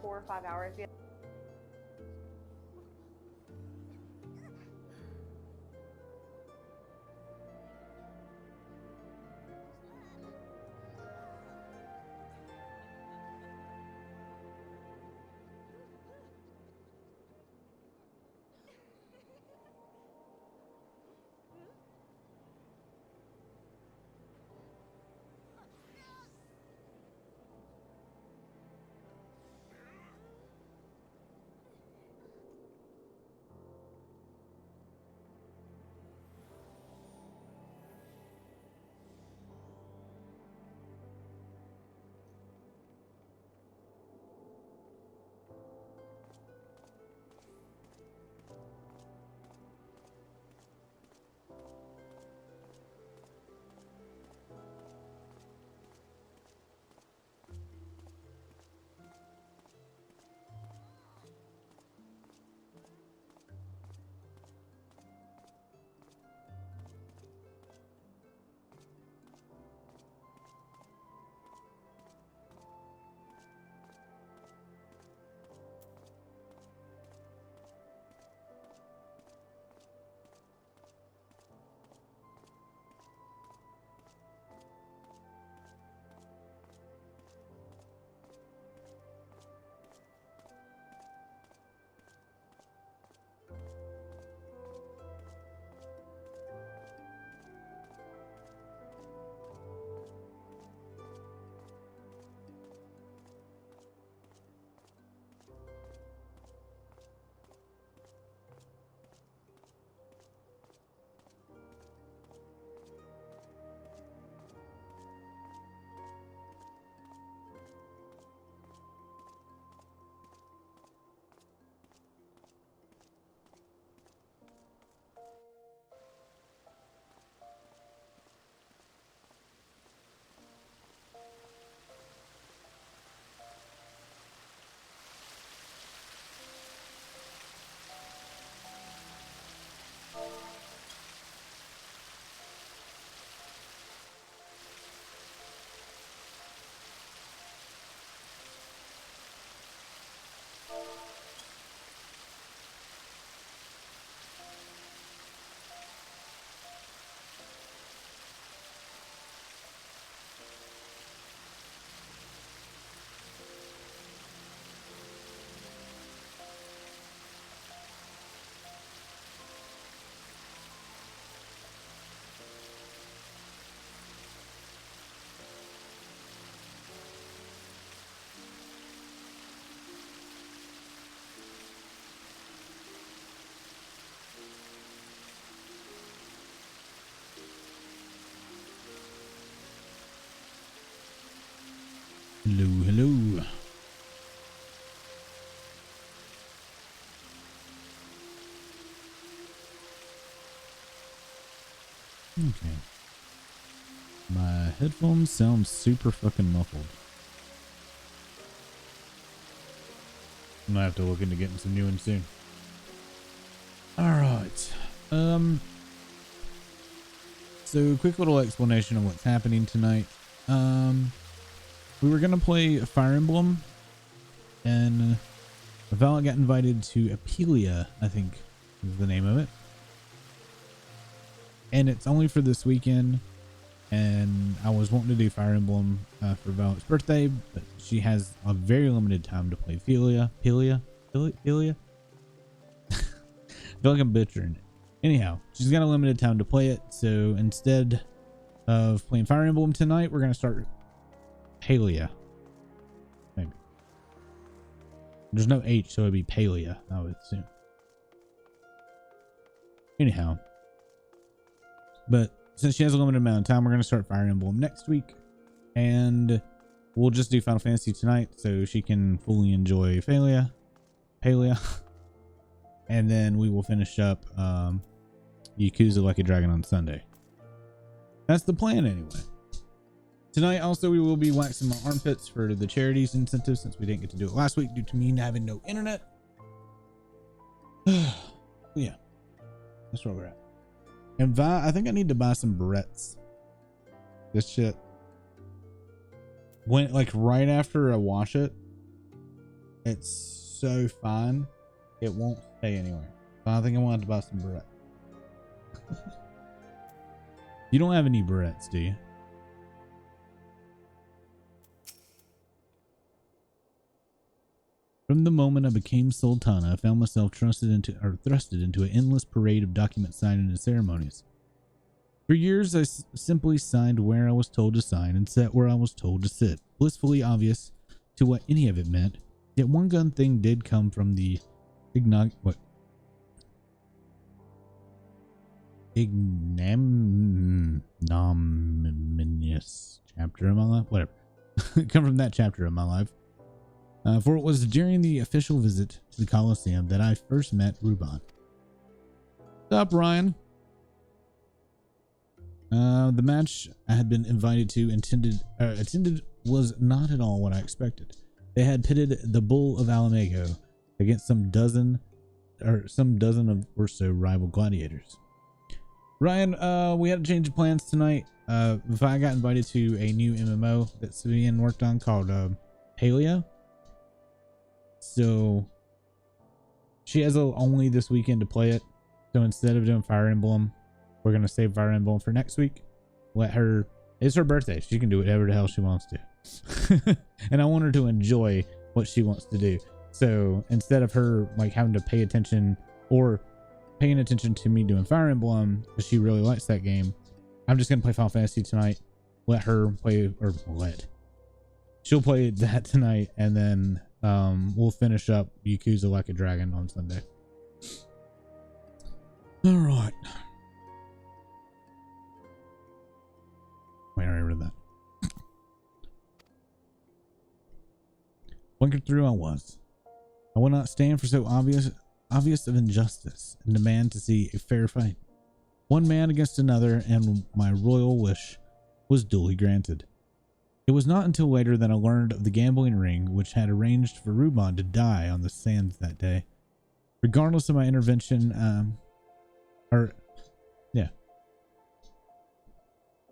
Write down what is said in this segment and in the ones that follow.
4 or 5 hours. Yeah. Hello, hello. Okay. My headphones sound super fucking muffled. I'm gonna have to look into getting some new ones soon. Alright. So quick little explanation of what's happening tonight. We were gonna play Fire Emblem, and Val got invited to Apelia, I think is the name of it. And it's only for this weekend, and I was wanting to do Fire Emblem for Val's birthday, but she has a very limited time to play Pelia. I feel like I'm butchering it. Anyhow, she's got a limited time to play it, so instead of playing Fire Emblem tonight, we're gonna start Palia. Maybe. There's no H, so it'd be Palia, I would assume. Anyhow. But since she has a limited amount of time, we're going to start Fire Emblem next week. And we'll just do Final Fantasy tonight so she can fully enjoy Palia. And then we will finish up Yakuza Like a Dragon on Sunday. That's the plan anyway. Tonight also we will be waxing my armpits for the charities incentive since we didn't get to do it last week due to me having no internet. Yeah, that's where we're at. And I think I need to buy some barrettes. This shit, when like right after I wash it, It's so fine, it won't stay anywhere. So I think I wanted to buy some barrettes. You don't have any barrettes, do you? From the moment I became Sultana, I found myself thrusted into an endless parade of document signing and ceremonies. For years, I simply signed where I was told to sign and sat where I was told to sit, blissfully obvious to what any of it meant. Yet one gun thing did come from the ignominious chapter of my life. Whatever. Come from that chapter of my life. For it was during the official visit to the Colosseum that I first met Ruban. What's up, Ryan? The match I had been invited to attended was not at all what I expected. They had pitted the Bull of Alamago against some dozen or so rival gladiators. Ryan, we had to change of plans tonight. I got invited to a new MMO that Sabian worked on called Paleo. So she has only this weekend to play it. So instead of doing Fire Emblem, we're going to save Fire Emblem for next week. It's her birthday. She can do whatever the hell she wants to. And I want her to enjoy what she wants to do. So instead of her like having to pay attention or paying attention to me doing Fire Emblem, because she really likes that game, I'm just going to play Final Fantasy tonight. Let her play, she'll play that tonight. And then we'll finish up Yakuza Like a Dragon on Sunday. All right. Wait, I already read that. Blinkered through I was. I will not stand for so obvious of injustice and demand to see a fair fight. One man against another, and my royal wish was duly granted. It was not until later that I learned of the gambling ring which had arranged for Ruban to die on the sands that day. Regardless of my intervention,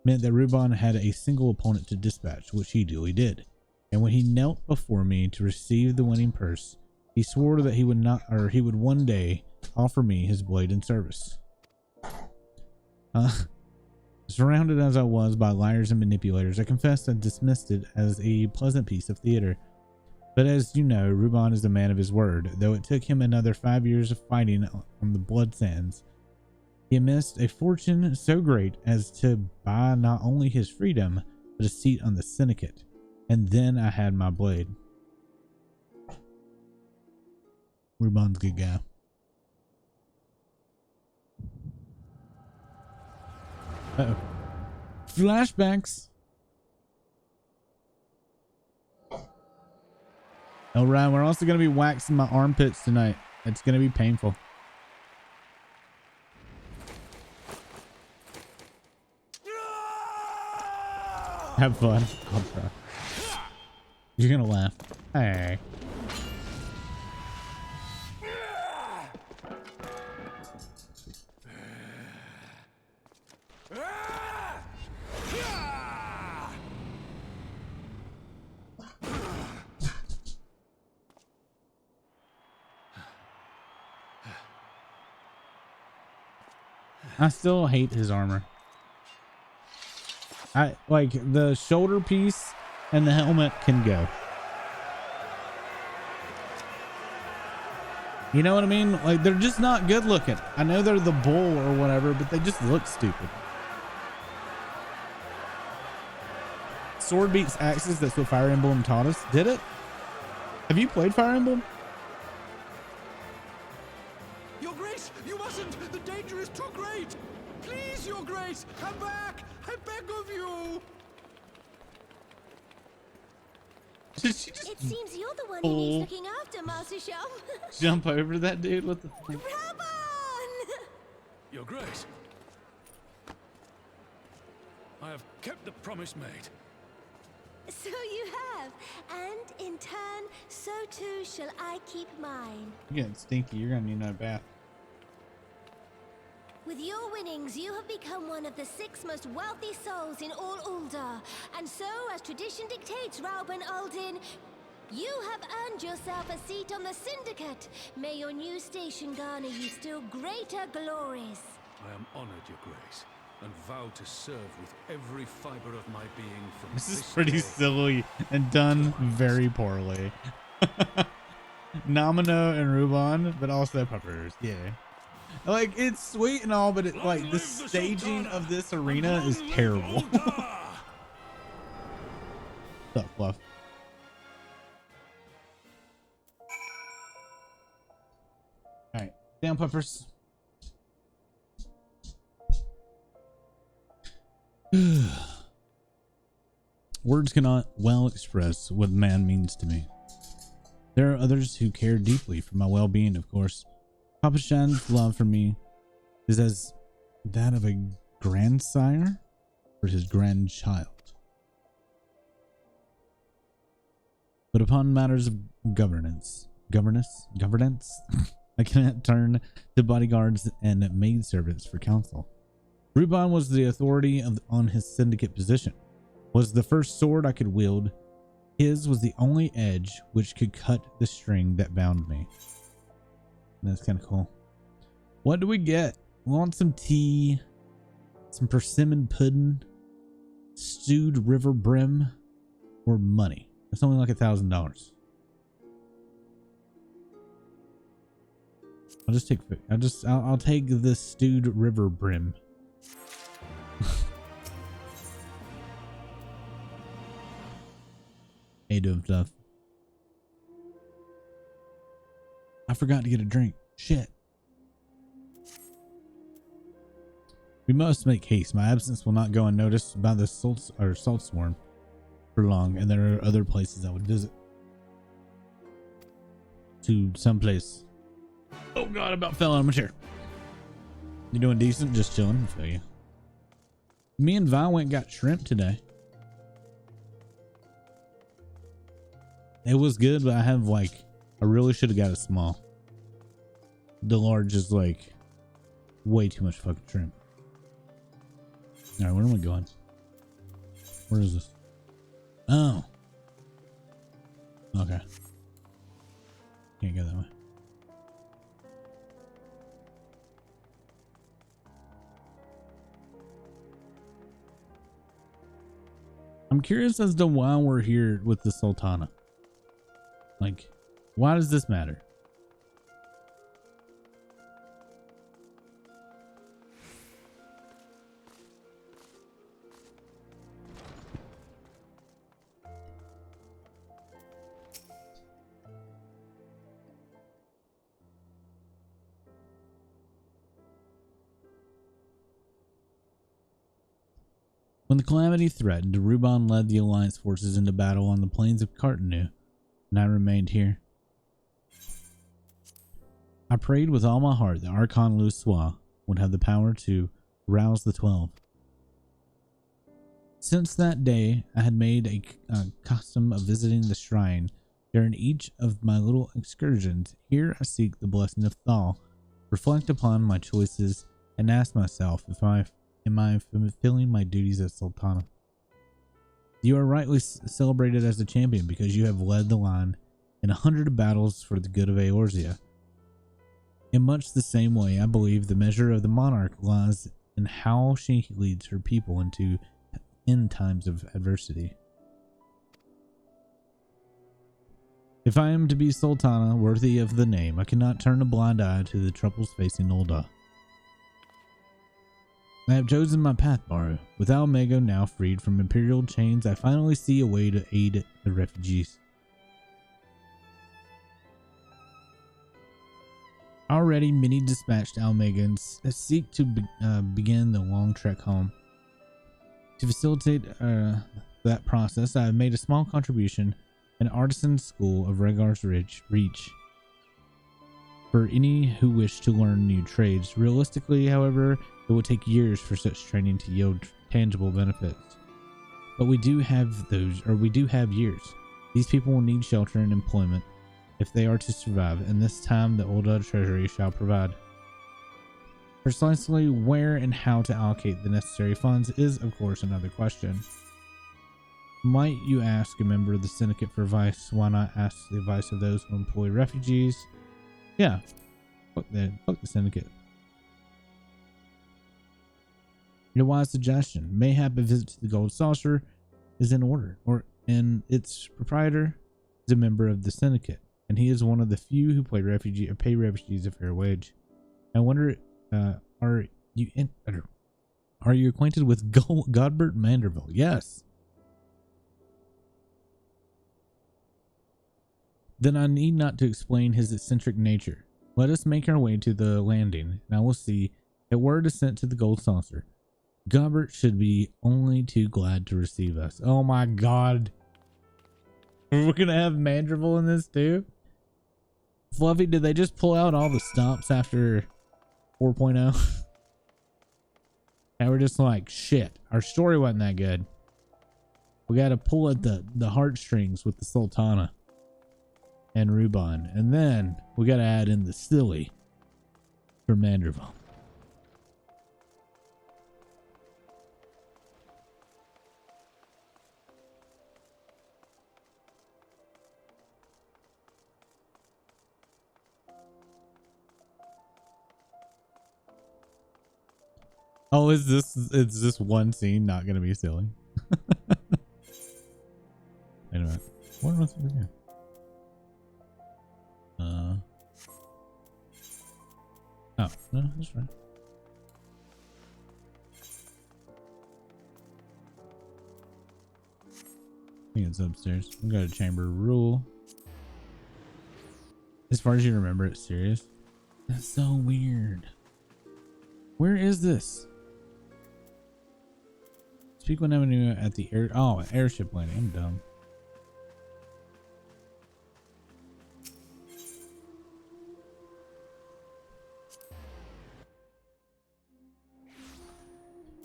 meant that Ruban had a single opponent to dispatch, which he duly did. And when he knelt before me to receive the winning purse, he swore that he would one day offer me his blade in service. Surrounded as I was by liars and manipulators, I confess I dismissed it as a pleasant piece of theater. But as you know, Ruban is a man of his word. Though it took him another 5 years of fighting on the blood sands, he amassed a fortune so great as to buy not only his freedom, but a seat on the syndicate. And then I had my blade. Ruban's a good guy. Uh-oh. Flashbacks. All right, we're also going to be waxing my armpits tonight. It's going to be painful. Have fun. I'll try. You're going to laugh. Hey. I still hate his armor. I like the shoulder piece and the helmet can go. You know what I mean? Like they're just not good looking. I know they're the bull or whatever, but they just look stupid. Sword beats axes. That's what Fire Emblem taught us. Did it? Have you played Fire Emblem? Your Grace, you mustn't. The danger is too great. Please, Your Grace, come back. I beg of you. Did she just It seems you're the one who needs looking after, Master Shum. jump over that dude? What the fuck? Raban! Your Grace, I have kept the promise made. So you have, and in turn, so too shall I keep mine. You're getting stinky. You're gonna need another bath. With your winnings, you have become one of the 6 most wealthy souls in all Ul'dah. And so, as tradition dictates, Rauben Aldin, You have earned yourself a seat on the Syndicate. May your new station garner you still greater glories. I am honored, Your Grace, and vow to serve with every fiber of my being from This is this pretty day silly and done very poorly. Nomino and Ruban, but also puppers. Yeah. Like, it's sweet and all, but it, like, the staging of this arena is terrible. What's up, Fluff? Alright, down puffers. Words cannot well express what man means to me. There are others who care deeply for my well-being, of course. Papa Shan's love for me is as that of a grandsire for his grandchild. But upon matters of governance, I cannot turn to bodyguards and maidservants for counsel. Ruban was the authority on his syndicate position, was the first sword I could wield. His was the only edge which could cut the string that bound me. And that's kind of cool. What do we get? We want some tea, some persimmon pudding, stewed river brim, or money. It's only like $1,000. I'll just take. I'll take the stewed river brim. Hey, doing stuff. I forgot to get a drink. Shit. We must make haste. My absence will not go unnoticed by the salt swarm for long, and there are other places I would visit. To someplace. Oh god, I about fell out of my chair. You doing decent? Just chilling. I feel you. Me and Vi went and got shrimp today. It was good, but I really should have got a small. The large is like way too much fucking shrimp. All right, where am I going? Where is this? Oh. Okay. Can't go that way. I'm curious as to why we're here with the Sultana. Like, why does this matter? When the calamity threatened, Ruban led the Alliance forces into battle on the plains of Cartanu, and I remained here. I prayed with all my heart that Archon Lussois would have the power to rouse the 12. Since that day, I had made a custom of visiting the shrine during each of my little excursions. Here I seek the blessing of Thal, reflect upon my choices, and ask myself if am I fulfilling my duties as Sultana. You are rightly celebrated as a champion because you have led the line in 100 battles for the good of Eorzea. In much the same way, I believe the measure of the monarch lies in how she leads her people in times of adversity. If I am to be Sultana worthy of the name, I cannot turn a blind eye to the troubles facing Ul'dah. I have chosen my path, Baru. With Almego now freed from imperial chains, I finally see a way to aid the refugees. Already, many dispatched Almegans seek to begin the long trek home. To facilitate that process, I have made a small contribution, an artisan school of Rhaegar's Reach. For any who wish to learn new trades. Realistically, however, it will take years for such training to yield tangible benefits. But we do have years. These people will need shelter and employment if they are to survive, and this time the Ul'dah treasury shall provide. Precisely where and how to allocate the necessary funds is, of course, another question. Might you ask a member of the syndicate for advice? Why not ask the advice of those who employ refugees? Yeah. Fuck the syndicate. Your wise suggestion. Mayhap a visit to the Gold Saucer is in order, and its proprietor is a member of the syndicate, and he is one of the few who pay refugees a fair wage. I wonder, are you acquainted with Godbert Manderville? Yes. Then I need not to explain his eccentric nature. Let us make our way to the landing, and I will see that word is sent to the Gold Saucer. Godbert should be only too glad to receive us. Oh my god. We're gonna have Manderville in this too? Fluffy, did they just pull out all the stops after 4.0? And we're just like, shit, our story wasn't that good. We gotta pull at the heartstrings with the Sultana and Ruban, and then we gotta add in the silly for Manderville. Oh, is this one scene not gonna be silly? Anyway, what am I supposed to do? Oh, no, that's right. I think it's upstairs. We got a chamber rule. As far as you remember, it's serious. That's so weird. Where is this? Speakman Avenue at the airship landing. I'm dumb.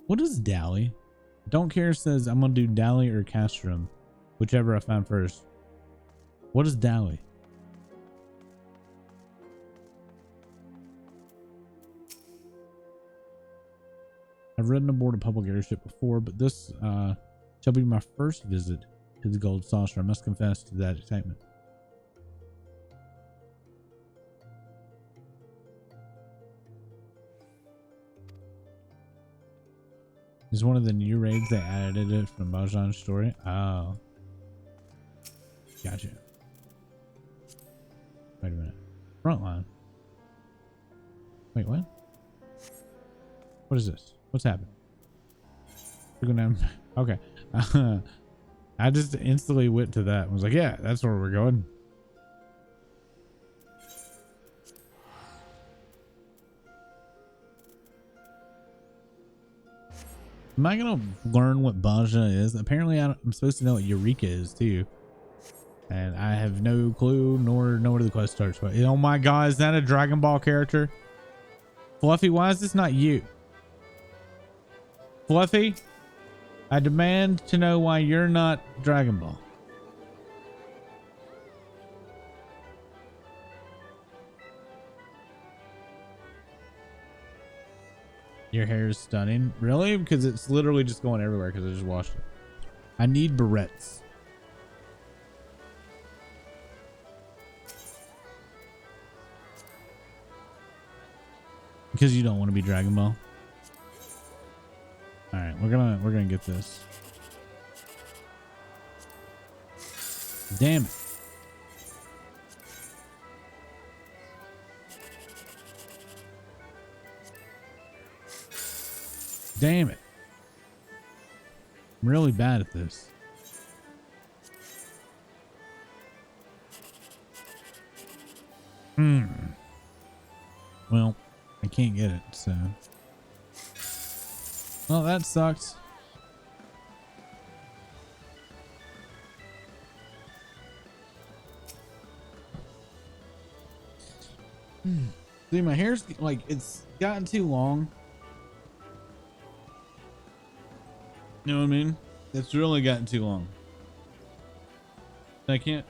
What is Dally? Don't care says I'm gonna do Dally or Castrum, whichever I find first. What is Dally? I've ridden aboard a public airship before, but this shall be my first visit to the Gold Saucer. I must confess to that excitement. This is one of the new raids they added it from Bajan's story. Oh. Gotcha. Wait a minute. Frontline. Wait, what? What is this? What's happening? Okay. I just instantly went to that and was like, yeah, that's where we're going. Am I gonna learn what Baja is? Apparently I'm supposed to know what Eureka is too. And I have no clue nor know where the quest starts. But oh my god, is that a Dragon Ball character? Fluffy, why is this not you? Fluffy, I demand to know why you're not Dragon Ball. Your hair is stunning. Really? Because it's literally just going everywhere because I just washed it. I need barrettes. Because you don't want to be Dragon Ball. All right, we're gonna get this. Damn it. Damn it. I'm really bad at this. Well, I can't get it, so. Well, that sucks. See, my hair's like, it's gotten too long. You know what I mean? It's really gotten too long. I can't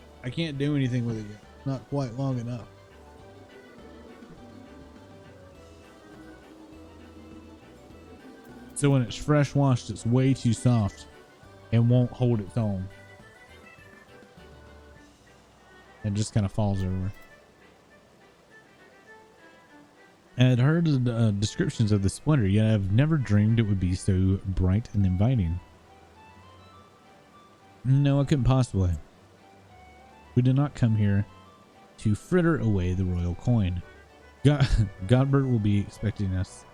do anything with it yet. Not quite long enough. So when it's fresh washed, it's way too soft. and won't hold its own. It just kind of falls over. I had heard the descriptions of the splendor, yet I've never dreamed it would be so bright and inviting. No, I couldn't possibly. We did not come here to fritter away the royal coin. Godbert will be expecting us.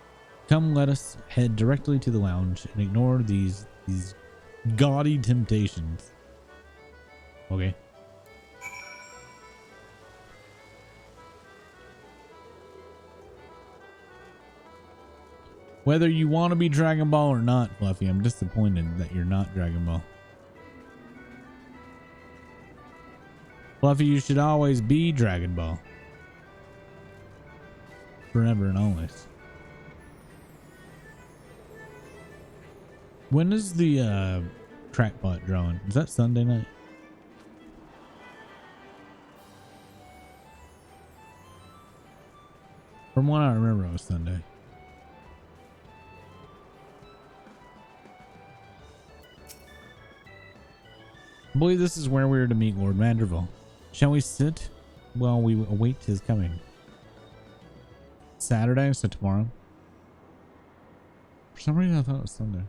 Come, let us head directly to the lounge and ignore these gaudy temptations. Okay. Whether you want to be Dragon Ball or not, Fluffy, I'm disappointed that you're not Dragon Ball. Fluffy, you should always be Dragon Ball. Forever and always. When is the crackpot drawing? Is that Sunday night? From what I remember, it was Sunday. I believe this is where we are to meet Lord Manderville. Shall we sit while we await his coming? Saturday, so tomorrow. For some reason, I thought it was Sunday.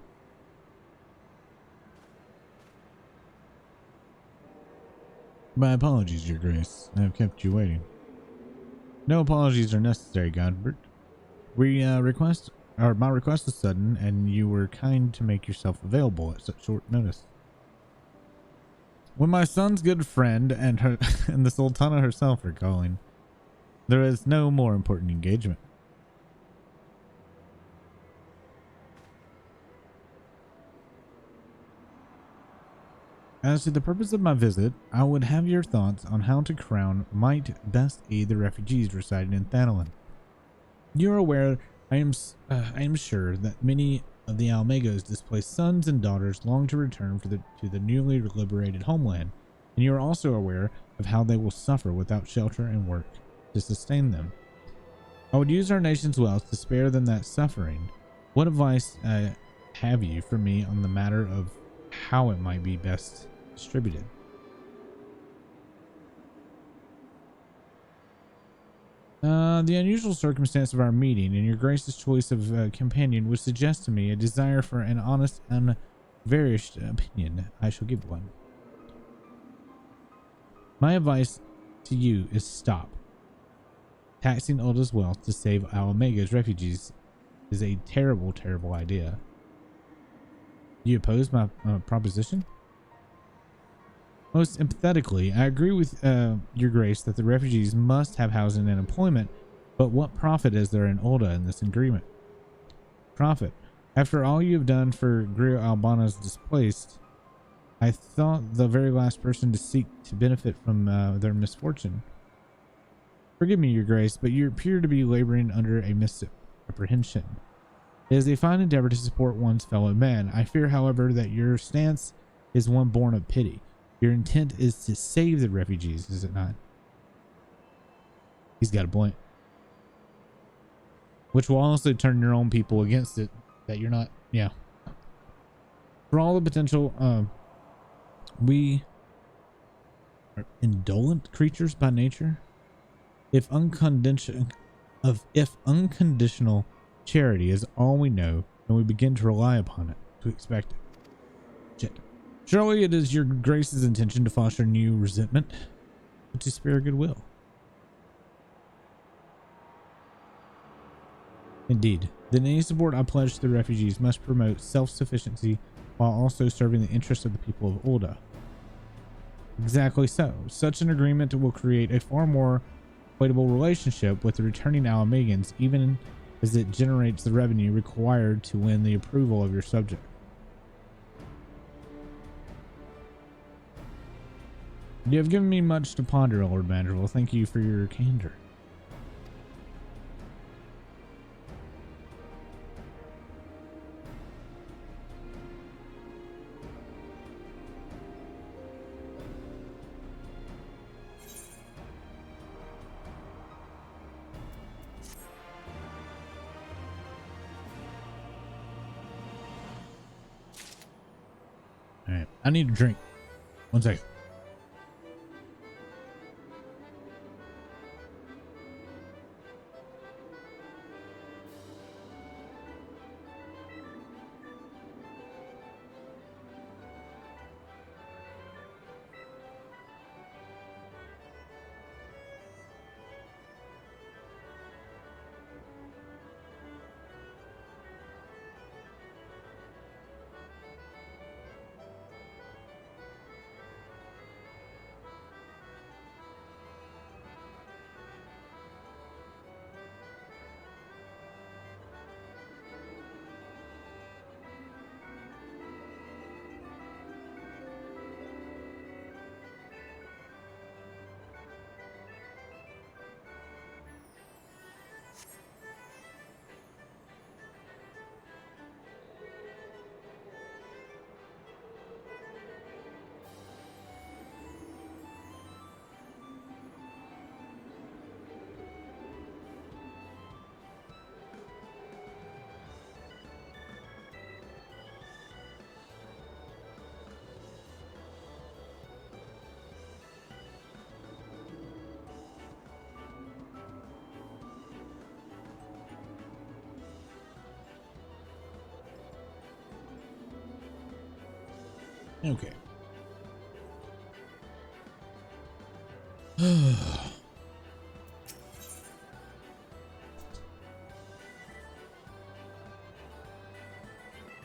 My apologies, Your Grace. I have kept you waiting. No apologies are necessary, Godbert. My request was sudden, and you were kind to make yourself available at such short notice. When my son's good friend and the Sultana herself are calling, there is no more important engagement. As to the purpose of my visit, I would have your thoughts on how to crown might best aid the refugees residing in Thanalin. You are aware, I am sure that many of the Almegos displaced sons and daughters long to return to the newly liberated homeland, and you are also aware of how they will suffer without shelter and work to sustain them. I would use our nation's wealth to spare them that suffering. What advice have you for me on the matter of how it might be best distributed? The unusual circumstance of our meeting and your Grace's choice of companion would suggest to me a desire for an honest and unvarnished opinion. I shall give one. My advice to you is stop. Taxing Ulda's wealth to save Almega's refugees is a terrible, terrible idea. Do you oppose my proposition? Most emphatically, I agree with your Grace that the refugees must have housing and employment, but what profit is there in Ulda in this agreement? Profit. After all you have done for Griot Albana's displaced, I thought the very last person to seek to benefit from their misfortune. Forgive me, your Grace, but you appear to be laboring under a misapprehension. It is a fine endeavor to support one's fellow man. I fear, however, that your stance is one born of pity. Your intent is to save the refugees, is it not? He's got a point. Which will also turn your own people against it, that you're not, yeah. For all the potential, we are indolent creatures by nature. If unconditional charity is all we know, and we begin to rely upon it, to expect it. Shit. Surely it is your Grace's intention to foster new resentment, but to spare goodwill. Indeed, then any support I pledge to the refugees must promote self-sufficiency while also serving the interests of the people of Ulda. Exactly so. Such an agreement will create a far more equitable relationship with the returning Alamegans, even as it generates the revenue required to win the approval of your subject. You have given me much to ponder, Lord Manderville. Thank you for your candor. All right, I need a drink. 1 second. Okay.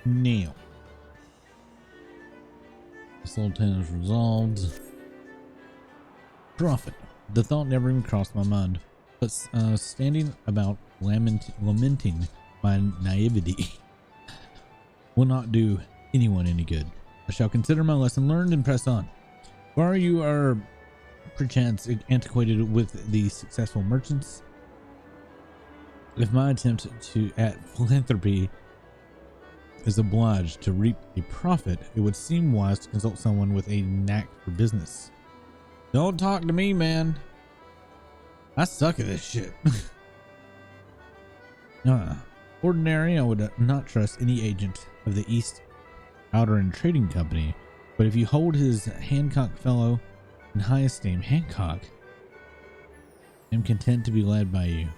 Neil. Sultan is resolved. Prophet. The thought never even crossed my mind. But standing about lamenting my naivety will not do anyone any good. I shall consider my lesson learned and press on. While you are perchance antiquated with the successful merchants, if my attempt at philanthropy is obliged to reap a profit, it would seem wise to consult someone with a knack for business. Don't talk to me, man. I suck at this shit. Ordinary, I would not trust any agent of the East Outer and Trading Company, but if you hold his Hancock fellow in high esteem, Hancock, I am content to be led by you.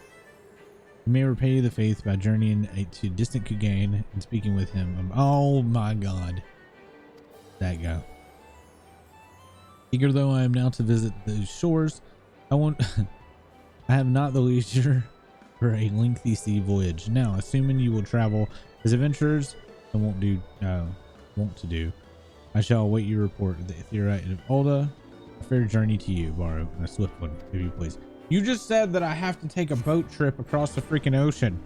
You may repay the faith by journeying to distant Kugain and speaking with him. Oh my God, that guy. Eager though I am now to visit those shores, I have not the leisure for a lengthy sea voyage. Now, assuming you will travel as adventurers and want to do, I shall await your report of the Etheorite of Ulda. A fair journey to you, Baro, and a swift one, if you please. You just said that I have to take a boat trip across the freaking ocean.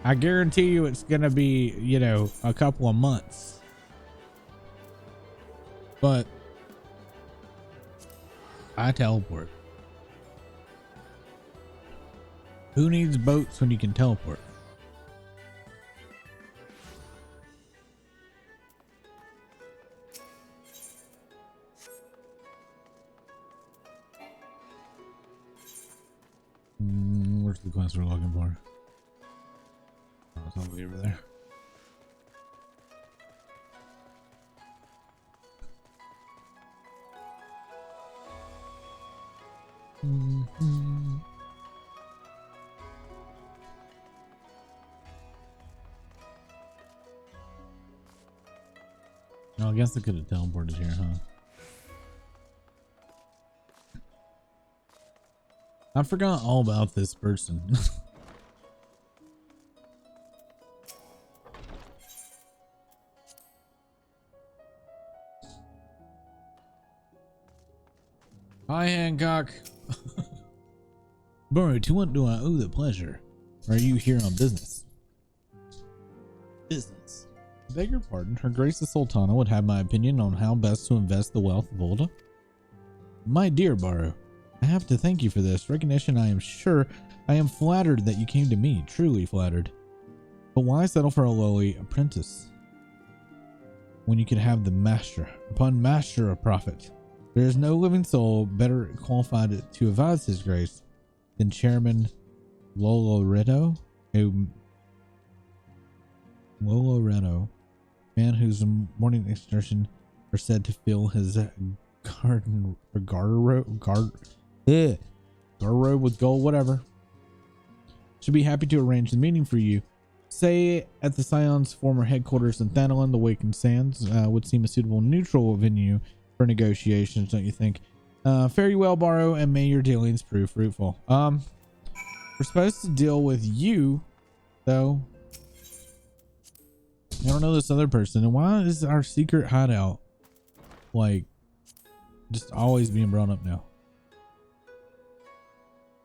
I guarantee you it's gonna be, you know, a couple of months. But I teleport. Who needs boats when you can teleport? Where's the quest we're looking for? Oh, it's all the way over there. Oh, I guess I could have teleported here, huh? I forgot all about this person. Hi, Hancock. Bro, to what do I owe the pleasure? Or are you here on business? Business. I beg your pardon. Her Grace the Sultana would have my opinion on how best to invest the wealth of Ulda. My dear Baro, I have to thank you for this recognition. I am sure I am flattered that you came to me, truly flattered. But why settle for a lowly apprentice when you could have the master upon master of profit? There is no living soul better qualified to advise His Grace than Chairman Loloretto, man whose morning excursion are said to fill his garden or garter robe with gold, whatever. Should be happy to arrange the meeting for you. Say at the Scion's former headquarters in Thanalin, the Wakened Sands would seem a suitable neutral venue for negotiations, don't you think? Fare you well, Barrow, and may your dealings prove fruitful. We're supposed to deal with you, though. I don't know this other person. And why is our secret hideout like just always being brought up now?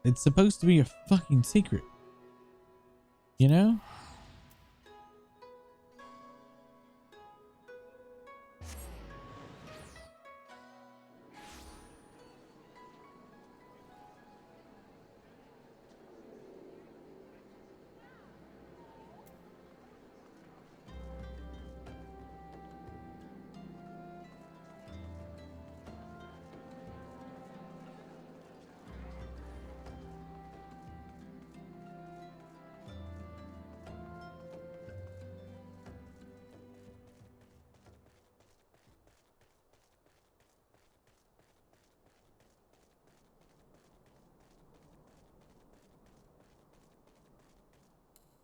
It's supposed to be a fucking secret, you know?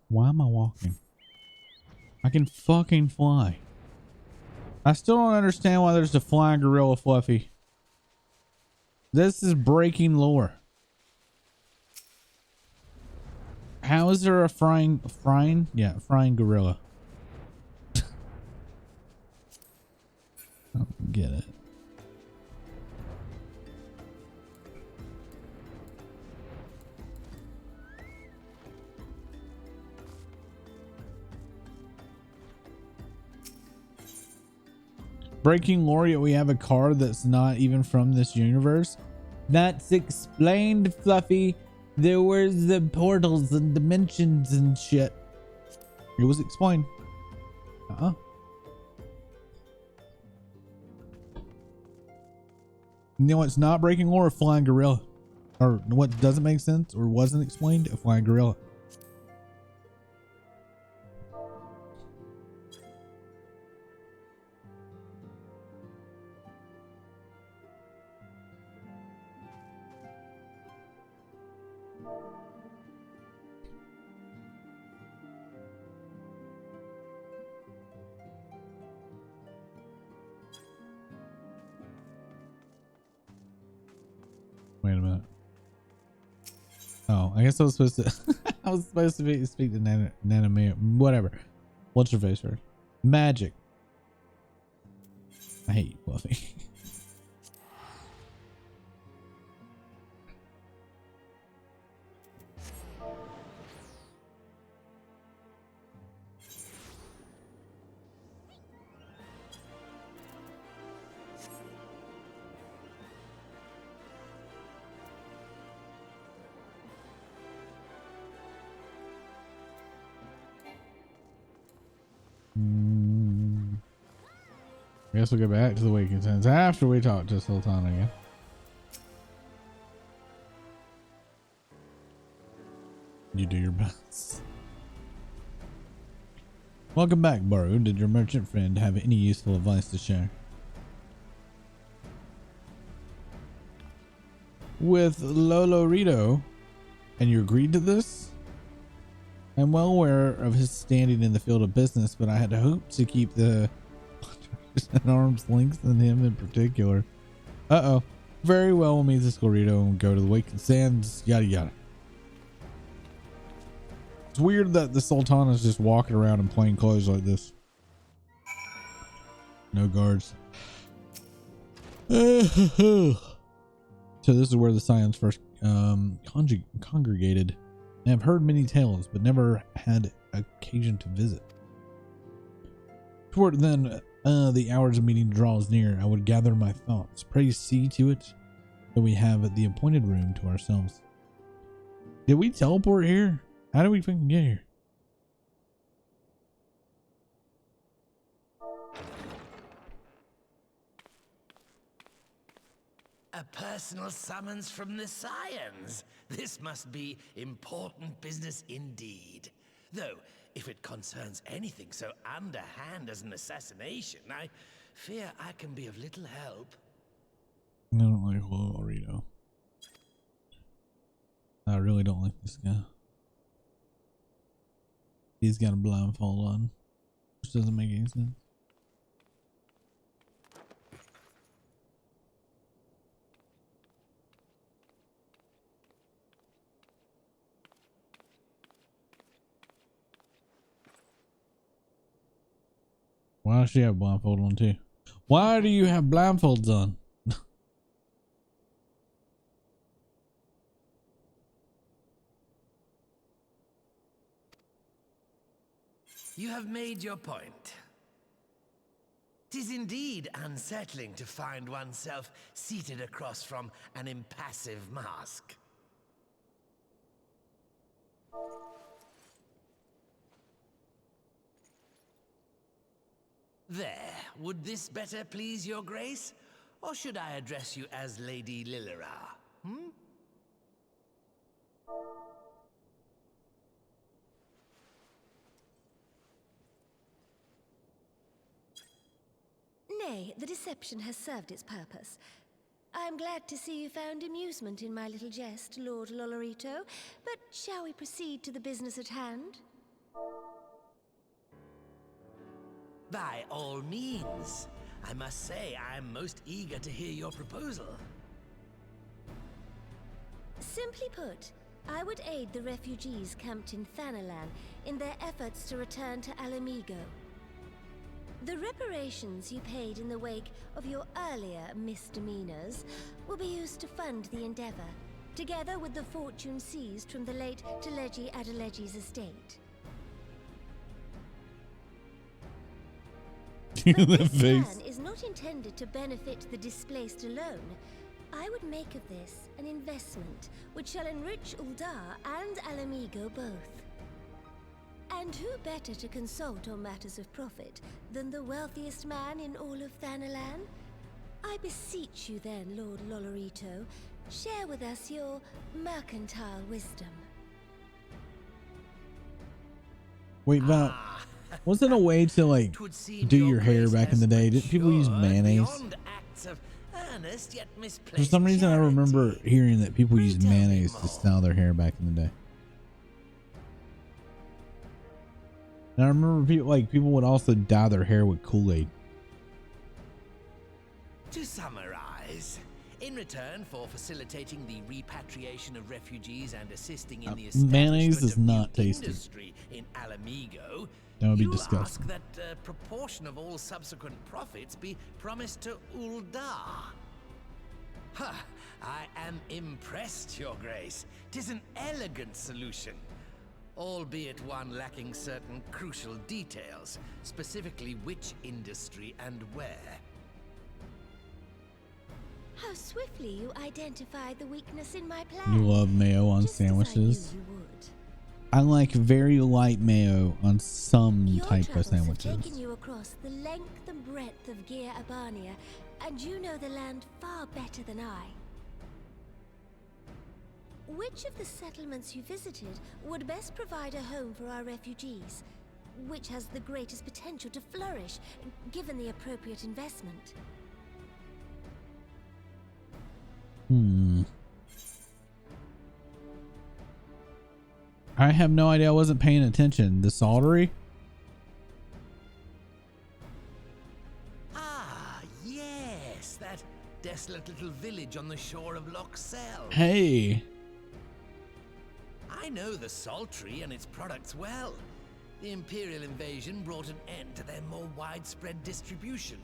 Why am I walking? I can fucking fly. I still don't understand why there's a flying gorilla, Fluffy. This is breaking lore. How is there a frying gorilla? I don't get it. Breaking lore, yet we have a car that's not even from this universe. That's explained, Fluffy. There was the portals and dimensions and shit. It was explained. You know what's not breaking lore? A flying gorilla. Or what doesn't make sense or wasn't explained? A flying gorilla. Wait a minute. Oh, I guess I was supposed to I was supposed to speak to Nanamir. Whatever. What's your face first? Magic. I hate you, Fluffy. I guess we'll go back to the Wakened Sands after we talk to Sultana again. You do your best. Welcome back, Baru. Did your merchant friend have any useful advice to share? With Lolorito, and you agreed to this? I'm well aware of his standing in the field of business, but I had hoped to keep the at arm's length and him in particular. Uh-oh. Very well, we'll meet this Lorito and go to the Wakened Sands, yada yada. It's weird that the Sultana is just walking around in plain clothes like this. No guards. So this is where the Scions first congregated. I have heard many tales, but never had occasion to visit. Toward then, the hours of meeting draws near. I would gather my thoughts. Pray see to it that we have the appointed room to ourselves. Did we teleport here? How did we fucking get here? A personal summons from the Scions. This must be important business indeed. Though, if it concerns anything so underhand as an assassination, I fear I can be of little help. I don't like Lorito. I really don't like this guy. He's got a blindfold on, which doesn't make any sense. Why does she have blindfold on too? Why do you have blindfolds on? You have made your point. 'Tis indeed unsettling to find oneself seated across from an impassive mask. There, would this better please your grace? Or should I address you as Lady Lilira? Nay, the deception has served its purpose. I am glad to see you found amusement in my little jest, Lord Lolorito, but shall we proceed to the business at hand? By all means. I must say I am most eager to hear your proposal. Simply put, I would aid the refugees camped in Thanalan in their efforts to return to Alamigo. The reparations you paid in the wake of your earlier misdemeanors will be used to fund the endeavor, together with the fortune seized from the late Teleji Adeleji's estate. But this plan is not intended to benefit the displaced alone. I would make of this an investment which shall enrich Uldar and Alamigo both. And who better to consult on matters of profit than the wealthiest man in all of Thanalan? I beseech you then, Lord Lolorito, share with us your mercantile wisdom. Wait, Val, wasn't a way to like do your hair back in the day? Didn't people use mayonnaise? For some reason, I remember hearing that people used mayonnaise to style their hair back in the day. And I remember people would also dye their hair with Kool-Aid. To summarize, in return for facilitating the repatriation of refugees and assisting in the mayonnaise is establishment not of new tasty. industry in Alamigo, That would be you disgusting. ask that a proportion of all subsequent profits be promised to Uldar. Ha! I am impressed, Your Grace. 'Tis an elegant solution, albeit one lacking certain crucial details, specifically which industry and where. How swiftly you identified the weakness in my plan. You love mayo on Just as I sandwiches. knew you would. I like very light mayo on some Your type of travels have sandwiches. taken you across the length and breadth of Gear Abania, and you know the land far better than I. Which of the settlements you visited would best provide a home for our refugees? Which has the greatest potential to flourish, given the appropriate investment? I have no idea. I wasn't paying attention. The Saltery? Ah, yes, that desolate little village on the shore of Loch Sel. Hey. I know the Saltery and its products well. The Imperial invasion brought an end to their more widespread distribution,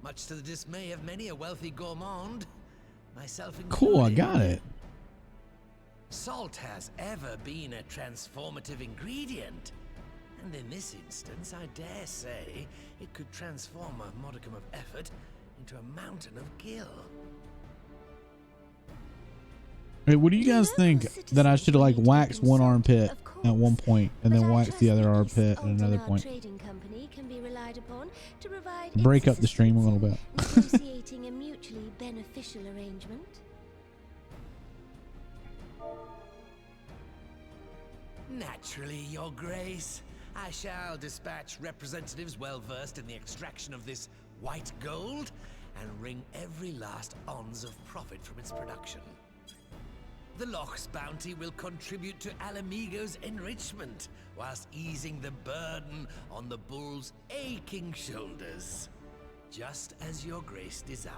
much to the dismay of many a wealthy gourmand, myself included. Cool, I got it. Salt has ever been a transformative ingredient, and in this instance, I dare say, it could transform a modicum of effort into a mountain of gil. Hey, what do you guys think that I should like wax one armpit at one point and then wax the other armpit at another point? Trading company can be relied upon to provide Break up the stream a little bit. negotiating a mutually beneficial arrangement. Naturally, Your Grace. I shall dispatch representatives well versed in the extraction of this white gold and wring every last ounce of profit from its production. The Loch's bounty will contribute to Alamigo's enrichment, whilst easing the burden on the bull's aching shoulders, just as your grace desired.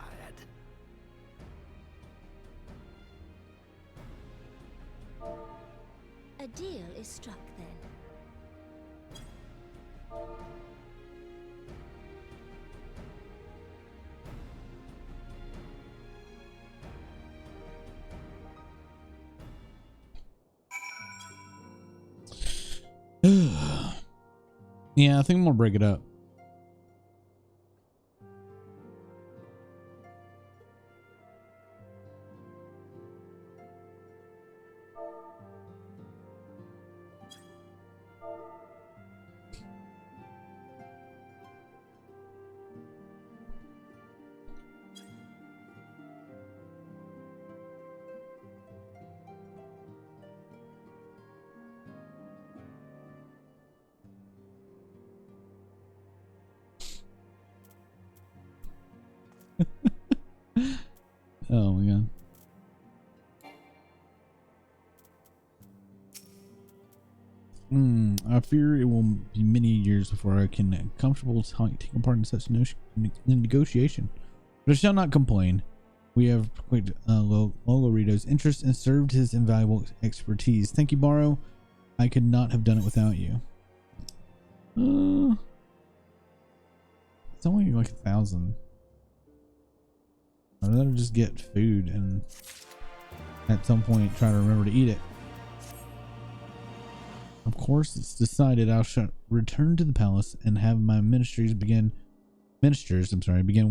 A deal is struck then. Yeah, I think I'm gonna break it up. Oh my god. I fear it will be many years before I can comfortable taking part in such negotiation. But I shall not complain. We have quite Lolorito's interest and served his invaluable expertise. Thank you, Barrow. I could not have done it without you. It's only like 1,000. I'd rather just get food and at some point try to remember to eat it. Of course, it's decided I shall return to the palace and have my ministers begin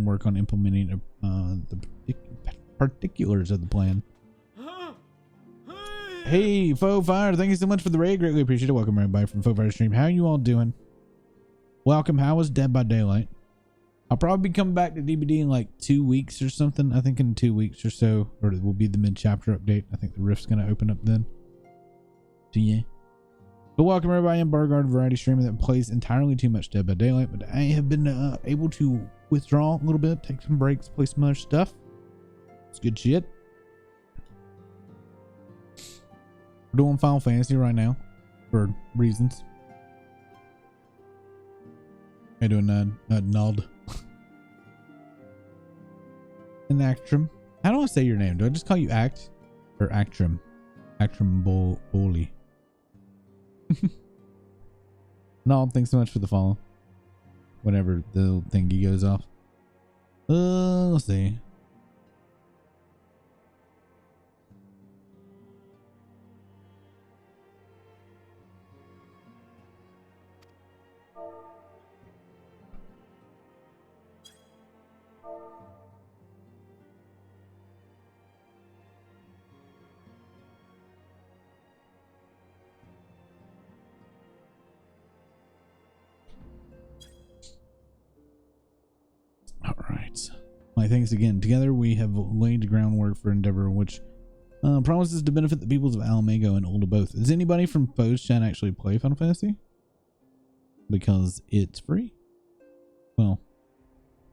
work on implementing the particulars of the plan. Hey, Faux Fire, thank you so much for the raid. Greatly appreciate it. Welcome everybody from Faux Fire Stream. How you all doing? Welcome. How was Dead by Daylight? I'll probably be coming back to DBD in like 2 weeks or something. I think in 2 weeks or so, or it will be the mid-chapter update. I think the rift's going to open up then. So yeah. But welcome everybody. I'm Barguard, variety streamer that plays entirely too much Dead by Daylight, but I have been able to withdraw a little bit, take some breaks, play some other stuff. It's good shit. We're doing Final Fantasy right now for reasons. I doing Nald. And Actrum. How do I say your name? Do I just call you Act or Actrum? Actrum Bowley. No, thanks so much for the follow. Whenever the thingy goes off. Let's see. Alright. My thanks again. Together we have laid the groundwork for endeavor which promises to benefit the peoples of Alamago and Ulda both. Does anybody from Foes Chat actually play Final Fantasy? Because it's free. Well,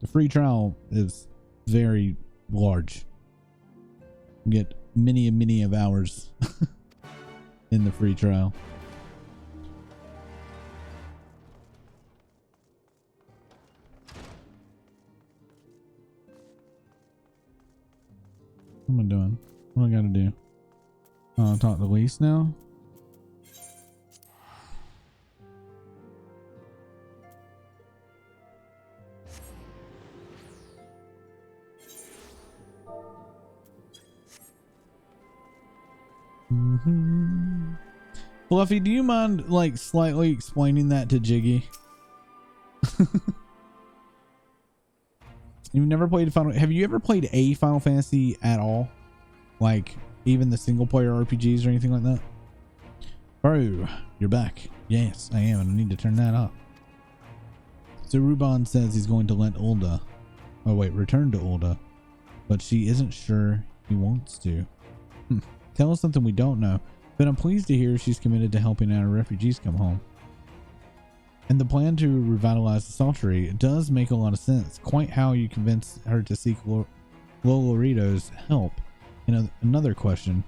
the free trial is very large. You get many of hours in the free trial. What am I doing? What do I gotta do? Talk to Lise now? Fluffy, do you mind like slightly explaining that to Jiggy? You've never played have you ever played a Final Fantasy at all? Like even the single player RPGs or anything like that? Bro, you're back. Yes, I am, and I need to turn that up. So Ruban says he's going to let Ulda, oh wait, return to Ulda, but she isn't sure he wants to. Tell us something we don't know, but I'm pleased to hear she's committed to helping our refugees come home. And the plan to revitalize the Saltery does make a lot of sense. Quite how you convince her to seek Lolorito's help. Another question.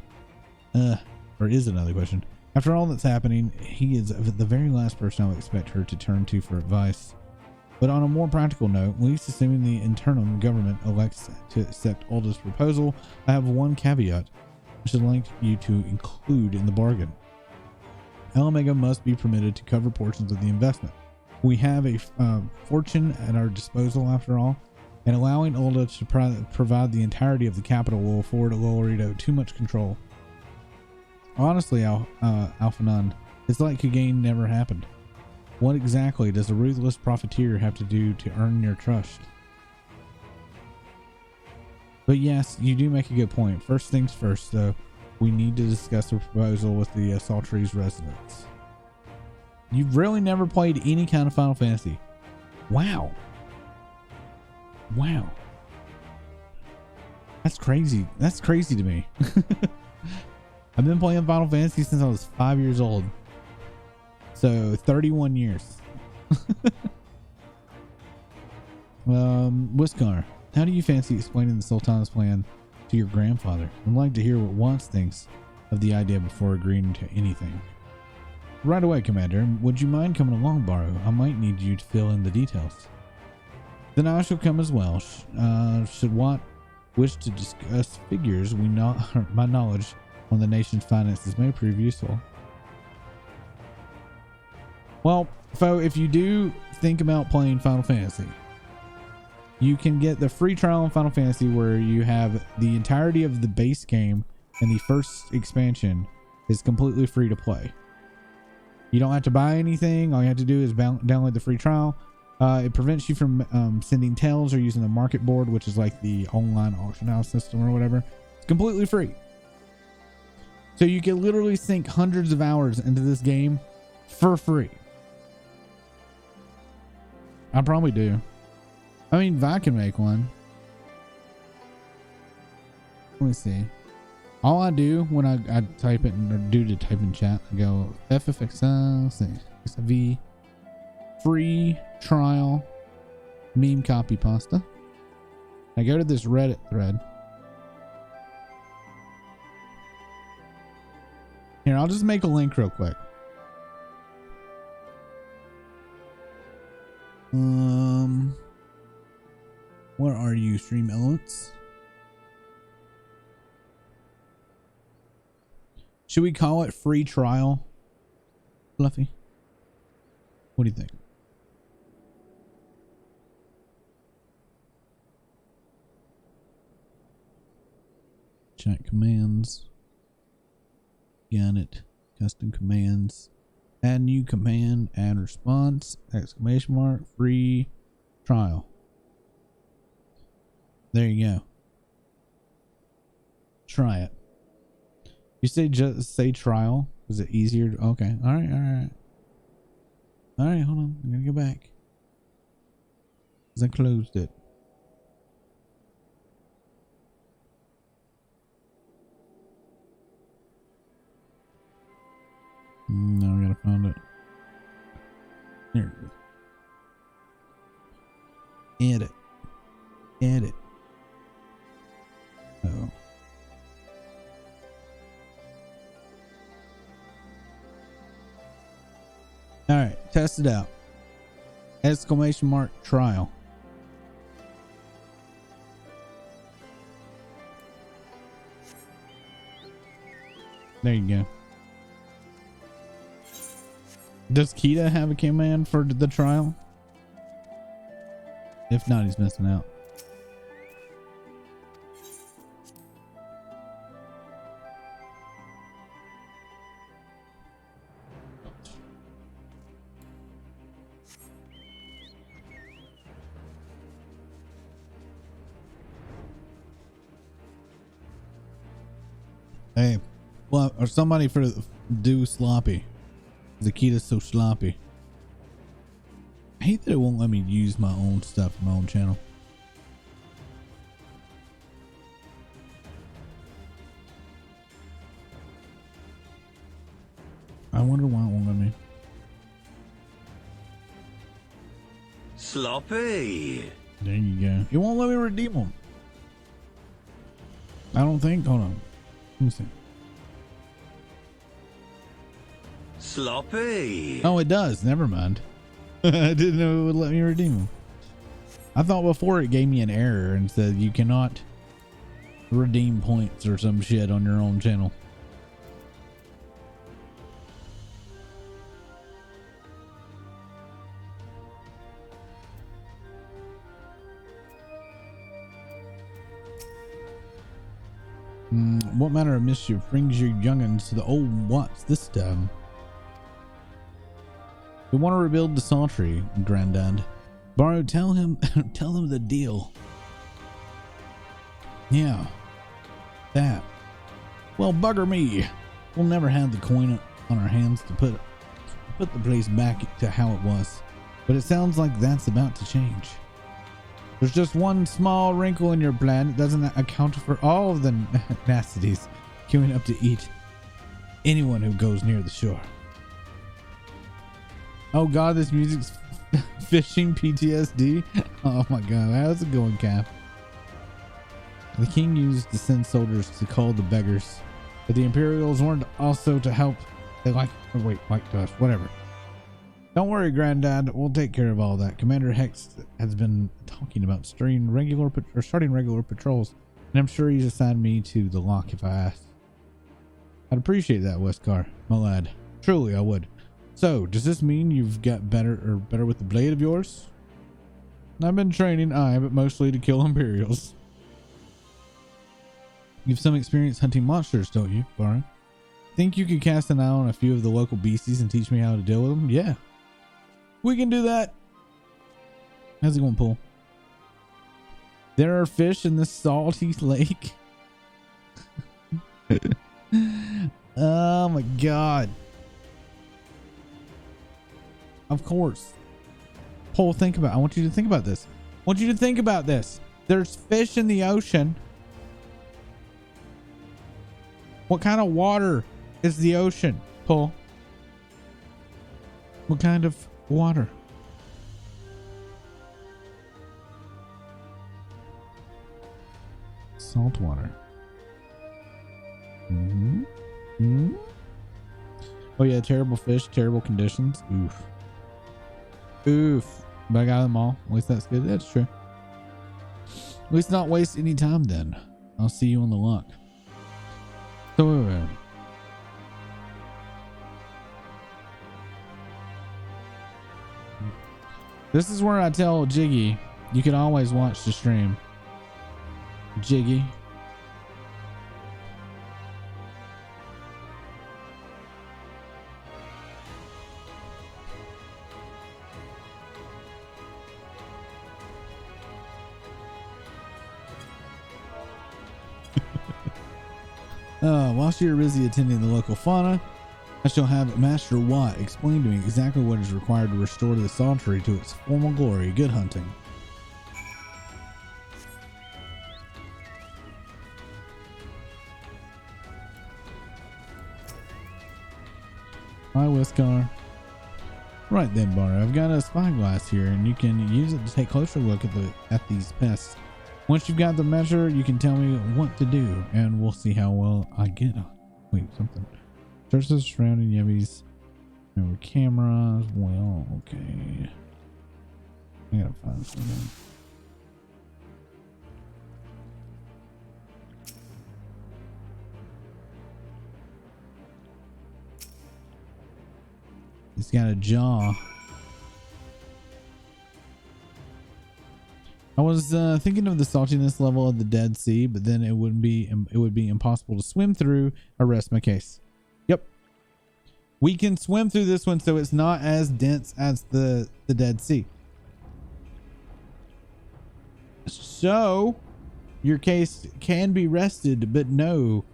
Or is another question. After all that's happening, he is the very last person I would expect her to turn to for advice. But on a more practical note, at least assuming the internal government elects to accept Ulda's proposal, I have one caveat I should like you to include in the bargain. Alamego must be permitted to cover portions of the investment. We have a fortune at our disposal after all, and allowing Ulda to provide the entirety of the capital will afford Lolorito too much control. Honestly, Alphanon, it's like Kagain never happened. What exactly does a ruthless profiteer have to do to earn your trust? But yes, you do make a good point. First things first, though, we need to discuss the proposal with the Saltery's residents. You've really never played any kind of Final Fantasy. Wow. Wow. That's crazy. That's crazy to me. I've been playing Final Fantasy since I was 5 years old. So 31 years. Whiskar, how do you fancy explaining the Sultan's plan to your grandfather? I'd like to hear what Wants thinks of the idea before agreeing to anything. Right away, Commander. Would you mind coming along, Baru? I might need you to fill in the details. Then I shall come as well. Should Want wish to discuss figures, my knowledge on the nation's finances may prove useful. Well, Fo, if you do think about playing Final Fantasy, you can get the free trial in Final Fantasy where you have the entirety of the base game and the first expansion is completely free to play. You don't have to buy anything. All you have to do is download the free trial. It prevents you from sending tails or using the market board, which is like the online auction house system or whatever. It's completely free. So you can literally sink hundreds of hours into this game for free. I probably do. I mean, Vi can make one. Let me see. All I do when I type it or do to type in chat, I go FFXV free trial meme copy pasta. I go to this Reddit thread. Here, I'll just make a link real quick. Where are you, Stream Elements? Should we call it free trial, Fluffy? What do you think? Chat commands. Got it. Custom commands. Add new command. Add response. Exclamation mark. Free trial. There you go. Try it. You say just say trial. Is it easier? Okay. All right. All right. All right. Hold on. I'm gonna go back. 'Cause I closed it. Now I gotta find it. There it is. Edit. Edit. Oh. All right, test it out. Exclamation mark trial. There you go. Does Kita have a command for the trial? If not, he's missing out. Hey, well, or somebody for do sloppy. Zakita's so sloppy. I hate that it won't let me use my own stuff in my own channel. I wonder why it won't let me. Sloppy. There you go. It won't let me redeem them. I don't think. Hold on. Let me see. Sloppy. Oh, it does. Never mind. I didn't know it would let me redeem them. I thought before it gave me an error and said you cannot redeem points or some shit on your own channel. What manner of mischief brings you young'uns to the old Watts this time? We want to rebuild the Saltry, Grandad. Barrow, tell him the deal. Yeah, that. Well, bugger me. We'll never have the coin on our hands to put the place back to how it was. But it sounds like that's about to change. There's just one small wrinkle in your plan. It doesn't account for all of the nastities queuing up to eat anyone who goes near the shore. Oh god, this music's fishing PTSD. Oh my god, how's it going, Cap? The king used to send soldiers to call the beggars, but the Imperials warned also to help. They whatever. Don't worry, Granddad. We'll take care of all that. Commander Hex has been talking about starting regular patrols, and I'm sure he's assigned me to the lock if I ask. I'd appreciate that, Westcar, my lad. Truly, I would. So, does this mean you've got better with the blade of yours? I've been training, but mostly to kill Imperials. You've some experience hunting monsters, don't you, Baron? Think you could cast an eye on a few of the local beasties and teach me how to deal with them? Yeah. We can do that. How's it going, Paul? There are fish in this salty lake. Oh my god. Of course. Paul, I want you to think about this. There's fish in the ocean. What kind of water is the ocean, Paul? What kind of water? Salt water. Oh yeah, terrible fish, terrible conditions. Oof. But I got them all. At least that's good. That's true. At least not waste any time then. I'll see you on the lock. So this is where I tell Jiggy you can always watch the stream. Jiggy. Whilst you're busy attending the local fauna, I shall have Master Watt explain to me exactly what is required to restore the Saltry to its former glory. Good hunting. Hi, Westcar. Right then, Bar. I've got a spyglass here, and you can use it to take a closer look at these pests. Once you've got the measure, you can tell me what to do, and we'll see how well I get on. Wait, something. Search the surrounding yebbies. Remember cameras. Well, okay. I gotta find something. It's got a jaw. I was thinking of the saltiness level of the Dead Sea, but then it would be impossible to swim through. I rest my case. Yep, we can swim through this one, so it's not as dense as the Dead Sea. So your case can be rested, but know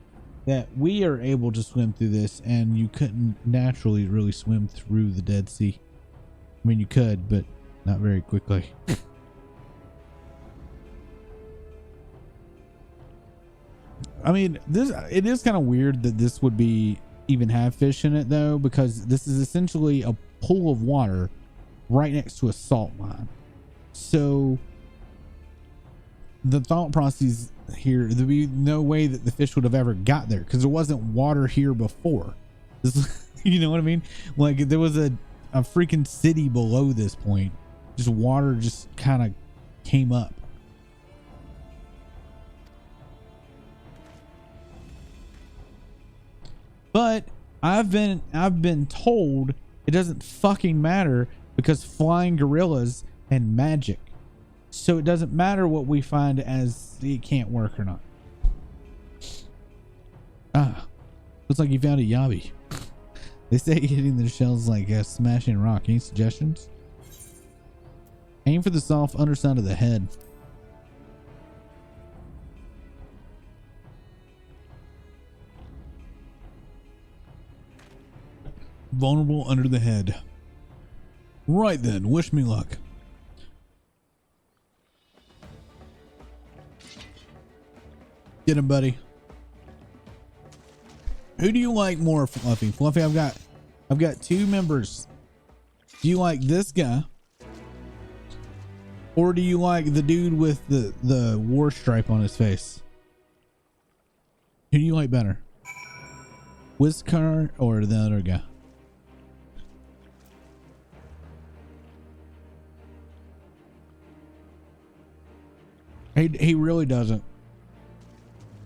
that we are able to swim through this, and you couldn't naturally really swim through the Dead Sea. I mean, you could, but not very quickly. I mean, it is kind of weird that this would be even have fish in it, though, because this is essentially a pool of water right next to a salt mine. So the thought process here, there'd be no way that the fish would have ever got there because there wasn't water here before. You know what I mean? Like there was a freaking city below this point. Just water just kind of came up. But I've been told it doesn't fucking matter because flying gorillas and magic. So it doesn't matter what we find as it can't work or not. Ah, looks like you found a yabby. They say hitting the shells like smashing a rock. Any suggestions? Aim for the soft underside of the head. Vulnerable under the head. Right then, wish me luck. Get him, buddy. Who do you like more, Fluffy? Fluffy, I've got two members. Do you like this guy? Or do you like the dude with the war stripe on his face? Who do you like better? Whisker or the other guy? He really doesn't.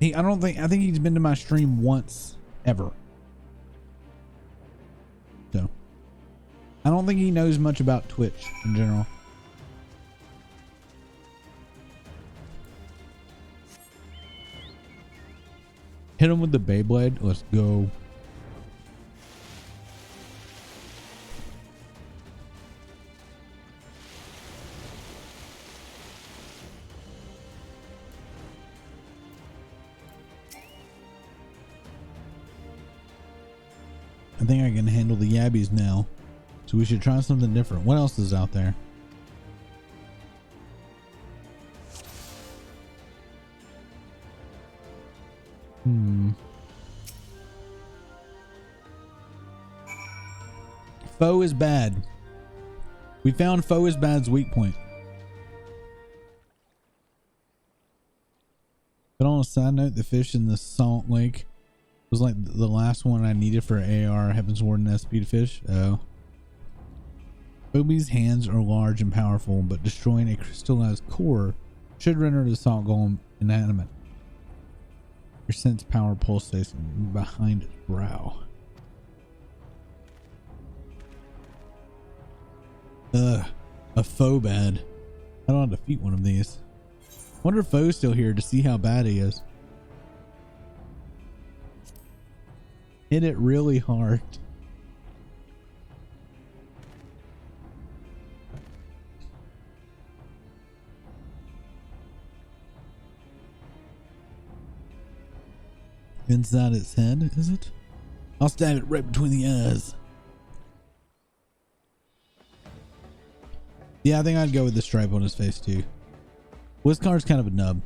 I think he's been to my stream once ever. So I don't think he knows much about Twitch in general. Hit him with the Beyblade. Let's go. I think I can handle the yabbies now. So we should try something different. What else is out there? Foe is bad. We found Foe is bad's weak point. But on a side note, the fish in the salt lake was like the last one I needed for AR Heaven's Warden SP fish. Oh. Obi's hands are large and powerful, but destroying a crystallized core should render the salt golem inanimate. Your sense power pulsating behind its brow. A foe bad. I don't have to defeat one of these. Wonder if Foe's still here to see how bad he is. Hit it really hard. Inside its head, is it? I'll stab it right between the eyes. Yeah, I think I'd go with the stripe on his face too. Whiskar's kind of a nub.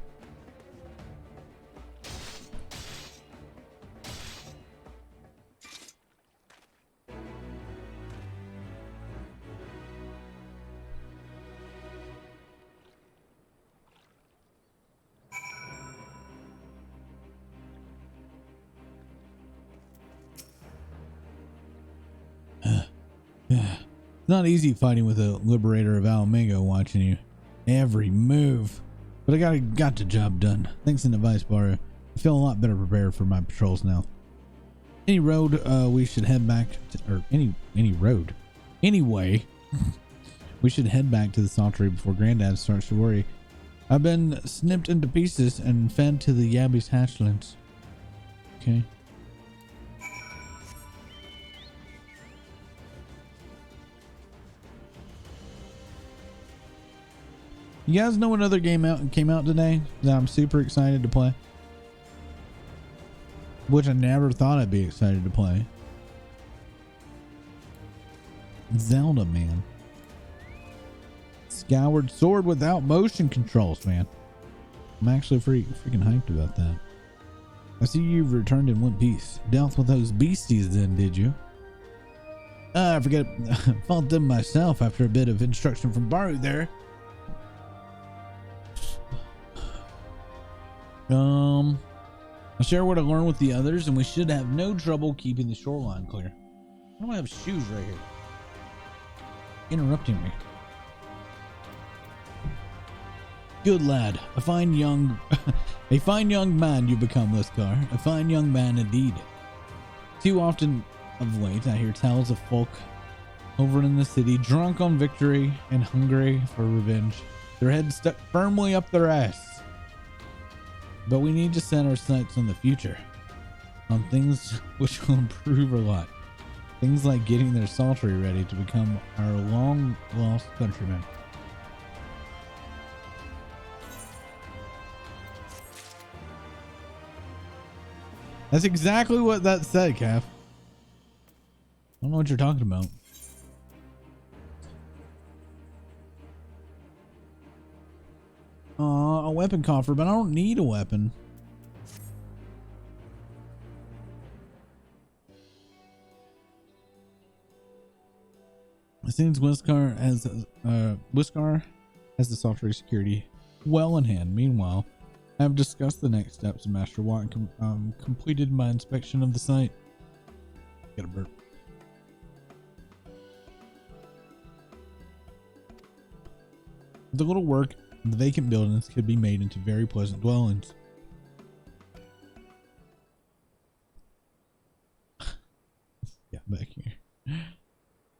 It's not easy fighting with a liberator of Alamago watching you every move, but I got the job done. Thanks in advice, Barra. I feel a lot better prepared for my patrols now. Any road we should head back to, or any road. Anyway, we should head back to the saltery before Granddad starts to worry. I've been snipped into pieces and fed to the Yabby's hatchlings. Okay. You guys know what other game came out today that I'm super excited to play? Which I never thought I'd be excited to play. Zelda, man. Skyward Sword without motion controls, man. I'm actually freaking hyped about that. I see you've returned in one piece. Dealt with those beasties then, did you? I forget. Fought them myself after a bit of instruction from Baru there. I'll share what I learned with the others, and we should have no trouble keeping the shoreline clear. Why do I have shoes right here? Interrupting me. Good lad. A fine young man you become, Liskar. A fine young man indeed. Too often of late, I hear tales of folk over in the city, drunk on victory and hungry for revenge, their heads stuck firmly up their ass. But we need to set our sights on the future, on things which will improve a lot. Things like getting their saltery ready to become our long-lost countrymen. That's exactly what that said, Cap. I don't know what you're talking about. A weapon coffer, but I don't need a weapon. It seems Wiskar has the software security well in hand. Meanwhile, I have discussed the next steps of Master Watt and completed my inspection of the site. Get a burp. With a little work, the vacant buildings could be made into very pleasant dwellings. Yeah, back here.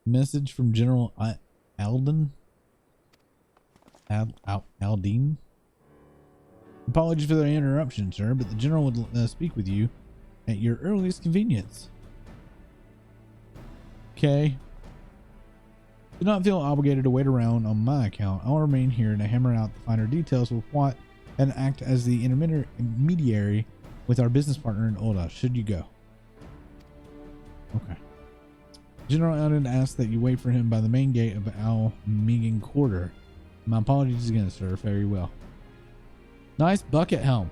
Message from General Aldin. Aldine. Apologies for the interruption, sir, but the general would speak with you at your earliest convenience. Okay. Do not feel obligated to wait around on my account. I'll remain here to hammer out the finer details with Watt and act as the intermediary with our business partner in Ulda, should you go. Okay. General Eldon asks that you wait for him by the main gate of Al Megan Quarter. My apologies again, sir. Very well. Nice bucket helm.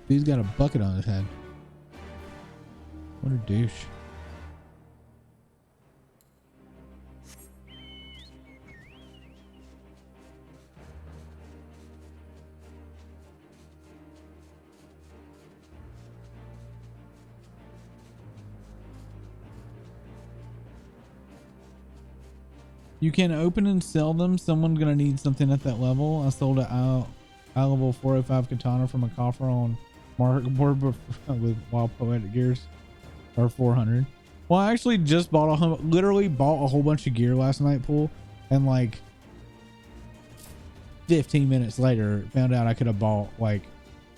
He's got a bucket on his head. What a douche. You can open and sell them. Someone's gonna need something at that level. I sold a high level 405 katana from a coffer on market board with Wild Poetic Gears, or 400. Well, I actually just literally bought a whole bunch of gear last night, Pool, and like 15 minutes later found out I could have bought like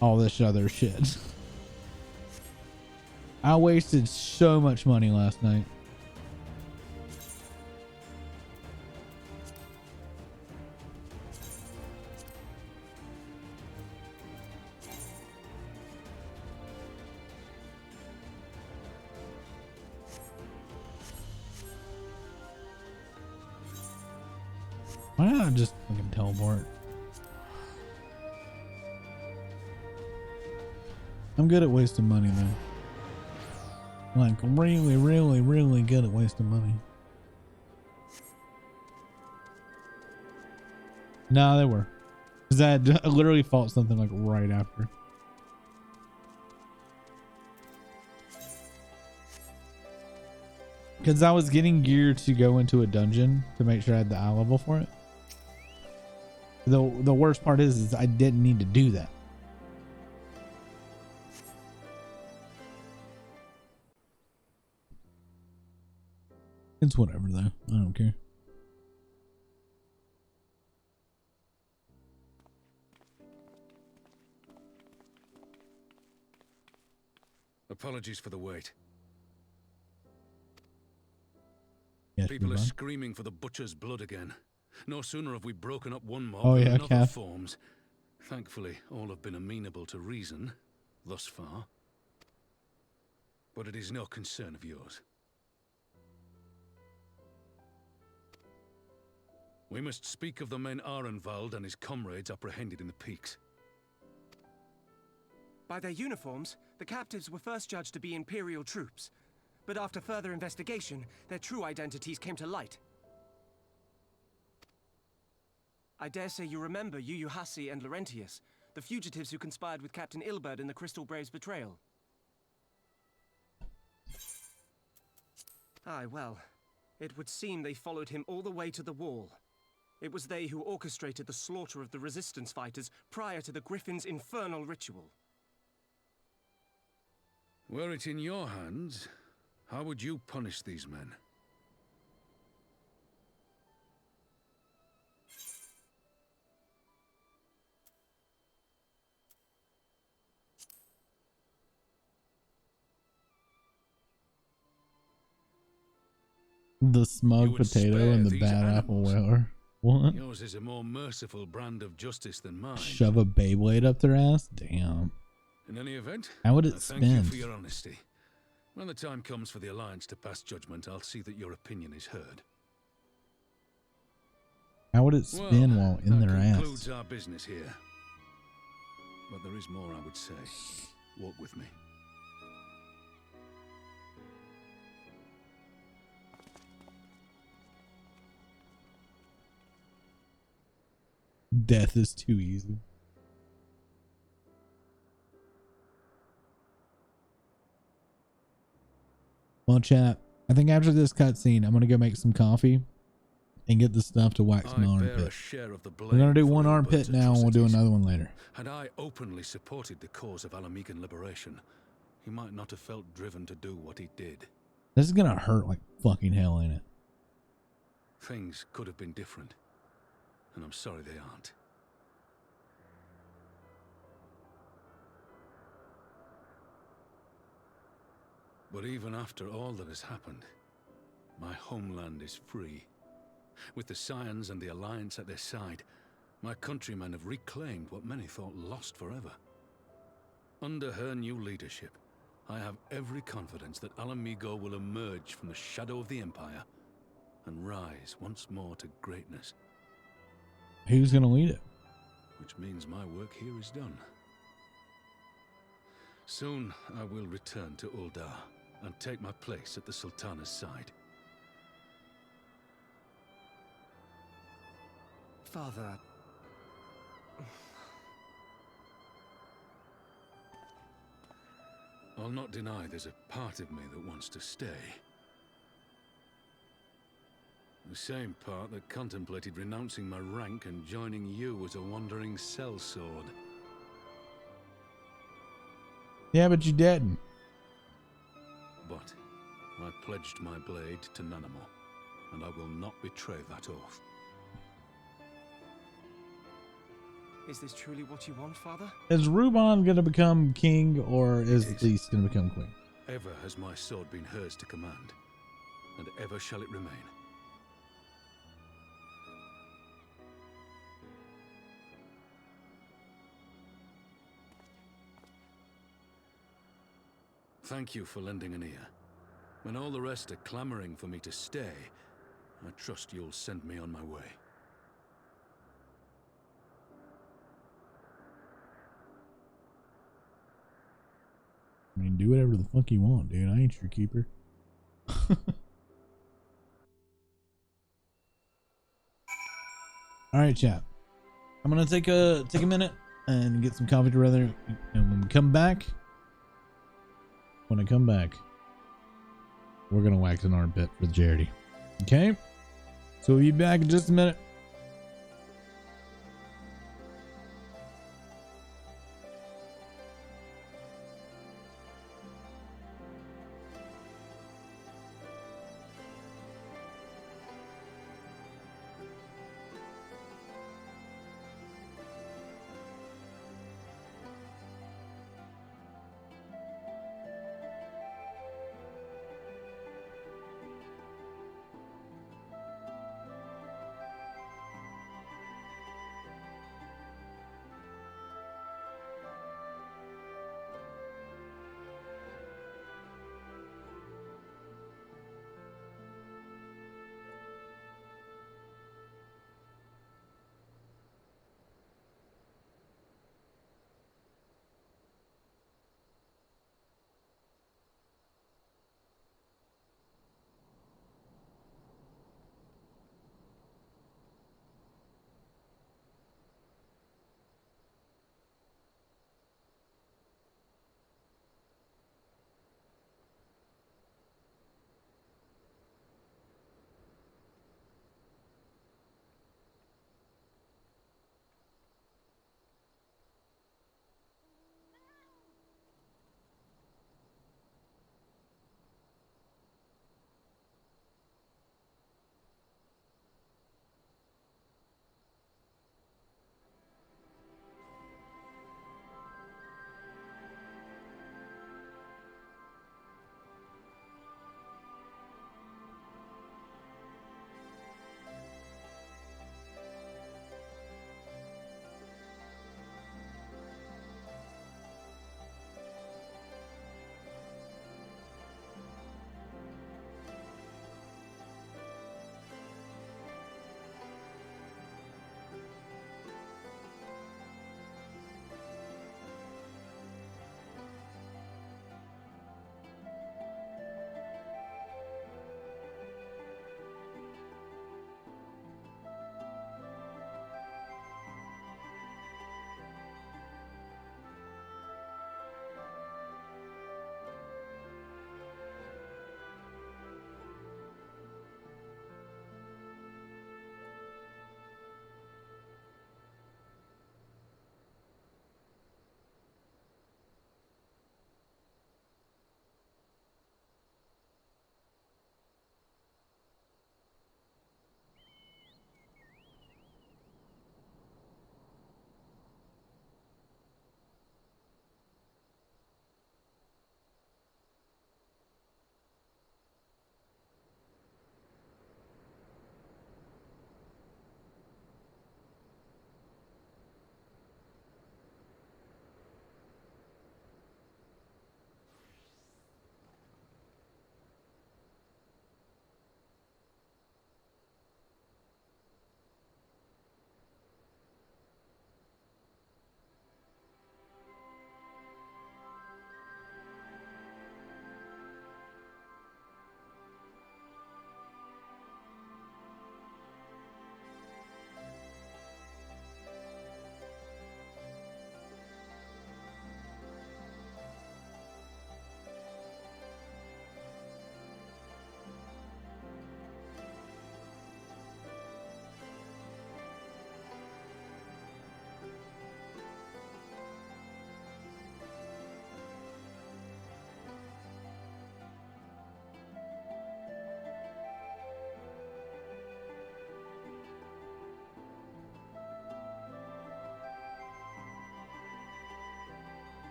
all this other shit. I wasted so much money last night. Why not just fucking teleport? I'm good at wasting money though. Like really, really, really good at wasting money. Nah, they were. Cause I literally fought something like right after. Cause I was getting gear to go into a dungeon to make sure I had the eye level for it. The worst part is I didn't need to do that. It's whatever though. I don't care. Apologies for the wait. Yes, People are screaming for the butcher's blood again. No sooner have we broken up one mob Oh, than yeah, another Kath. forms. Thankfully, all have been amenable to reason, thus far. But it is no concern of yours. We must speak of the men Arenvald and his comrades apprehended in the peaks. By their uniforms, the captives were first judged to be Imperial troops. But after further investigation, their true identities came to light. I dare say you remember Yuyuhasi and Laurentius, the fugitives who conspired with Captain Ilberd in the Crystal Brave's betrayal. Aye, well, it would seem they followed him all the way to the wall. It was they who orchestrated the slaughter of the resistance fighters prior to the Griffin's infernal ritual. Were it in your hands, how would you punish these men? The smug would potato spare and the these bad apple animals. whaler. What? Yours is a more merciful brand of justice than mine. Shove a Beyblade up their ass? Damn. In any event, How would it thank you spin? for your honesty. When the time comes for the Alliance to pass judgment, I'll see that your opinion is heard. How would it spin while in that their concludes ass? our business here. But there is more I would say. Walk with me. Death is too easy. Well, chat, I think after this cutscene, I'm gonna go make some coffee and get the stuff to wax my armpit. We're gonna do one armpit now, and we'll do another one later. Had I openly supported the cause of Alamegan liberation, he might not have felt driven to do what he did. This is gonna hurt like fucking hell, ain't it? Things could have been different, and I'm sorry they aren't. But even after all that has happened, my homeland is free. With the Scions and the Alliance at their side, my countrymen have reclaimed what many thought lost forever. Under her new leadership, I have every confidence that Alamigo will emerge from the shadow of the Empire and rise once more to greatness. Who's gonna lead it? Which means my work here is done. Soon I will return to Uldar and take my place at the Sultana's side. Father... I'll not deny there's a part of me that wants to stay. The same part that contemplated renouncing my rank and joining you as a wandering sellsword. Yeah, but you didn't. But I pledged my blade to Nanamo, and I will not betray that oath. Is this truly what you want, Father? Is Ruban gonna become king, or is Lise gonna become queen? Ever has my sword been hers to command, and ever shall it remain. Thank you for lending an ear. When all the rest are clamoring for me to stay, I trust you'll send me on my way. I mean, do whatever the fuck you want, dude. I ain't your keeper. All right, chat. I'm gonna take a minute and get some coffee together, and when we come back, we're gonna wax an armpit for Charity. Okay, so we'll be back in just a minute.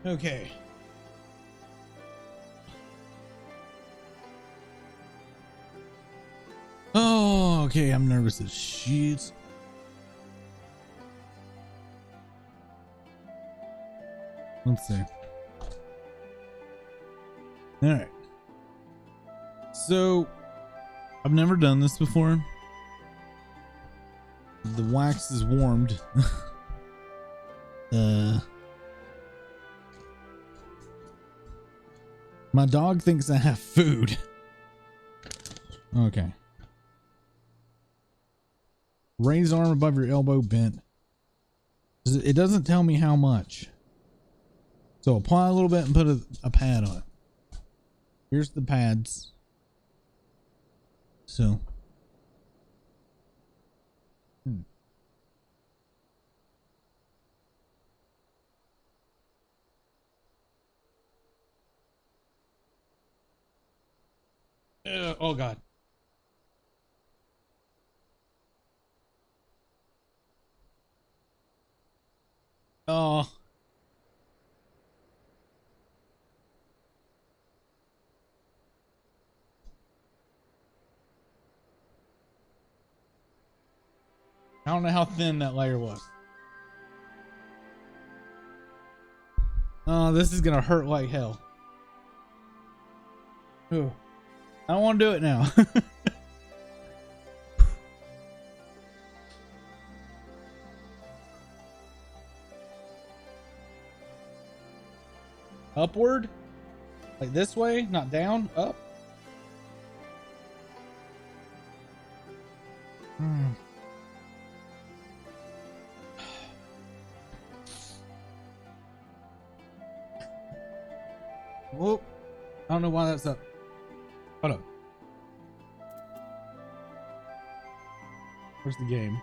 Okay. Oh, okay. I'm nervous as shit. Let's see. All right. So, I've never done this before. The wax is warmed. My dog thinks I have food. Okay. Raise arm above your elbow bent. It doesn't tell me how much. So apply a little bit and put a pad on it. Here's the pads. So. Oh God. Oh. I don't know how thin that layer was. Oh, this is gonna hurt like hell. Ooh. I don't want to do it now. Upward? Like this way? Not down? Up? Whoop. I don't know why that's up. Hold up. Where's the game?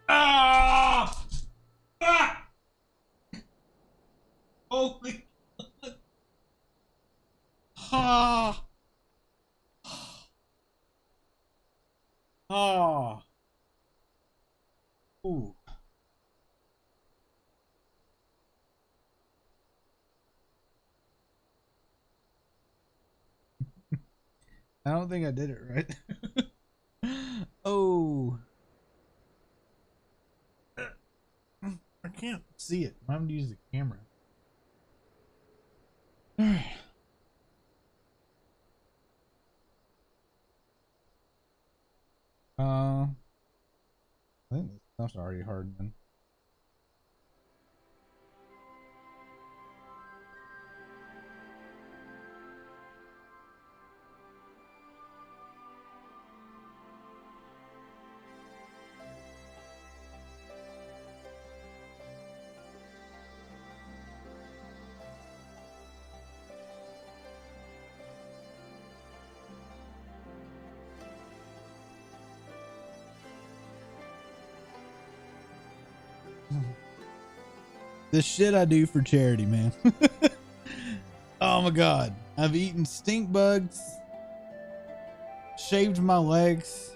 Ah! Ah! Holy God. Ah! Ah! Ooh. I don't think I did it right. Oh. I can't see it. I'm having to use the camera. Alright. I think this stuff's already hardening. The shit I do for charity, man. Oh my God. I've eaten stink bugs, shaved my legs.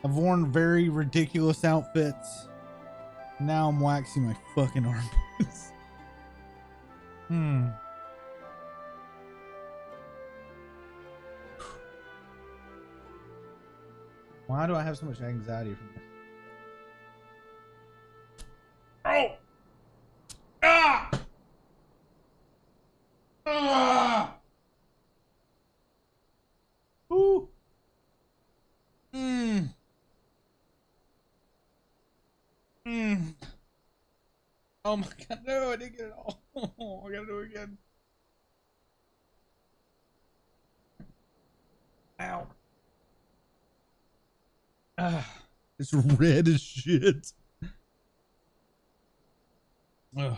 I've worn very ridiculous outfits. Now I'm waxing my fucking armpits. Why do I have so much anxiety from this? Oh! Ah! Ah! Ooh! Oh my God, no, I didn't get it all. Oh, I gotta do it again. Ow. Ah, it's red as shit. Ugh. I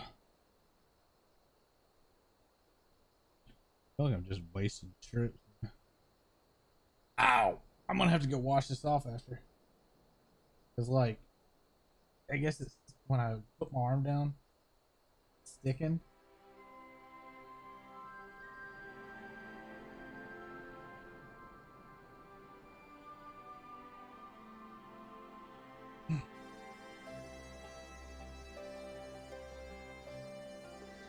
feel like I'm just wasting strips. Ow! I'm gonna have to go wash this off after. Cause like, I guess it's when I put my arm down, it's sticking.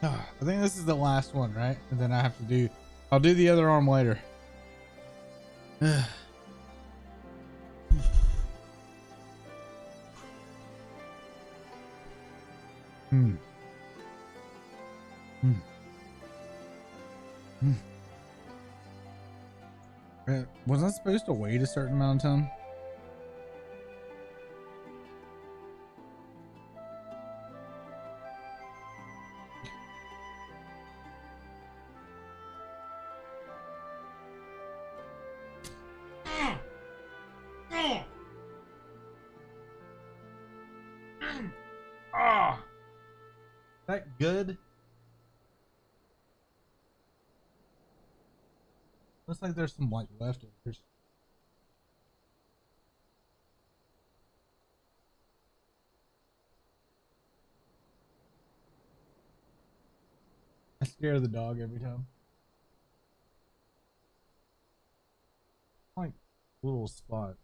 I think this is the last one, right? And then I'll do the other arm later. Hmm. Hmm. Hmm. Was I supposed to wait a certain amount of time? Ah, that good? Looks like there's some like leftovers. I scare the dog every time. Like little spot.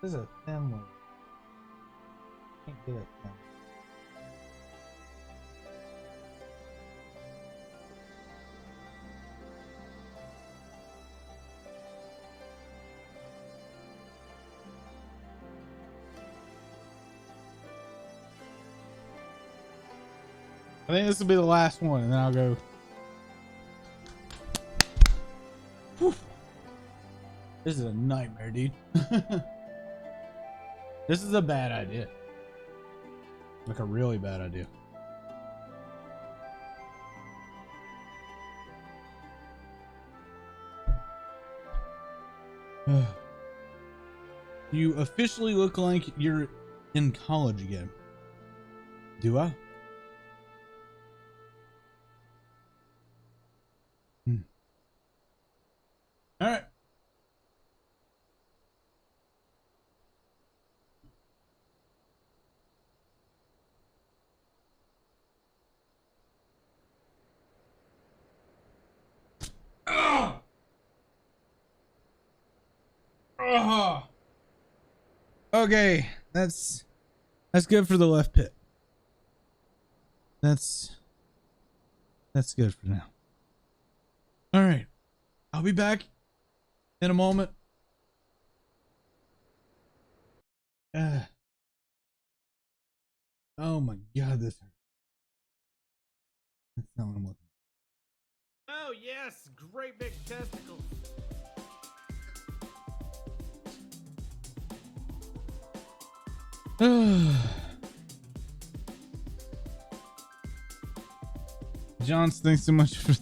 This is a thin one. Can't get it thin. I think this will be the last one, and then I'll go. Whew. This is a nightmare, dude. This is a bad idea. Like a really bad idea. You officially look like you're in college again. Do I? All right. Okay, that's good for the left pit. That's good for now. All right, I'll be back in a moment. Oh my God, this hurts. That's not what I'm looking Oh yes, great big testicles. John, thanks so much for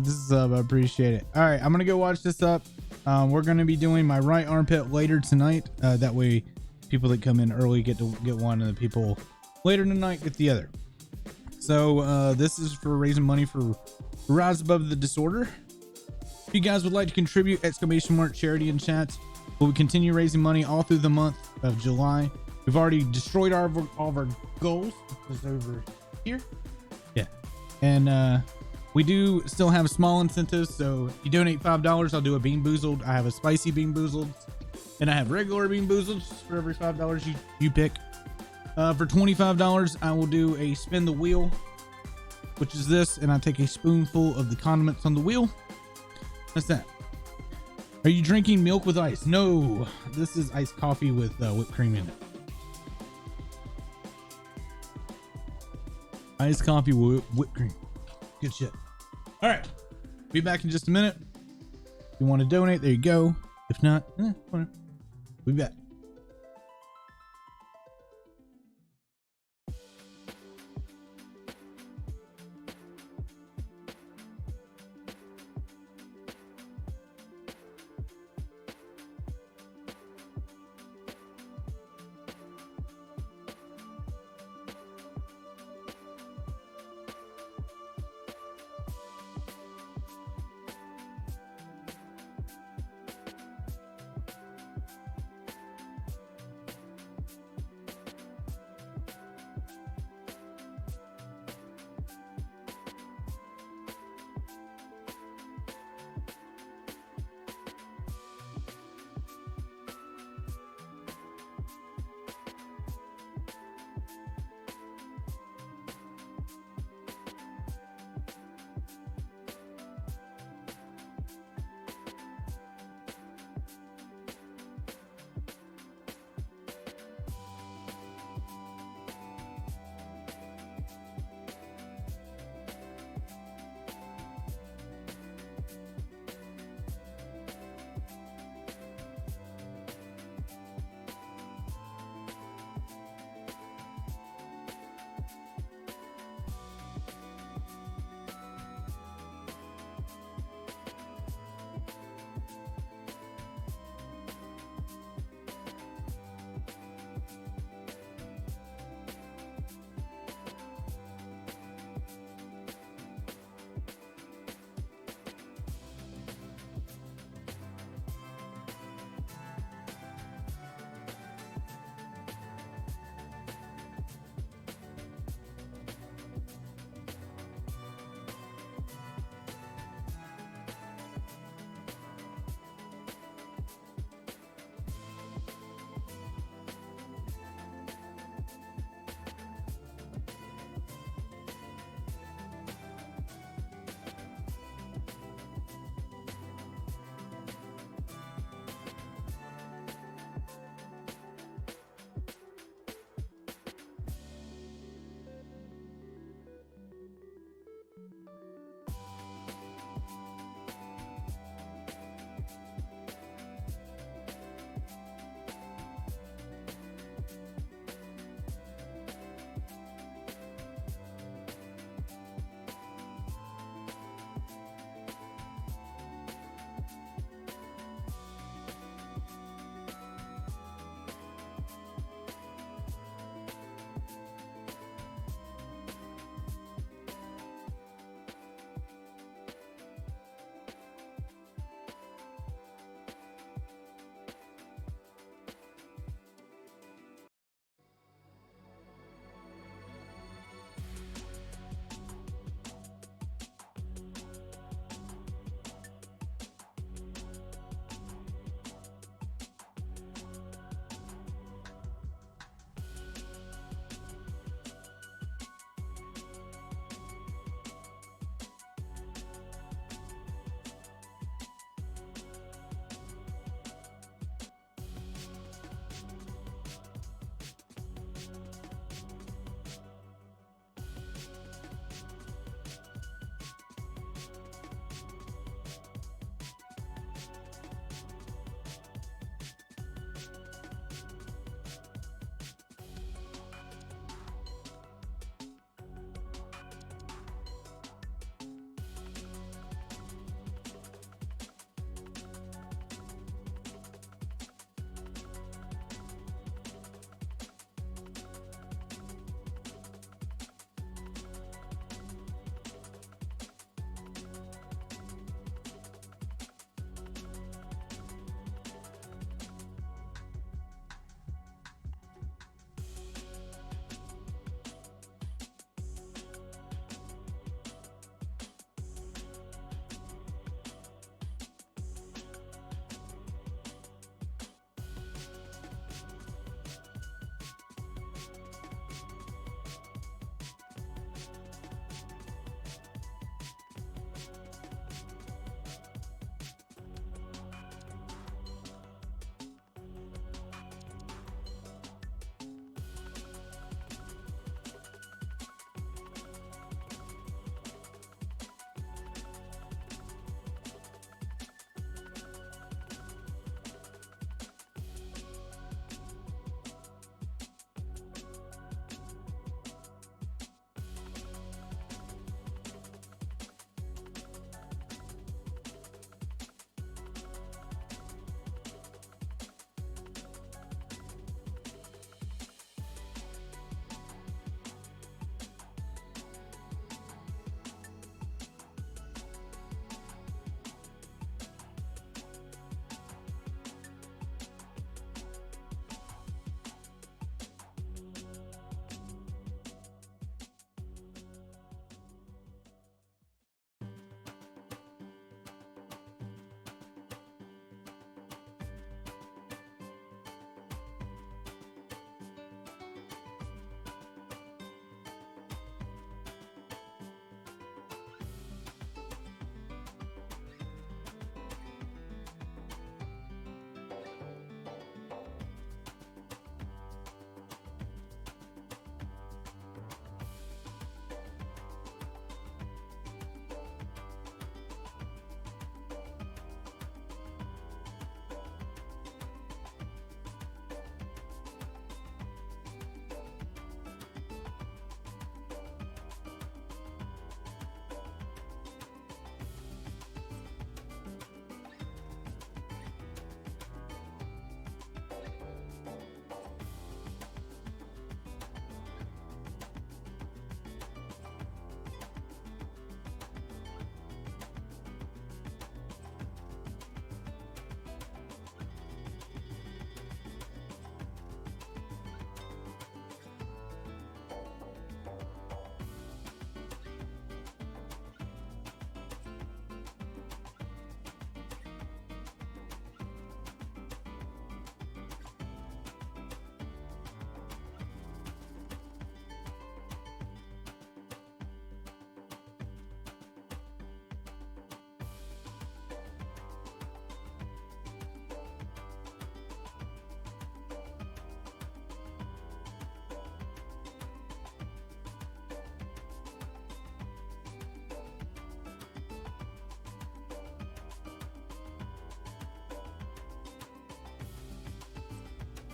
this sub. I appreciate it. All right, I'm gonna go watch this up. We're gonna be doing my right armpit later tonight. That way, people that come in early get to get one, and the people later tonight get the other. So this is for raising money for Rise Above the Disorder. If you guys would like to contribute, ! charity in chat. We'll continue raising money all through the month of July. We've already destroyed all of our goals. It's over here. Yeah. And we do still have small incentives. So if you donate $5, I'll do a Bean Boozled. I have a spicy Bean Boozled. And I have regular Bean Boozled for every $5 you pick. For $25, I will do a spin the wheel, which is this. And I take a spoonful of the condiments on the wheel. That's that. Are you drinking milk with ice? No, this is iced coffee with whipped cream in it. Iced coffee with whipped cream. Good shit. All right. Be back in just a minute. If you want to donate, there you go. If not, whatever. We'll be back.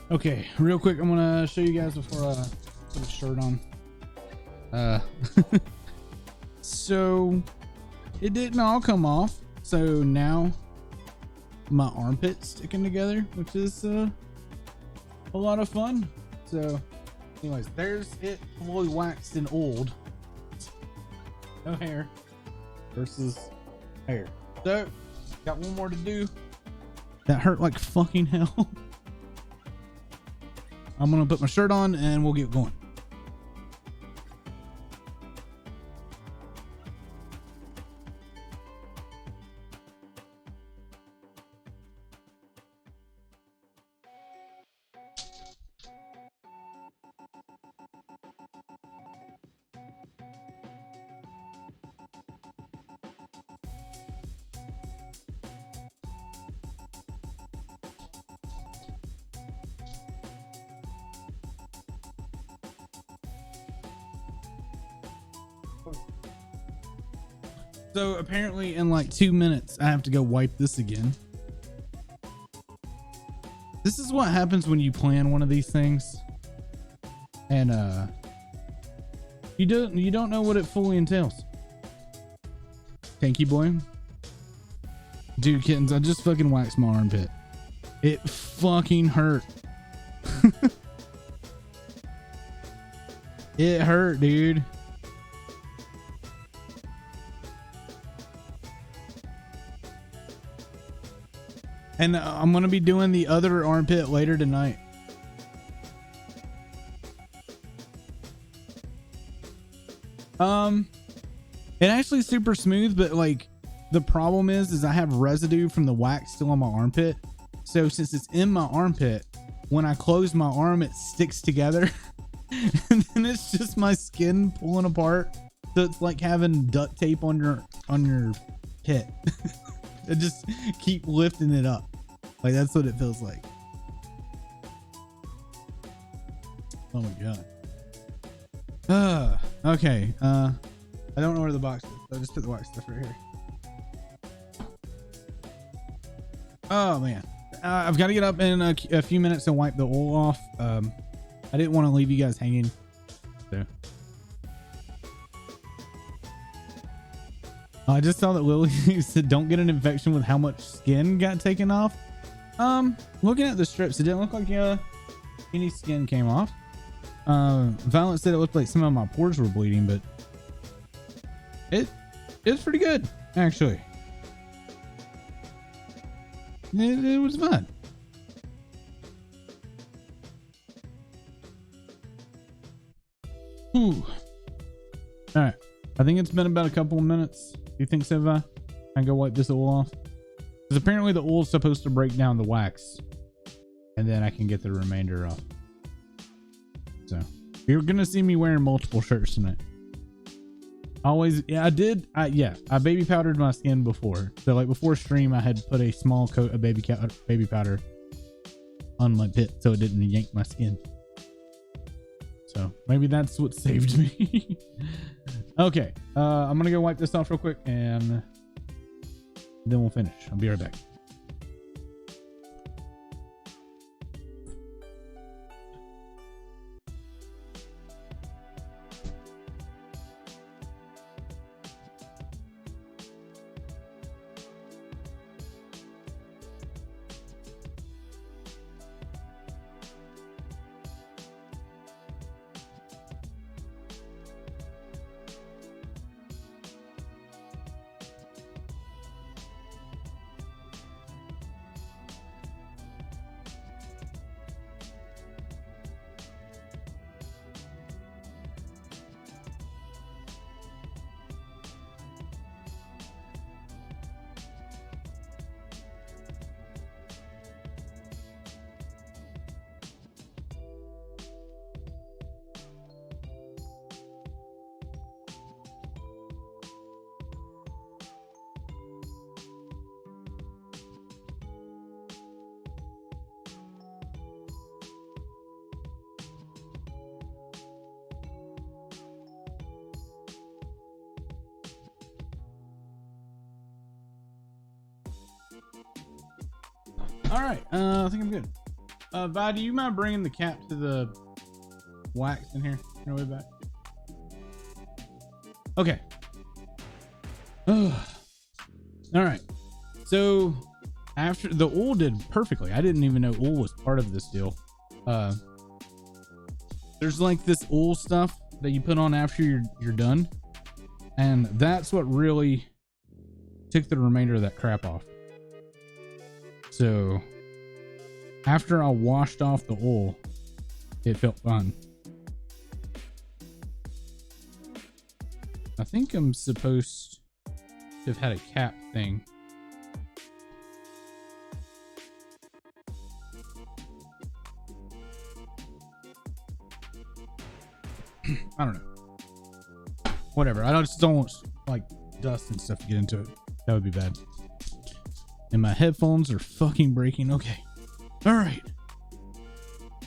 Okay, real quick, I'm gonna show you guys before I put a shirt on. So it didn't all come off. So now my armpit's sticking together, which is a lot of fun. So anyways, there's it fully waxed and oiled. No hair versus hair. So got one more to do. That hurt like fucking hell. I'm gonna put my shirt on and we'll get going. So apparently in like 2 minutes, I have to go wipe this again. This is what happens when you plan one of these things. And you don't know what it fully entails. Thank you, boy. Dude, kittens, I just fucking waxed my armpit. It fucking hurt. It hurt, dude. And I'm going to be doing the other armpit later tonight. It actually is super smooth, but like the problem is I have residue from the wax still on my armpit. So since it's in my armpit, when I close my arm, it sticks together. And then it's just my skin pulling apart. So it's like having duct tape on your pit. And just keep lifting it up. Like that's what it feels like. Oh my god. Okay. I don't know where the box is. So I just put the wax stuff right here. Oh man. I've got to get up in a few minutes and wipe the oil off. I didn't want to leave you guys hanging. So. I just saw that Lily said don't get an infection with how much skin got taken off. Looking at the strips, it didn't look like any skin came off. Violet said it looked like some of my pores were bleeding, but it's pretty good actually. It was fun. Ooh. All right. I think it's been about a couple of minutes. Do you think so, Vi? I go wipe this oil off? Because apparently the oil is supposed to break down the wax. And then I can get the remainder off. So you're going to see me wearing multiple shirts tonight. Always. Yeah, I did. I baby powdered my skin before. So like before stream, I had put a small coat of baby powder on my pit so it didn't yank my skin. So maybe that's what saved me. Okay. I'm going to go wipe this off real quick and then we'll finish. I'll be right back. All right, I think I'm good. Vi, do you mind bringing the cap to the wax in here on your way back? Okay. All right. So after the oil did perfectly. I didn't even know oil was part of this deal. There's like this oil stuff that you put on after you're done, and that's what really took the remainder of that crap off. So after I washed off the oil, it felt fine. I think I'm supposed to have had a cap thing. I don't know. Whatever. I just don't want like dust and stuff to get into it. That would be bad. And my headphones are fucking breaking. Okay. All right.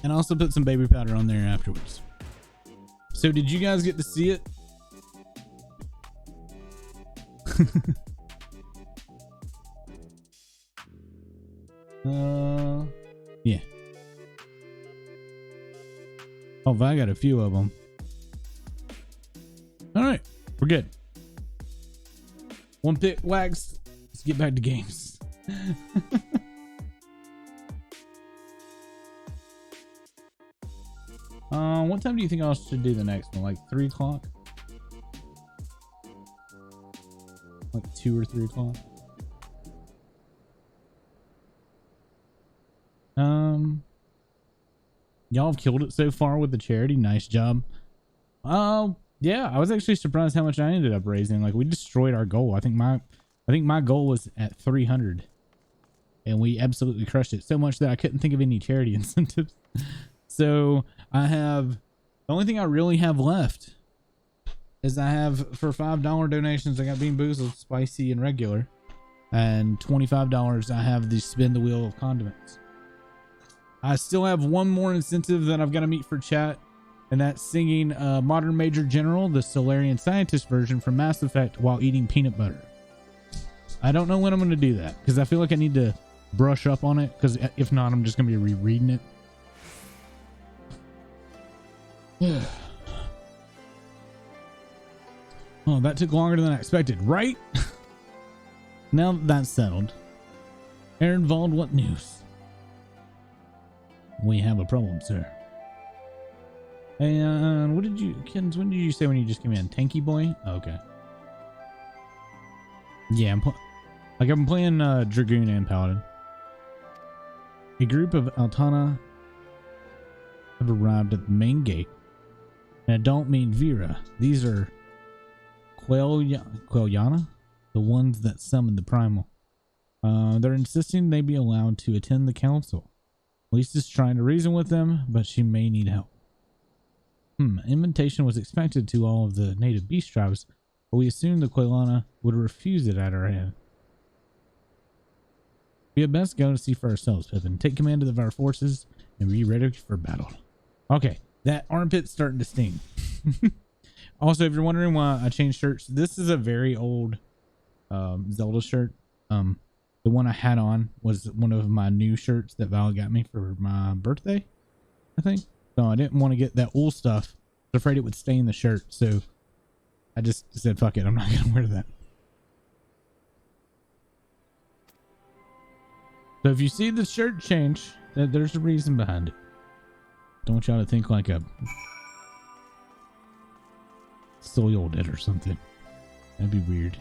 And I also put some baby powder on there afterwards. So did you guys get to see it? Yeah. Oh, I got a few of them. All right, we're good. One pick wax. Let's get back to games. What time do you think I should do the next one? Like 3 o'clock? Like 2 or 3 o'clock? Y'all have killed it so far with the charity. Nice job. Yeah, I was actually surprised how much I ended up raising. Like, we destroyed our goal. I think my goal was at 300, and we absolutely crushed it so much that I couldn't think of any charity incentives. So the only thing I really have left is I have, for $5 donations, I got Bean Boozled, spicy and regular, and $25 I have the spin the wheel of condiments. I still have one more incentive that I've got to meet for chat, and that's singing Modern Major General, the Solarian Scientist version from Mass Effect, while eating peanut butter. I don't know when I'm going to do that, because I feel like I need to brush up on it, because if not, I'm just going to be rereading it. Oh, that took longer than I expected, right? Now that that's settled, Aaron Vald, what news? We have a problem, sir. And what did you, Kens, when did you say when you just came in? Tanky boy? Oh, okay. Yeah, I'm playing Dragoon and Paladin. A group of Altana have arrived at the main gate. And I don't mean Vera. These are Quelliana, the ones that summoned the primal. They're insisting they be allowed to attend the council. Lisa's trying to reason with them, but she may need help. Invitation was expected to all of the native beast tribes, but we assumed the Quelliana would refuse it at our hand. We had best go to see for ourselves, Pippin. Take command of our forces and be ready for battle. Okay, that armpit's starting to sting. Also, if you're wondering why I changed shirts, this is a very old Zelda shirt. The one I had on was one of my new shirts that Val got me for my birthday, I think. So I didn't want to get that old stuff. I was afraid it would stain the shirt. So I just said, fuck it. I'm not going to wear that. So if you see the shirt change, there's a reason behind it. Don't want y'all to think like a soiled it or something. That'd be weird.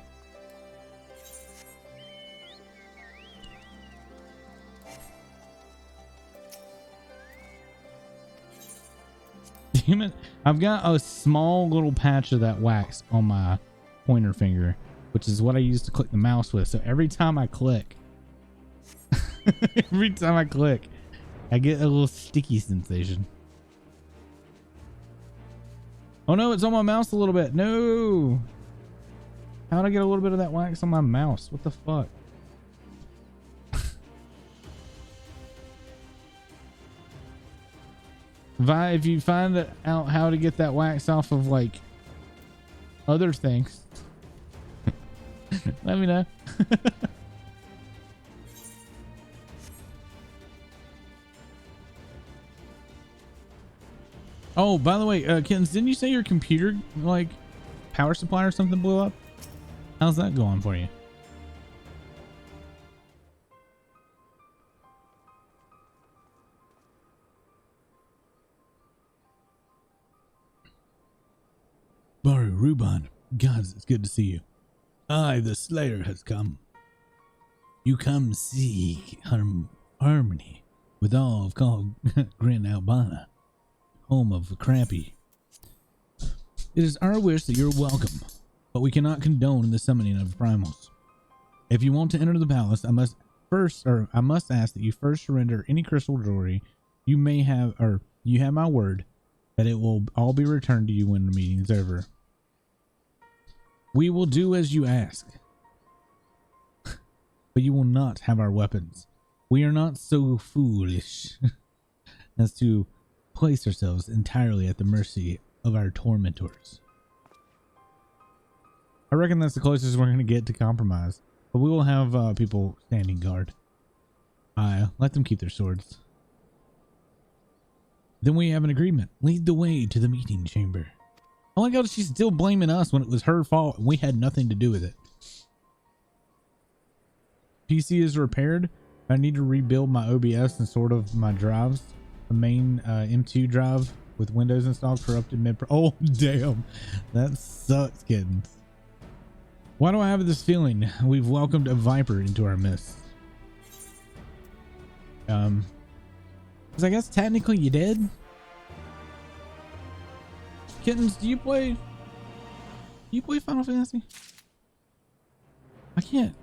Damn it. I've got a small little patch of that wax on my pointer finger, which is what I use to click the mouse with. So every time I click, I get a little sticky sensation. Oh no, it's on my mouse a little bit. No. How'd I get a little bit of that wax on my mouse? What the fuck? Vi, if you find out how to get that wax off of like other things, let me know. Oh, by the way, Kittens, didn't you say your computer, like, power supply or something blew up? How's that going for you? Baru, Ruban, gods, it's good to see you. I, the Slayer, has come. You come seek harmony with all of called Grin Albana, home of the Crappy. It is our wish that you're welcome, but we cannot condone the summoning of primals. If you want to enter the palace, I must ask that you first surrender any crystal jewelry you may have, or you have my word that it will all be returned to you when the meeting is over. We will do as you ask, but you will not have our weapons. We are not so foolish as to place ourselves entirely at the mercy of our tormentors. I reckon that's the closest we're going to get to compromise, but we will have people standing guard. Let them keep their swords. Then we have an agreement. Lead the way to the meeting chamber. Oh my god, she's still blaming us when it was her fault and we had nothing to do with it. PC is repaired. I need to rebuild my OBS and sort of my drives. The main M2 drive with Windows installed corrupted mid. Oh damn, that sucks, kittens. Why do I have this feeling we've welcomed a viper into our midst? Because I guess technically you did. Kittens, do you play Final Fantasy? I can't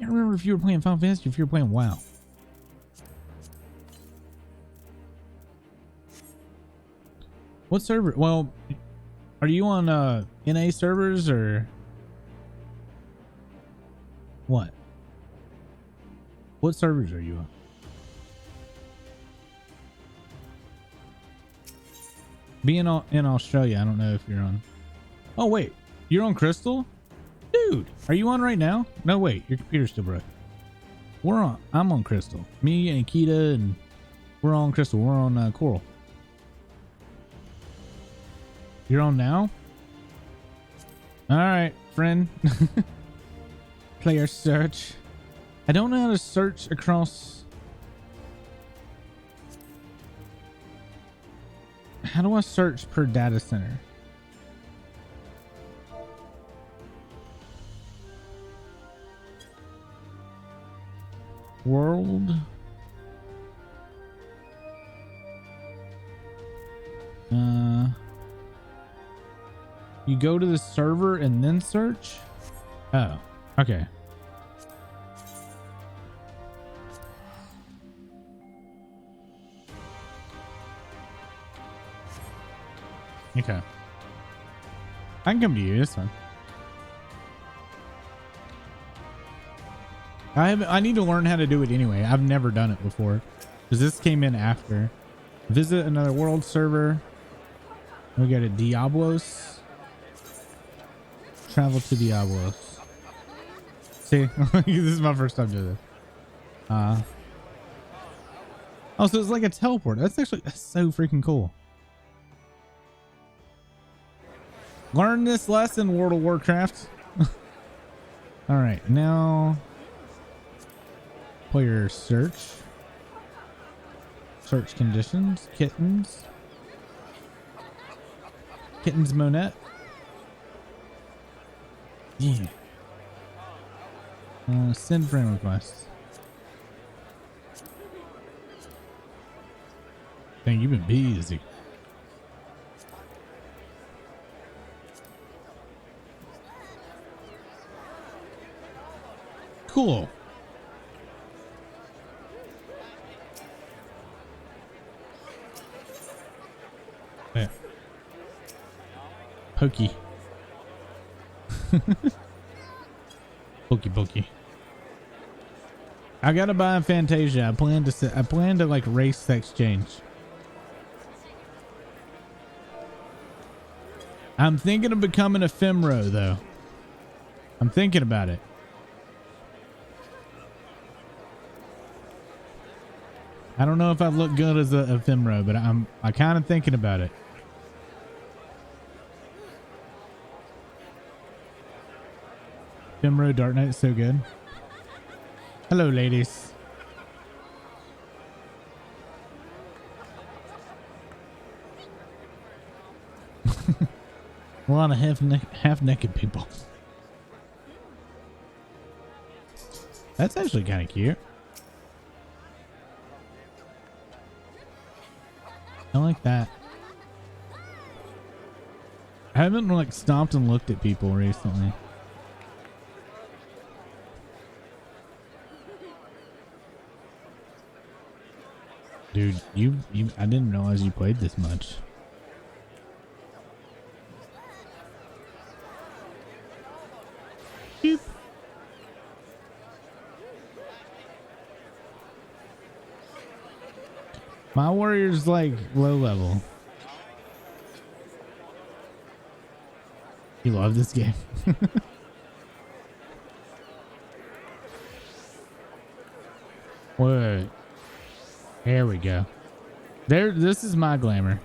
remember if you were playing Final Fantasy or if you were playing WoW. What server? Well, are you on NA servers or what? What servers are you on? Being in Australia, I don't know if you're on. Oh wait, you're on Crystal? Dude, are you on right now? No, wait, your computer's still broke. I'm on Crystal. Me and Akita, and we're on Crystal. We're on Coral. You're on now? All right, friend. Player search. I don't know how to search across. How do I search per data center? World. You go to the server and then search? Oh, okay. Okay. I can come to you, this one. I need to learn how to do it anyway. I've never done it before because this came in after. Visit another world server. We go to Diablos. Travel to Diablos. See, this is my first time doing this. Oh, so it's like a teleport. That's so freaking cool. Learn this lesson, World of Warcraft. All right, now player search. Search conditions. Kittens. Kittens Monette. Yeah. Send friend request. Dang, you've been busy. Cool. Yeah. Pokey. Pokey. I gotta buy a Fantasia. I plan to like race the exchange. I'm thinking of becoming a Femro though. I'm thinking about it. I don't know if I'd look good as a ephemera, but I kind of thinking about it. Ephemera Dark Knight is so good. Hello, ladies. A lot of half naked people. That's actually kind of cute. I like that. I haven't like stopped and looked at people recently. Dude, you I didn't realize you played this much. Beep. My warrior's like low level. You love this game. Wait. There we go. There, this is my glamour.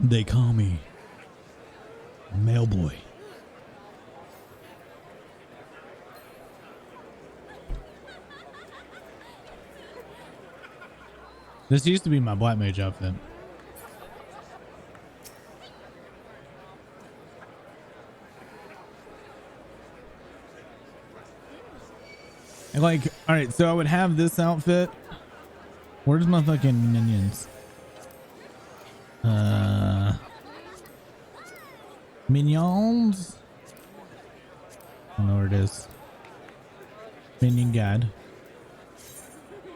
They call me Mailboy. This used to be my Black Mage outfit. And like, all right, so I would have this outfit. Where's my fucking minions? Minions? I don't know where it is. Minion guide.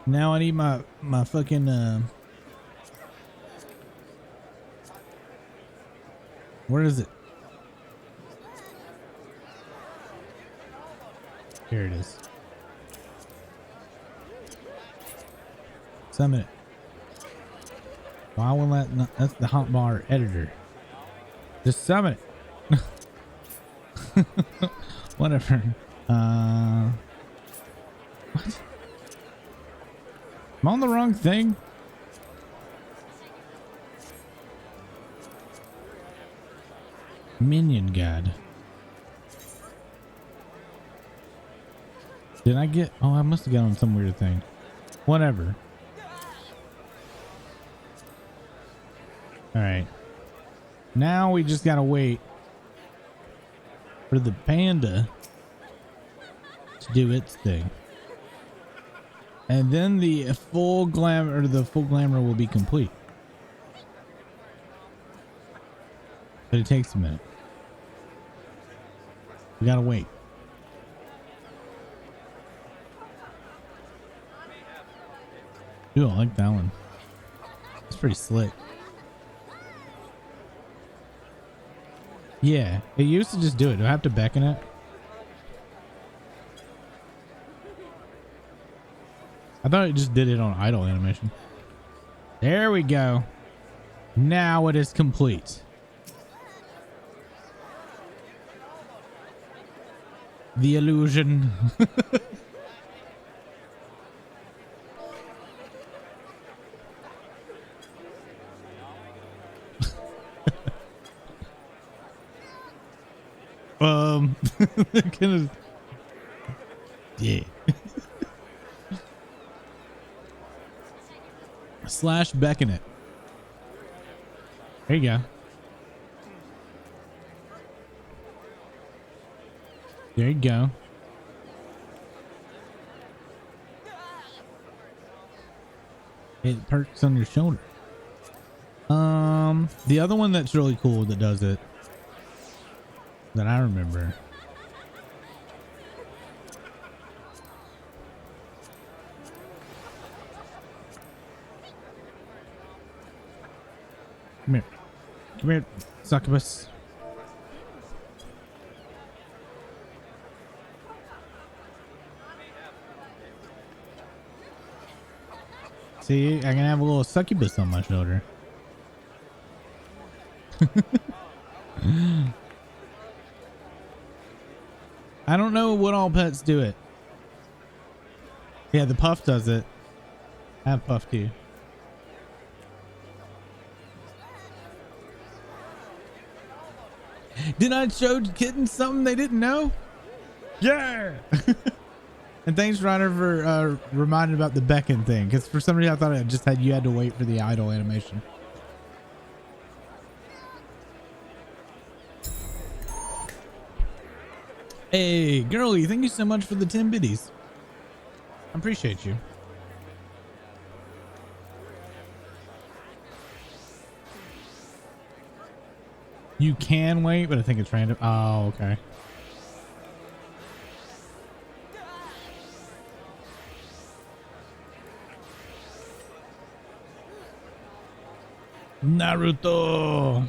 Now I need my fucking where is it? Here it is. Summon it. Why will that not? That's the hotbar editor. Just summon it. Whatever. What? I'm on the wrong thing. Minion guide. Did I get? Oh, I must have got on some weird thing. Whatever. All right. Now we just gotta wait for the panda to do its thing. And then the full glamour will be complete. But it takes a minute. We gotta wait. Ooh, I like that one. It's pretty slick. Yeah, it used to just do it. Do I have to beckon it? I thought it just did it on idle animation. There we go. Now it is complete. The illusion. Kind of, yeah. Slash beckon it. There you go. There you go. It perks on your shoulder. The other one that's really cool that does it, that I remember. Come here. Come here, succubus. See, I can have a little succubus on my shoulder. I don't know what all pets do it. Yeah, the puff does it. I have puff too. Did I show kittens something they didn't know? Yeah. And thanks, Ryder, for reminding about the beckon thing, because for some reason I thought it just had you had to wait for the idle animation. Hey, girlie, thank you so much for the 10 biddies. I appreciate you. You can wait, but I think it's random. Oh, okay. Naruto.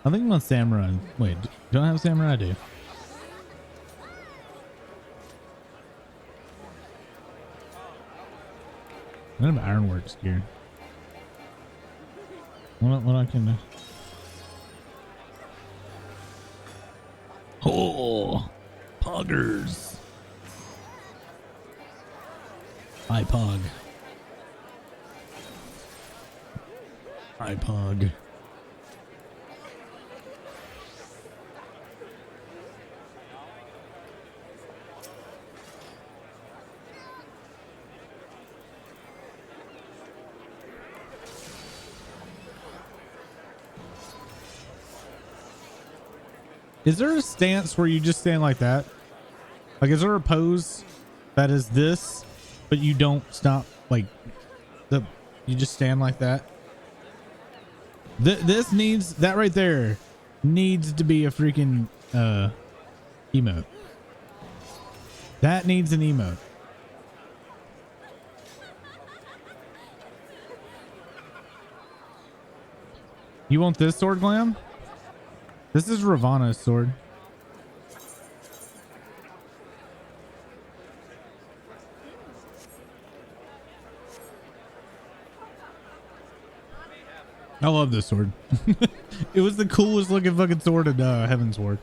I think I'm on samurai. Wait, do I have samurai? I do. I have ironworks gear. What I can do? Oh, poggers. Hi, pog. Hi, pog. Is there a stance where you just stand like that? Like, is there a pose that is this, but you don't stop, like, you just stand like that? This needs, that right there needs to be a freaking emote. That needs an emote. You want this sword, Glam? This is Ravana's sword. I love this sword. It was the coolest looking fucking sword in Heaven's Ward.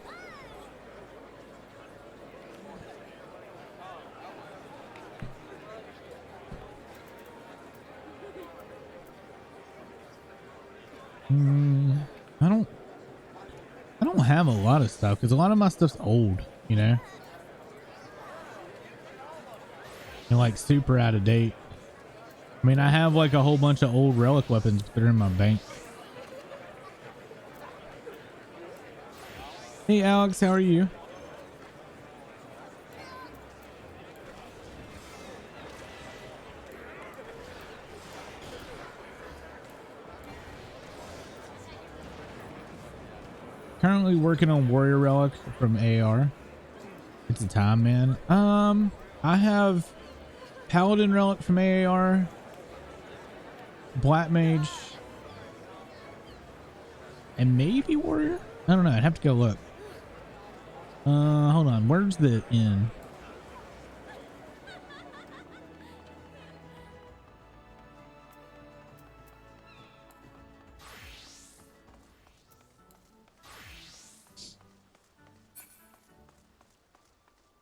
I don't have a lot of stuff because a lot of my stuff's old, you know, and like super out of date. I mean, I have like a whole bunch of old relic weapons that are in my bank. Hey Alex, how are you? Currently working on Warrior Relic from AR. It's a time, man. I have Paladin Relic from AAR, Black Mage, and maybe Warrior? I don't know. I'd have to go look. Hold on. Where's the inn?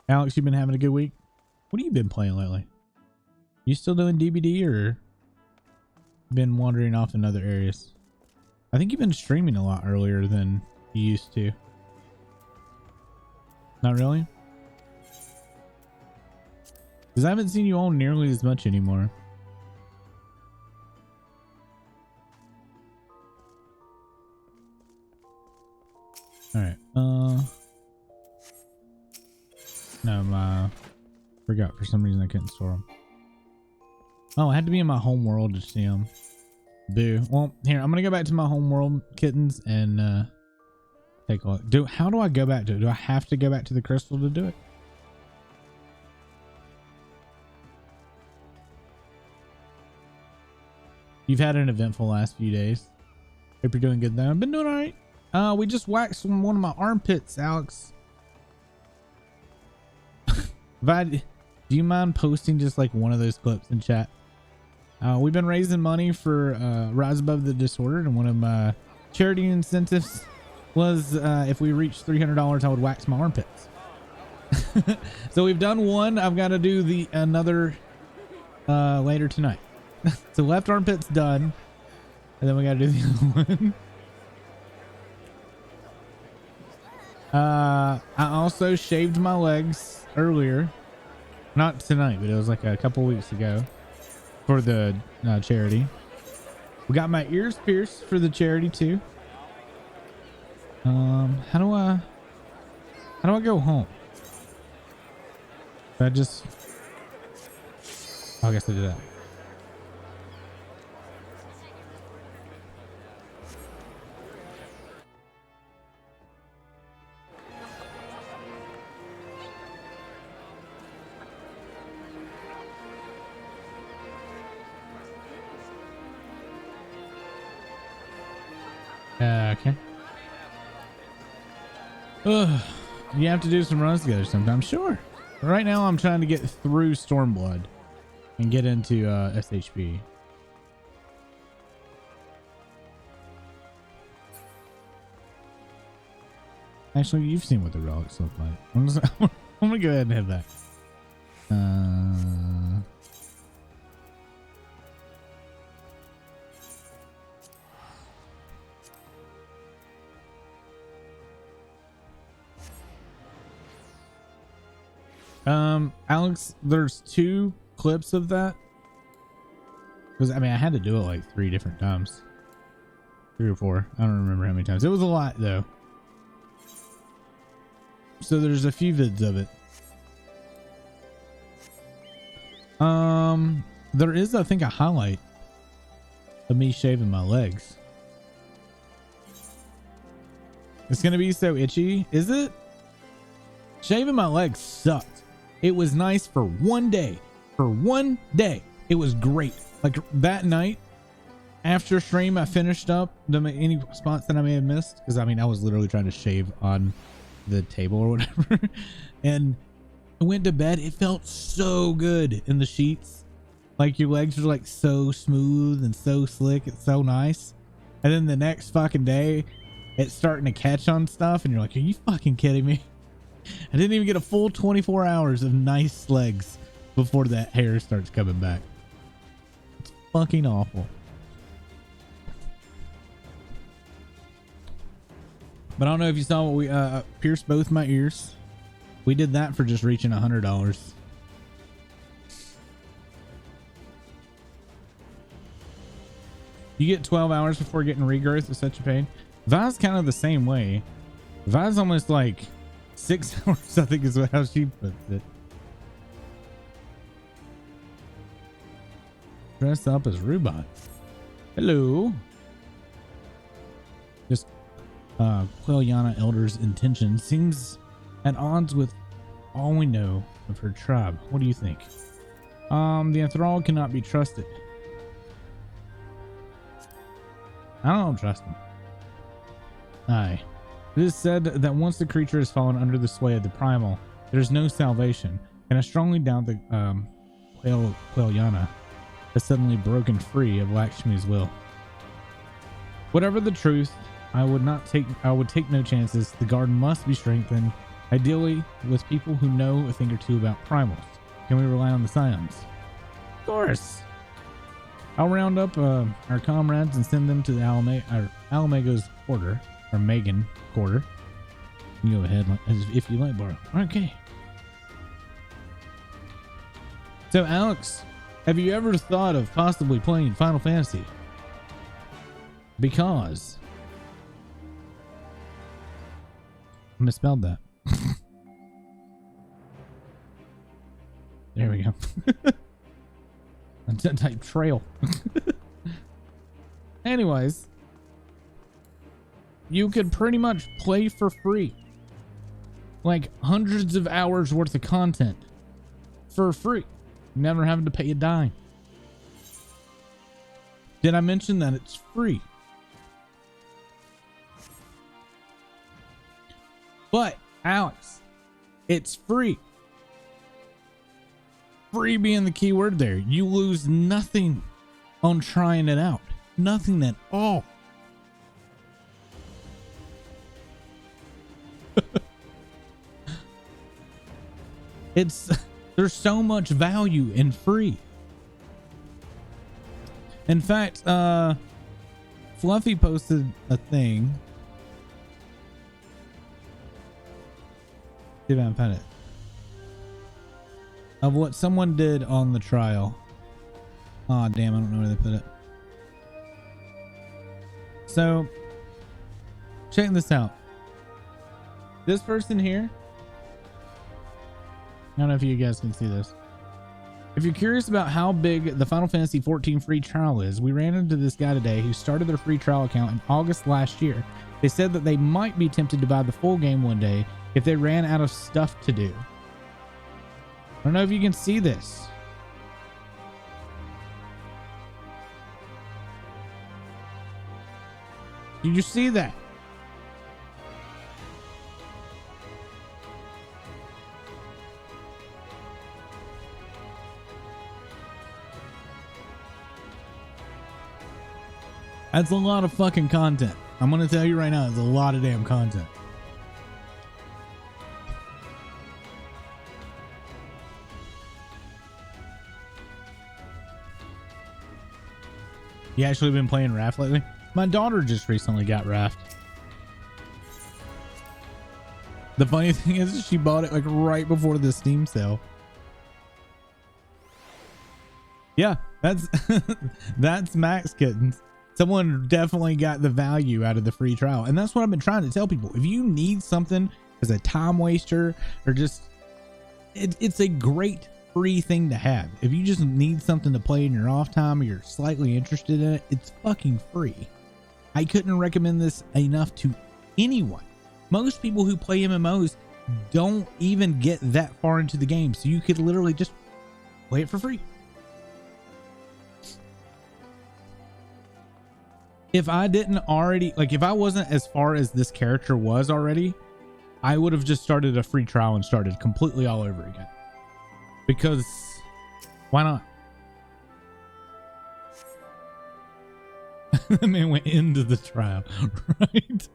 Alex, you been having a good week? What have you been playing lately? You still doing DBD or been wandering off in other areas? I think you've been streaming a lot earlier than you used to. Not really? Because I haven't seen you on nearly as much anymore. Alright, no, forgot for some reason I couldn't store them. Oh, I had to be in my home world to see them. Boo. Well, here, I'm gonna go back to my home world, kittens, and take a look. How do I go back to it? Do I have to go back to the crystal to do it? you've had an eventful last few days. Hope you're doing good though. I've been doing all right. We just waxed one of my armpits, Alex. Do you mind posting just like one of those clips in chat? We've been raising money for Rise Above the Disordered, and one of my charity incentives was if we reach $300, I would wax my armpits. So we've done one. I've got to do another later tonight. So left armpit's done, and then we got to do the other one. I also shaved my legs earlier, not tonight, but it was like a couple weeks ago for the charity. We got my ears pierced for the charity too. How do I go home? I guess I do that. Okay. You have to do some runs together sometime. Sure. Right now I'm trying to get through Stormblood and get into SHP. Actually, you've seen what the relics look like. I'm gonna go ahead and hit that. Alex, there's 2 clips of that. Because, I mean, I had to do it like 3 different times. 3 or 4. I don't remember how many times. It was a lot, though. So there's a few vids of it. There is, I think, a highlight of me shaving my legs. It's going to be so itchy. Is it? Shaving my legs sucked. It was nice for one day. For one day. It was great. Like that night after stream, I finished up any spots that I may have missed. Because I mean, I was literally trying to shave on the table or whatever. And I went to bed. It felt so good in the sheets. Like your legs are like so smooth and so slick. It's so nice. And then the next fucking day, it's starting to catch on stuff. And you're like, are you fucking kidding me? I didn't even get a full 24 hours of nice legs before that hair starts coming back. It's fucking awful. But I don't know if you saw what we pierced both my ears. We did that for just reaching $100. You get 12 hours before getting regrowth. It's such a pain. Vi's kind of the same way. Vi's almost like 6 hours, I think, is how she puts it. Dress up as Rubot. Hello. This Quelliana Elder's intention seems at odds with all we know of her tribe. What do you think? The enthralled cannot be trusted. I don't trust him. Aye. It is said that once the creature has fallen under the sway of the primal, there is no salvation, and I strongly doubt that Quelliana has suddenly broken free of Lakshmi's will. Whatever the truth, I would take no chances. The guard must be strengthened, ideally with people who know a thing or two about primals. Can we rely on the scions? Of course. I'll round up our comrades and send them to the Alamago's quarter, or Megan quarter. You go ahead, if you like, Barbara. Okay. So, Alex, have you ever thought of possibly playing Final Fantasy? Because I misspelled that. There we go. Type trail. Anyways, you could pretty much play for free, like hundreds of hours worth of content for free, never having to pay a dime. Did I mention that it's free? But Alex, it's free. Free being the key word there. You lose nothing on trying it out. Nothing at all. There's so much value in free. In fact, Fluffy posted a thing. See if I can find it. Of what someone did on the trial. Aw, damn, I don't know where they put it. So, check this out. This person here, I don't know if you guys can see this. If you're curious about how big the Final Fantasy XIV free trial is, we ran into this guy today who started their free trial account in August last year. They said that they might be tempted to buy the full game one day if they ran out of stuff to do. I don't know if you can see this. Did you see that? That's a lot of fucking content. I'm gonna tell you right now, it's a lot of damn content. You actually been playing Raft lately? My daughter just recently got Raft. The funny thing is she bought it like right before the Steam sale. Yeah, that's that's Max Kittens. Someone definitely got the value out of the free trial. And that's what I've been trying to tell people. If you need something as a time waster or just, it's a great free thing to have. If you just need something to play in your off time or you're slightly interested in it, it's fucking free. I couldn't recommend this enough to anyone. Most people who play MMOs don't even get that far into the game. So you could literally just play it for free. If I didn't already, like if I wasn't as far as this character was already, I would have just started a free trial and started completely all over again. Because why not? The man went into the trial, right?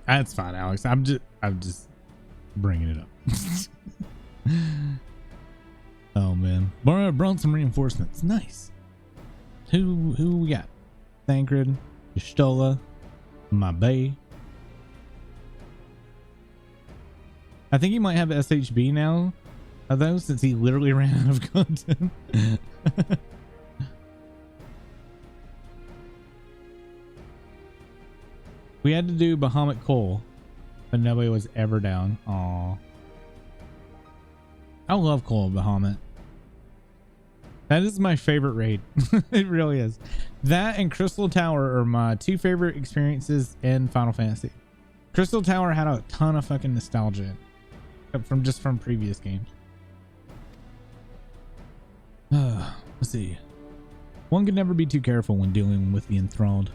That's fine, Alex. I'm just bringing it up. Oh man, brought some reinforcements. Nice. Who we got? Thancred, Y'shtola, my bae. I think he might have SHB now, though, since he literally ran out of content. We had to do Bahamut Cole, but nobody was ever down. Aw. I love Cole Bahamut. That is my favorite raid. It really is. That and Crystal Tower are my two favorite experiences in Final Fantasy. Crystal Tower had a ton of fucking nostalgia from previous games. Let's see. One can never be too careful when dealing with the enthralled.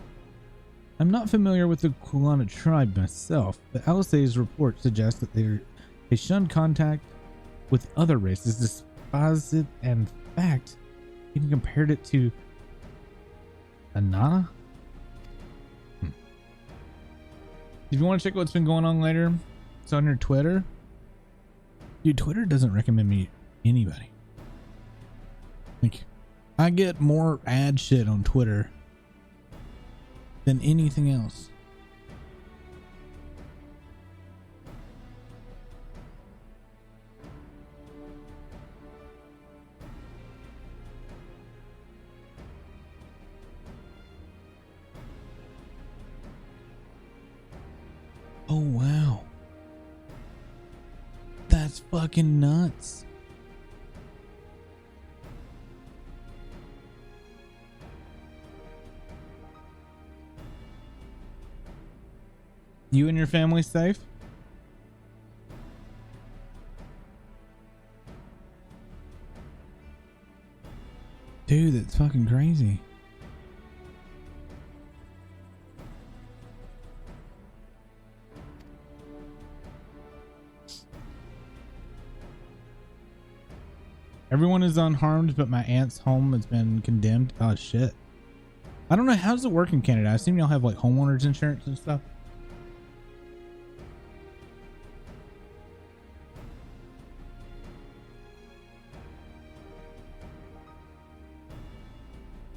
I'm not familiar with the Kulana tribe myself, but Alisay's report suggests that they shun contact with other races, despised it, and in fact, even compared it to Anana. If you want to check what's been going on later, it's on your Twitter. Dude, Twitter doesn't recommend me anybody. Like, I get more ad shit on Twitter than anything else. Oh wow, that's fucking nuts. You and your family safe? It's fucking crazy. Everyone is unharmed, but my aunt's home has been condemned. Oh shit. I don't know, how does it work in Canada? I assume y'all have like homeowners insurance and stuff.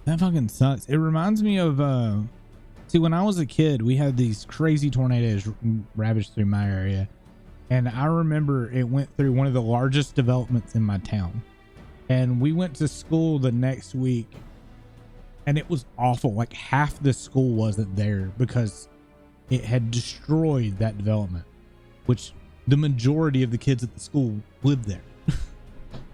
That fucking sucks. It reminds me of see, when I was a kid, we had these crazy tornadoes ravage through my area, and I remember it went through one of the largest developments in my town, and we went to school the next week, and it was awful. Like half the school wasn't there because it had destroyed that development, which the majority of the kids at the school lived there.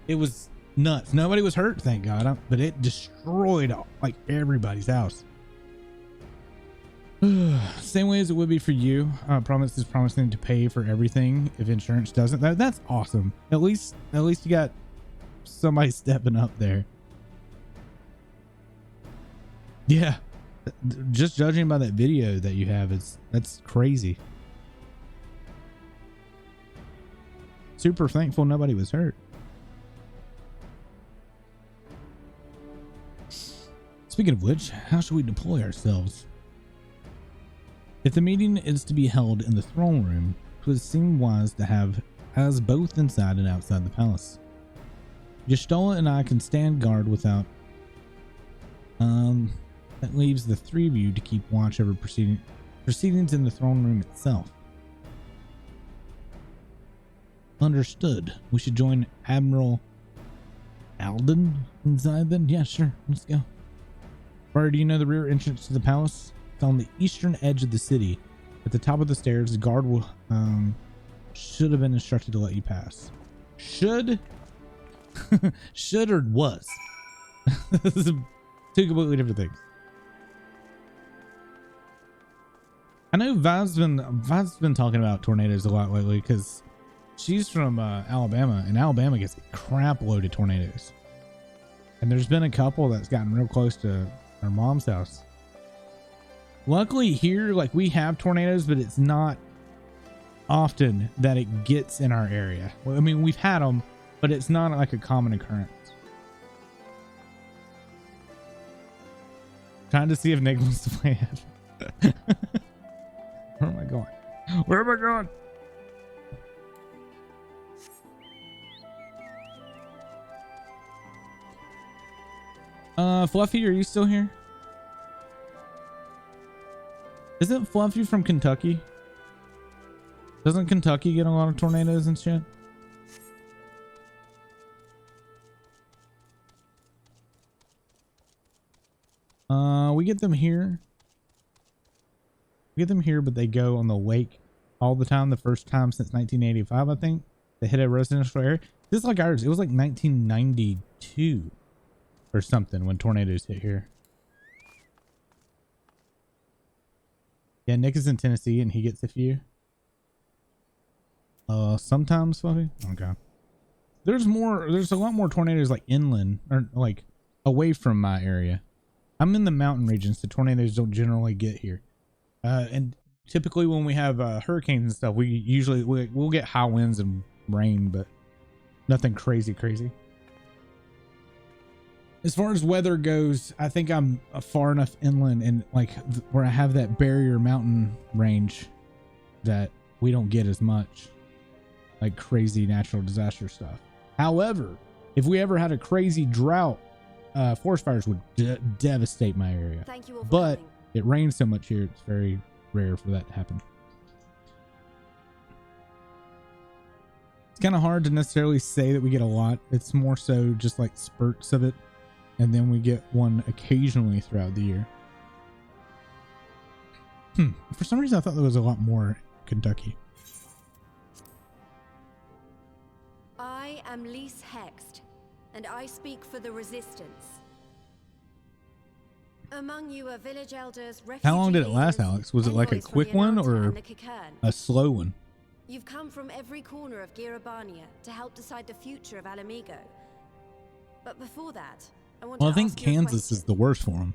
It was nuts. Nobody was hurt, thank God, but it destroyed like everybody's house. Same way as it would be for you. Promise is promising to pay for everything if insurance doesn't. That's awesome. At least you got somebody stepping up there. Yeah, just judging by that video that you have, that's crazy. Super thankful nobody was hurt. Speaking of which, how should we deploy ourselves? If the meeting is to be held in the throne room, it would seem wise to have us both inside and outside the palace. Y'shtola and I can stand guard without. That leaves the three of you to keep watch over proceedings in the throne room itself. Understood. We should join Admiral Alden inside then? Yeah, sure. Let's go. Briar, do you know the rear entrance to the palace? It's on the eastern edge of the city. At the top of the stairs, the guard will should have been instructed to let you pass. Should? Should or was? This is two completely different things. I know Viv's been talking about tornadoes a lot lately because she's from Alabama, and Alabama gets a crap load of tornadoes. And there's been a couple that's gotten real close to our mom's house. Luckily here, like, we have tornadoes, but it's not often that it gets in our area. Well, I mean, we've had them, but it's not like a common occurrence. Trying to see if Nick wants to play it. Where am I going? Where am I going? Fluffy, are you still here? Isn't Fluffy from Kentucky? Doesn't Kentucky get a lot of tornadoes and shit? We get them here. We get them here, but they go on the lake all the time. The first time since 1985, I think. They hit a residential area. This is like ours. It was like 1992 or something when tornadoes hit here. Yeah, Nick is in Tennessee and he gets a few. Sometimes, Fluffy. Okay. There's a lot more tornadoes like inland or like away from my area. I'm in the mountain regions, so tornadoes don't generally get here. And typically when we have hurricanes and stuff, we'll get high winds and rain, but nothing crazy. As far as weather goes, I think I'm far enough inland and like where I have that barrier mountain range that we don't get as much like crazy natural disaster stuff. However, if we ever had a crazy drought, forest fires would devastate my area. Thank you all for but coming. it rains so much here, it's very rare for that to happen. It's kind of hard to necessarily say that we get a lot. It's more so just like spurts of it. And then we get one occasionally throughout the year. For some reason, I thought there was a lot more Kentucky. I am Lise Hext, and I speak for the Resistance. Among you are village elders, How long did it refugee last, leaders, Alex? Was it like a envoys from quick one Yanata or and the Kikern. a slow one? You've come from every corner of Girabania to help decide the future of Alamigo. But before that, Well, I think Kansas is the worst for them.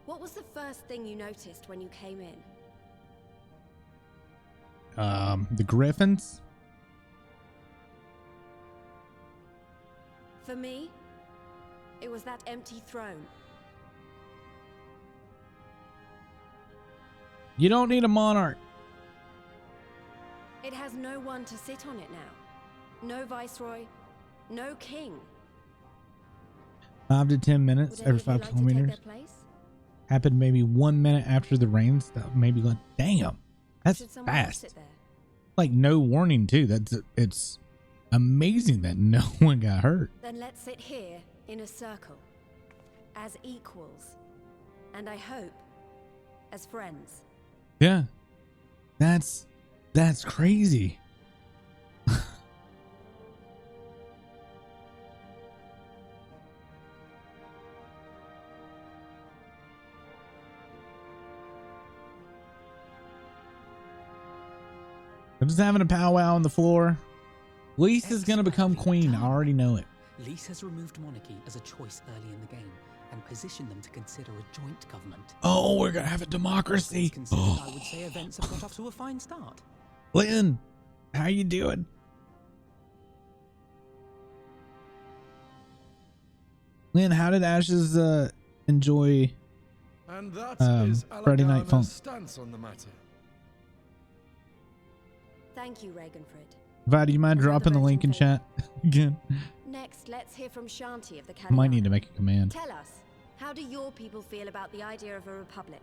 What was the first thing you noticed when you came in? The Griffins. For me, it was that empty throne. You don't need a monarch. It has no one to sit on it now. No viceroy, no king. 5 to 10 minutes Would every any of 5 you like to take kilometers. their place? Happened maybe 1 minute after the rain stopped. Maybe like, damn, that's Should someone else fast. sit there? Like no warning too. It's amazing that no one got hurt. Then let's sit here in a circle, as equals, and I hope, as friends. Yeah, that's crazy. I'm just having a powwow on the floor. Lisa's gonna become queen. I already know it. Lise has removed monarchy as a choice early in the game and positioned them to consider a joint government. Oh, we're gonna have a democracy. I would say events have got off to a fine start. Lynn, how you doing? Lynn, how did Ashes enjoy And that is Friday Night Funk? Alagana's stance on the matter. Thank you, Regenfrid. Vi, do you mind dropping the link in chat again? Next, let's hear from Shanti of the I might Kalyan. need to make a command. Tell us, how do your people feel about the idea of a republic?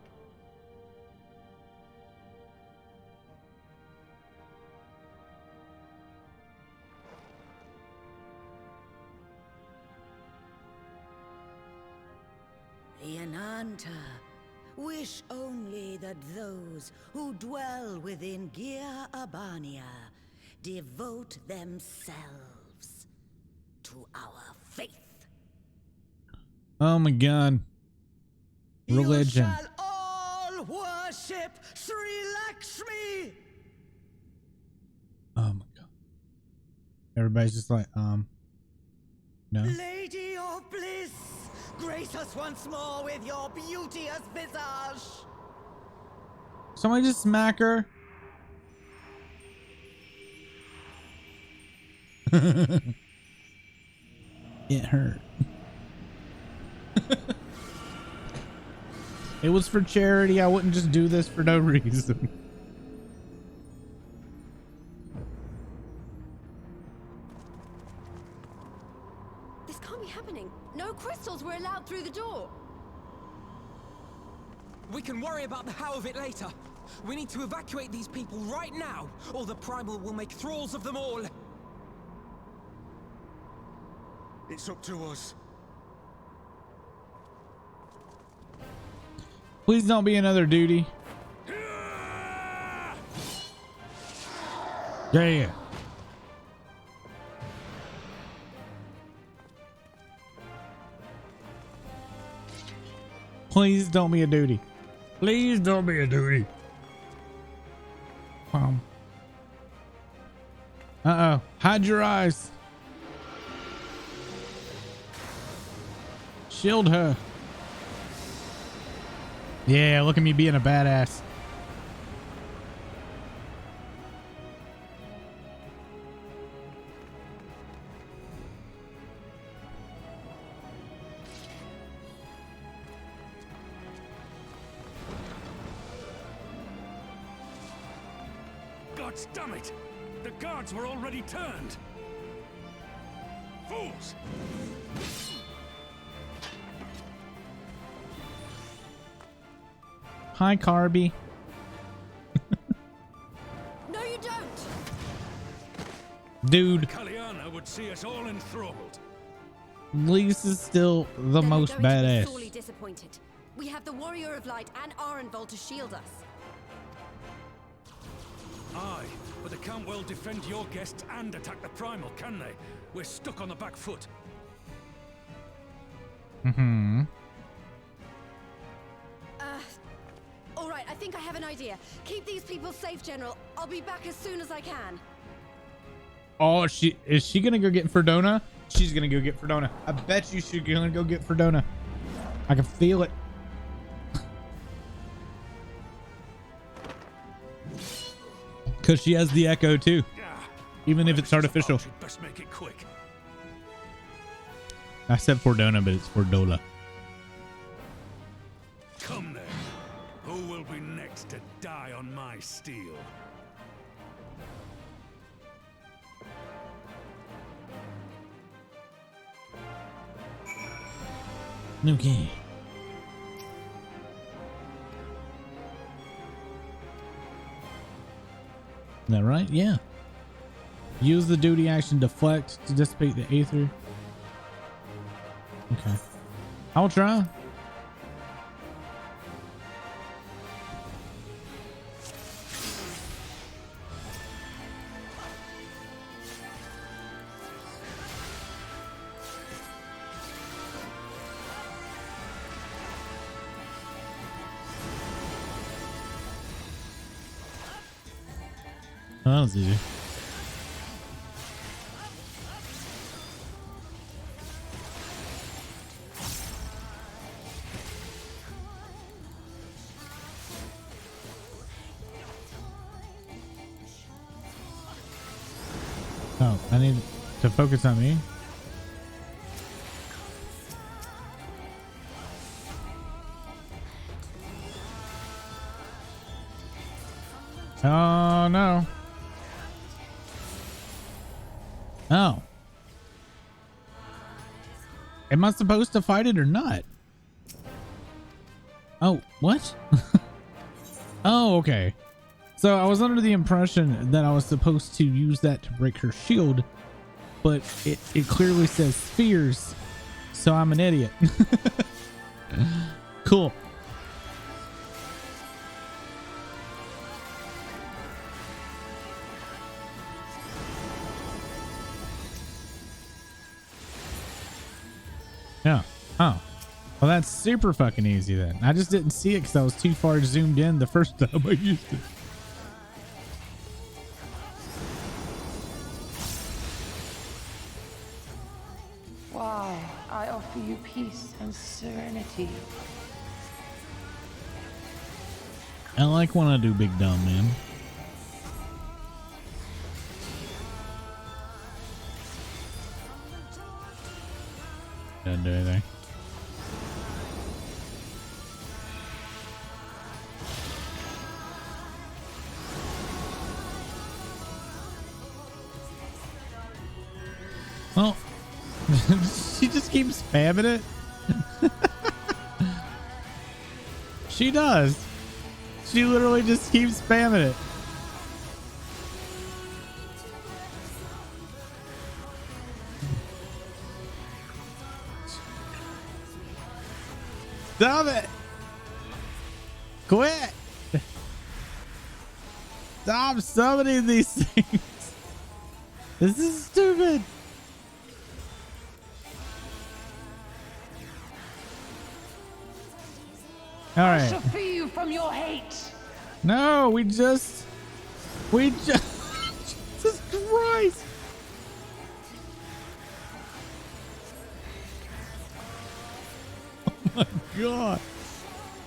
Yananta, wish only that those who dwell within Gia Abania devote themselves to our faith. Oh my god. Religion. You shall all worship Sri Lakshmi. Oh my god. Everybody's just like, no. Lady of bliss, grace us once more with your beauteous visage. Somebody just smack her. It hurt. It was for charity. I wouldn't just do this for no reason. This can't be happening. No crystals were allowed through the door. We can worry about the how of it later. We need to evacuate these people right now, or the Primal will make thralls of them all. It's up to us. Please don't be another duty. Yeah. Please don't be a duty. Please don't be a duty. Uh-oh. Hide your eyes. Shield her. Yeah, look at me being a badass. God damn it! The guards were already turned! Fools! Hi, Carby. No, you don't! Dude, Kalyana would see us all enthralled. Lisa's still the Then most we're going to be badass. sorely disappointed. We have the Warrior of Light and Arenvald to shield us. Aye, but they can't well defend your guests and attack the Primal, can they? We're stuck on the back foot. Mm-hmm. All right, I think I have an idea. Keep these people safe, General. I'll be back as soon as I can. Oh, is she gonna go get Ferdona? She's gonna go get Fredona. I bet you she's gonna go get Fredona. I can feel it. Because she has the echo too. Even if it's artificial. Best make it quick. I said Fordona, but it's Fordola. Come then. Who will be next to die on my steel? Okay. Is that right? Yeah. Use the duty action deflect to dissipate the aether. Okay. I'll try. Oh, that was easy. Oh, I need to focus on me. Oh no. Oh. Am I supposed to fight it or not? Oh, what? Oh, okay. So I was under the impression that I was supposed to use that to break her shield, but it clearly says spheres, so I'm an idiot. Cool. Yeah. Oh. Well, that's super fucking easy then. I just didn't see it because I was too far zoomed in the first time I used it. Why, I offer you peace and serenity. I like when I do big dumb, man. Doesn't do anything. Well, she just keeps spamming it. She does. She literally just keeps spamming it. Stop it. Quit. Stop summoning these things. This is stupid. All right. I shall free you from your hate. No, we just Jesus Christ. Oh my God.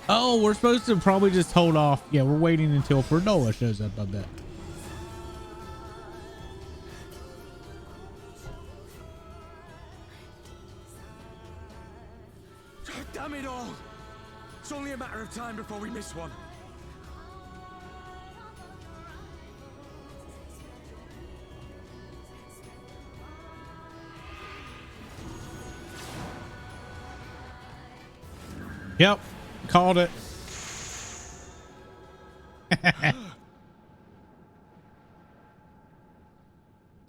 Oh, we're supposed to probably just hold off. Yeah, we're waiting until Ferdola shows up, I bet. Damn it all! It's only a matter of time before we miss one. Yep, called it.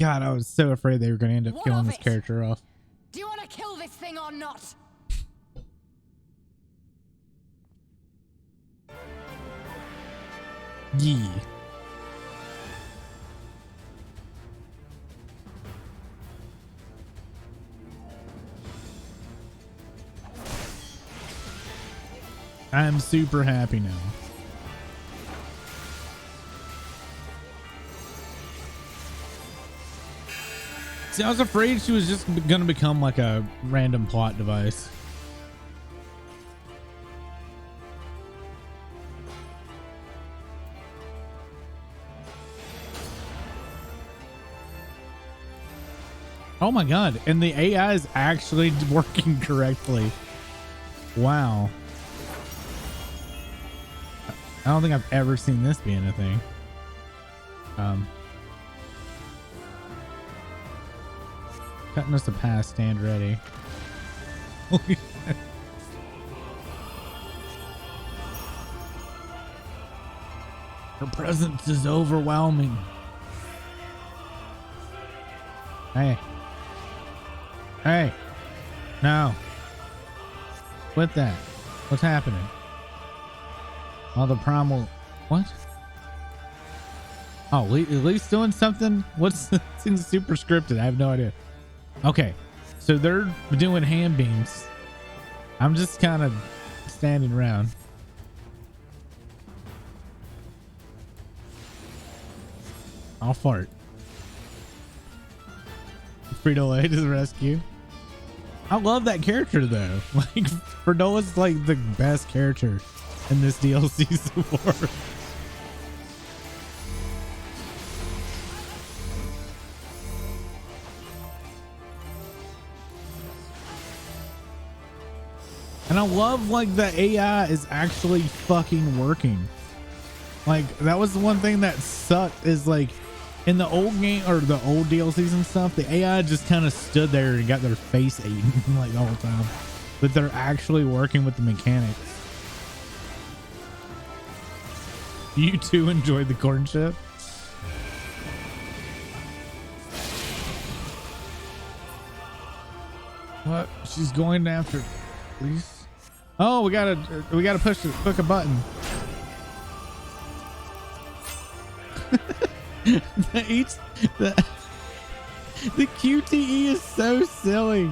God, I was so afraid they were going to end up killing this character off. Do you want to kill this thing or not? Yee. I'm super happy now. See, I was afraid she was just gonna become like a random plot device. Oh my god, and the AI is actually working correctly. Wow. I don't think I've ever seen this be anything. Cutting us a pass, stand ready. Her presence is overwhelming. Hey. Hey. No. Quit that. What's happening? Oh, the primal. What? Oh, at least doing something. What's seems super scripted? I have no idea. Okay, so they're doing hand beams. I'm just kind of standing around. I'll fart. Frito-Lay to the rescue. I love that character though. Like, Fridola's like the best character in this DLC so far. And I love like the AI is actually fucking working. Like, that was the one thing that sucked is like in the old game or the old DLCs and stuff, the AI just kind of stood there and got their face eaten like the whole time. But they're actually working with the mechanics. You too enjoyed the corn chip? What? She's going after please. Oh, we gotta click a button. the QTE is so silly.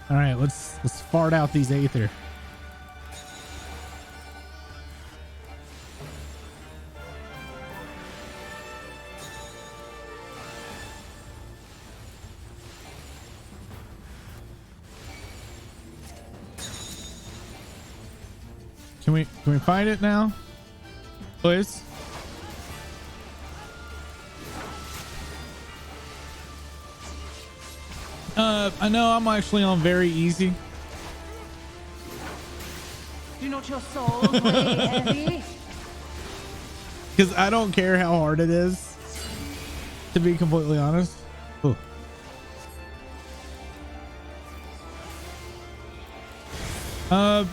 All right, let's fart out these aether. Can we find it now? Please. I know I'm actually on very easy. Do not your souls weigh heavy? Because I don't care how hard it is, to be completely honest. Ooh.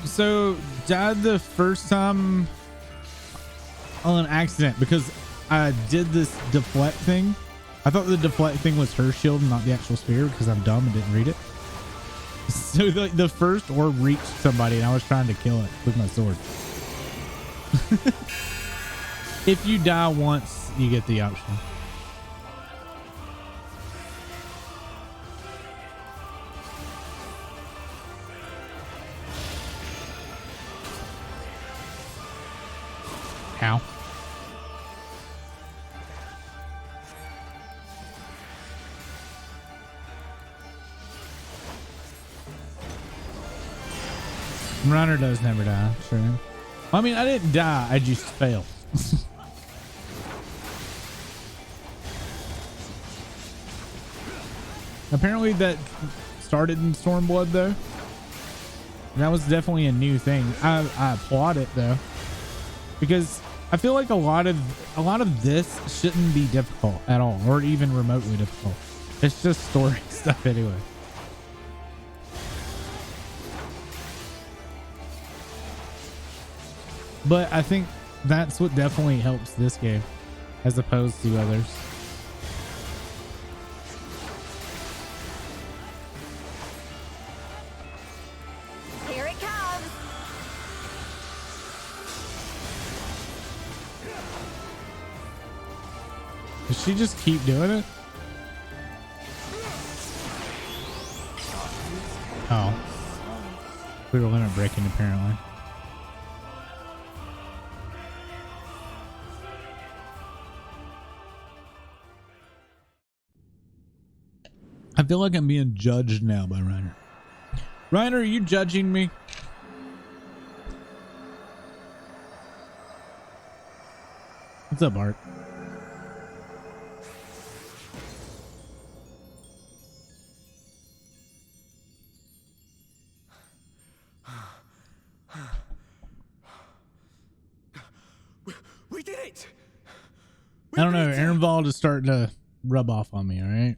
So died the first time on accident because I did this deflect thing. I thought the deflect thing was her shield and not the actual spear because I'm dumb and didn't read it. So the first orb reached somebody and I was trying to kill it with my sword. If you die once, you get the option. How? Runner does never die. Sure. I mean, I didn't die. I just failed. Apparently that started in Stormblood though. That was definitely a new thing. I applaud it though, because I feel like a lot of this shouldn't be difficult at all, or even remotely difficult. It's just story stuff anyway. But I think that's what definitely helps this game as opposed to others. Here it comes. Does she just keep doing it? Oh. We were limit breaking apparently. feel like I'm being judged now by Reiner. Reiner, are you judging me? What's up, Art? We did it! I don't know. Ehrenwald is starting to rub off on me, all right?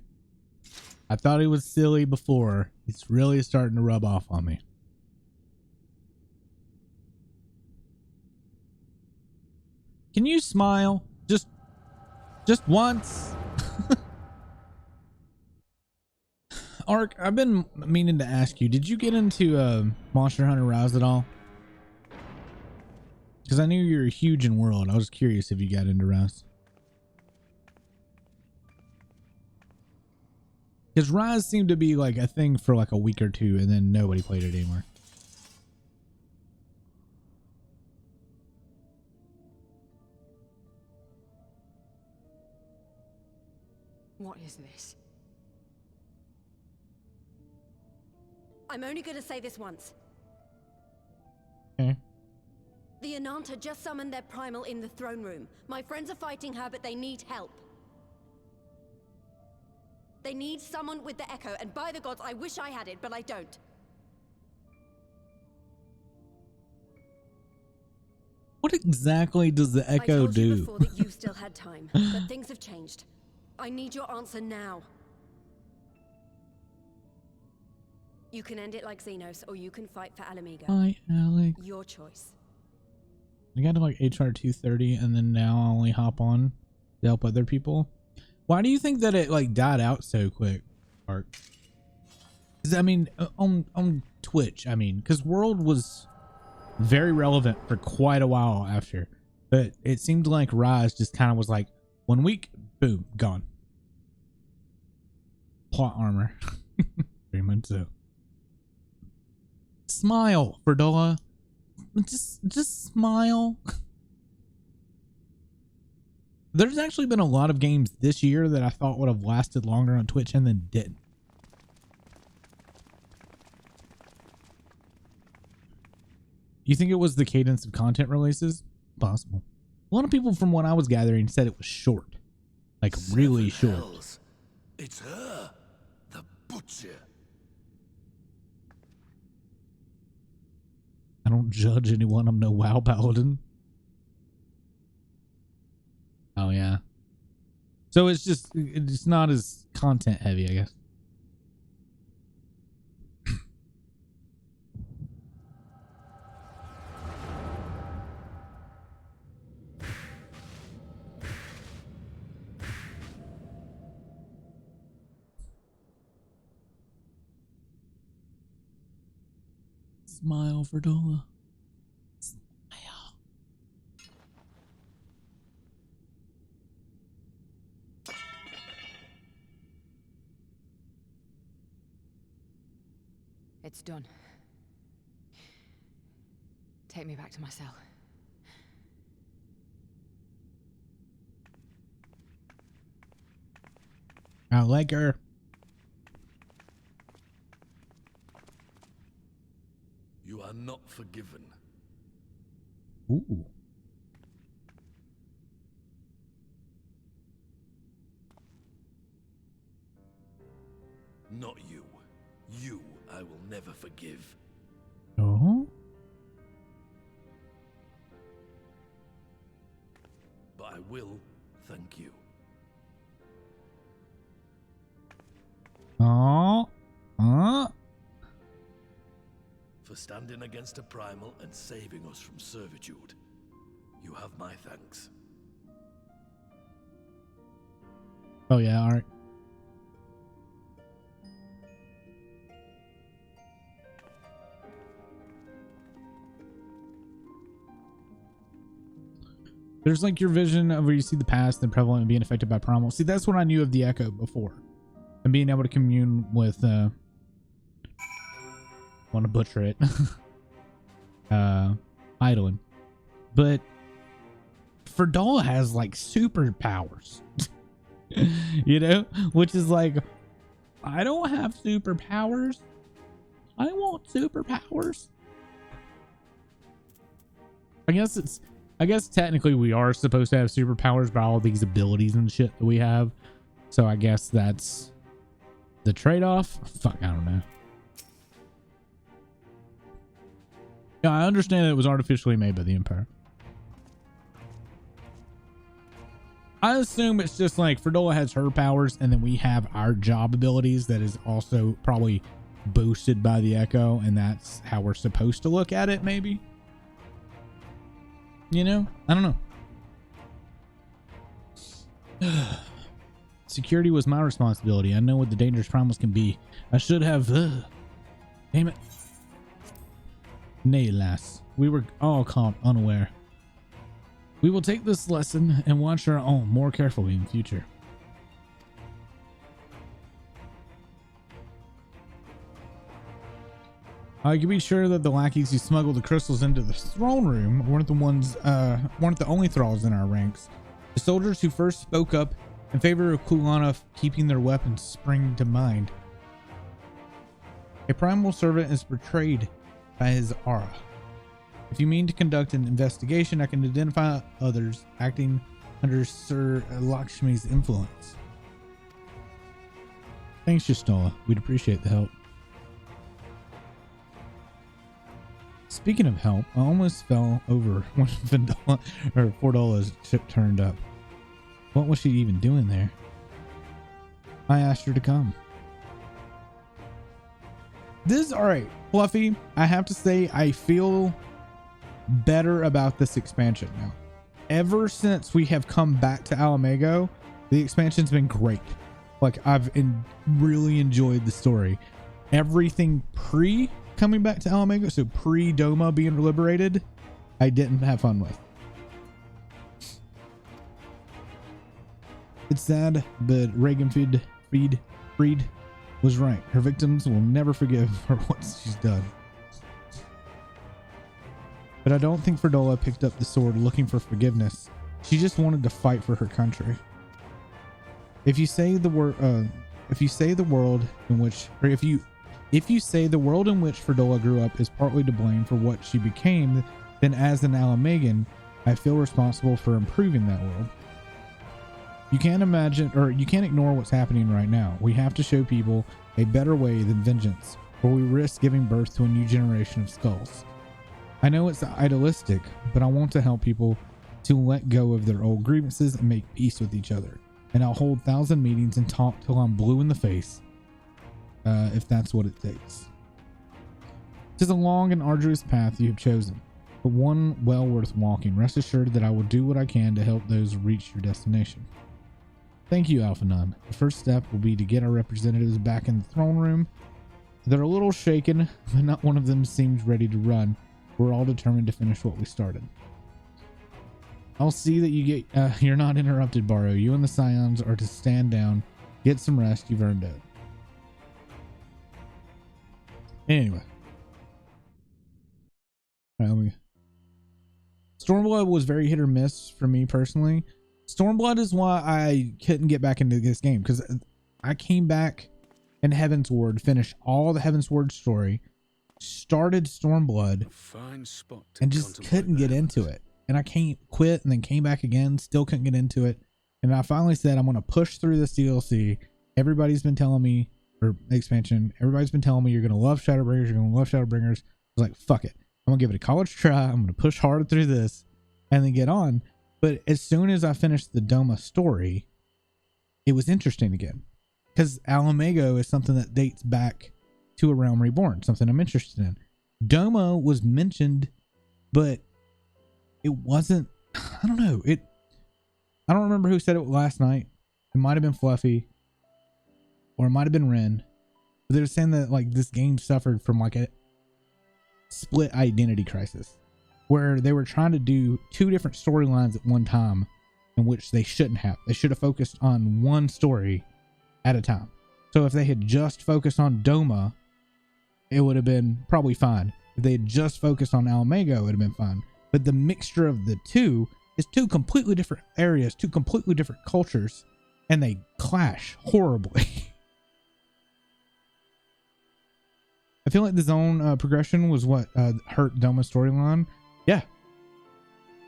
I thought he was silly before. He's really starting to rub off on me. Can you smile? Just once? Ark, I've been meaning to ask you, did you get into Monster Hunter Rise at all? Because I knew you were huge in World. I was curious if you got into Rise. Because Rise seemed to be like a thing for like a week or two, and then nobody played it anymore. What is this? I'm only going to say this once. Okay. The Ananta just summoned their primal in the throne room. My friends are fighting her, but they need help. They need someone with the Echo, and by the gods, I wish I had it, but I don't. What exactly does the Echo I told do? you before that you still had time, but things have changed. I need your answer now. You can end it like Xenos, or you can fight for Alamigo. Hi, Alex. Your choice. I got to like HR 230, and then now I only hop on to help other people. Why do you think that it like died out so quick, Art? Because I mean, on Twitch, I mean, because World was very relevant for quite a while after, but it seemed like Rise just kind of was like 1 week, boom, gone. Plot armor. Very much so. Smile, Ferdola. Just smile. There's actually been a lot of games this year that I thought would have lasted longer on Twitch and then didn't. You think it was the cadence of content releases? Possible. A lot of people from what I was gathering said it was short. Like really short. Hells. It's her, the butcher. I don't judge anyone. I'm no WoW paladin. Oh yeah. So it's not as content heavy, I guess. Smile, Verdola. Smile. It's done. Take me back to my cell. I like her. You are not forgiven. Ooh. Not you. You I will never forgive. Oh? But I will thank you. Oh? For standing against a primal and saving us from servitude. You have my thanks. Oh yeah, alright. There's like your vision of where you see the past and prevalent and being affected by primal. See, that's what I knew of the Echo before. And being able to commune with want to butcher it. Idolin. But Ferdola has like superpowers. You know? Which is like I don't have superpowers. I want superpowers. I guess technically we are supposed to have superpowers by all these abilities and shit that we have. So I guess that's the trade-off. Fuck, I don't know. Yeah, I understand that it was artificially made by the Empire. I assume it's just like Fredola has her powers and then we have our job abilities that is also probably boosted by the Echo, and that's how we're supposed to look at it, maybe. You know? I don't know. Security was my responsibility. I know what the dangerous primals can be. I should have... damn it. Nay, lass. We were all caught unaware. We will take this lesson and watch our own more carefully in future. I can be sure that the lackeys who smuggled the crystals into the throne room weren't the only thralls in our ranks. The soldiers who first spoke up in favor of Kulana keeping their weapons spring to mind. A primal servant is betrayed by his aura. If you mean to conduct an investigation, I can identify others acting under Sir Lakshmi's influence. Thanks, Justola. We'd appreciate the help. Speaking of help, I almost fell over when Fordola's ship turned up. What was she even doing there? I asked her to come. Alright, Fluffy, I have to say I feel better about this expansion now. Ever since we have come back to Alamago, the expansion's been great. Like, I've really enjoyed the story. Everything pre coming back to Alamago, so pre Doma being liberated, I didn't have fun with. It's sad, but Reagan Fried was right. Her victims will never forgive her what she's done. But I don't think Fredola picked up the sword looking for forgiveness. She just wanted to fight for her country. If you say the world in which Fredola grew up is partly to blame for what she became, then as an Alamagan, I feel responsible for improving that world. You can't ignore what's happening right now. We have to show people a better way than vengeance, or we risk giving birth to a new generation of skulls. I know it's idealistic, but I want to help people to let go of their old grievances and make peace with each other. And I'll hold 1,000 meetings and talk till I'm blue in the face, if that's what it takes. It is a long and arduous path you have chosen, but one well worth walking. Rest assured that I will do what I can to help those reach your destination. Thank you, Alphanon. The first step will be to get our representatives back in the throne room. They're a little shaken, but not one of them seems ready to run. We're all determined to finish what we started. I'll see that you're not interrupted, Baro. You and the Scions are to stand down, get some rest. You've earned it. Anyway. Stormblood was very hit or miss for me personally. Stormblood is why I couldn't get back into this game, because I came back in Heavensward, finished all the Heavensward story, started Stormblood, and just couldn't get into it. And I can't quit, and then came back again, still couldn't get into it. And I finally said, I'm going to push through this DLC. Everybody's been telling me, or expansion, everybody's been telling me you're going to love Shadowbringers, you're going to love Shadowbringers. I was like, fuck it. I'm going to give it a college try. I'm going to push hard through this and then get on. But as soon as I finished the Doma story, it was interesting again. Because Alamago is something that dates back to A Realm Reborn, something I'm interested in. Doma was mentioned, but it wasn't, I don't know. I don't remember who said it last night. It might have been Fluffy, or it might have been Ren. But they were saying that like this game suffered from like a split identity crisis, where they were trying to do two different storylines at one time, in which they shouldn't have. They should have focused on one story at a time. So if they had just focused on Doma, it would have been probably fine. If they had just focused on Alamago, it would have been fine. But the mixture of the two is two completely different areas, two completely different cultures, and they clash horribly. I feel like the zone progression was what hurt Doma's storyline. Yeah.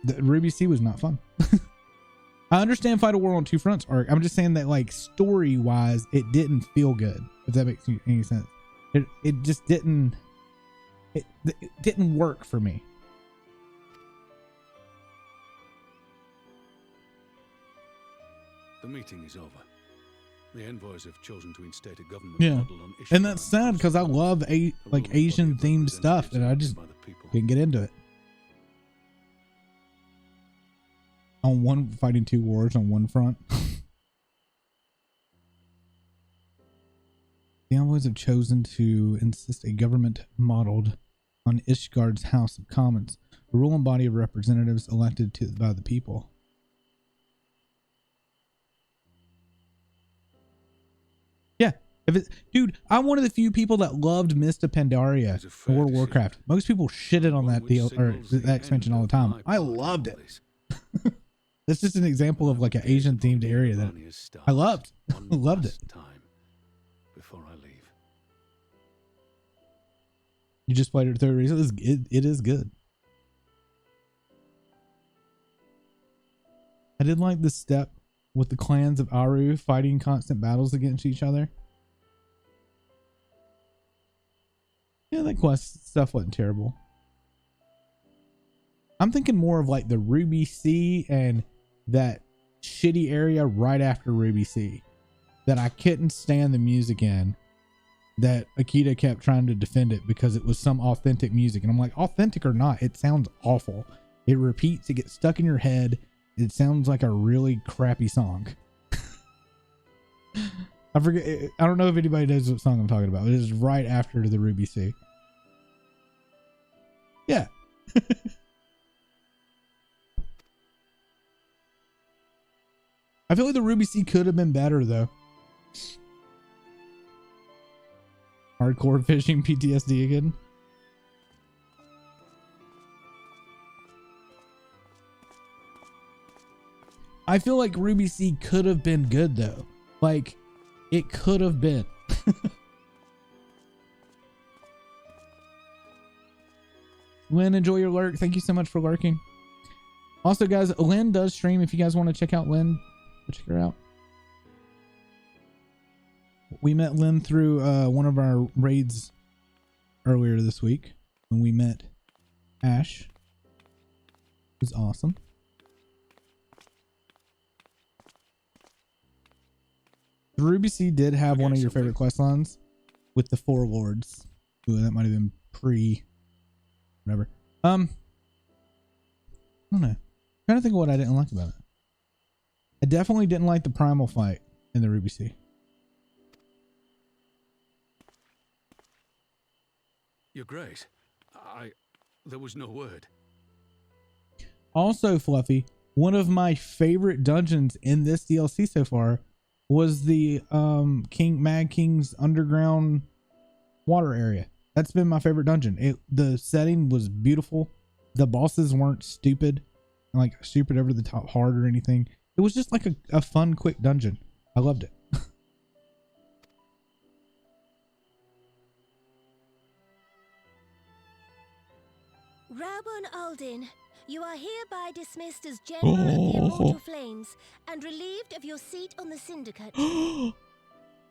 The Ruby Sea was not fun. I understand fight a war on two fronts arc. I'm just saying that like story wise, it didn't feel good. If that makes any sense. It just didn't. It didn't work for me. The meeting is over. The envoys have chosen to instate a government Yeah, model on and that's sad because I love like Asian themed stuff, and I just didn't get into it. On one fighting two wars on one front. The envoys have chosen to insist a government modeled on Ishgard's House of Commons, a ruling body of representatives elected by the people. Yeah, dude, I'm one of the few people that loved Mist of Pandaria in World of Warcraft. Most people shitted on that deal or that expansion all the time. I loved it. That's just an example of like an Asian themed area that I loved. Loved it. Before I leave. You just played it through a reason. It is good. I did like the step with the clans of Aru fighting constant battles against each other. Yeah, that quest stuff wasn't terrible. I'm thinking more of like the Ruby Sea and that shitty area right after Ruby Sea that I couldn't stand the music in, that Akita kept trying to defend it because it was some authentic music. And I'm like, authentic or not, it sounds awful. It repeats, it gets stuck in your head. It sounds like a really crappy song. I forget. I don't know if anybody knows what song I'm talking about. It is right after the Ruby Sea. Yeah. I feel like the Ruby Sea could have been better though. Hardcore fishing PTSD again. I feel like Ruby Sea could have been good though. Like it could have been. Lynn, enjoy your lurk. Thank you so much for lurking. Also, guys, Lynn does stream. If you guys want to check out Lynn, go check her out. We met Lynn through one of our raids earlier this week when we met Ash. It was awesome. The Ruby Sea did have one of your favorite quest lines with the four lords. Ooh, that might have been pre whatever. I don't know. I'm trying to think of what I didn't like about it. I definitely didn't like the primal fight in the Ruby Sea. Your Grace, there was no word. Also, Fluffy, one of my favorite dungeons in this DLC so far was the Mad King's underground water area. That's been my favorite dungeon. The setting was beautiful. The bosses weren't stupid, like stupid over the top hard or anything. It was just like a fun, quick dungeon. I loved it. Rabun Aldin, you are hereby dismissed as General of the Immortal Flames and relieved of your seat on the Syndicate.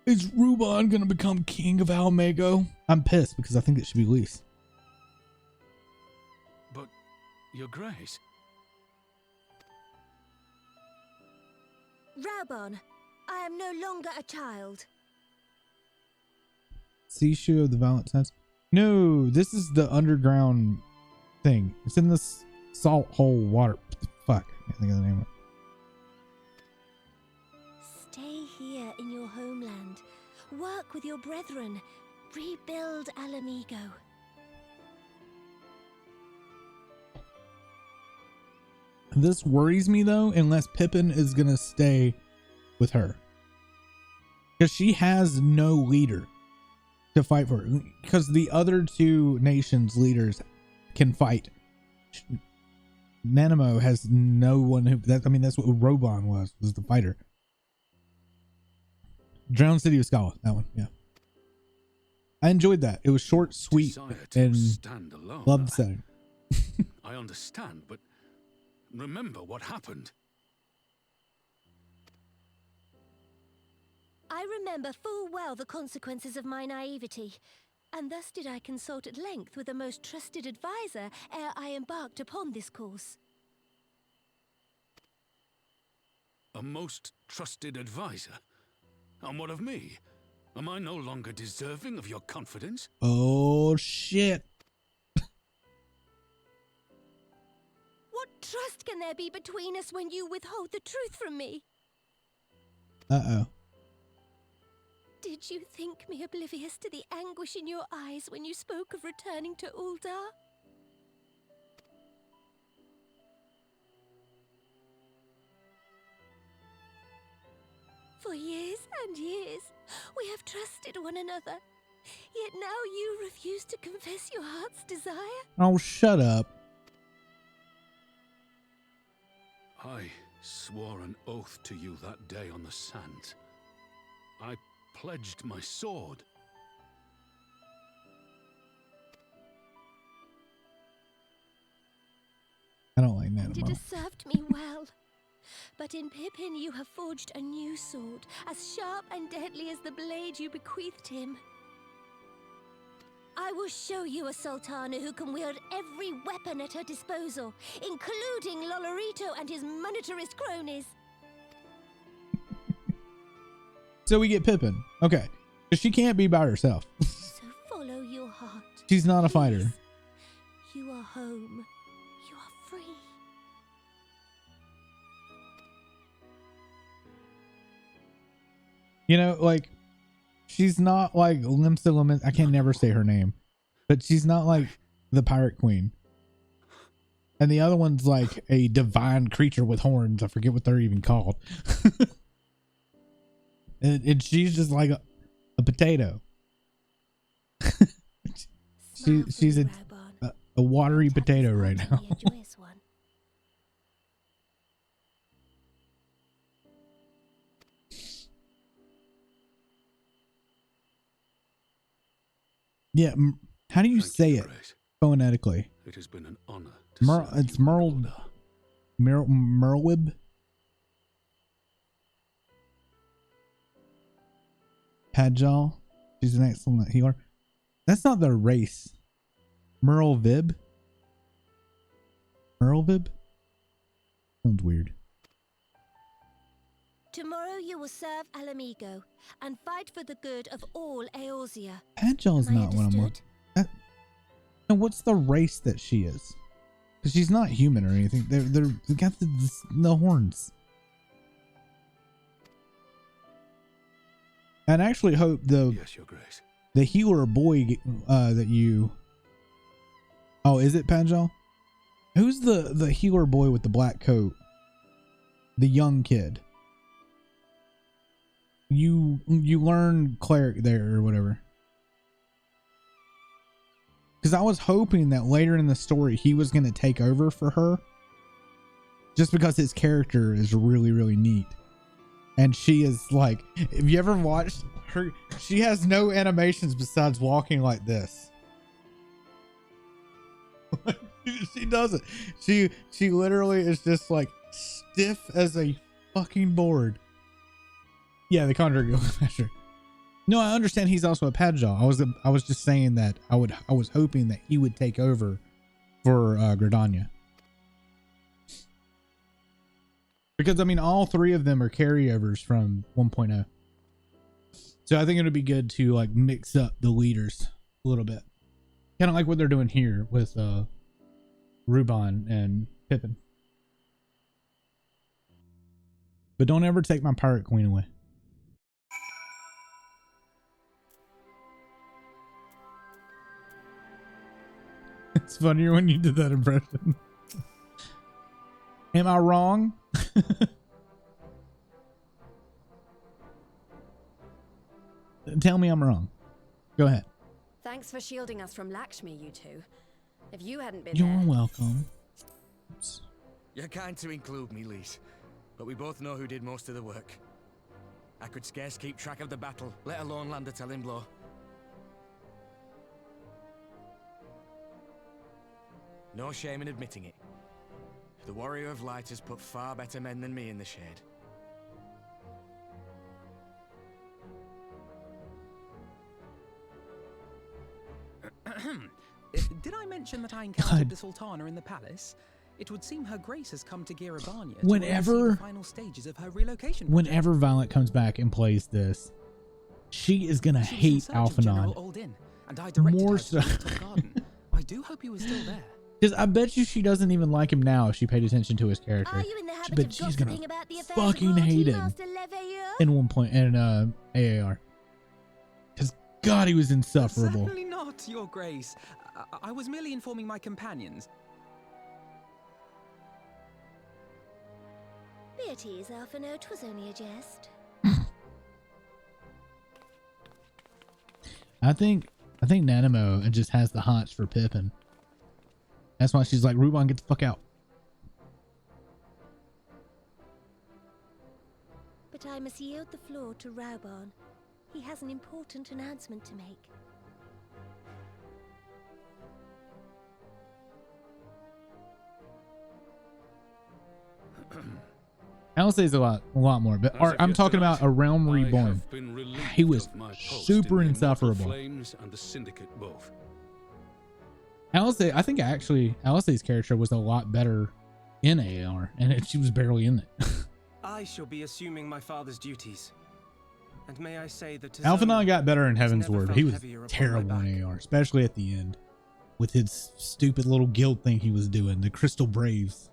Is Ruban gonna become king of Almago? I'm pissed because I think it should be Lise. But, Your Grace. Rabon, I am no longer a child. Seashore of the Violent Sense. No, this is the underground thing. It's in this salt hole water. Fuck, I can't think of the name of it. Stay here in your homeland. Work with your brethren. Rebuild Alamigo. This worries me though, unless Pippin is gonna stay with her, because she has no leader to fight for her. Because the other two nations leaders can fight. Nanamo has no one who. I mean, that's what Robon was the fighter. Drowned City of Scala, that one, yeah. I enjoyed that. It was short, sweet, Desire to and stand alone. loved the setting. I understand, but remember what happened. I remember full well the consequences of my naivety, and thus did I consult at length with a most trusted advisor ere I embarked upon this course. A most trusted advisor? And what of me? Am I no longer deserving of your confidence? Oh, shit. What trust can there be between us when you withhold the truth from me? Uh-oh. Did you think me oblivious to the anguish in your eyes when you spoke of returning to Uldar? For years and years, we have trusted one another. Yet now you refuse to confess your heart's desire? Oh, shut up. I swore an oath to you that day on the sands. I pledged my sword. I don't like that. And it has served me well. But in Pippin you have forged a new sword, as sharp and deadly as the blade you bequeathed him. I will show you a Sultana who can wield every weapon at her disposal, including Lolorito and his monetarist cronies. So we get Pippin. Okay. Because she can't be by herself. So follow your heart. She's not a fighter. You are home. You are free. You know, like, she's not like Limsa. I can never say her name. But she's not like the Pirate Queen. And the other one's like a divine creature with horns. I forget what they're even called. and she's just like a potato. she's a watery potato right now. Yeah, how do you say it phonetically? It has been an honor. It's Merlwib. Padjal. She's an excellent healer. That's not the race. Merlvib. Merlvib? Sounds weird. Tomorrow you will serve Alamigo and fight for the good of all Eorzea. Padjal's not what I'm looking at. And what's the race that she is? Because she's not human or anything. They got the horns. And I actually hope Yes, Your Grace. The healer boy that you. Oh, is it Padjal? Who's the healer boy with the black coat? The young kid. You learn cleric there or whatever. Because I was hoping that later in the story he was going to take over for her. Just because his character is really, really neat. And she is like, if you ever watched her, she has no animations besides walking like this. She doesn't. She literally is just like stiff as a fucking board. Yeah, the Conjuring Master. No, I understand he's also a Padjal. I was just saying that I was hoping that he would take over for Gridania. Because I mean all three of them are carryovers from 1.0. So I think it would be good to like mix up the leaders a little bit. Kind of like what they're doing here with Ruban and Pippin. But don't ever take my Pirate Queen away. It's funnier when you did that impression. Am I wrong? Tell me I'm wrong. Go ahead. Thanks for shielding us from Lakshmi, you two. If you hadn't been You're there... welcome. Oops. You're kind to include me, Lise, but we both know who did most of the work. I could scarce keep track of the battle, let alone land a telling blow. No shame in admitting it. The Warrior of Light has put far better men than me in the shade. Did I mention that I encountered the Sultana in the palace? It would seem her grace has come to Girabania to oversee the final stages of her relocation project. Whenever Violet comes back and plays this, she is gonna hate Alphanon more so. I do hope he was still there. Because I bet you she doesn't even like him now if she paid attention to his character. But she's gonna fucking hate him in one point in AAR. Because God, he was insufferable. Certainly not, Your Grace. I was merely informing my companions. Be at ease, Alphino. 'Twas only a jest. I think Nanimo just has the hots for Pippin. That's why she's like, Rubon, get the fuck out. But I must yield the floor to Raubon. He has an important announcement to make. I'll say a lot more, but I'm talking about A Realm Reborn. He was super insufferable. I think actually Alice's character was a lot better in AAR, and she was barely in it. I shall be assuming my father's duties. And may I say that Alphanon got better in Heaven's Word. He was terrible in AAR, especially at the end with his stupid little guild thing he was doing, the Crystal Braves.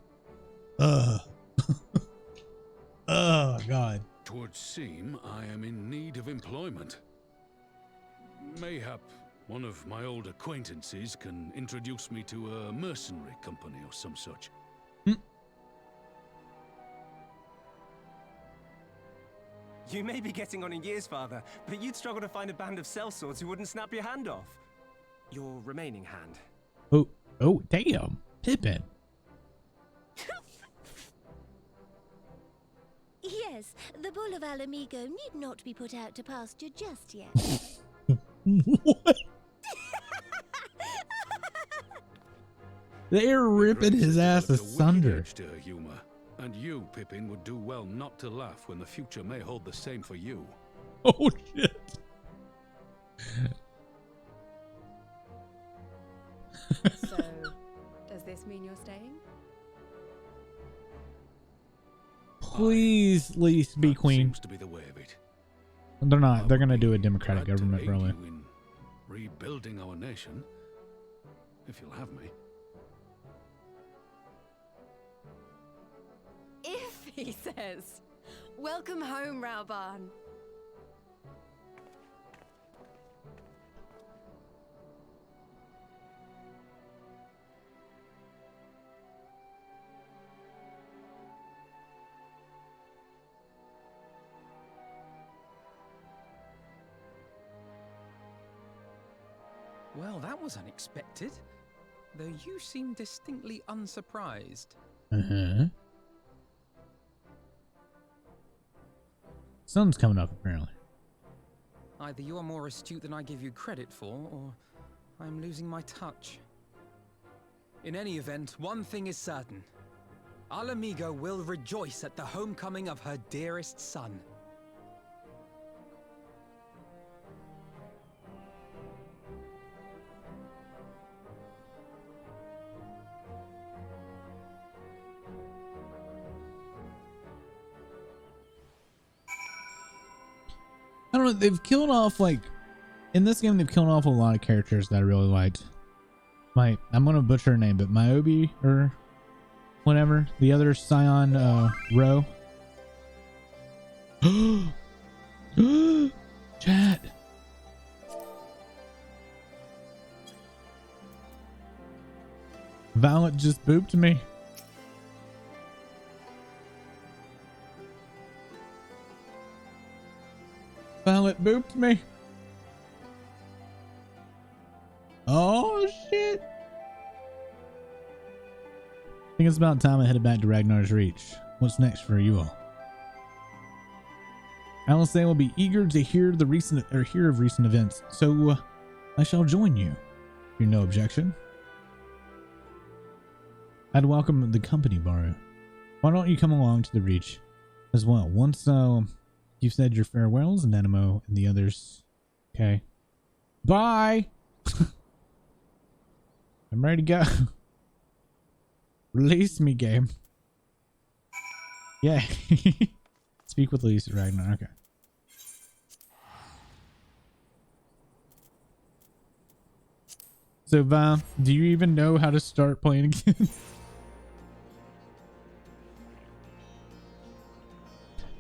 Oh God. Twould seem I am in need of employment. Mayhap one of my old acquaintances can introduce me to a mercenary company or some such. You may be getting on in years, father, but you'd struggle to find a band of sellswords who wouldn't snap your hand off. Your remaining hand. Oh, damn, Pippin. Yes, the Bull of Alamigo need not be put out to pasture just yet. What? They're ripping his ass asunder. Humor. And you, Pippin, would do well not to laugh when the future may hold the same for you. Oh shit. So, does this mean you're staying? Please, Lise, be queen. Seems to be the way of it. They're not. They're gonna do a democratic government, probably. In rebuilding our nation, if you'll have me. If, he says. Welcome home, Raubon. Well, that was unexpected. Though you seem distinctly unsurprised. Sun's coming up, apparently. Either you are more astute than I give you credit for, or I'm losing my touch. In any event, one thing is certain. Alamigo will rejoice at the homecoming of her dearest son. I don't know. They've killed off, like, in this game, they've killed off a lot of characters that I really liked. I'm gonna butcher her name, but Myobi or whatever, the other Scion Ro. Chat. Violet just booped me. Violet booped me. Oh shit. I think it's about time I headed back to Ragnar's Reach. What's next for you all? Alice will be eager to hear of recent events, so I shall join you. You're no objection. I'd welcome the company, Baru. Why don't you come along to the Reach as well? Once you've said your farewells, Nenemo and the others. Okay. Bye! I'm ready to go. Release me, game. Yeah. Speak with Lisa Ragnar. Okay. So, Va, do you even know how to start playing again?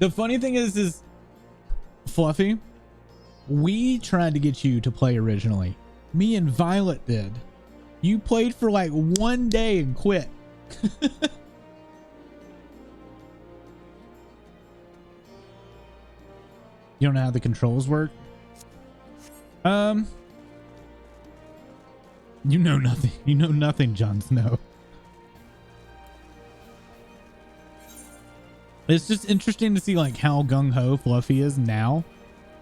The funny thing is Fluffy, we tried to get you to play originally. Me and Violet did. You played for like 1 day and quit. You don't know how the controls work? You know nothing. You know nothing, Jon Snow. It's just interesting to see like how gung-ho Fluffy is now.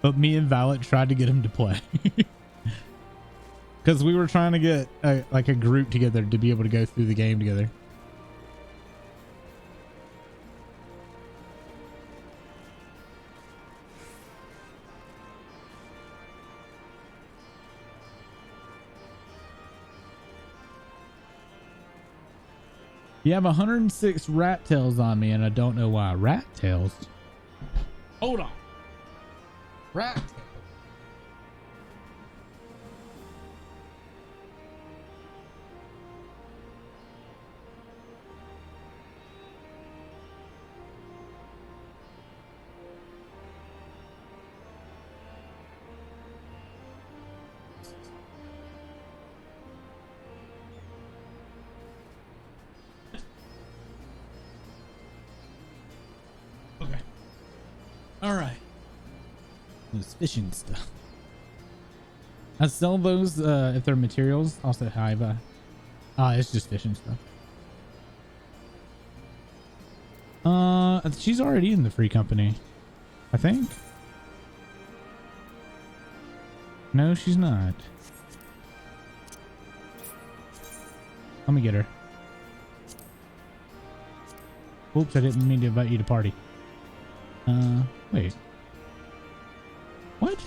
But me and Violet tried to get him to play. Because we were trying to get like a group together to be able to go through the game together. You have 106 rat tails on me, and I don't know why. Rat tails? Hold on. Rat tails. Okay. All right. Those fishing stuff. I sell those if they're materials. I'll say hi, but it's just fishing stuff. She's already in the free company, I think. No, she's not. Let me get her. Oops, I didn't mean to invite you to party. Wait. What?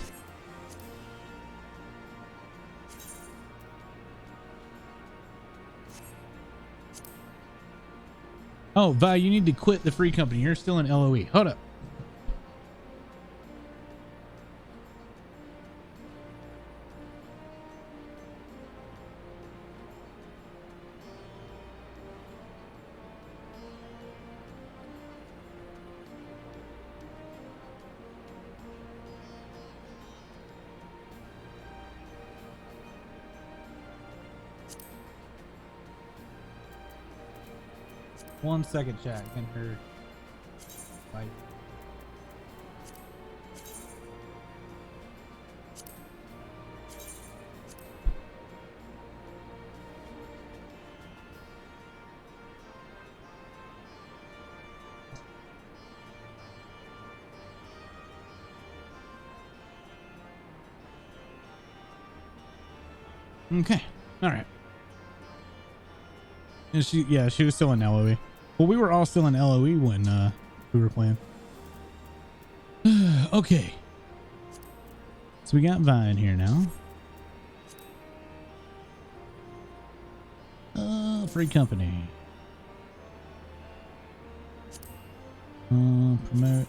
Oh, Vi, you need to quit the free company. You're still in LOE. Hold up. One second, chat. Can her fight. Okay. All right. And she was still in LOE. Well, we were all still in LOE when we were playing. Okay. So we got Vi in here now. Free company. Promote.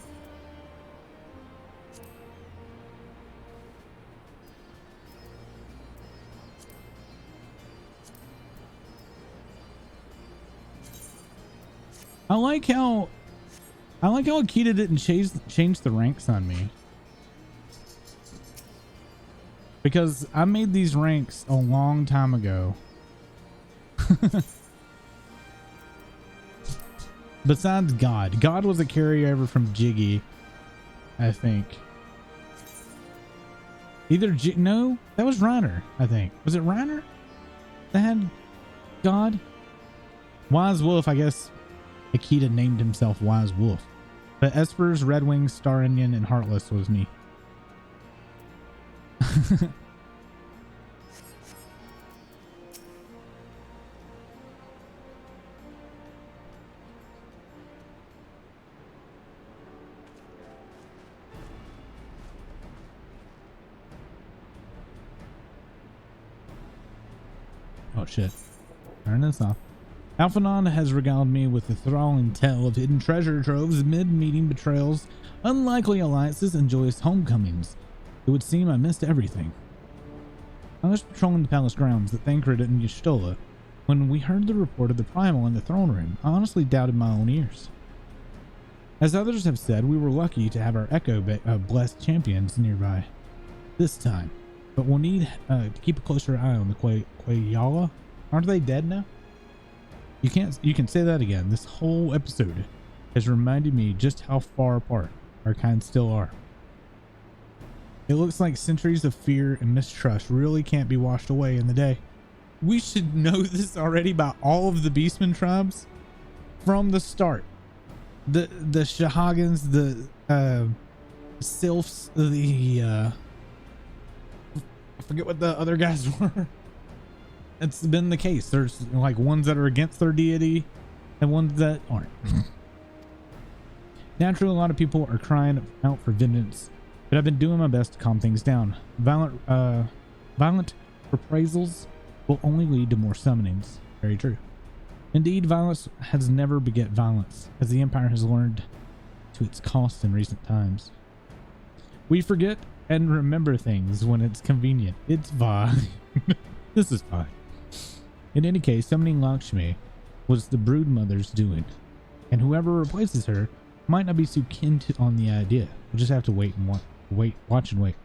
I like how Akita didn't change the ranks on me. Because I made these ranks a long time ago. Besides God. God was a carryover from Jiggy, I think. No, that was Reiner, I think. Was it Reiner that had God? Wise Wolf, I guess. Akita named himself Wise Wolf. But Espers, Red Wings, Star Onion, and Heartless was me. shit. Turn this off. Alphanon has regaled me with the enthralling tale of hidden treasure troves, mid-meeting betrayals, unlikely alliances, and joyous homecomings. It would seem I missed everything. I was patrolling the palace grounds at Thancred and Y'shtola when we heard the report of the primal in the throne room. I honestly doubted my own ears. As others have said, we were lucky to have our echo blessed champions nearby this time, but we'll need to keep a closer eye on the Quayala. Aren't they dead now? You can say that again. This whole episode has reminded me just how far apart our kind still are. It looks like centuries of fear and mistrust really can't be washed away in the day. We should know this already about all of the Beastmen tribes from the start. The Shahagans, the Sylphs, I forget what the other guys were. It's been the case. There's like ones that are against their deity and ones that aren't. Naturally, a lot of people are crying out for vengeance, but I've been doing my best to calm things down. Violent reprisals will only lead to more summonings. Very true. Indeed, violence has never beget violence, as the Empire has learned to its cost in recent times. We forget and remember things when it's convenient. It's fine. This is fine. In any case, summoning Lakshmi was the Broodmother's doing, and whoever replaces her might not be so keen on the idea. We'll just have to watch and wait.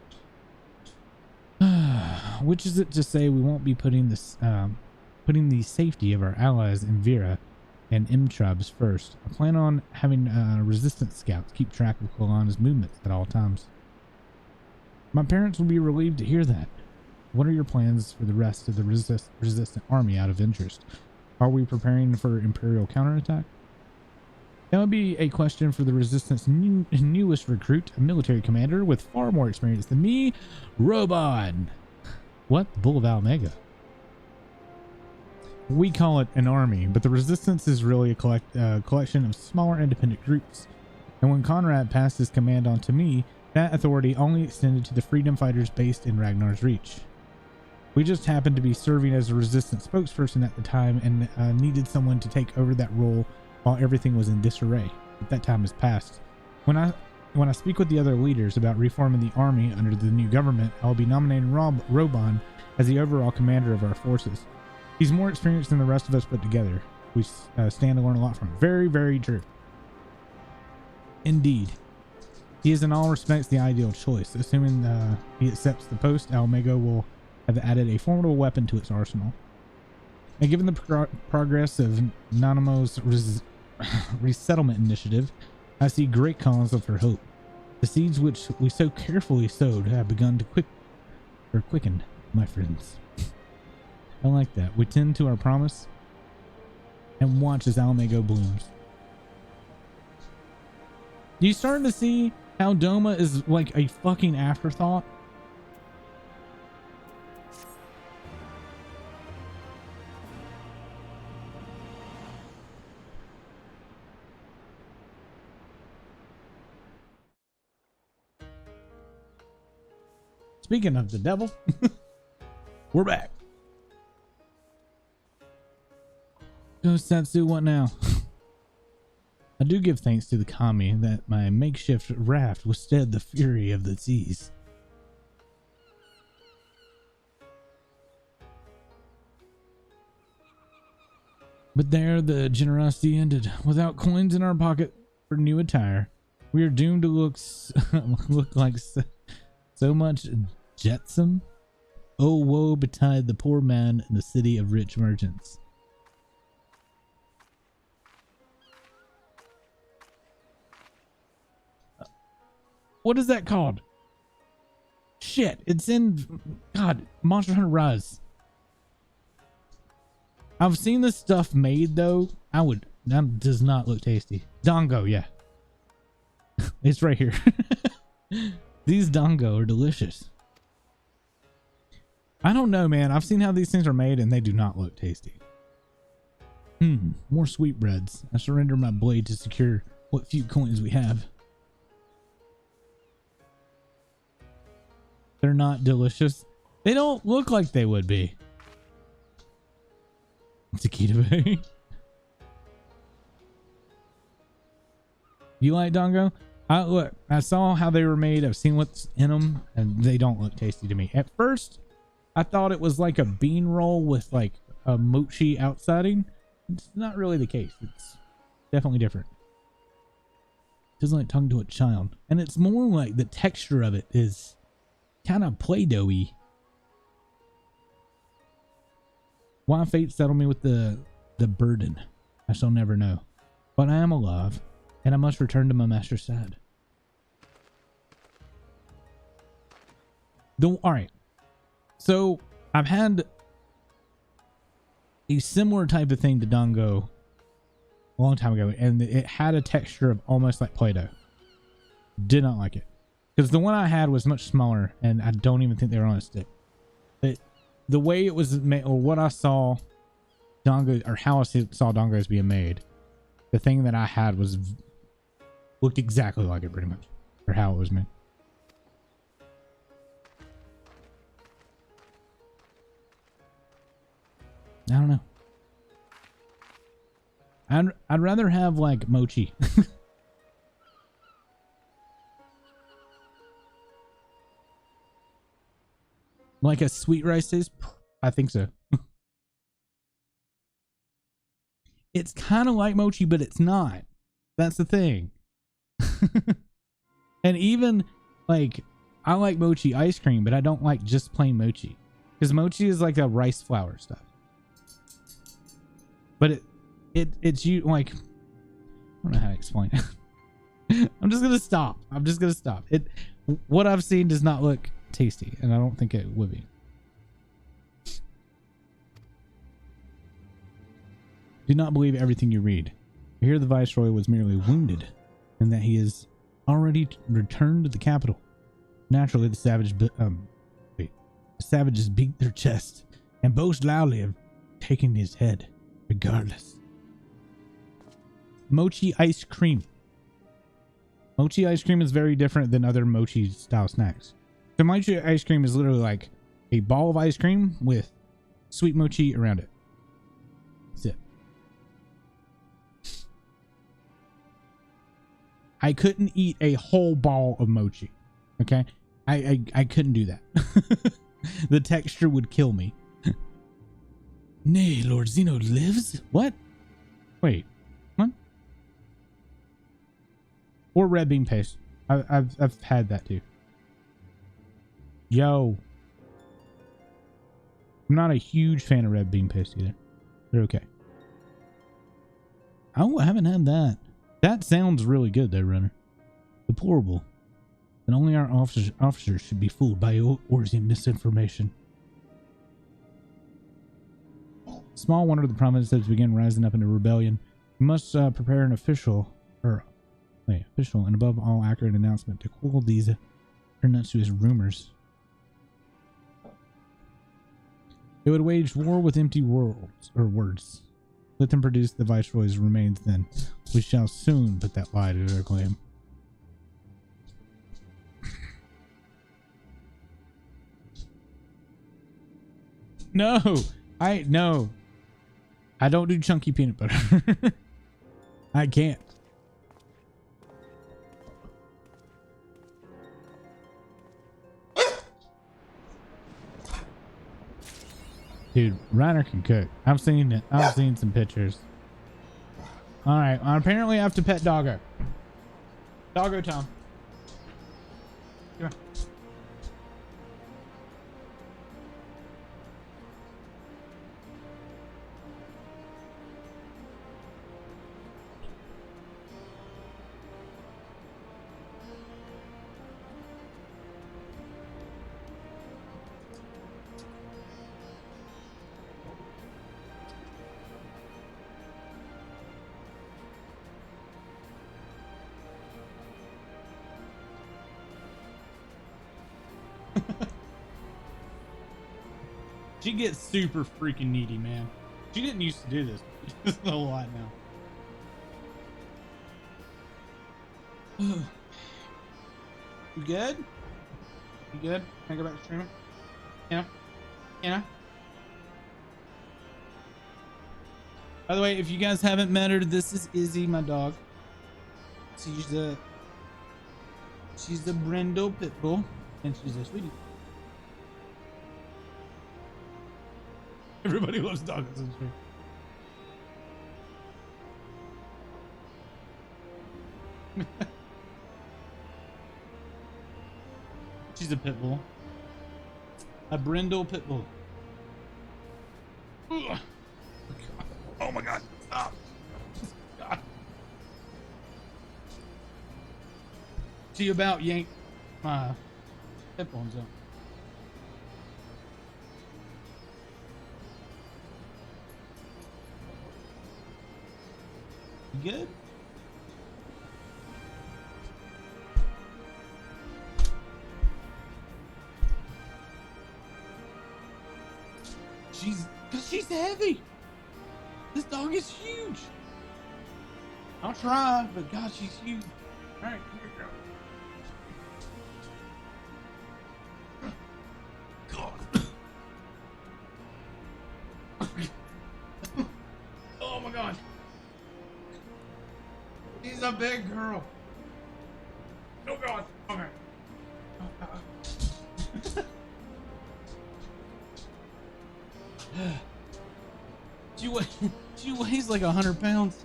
Which is it to say we won't be putting the safety of our allies in Vera and M tribes first. I plan on having resistance scouts keep track of Kalana's movements at all times. My parents will be relieved to hear that. What are your plans for the rest of the resistant army out of interest? Are we preparing for Imperial counterattack? That would be a question for the Resistance newest recruit, a military commander with far more experience than me, Robon. What? Bull of Almega. We call it an army, but the Resistance is really a collection of smaller independent groups. And when Conrad passed his command on to me, that authority only extended to the freedom fighters based in Ragnar's Reach. We just happened to be serving as a Resistance spokesperson at the time and needed someone to take over that role while everything was in disarray. But that time has passed. When I speak with the other leaders about reforming the army under the new government, I will be nominating Robon as the overall commander of our forces. He's more experienced than the rest of us put together. We stand to learn a lot from him. Very, very true. Indeed. He is in all respects the ideal choice. Assuming he accepts the post, Almega will have added a formidable weapon to its arsenal. And given the progress of Nanamo's resettlement initiative, I see great cause for hope. The seeds which we so carefully sowed have begun to quicken, my friends. I like that. We tend to our promise and watch as Almega blooms. You starting to see how Doma is like a fucking afterthought? Speaking of the devil, we're back. Ghost Satsu, what now? I do give thanks to the kami that my makeshift raft withstood the fury of the seas. But there the generosity ended. Without coins in our pocket for new attire, we are doomed to look like so much jetsam. Oh, woe betide the poor man in the city of rich merchants. What is that called? Shit, it's in God, Monster Hunter Rise. I've seen this stuff made though. That does not look tasty. Dango, yeah. It's right here. These dango are delicious. I don't know, man. I've seen how these things are made and they do not look tasty. More sweetbreads. I surrender my blade to secure what few coins we have. They're not delicious. They don't look like they would be. Takita Bay. You like Dongo? Look, I saw how they were made. I've seen what's in them, and they don't look tasty to me. At first, I thought it was like a bean roll with like a mochi outsiding. It's not really the case. It's definitely different. Doesn't like talking to a child, and it's more like the texture of it is kind of Play-Doh-y. Why fate settled me with the burden, I shall never know. But I am alive, and I must return to my master's side. Alright. So, I've had a similar type of thing to Dango a long time ago, and it had a texture of almost like Play-Doh. Did not like it. Because the one I had was much smaller, and I don't even think they were on a stick. But the way it was made, or what I saw Dango, or how I saw Dongos being made, the thing that I had looked exactly like it pretty much, or how it was made. I don't know. I'd rather have like mochi. Like a sweet rice taste? I think so. It's kind of like mochi, but it's not. That's the thing. And even like, I like mochi ice cream, but I don't like just plain mochi, because mochi is like the rice flour stuff. But it's you like, I don't know how to explain it. I'm just gonna stop. What I've seen does not look tasty, and I don't think it would be. Do not believe everything you read. I hear the Viceroy was merely wounded, and that he is already returned to the capital. Naturally, the savages beat their chest and boast loudly of taking his head, regardless. Mochi ice cream. Mochi ice cream is very different than other mochi style snacks. So mochi ice cream is literally like a ball of ice cream with sweet mochi around it. That's it. I couldn't eat a whole ball of mochi. Okay? I couldn't do that. The texture would kill me. Nay, Lord Zeno lives? What? Wait. What? Or red bean paste. I've had that too. Yo. I'm not a huge fan of red bean paste either. They're okay. Oh, I haven't had that. That sounds really good though, Runner. Deplorable. And only our officers should be fooled by Orsian misinformation. Small wonder the province has begun rising up into rebellion. We must prepare an official and above all accurate announcement to quell these pernicious rumors. They would wage war with empty words. Let them produce the Viceroy's remains then. We shall soon put that lie to their claim. No! I don't do chunky peanut butter. I can't. Dude, Reiner can cook. I've seen it. I've seen some pictures. All right. Apparently I have to pet Doggo. Doggo Tom. Come on. She gets super freaking needy, man. She didn't used to do this. She does a lot now. You good? You good? Can I go back to streaming? Yeah? Yeah? By the way, if you guys haven't met her, this is Izzy, my dog. She's the Brindle Pitbull, and she's a sweetie. Everybody loves dogs, isn't she? She's a pit bull. A Brindle pit bull. Ugh. Oh my god. Stop. God. She about yanked my headphones out. You good? She's heavy. This dog is huge. I'll try, but God, she's huge. All right, come here, girl. God. Oh my God. She's a big girl. Oh God. Okay. Oh, God. She weighs like 100 pounds.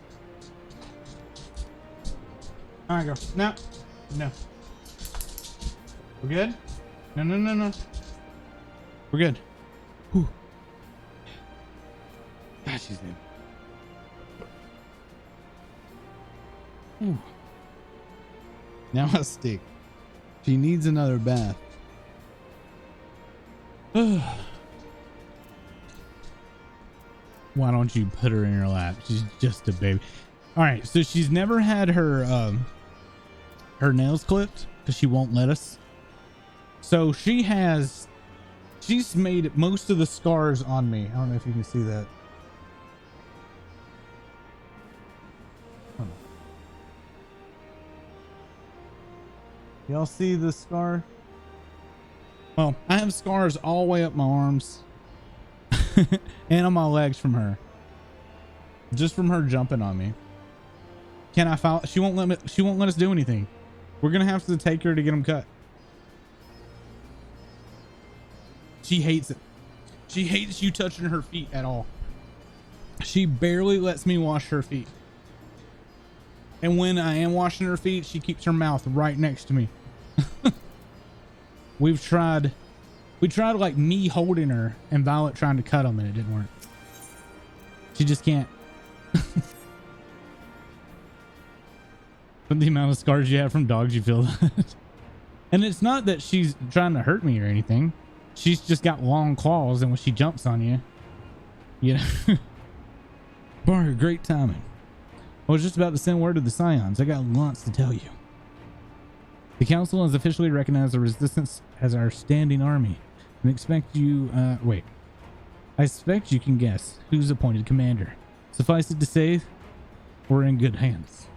All right, girl. No. We're good? No. We're good. Whew. God, she's in. Ooh. Now I stick. She needs another bath. Why don't you put her in your lap? She's just a baby. All right, so she's never had her nails clipped because she won't let us. So she's made most of the scars on me. I don't know if you can see that. Y'all see the scar? Well, I have scars all the way up my arms and on my legs from her. Just from her jumping on me. Can I file? She won't let us do anything. We're gonna have to take her to get them cut. She hates it. She hates you touching her feet at all. She barely lets me wash her feet. And when I am washing her feet, she keeps her mouth right next to me. We tried like me holding her and Violet trying to cut them, and it didn't work. She just can't. With the amount of scars you have from dogs, you feel that. And it's not that she's trying to hurt me or anything. She's just got long claws, and when she jumps on you, you know. Barker, great timing. I was just about to send word to the Scions. I got lots to tell you. The council has officially recognized the resistance as our standing army and expect you, I expect you can guess who's appointed commander. Suffice it to say, we're in good hands.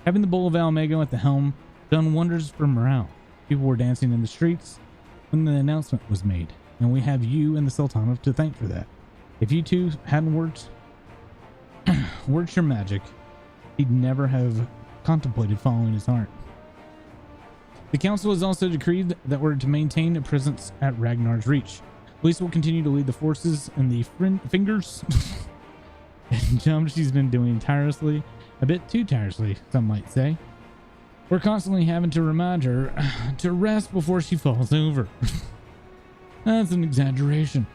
Having the Bull of Almego at the helm done wonders for morale. People were dancing in the streets when the announcement was made, and we have you and the Sultana to thank for that. If you two hadn't worked your magic, he'd never have contemplated following his heart. The council has also decreed that we're to maintain a presence at Ragnar's Reach. Police will continue to lead the forces, and the fingers and jumps she's been doing tirelessly, a bit too tirelessly, some might say. We're constantly having to remind her to rest before she falls over. That's an exaggeration.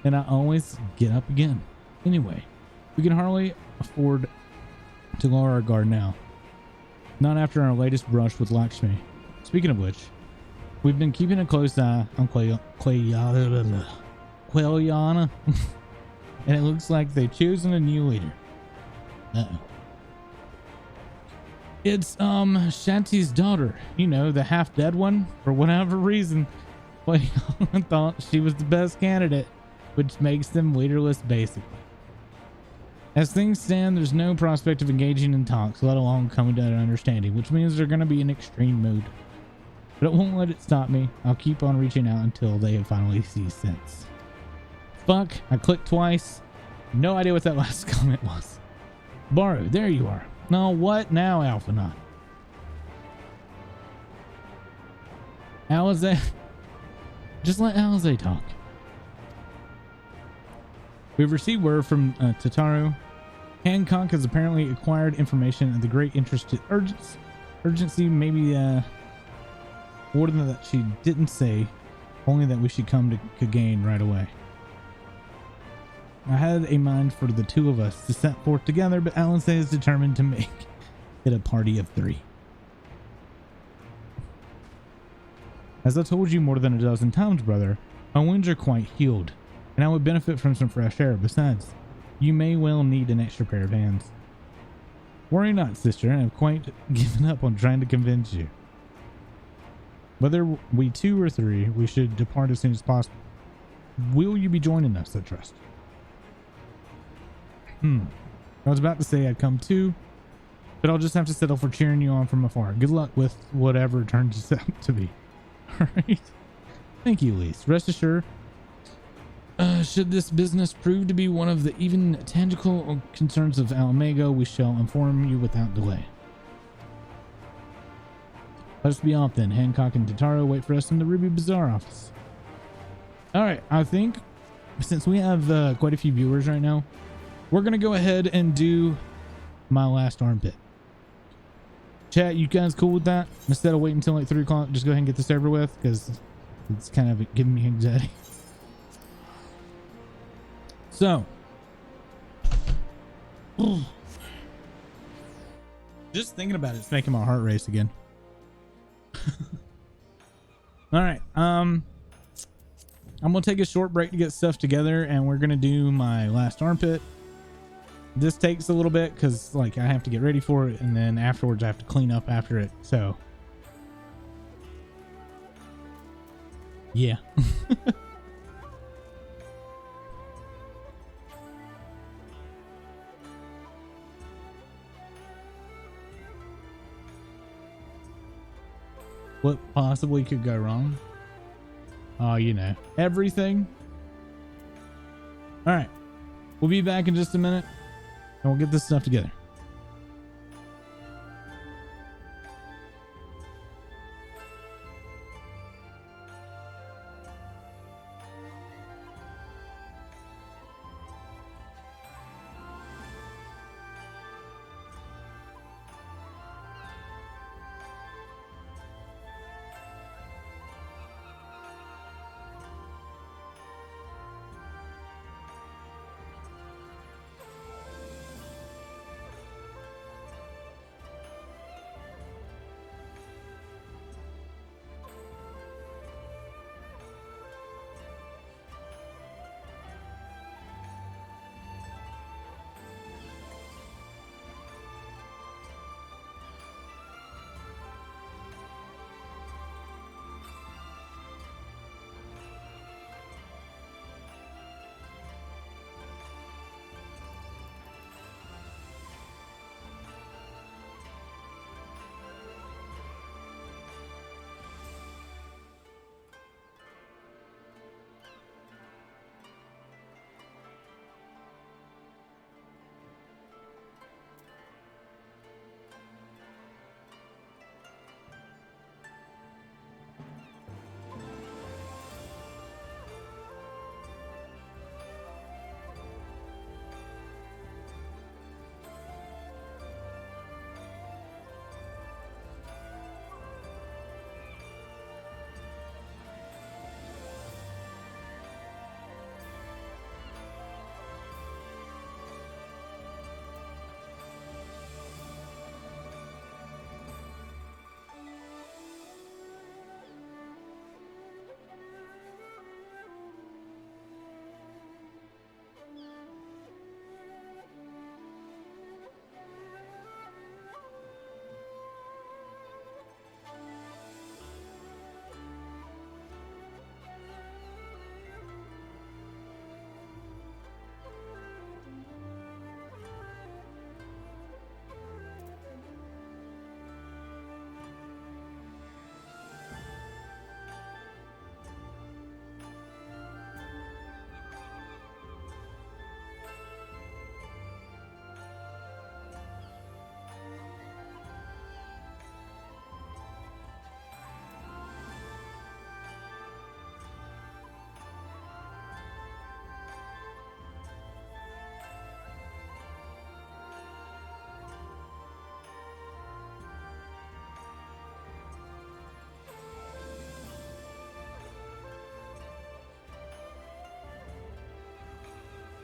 And I always get up again. Anyway, we can hardly afford to lower our guard now. Not after our latest brush with Lakshmi. Speaking of which, we've been keeping a close eye on Quailiana. And it looks like they've chosen a new leader. Uh-oh. It's, Shanti's daughter. You know, the half-dead one. For whatever reason, Quailiana thought she was the best candidate, which makes them leaderless, basically. As things stand, there's no prospect of engaging in talks, let alone coming to an understanding, which means they're going to be in extreme mood. But it won't let it stop me. I'll keep on reaching out until they have finally ceased sense. Fuck, I clicked twice. No idea what that last comment was. Baru, there you are. No, what now, Alphanon? Alize, just let Alize talk. We've received word from Tataru. Hancock has apparently acquired information of the great interest to urgency, maybe more than that she didn't say, only that we should come to Kagain right away. I had a mind for the two of us to set forth together, but Alice is determined to make it a party of 3. As I told you more than a dozen times, brother, my wounds are quite healed, and I would benefit from some fresh air. Besides, you may well need an extra pair of hands. Worry not, sister, I have quite given up on trying to convince you. Whether we 2 or 3, we should depart as soon as possible. Will you be joining us, I trust? I was about to say I'd come too, but I'll just have to settle for cheering you on from afar. Good luck with whatever it turns out to be. Alright. Thank you, Lise. Rest assured, should this business prove to be one of the even tangible concerns of Almego, we shall inform you without delay. Let us be off then. Hancock and Tataru wait for us in the Ruby Bazaar office. Alright, I think since we have quite a few viewers right now, we're going to go ahead and do my last armpit. Chat, you guys cool with that? Instead of waiting until like 3 o'clock, just go ahead and get this over with, because it's kind of giving me anxiety. So, just thinking about it's making my heart race again. All right, I'm gonna take a short break to get stuff together, and we're gonna do my last armpit. This takes a little bit because like I have to get ready for it, and then afterwards I have to clean up after it. So yeah. What possibly could go wrong? Oh, you know, everything. All right, we'll be back in just a minute, and we'll get this stuff together.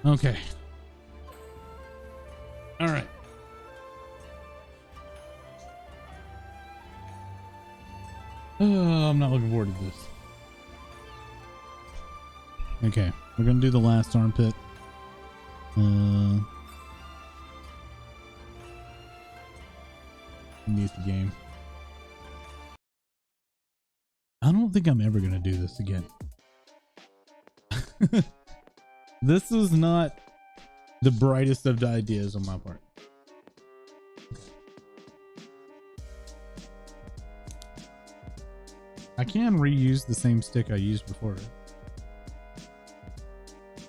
Okay. All right. Oh, I'm not looking forward to this. Okay, we're gonna do the last armpit. Use the game. I don't think I'm ever gonna do this again. This was not the brightest of the ideas on my part. I can reuse the same stick I used before.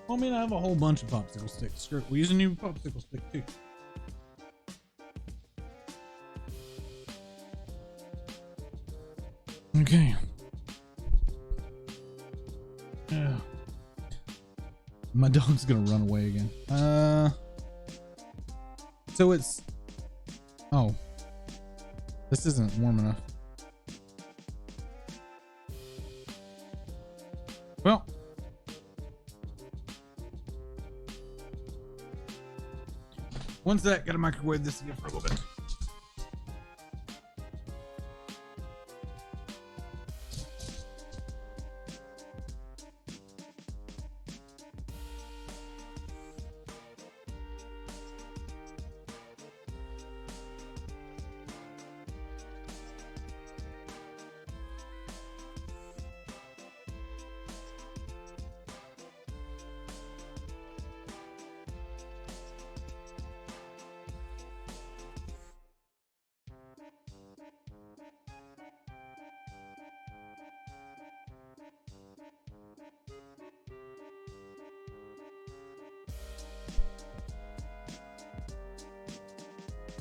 Well, I mean, I have a whole bunch of popsicle sticks. Sure, we'll use a new popsicle stick too. Okay. Yeah. My dog's gonna run away again. So it's... Oh. This isn't warm enough. Well. One sec, gotta microwave this again for a little bit.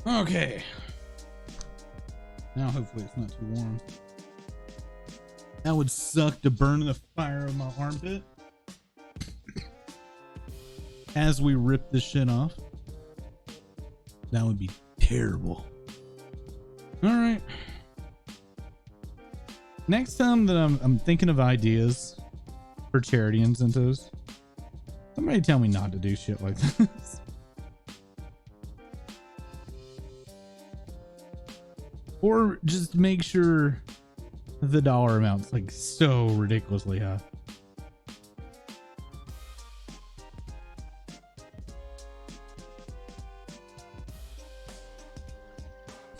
Okay. Now hopefully it's not too warm. That would suck to burn the fire of my armpit as we rip this shit off. That would be terrible. All right. Next time that I'm thinking of ideas for charity incentives, somebody tell me not to do shit like this. Or just make sure the dollar amount's like so ridiculously high.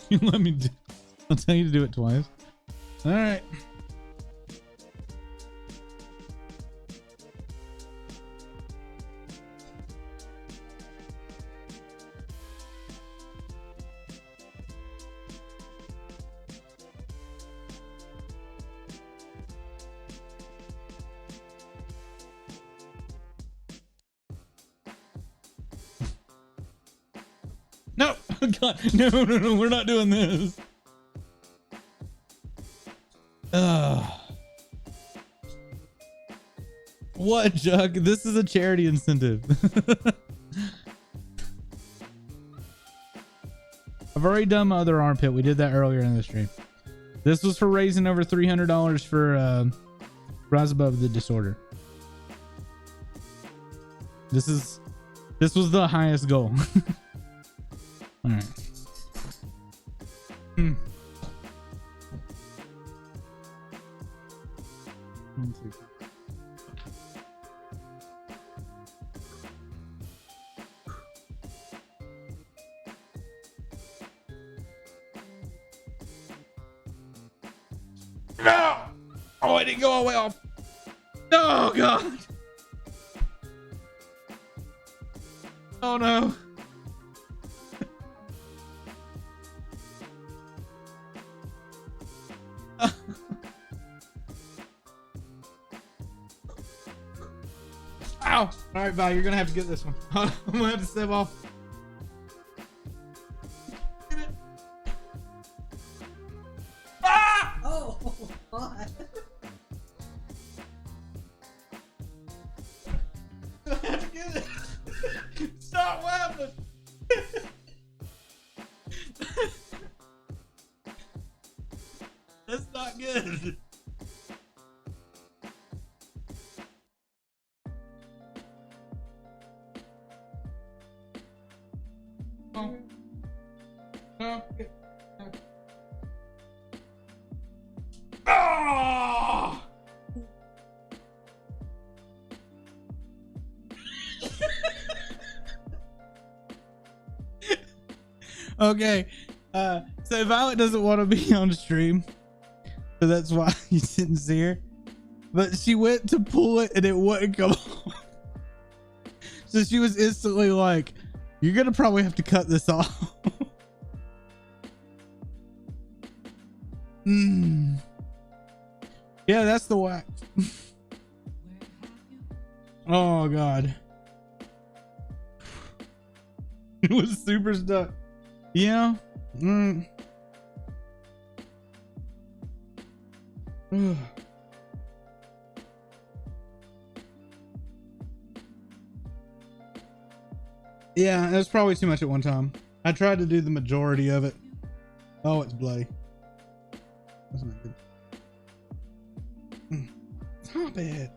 You let me do, I'll tell you to do it twice. All right. No, God, no, we're not doing this. What, Chuck? This is a charity incentive. I've already done my other armpit. We did that earlier in the stream. This was for raising over $300 for Rise Above the Disorder. This was the highest goal. All right. No! Oh, I didn't go all the way off. Oh, God. Oh, no. Ow! All right, Val, you're gonna have to get this one. I'm gonna have to step off. Get it. Ah! Oh, God. I have to get it. Stop laughing. That's not good. No. No. Ah! Okay. So Violet doesn't want to be on stream, so that's why you didn't see her. But she went to pull it and it wouldn't come off. So she was instantly like, "You're gonna probably have to cut this off." Yeah, that's the wax. Oh god. It was super stuck. Yeah. Yeah, it was probably too much at one time. I tried to do the majority of it. Oh, it's bloody. That's not good. Stop it.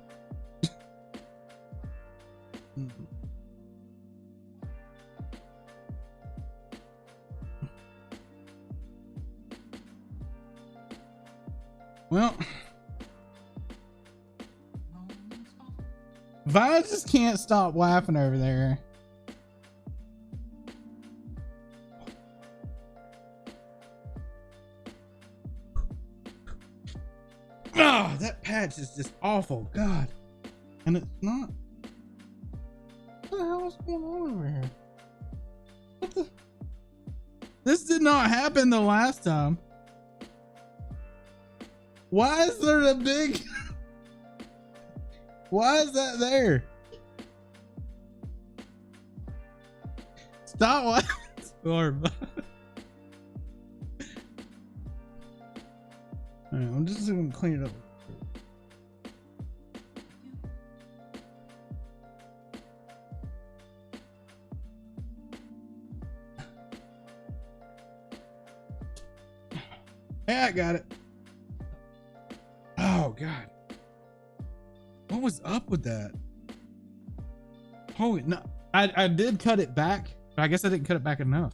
Well, Vi just can't stop laughing over there. Ah, that patch is just awful. God. And it's not. What the hell is going on over here? What the? This did not happen the last time. Why is there a big... Why is that there? Stop laughing, Storm. Alright, I'm just gonna clean it up. Yeah, I got it. Oh god, what was up with that? Holy no, I did cut it back, but I guess I didn't cut it back enough.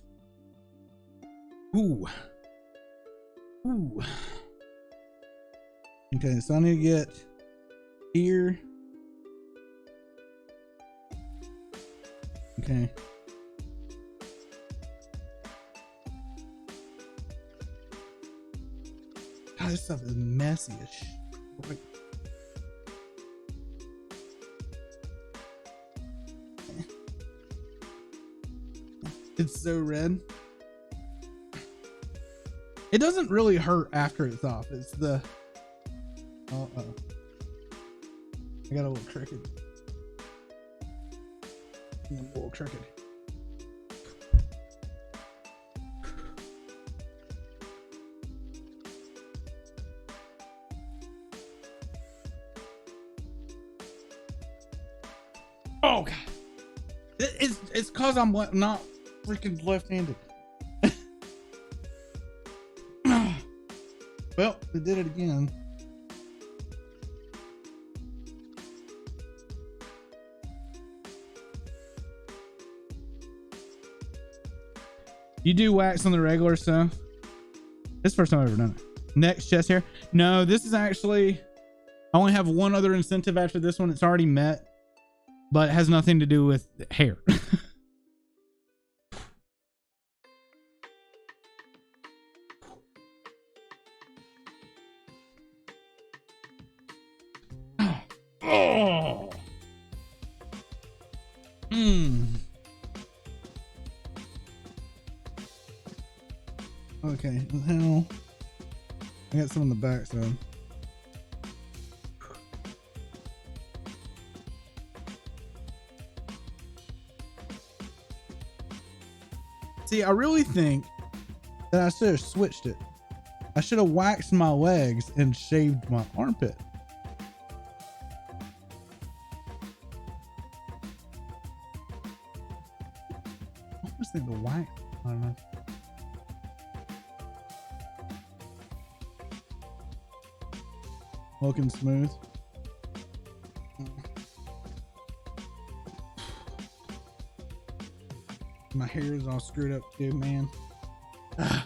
Ooh. Okay, so I need to get here. Okay. God, this stuff is messy as shit. It's so red. It doesn't really hurt after it's off. It's the... Uh-oh. I got a little crooked. A little crooked. Oh god, it's cause I'm not freaking left-handed. Well, they did it again. You do wax on the regular stuff? This is the first time I've ever done it. Next chest hair. No, this is actually, I only have one other incentive after this one. It's already met, but it has nothing to do with hair. Oh. Okay, now I got some on the back side. See, I really think that I should have switched it. I should have waxed my legs and shaved my armpit. What was the wax? I don't know. Looking smooth. My hair is all screwed up too, man. Ah.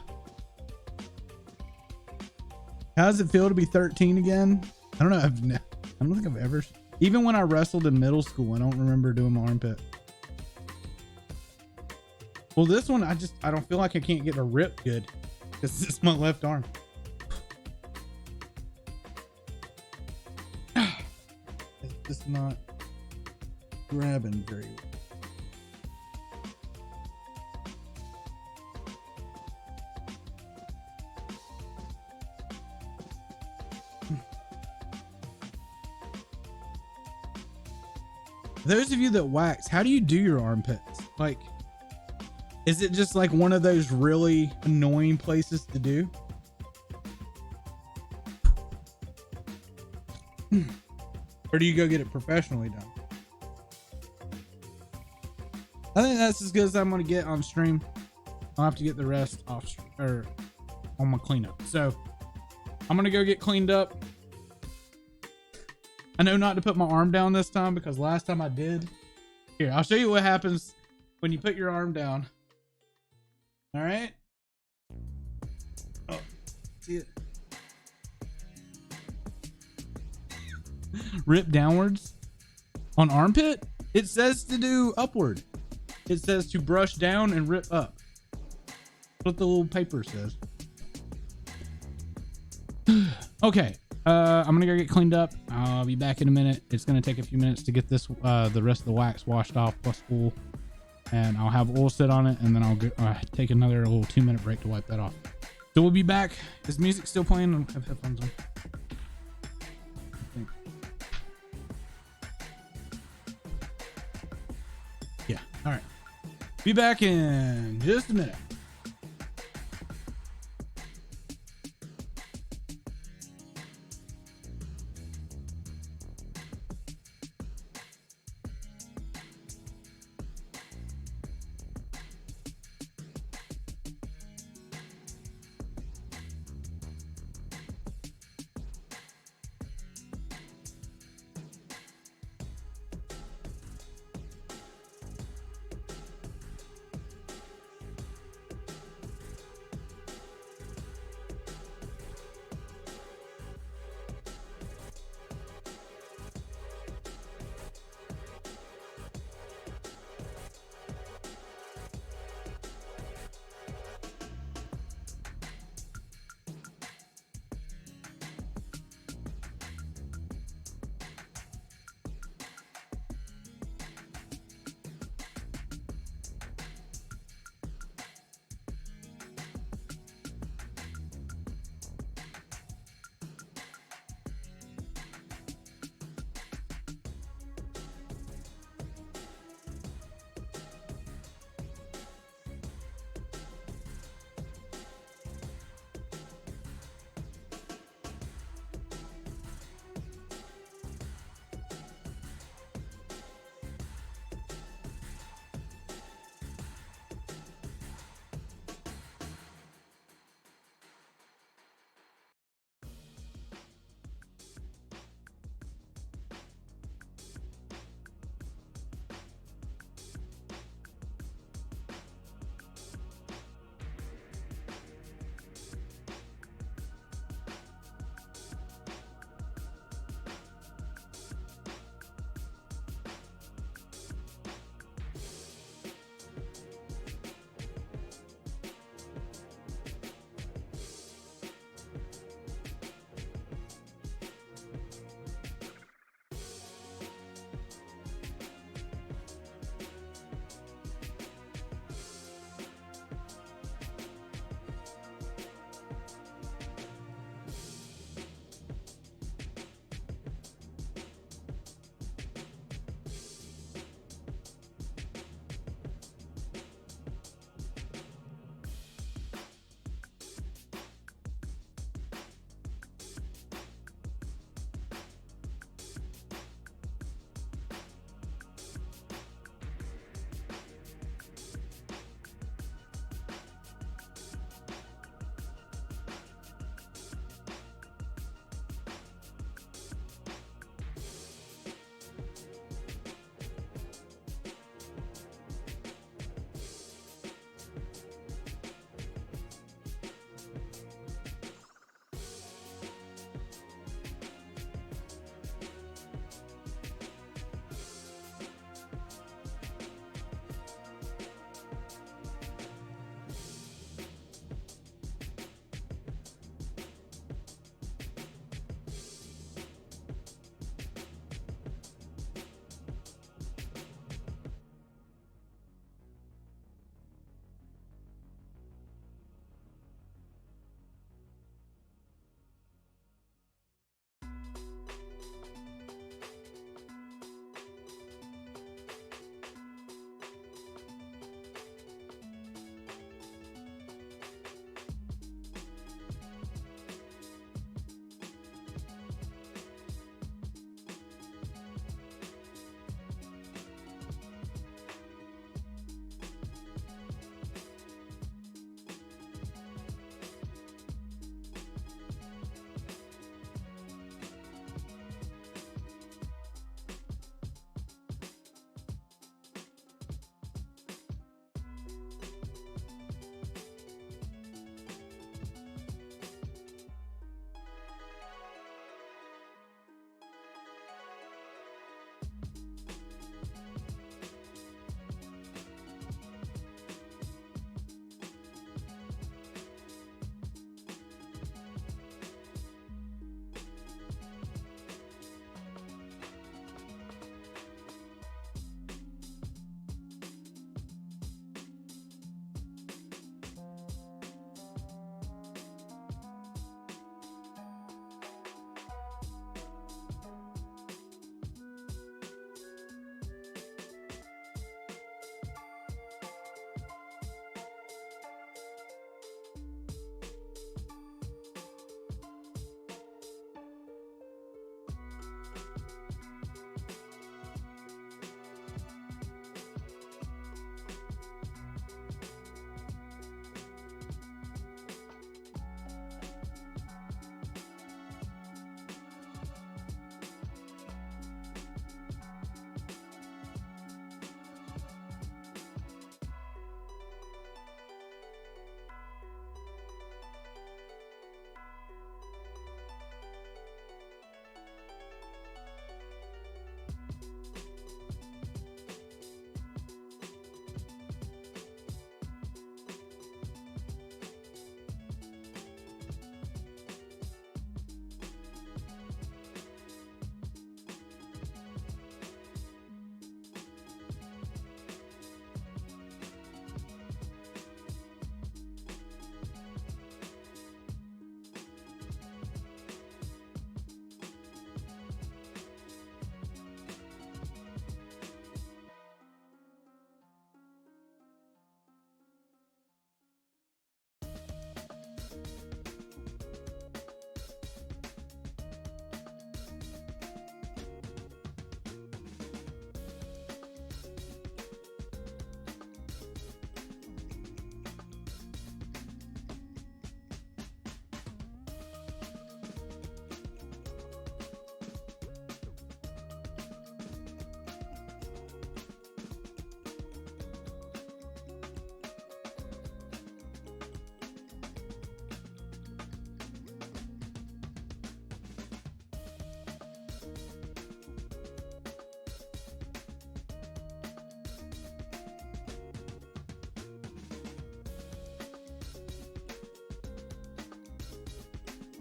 How does it feel to be 13 again? I don't know. I don't think I've ever, even when I wrestled in middle school, I don't remember doing my armpit. Well, this one, I don't feel like I can't get a rip good because it's my left arm. It's just not grabbing very well. Those of you that wax, how do you do your armpits? Like, is it just like one of those really annoying places to do? Or do you go get it professionally done? I think that's as good as I'm going to get on stream. I'll have to get the rest off or on my cleanup. So I'm going to go get cleaned up. I know not to put my arm down this time because last time I did. Here, I'll show you what happens when you put your arm down. All right. Oh, see it? Rip downwards on armpit. It says to do upward. It says to brush down and rip up. That's what the little paper says. Okay. I'm gonna go get cleaned up. I'll be back in a minute. It's gonna take a few minutes to get this the rest of the wax washed off plus oil, and I'll have oil sit on it, and then I'll go, take another little 2-minute break to wipe that off. So we'll be back. Is music still playing? I don't have headphones on. Yeah. All right. Be back in just a minute.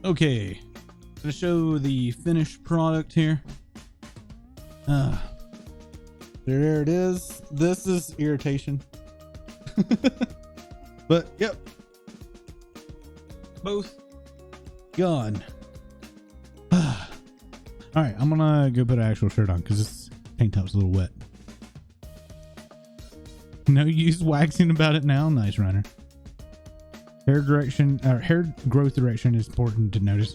Okay, gonna show the finished product here. There it is. This is irritation. But yep, both gone. All right, I'm gonna go put an actual shirt on because this tank top's a little wet. No use waxing about it now. Nice, runner. Hair direction, hair growth direction is important to notice.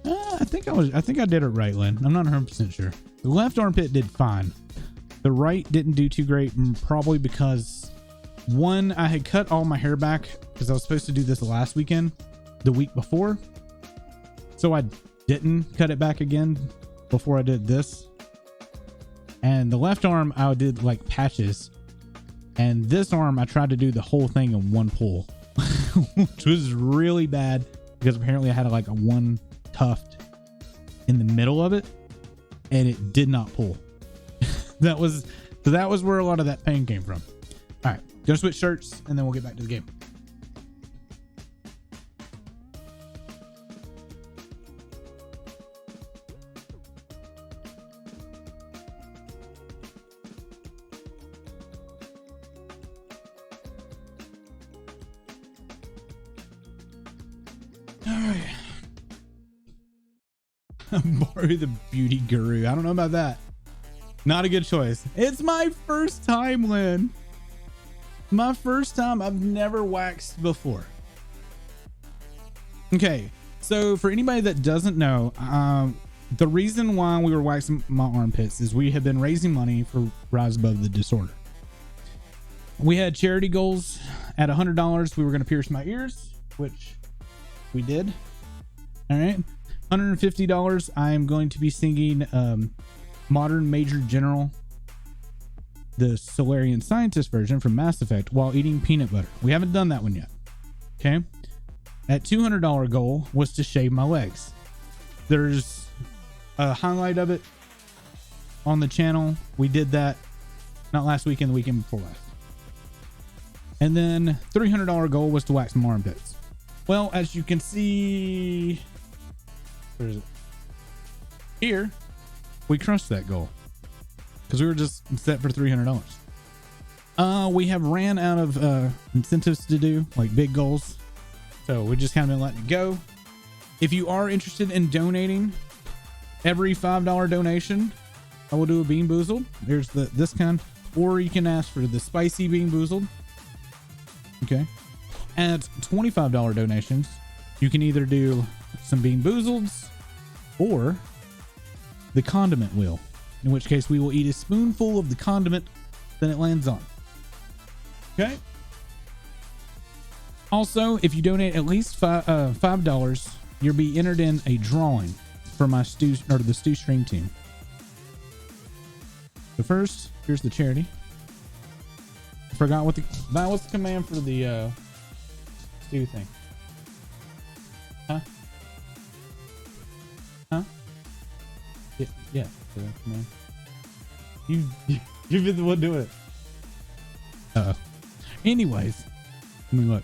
I think I did it right, Lynn. I'm not 100% sure. The left armpit did fine. The right didn't do too great, probably because one, I had cut all my hair back because I was supposed to do this last weekend, the week before. So I didn't cut it back again before I did this. And the left arm, I did like patches. And this arm, I tried to do the whole thing in one pull, which was really bad because apparently I had like a one tuft in the middle of it and it did not pull. that was where a lot of that pain came from. All right, go switch shirts and then we'll get back to the game. Borrow the beauty guru. I don't know about that. Not a good choice. It's my first time, Lynn. My first time. I've never waxed before. Okay, so for anybody that doesn't know, the reason why we were waxing my armpits is we have been raising money for Rise Above the Disorder. We had charity goals at $100. We were going to pierce my ears, which we did. All right. $150. I am going to be singing Modern Major General, the Solarian Scientist version from Mass Effect, while eating peanut butter. We haven't done that one yet. Okay. That $200 goal was to shave my legs. There's a highlight of it on the channel. We did that not last weekend, the weekend before last. And then $300 goal was to wax my armpits. Well, as you can see, where is it? Here, we crushed that goal because we were just set for $300. We have ran out of incentives to do, like big goals, so we just kind of been letting it go. If you are interested in donating, every $5 donation, I will do a Bean Boozled. There's this kind, or you can ask for the spicy Bean Boozled. Okay. At $25 donations, you can either do some Bean Boozleds or the condiment wheel, in which case we will eat a spoonful of the condiment that it lands on. Okay. Also, if you donate at least $5, you'll be entered in a drawing for my the Stew Stream team. So first, here's the charity. I forgot what's the command for the Stew thing. Huh? Yeah, the command. You've been the one doing it. Anyways, let me look.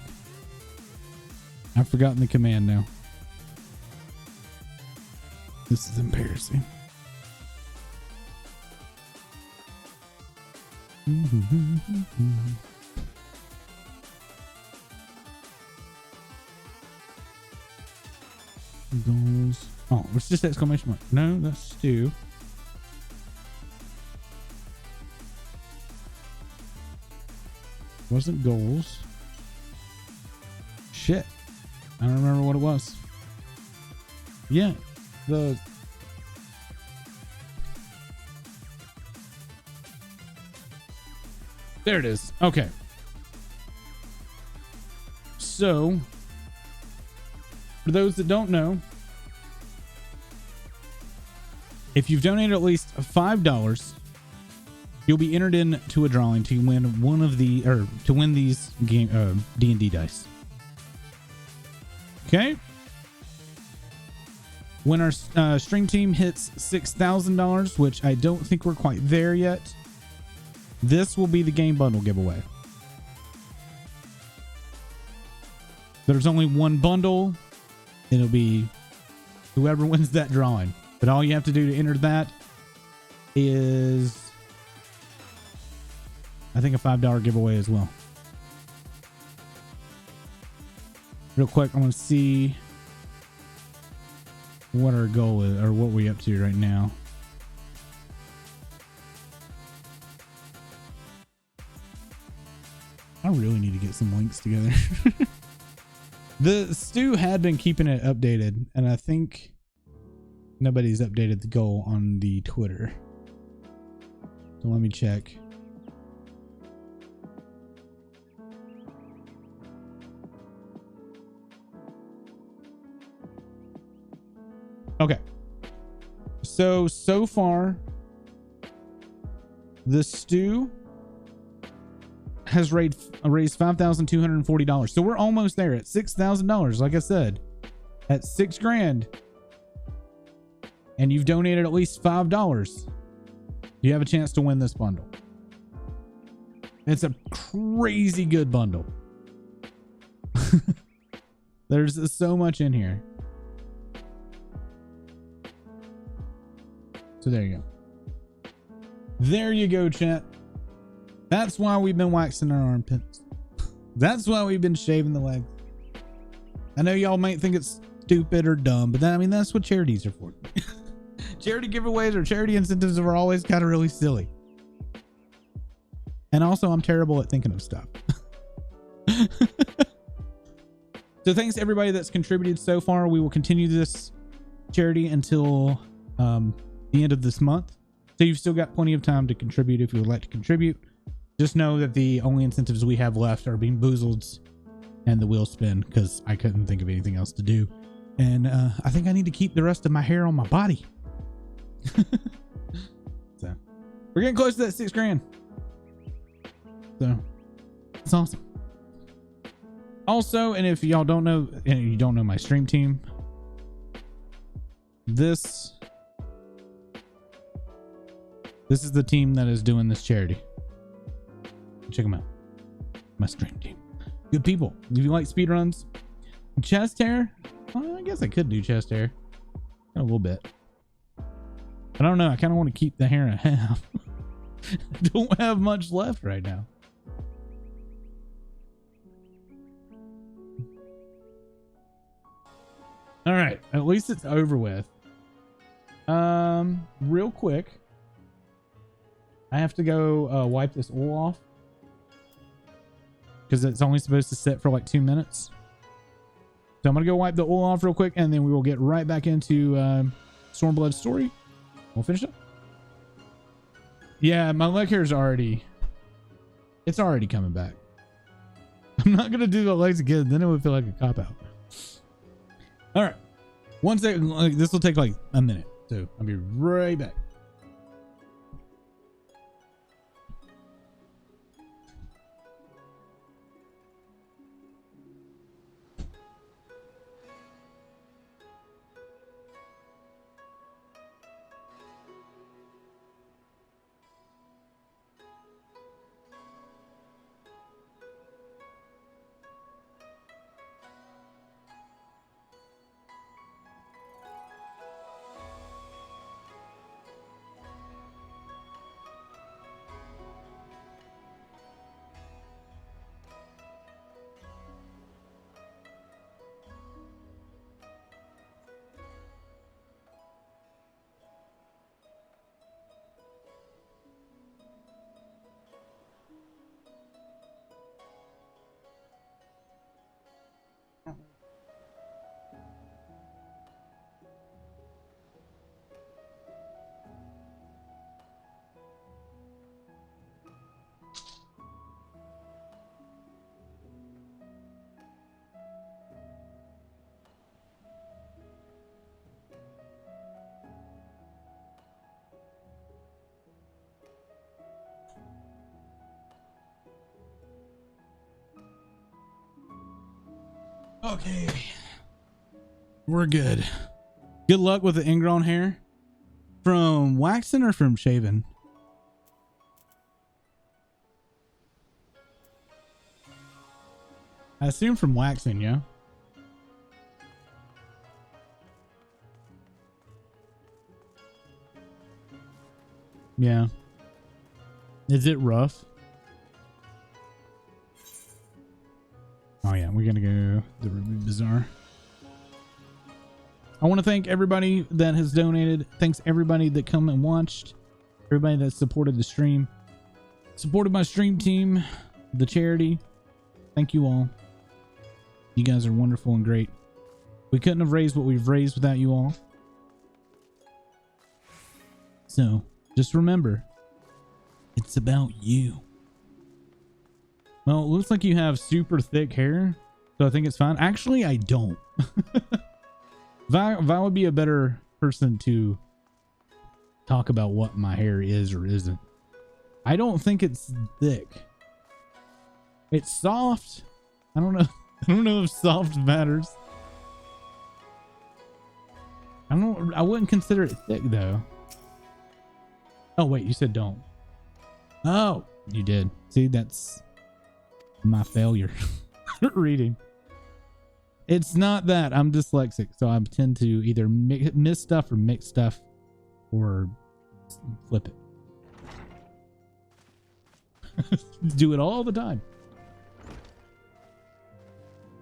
I've forgotten the command now. This is embarrassing. Goals. Oh, it's just exclamation mark. No, that's Stew. Wasn't goals. Shit. I don't remember what it was. Yeah. There it is. Okay. So, for those that don't know, if you've donated at least $5, you'll be entered into a drawing to win to win these game D&D dice. Okay. When our stream team hits $6,000, which I don't think we're quite there yet, this will be the game bundle giveaway. There's only one bundle. It'll be whoever wins that drawing. But all you have to do to enter that is, I think, a $5 giveaway as well. Real quick, I want to see what our goal is, or what we're up to right now. I really need to get some links together. The Stu had been keeping it updated, and I think nobody's updated the goal on the Twitter. So let me check. Okay. So far, the Stu has raised $5,240. So we're almost there at $6,000. Like I said, at $6,000, and you've donated at least $5, you have a chance to win this bundle. It's a crazy good bundle. There's so much in here. So there you go. There you go, chat. That's why we've been waxing our armpits. That's why we've been shaving the legs. I know y'all might think it's stupid or dumb, but that's what charities are for. Charity giveaways or charity incentives are always kind of really silly. And also, I'm terrible at thinking of stuff. So thanks to everybody that's contributed so far. We will continue this charity until the end of this month. So you've still got plenty of time to contribute if you would like to contribute. Just know that the only incentives we have left are Bean Boozled and the wheel spin, because I couldn't think of anything else to do. And I think I need to keep the rest of my hair on my body. So we're getting close to that $6,000. So it's awesome. Also, and if y'all don't know, and you don't know my stream team, this is the team that is doing this charity. Check them out. My stream team. Good people. If you like speedruns, chest hair, well, I guess I could do chest hair a little bit. I don't know. I kind of want to keep the hair in half. I don't have much left right now. All right. At least it's over with. Real quick, I have to go wipe this oil off, because it's only supposed to sit for like 2 minutes. So I'm going to go wipe the oil off real quick, and then we will get right back into Stormblood's story. We'll finish it. Yeah, my leg hair is already coming back. I'm not going to do the legs again. Then it would feel like a cop-out. All right. One second. This will take like a minute. So I'll be right back. Okay. We're good. Good luck with the ingrown hair. From waxing or from shaving? I assume from waxing, yeah? Yeah. Is it rough? Oh yeah, we're gonna go the Ruby Bazaar. I want to thank everybody that has donated. Thanks everybody that come and watched. Everybody that supported the stream. Supported my stream team, the charity. Thank you all. You guys are wonderful and great. We couldn't have raised what we've raised without you all. So, just remember, it's about you. Well, it looks like you have super thick hair, so I think it's fine. Actually, I don't. Vi would be a better person to talk about what my hair is or isn't. I don't think it's thick. It's soft. I don't know. I don't know if soft matters. I wouldn't consider it thick though. Oh wait, you said don't. Oh, you did. See, that's my failure. Reading. It's not that. I'm dyslexic, so I tend to either miss stuff or mix stuff or flip it. Do it all the time.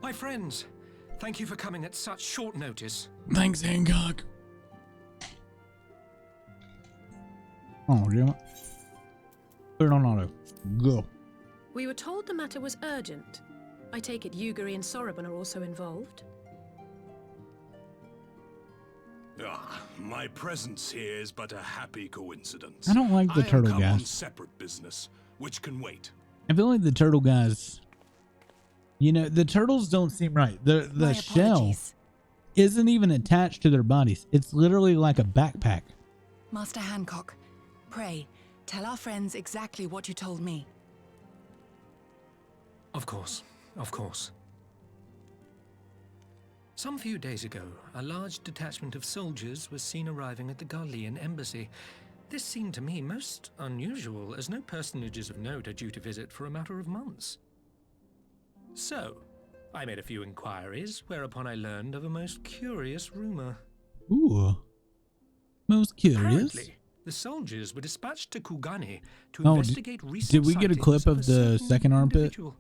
My friends, thank you for coming at such short notice. Thanks, Hancock. Oh, damn it. Put it on auto. Go. We were told the matter was urgent. I take it Yugiri and Soroban are also involved? Ah, my presence here is but a happy coincidence. I don't like the turtle I am come on guys. separate business, which can wait. I feel like the turtle guys, you know, the turtles don't seem right. The shell isn't even attached to their bodies. It's literally like a backpack. Master Hancock, pray, tell our friends exactly what you told me. Of course, of course. Some few days ago, a large detachment of soldiers was seen arriving at the Garlean embassy. This seemed to me most unusual, as no personages of note are due to visit for a matter of months. So, I made a few inquiries, whereupon I learned of a most curious rumor. Ooh. Most curious. Apparently, the soldiers were dispatched to Kugani to Oh, investigate recent did we get a sightings clip of a the certain second armpit? individual.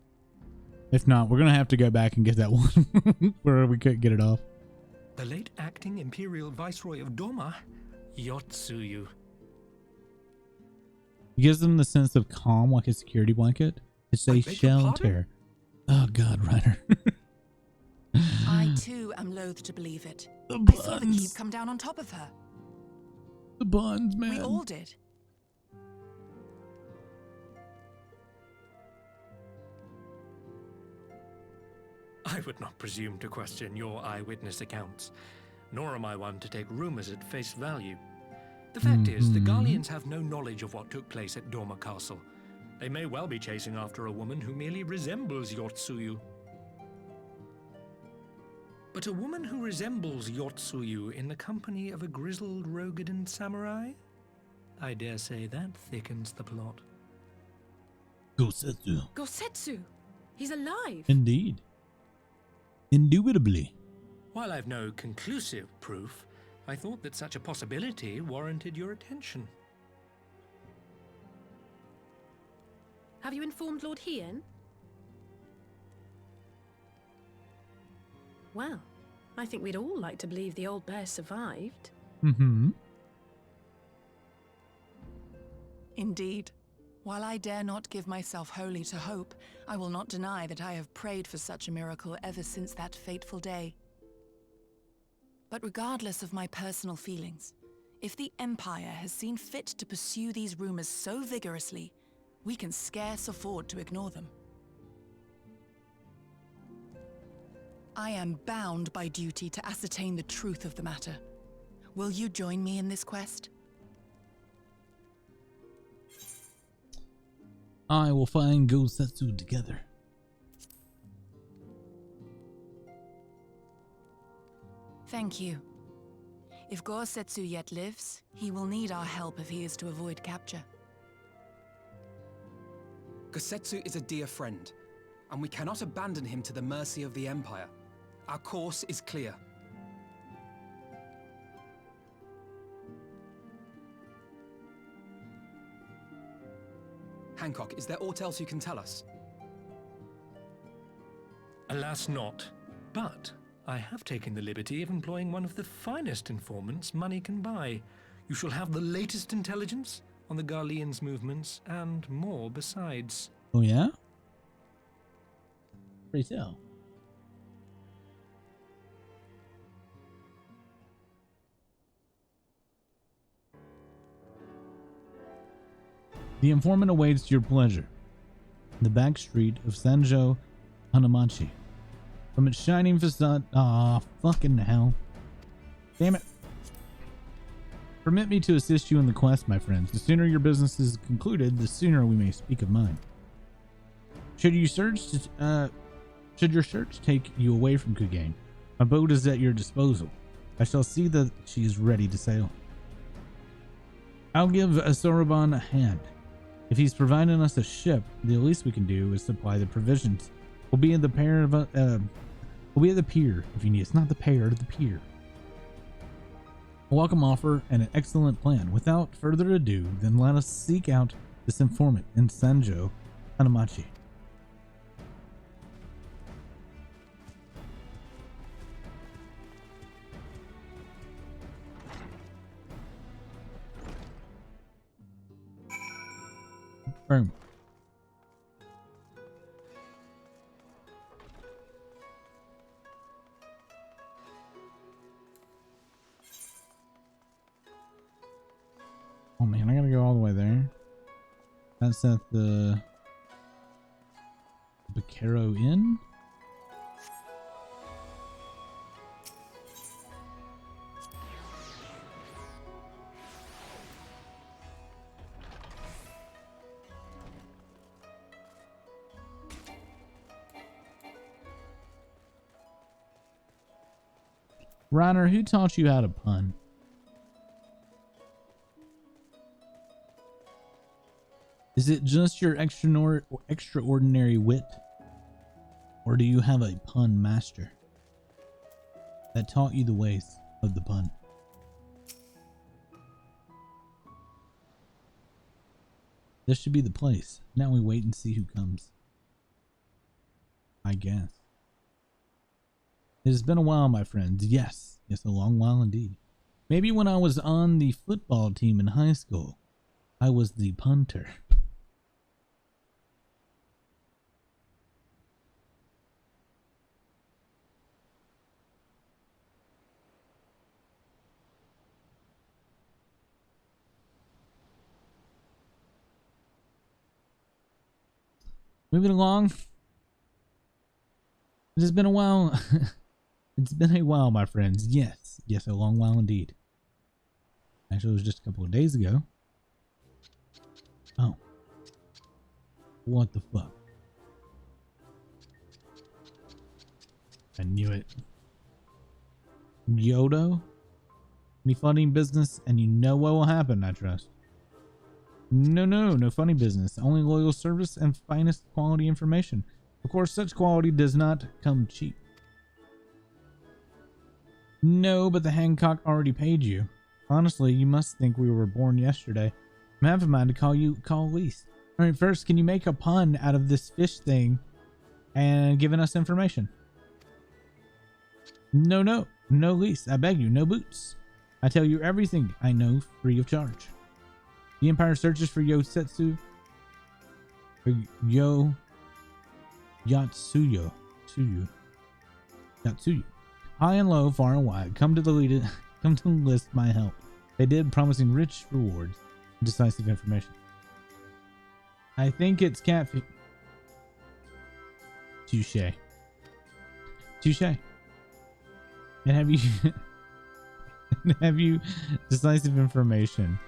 If not, we're going to have to go back and get that one where we couldn't get it off. The late acting Imperial Viceroy of Doma, Yotsuyu. It gives them the sense of calm like a security blanket. It's a beg your shelter. Oh, God, Ryder. I too am loath to believe it. The I saw the buns. keep come down on top of her. The buns, man. We all did. I would not presume to question your eyewitness accounts, nor am I one to take rumors at face value. The fact is, the Garleans have no knowledge of what took place at Doma Castle. They may well be chasing after a woman who merely resembles Yotsuyu. But a woman who resembles Yotsuyu in the company of a grizzled Rogadan samurai? I dare say that thickens the plot. Gosetsu. Gosetsu! He's alive! Indeed. Indubitably. While I've no conclusive proof, I thought that such a possibility warranted your attention. Have you informed Lord Hien? Well, I think we'd all like to believe the old bear survived. Mm-hmm. Indeed. While I dare not give myself wholly to hope, I will not deny that I have prayed for such a miracle ever since that fateful day. But regardless of my personal feelings, if the Empire has seen fit to pursue these rumors so vigorously, we can scarce afford to ignore them. I am bound by duty to ascertain the truth of the matter. Will you join me in this quest? I will find Gosetsu together. Thank you. If Gosetsu yet lives, he will need our help if he is to avoid capture. Gosetsu is a dear friend, and we cannot abandon him to the mercy of the Empire. Our course is clear. Hancock, is there aught else you can tell us? Alas not. But I have taken the liberty of employing one of the finest informants money can buy. You shall have the latest intelligence on the Garlean's movements and more besides. Oh yeah? Pray tell. The informant awaits your pleasure. The back street of Sanjo Hanamachi. From its shining facade. Ah, fucking hell. Damn it. Permit me to assist you in the quest, my friends. The sooner your business is concluded, the sooner we may speak of mine. Should your search take you away from Kugain, my boat is at your disposal. I shall see that she is ready to sail. I'll give Soroban a hand. If he's providing us a ship, the least we can do is supply the provisions. We'll be at the pier if you need. It's not the pair, the pier. A welcome offer and an excellent plan. Without further ado, then let us seek out this informant in Sanjo Hanamachi. Boom. Oh man, I gotta go all the way there. That's at the Bacaro Inn. Reiner, who taught you how to pun? Is it just your extraordinary wit? Or do you have a pun master that taught you the ways of the pun? This should be the place. Now we wait and see who comes. I guess. It has been a while, my friends. Yes, a long while indeed. Maybe when I was on the football team in high school, I was the punter. Moving along. It has been a while. It's been a while, my friends. Yes, a long while indeed. Actually, it was just a couple of days ago. Oh. What the fuck? I knew it. Yodo? Any funny business, and you know what will happen, I trust. No funny business. Only loyal service and finest quality information. Of course, such quality does not come cheap. No, but the Hancock already paid you. Honestly, you must think we were born yesterday. I'm half a mind to call Lise. Alright, first, can you make a pun out of this fish thing and giving us information? No, Lise. I beg you, no boots. I tell you everything I know free of charge. The Empire searches for Yosetsu. Or Yatsuyu. High and low, far and wide, come to enlist my help. They did, promising rich rewards and decisive information. I think it's catfish. Touché. And have you decisive information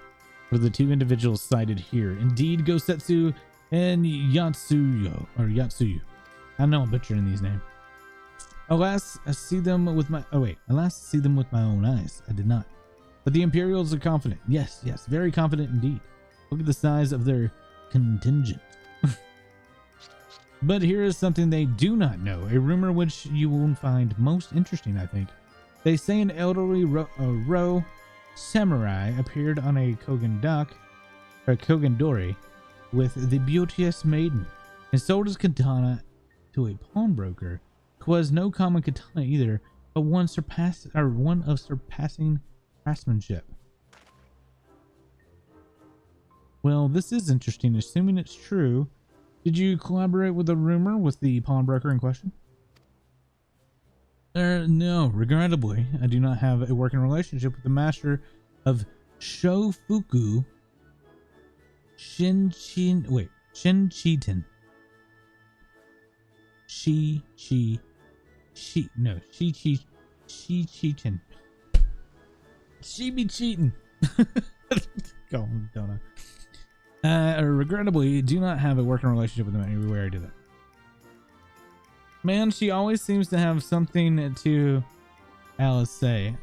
for the two individuals cited here? Indeed, Gosetsu and Yatsuyu. I know I'm butchering these names. Alas, see them with my own eyes. I did not. But the Imperials are confident. Yes, very confident indeed. Look at the size of their contingent. But here is something they do not know, a rumor which you will find most interesting, I think. They say an elderly Ro samurai appeared on a Kogandori with the beauteous maiden and sold his katana to a pawnbroker who was no common katana either, but one of surpassing craftsmanship. Well, this is interesting. Assuming it's true, did you collaborate with the rumor with the pawnbroker in question? No, regrettably, I do not have a working relationship with the master of Shofuku Shinchitan. Cheating. She be cheating. Go on, Donna. Regrettably, do not have a working relationship with them anywhere I do that. Man, she always seems to have something to Alice say.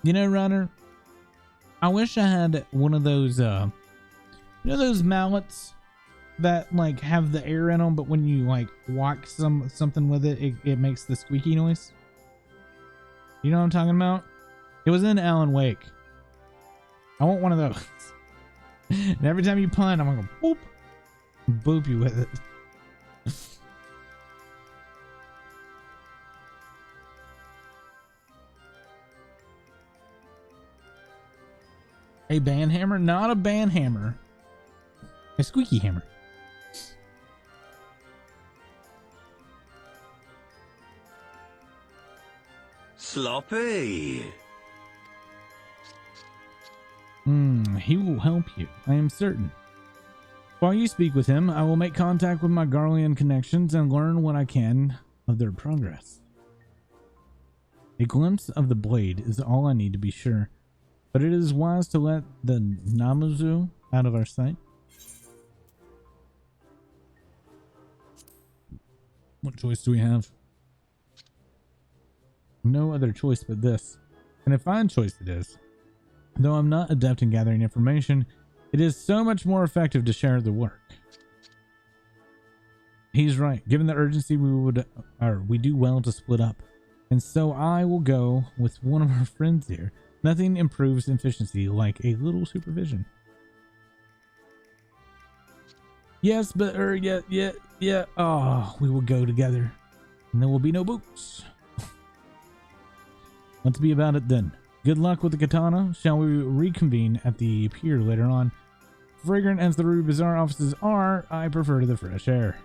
You know, Runner, I wish I had one of those, you know, those mallets that like have the air in them, but when you like whack something with it, it makes the squeaky noise. You know what I'm talking about? It was in Alan Wake. I want one of those. And every time you punt, I'm gonna go boop you with it. A band hammer? Not a band hammer. A squeaky hammer. Sloppy. He will help you, I am certain. While you speak with him, I will make contact with my Garlean connections and learn what I can of their progress. A glimpse of the blade is all I need to be sure, but it is wise to let the Namazu out of our sight. What choice do we have? No other choice but this, and a fine choice it is. Though I'm not adept in gathering information, it is so much more effective to share the work. He's right. Given the urgency, we do well to split up. And so I will go with one of our friends here. Nothing improves efficiency like a little supervision. Yes, but yeah. Oh, we will go together, and there will be no boots. Let's be about it then. Good luck with the katana. Shall we reconvene at the pier later on? Fragrant as the Ruby Bazaar offices are, I prefer to the fresh air.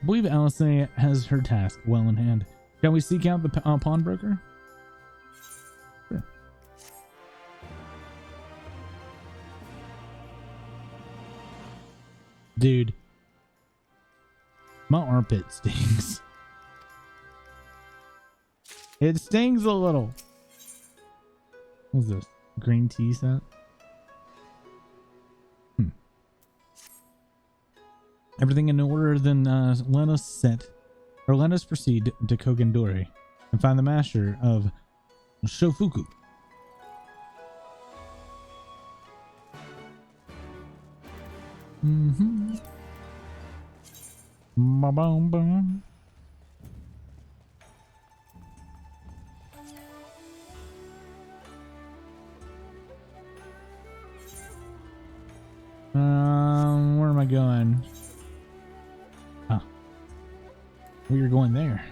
I believe Alice has her task well in hand. Shall we seek out the pawnbroker? Sure. Dude. My armpit stings. It stings a little. What's this? Green tea set? Everything in order, then let us proceed to Kogandori and find the master of Shofuku. Ba-bum-bum. Where am I going? Oh. We are going there.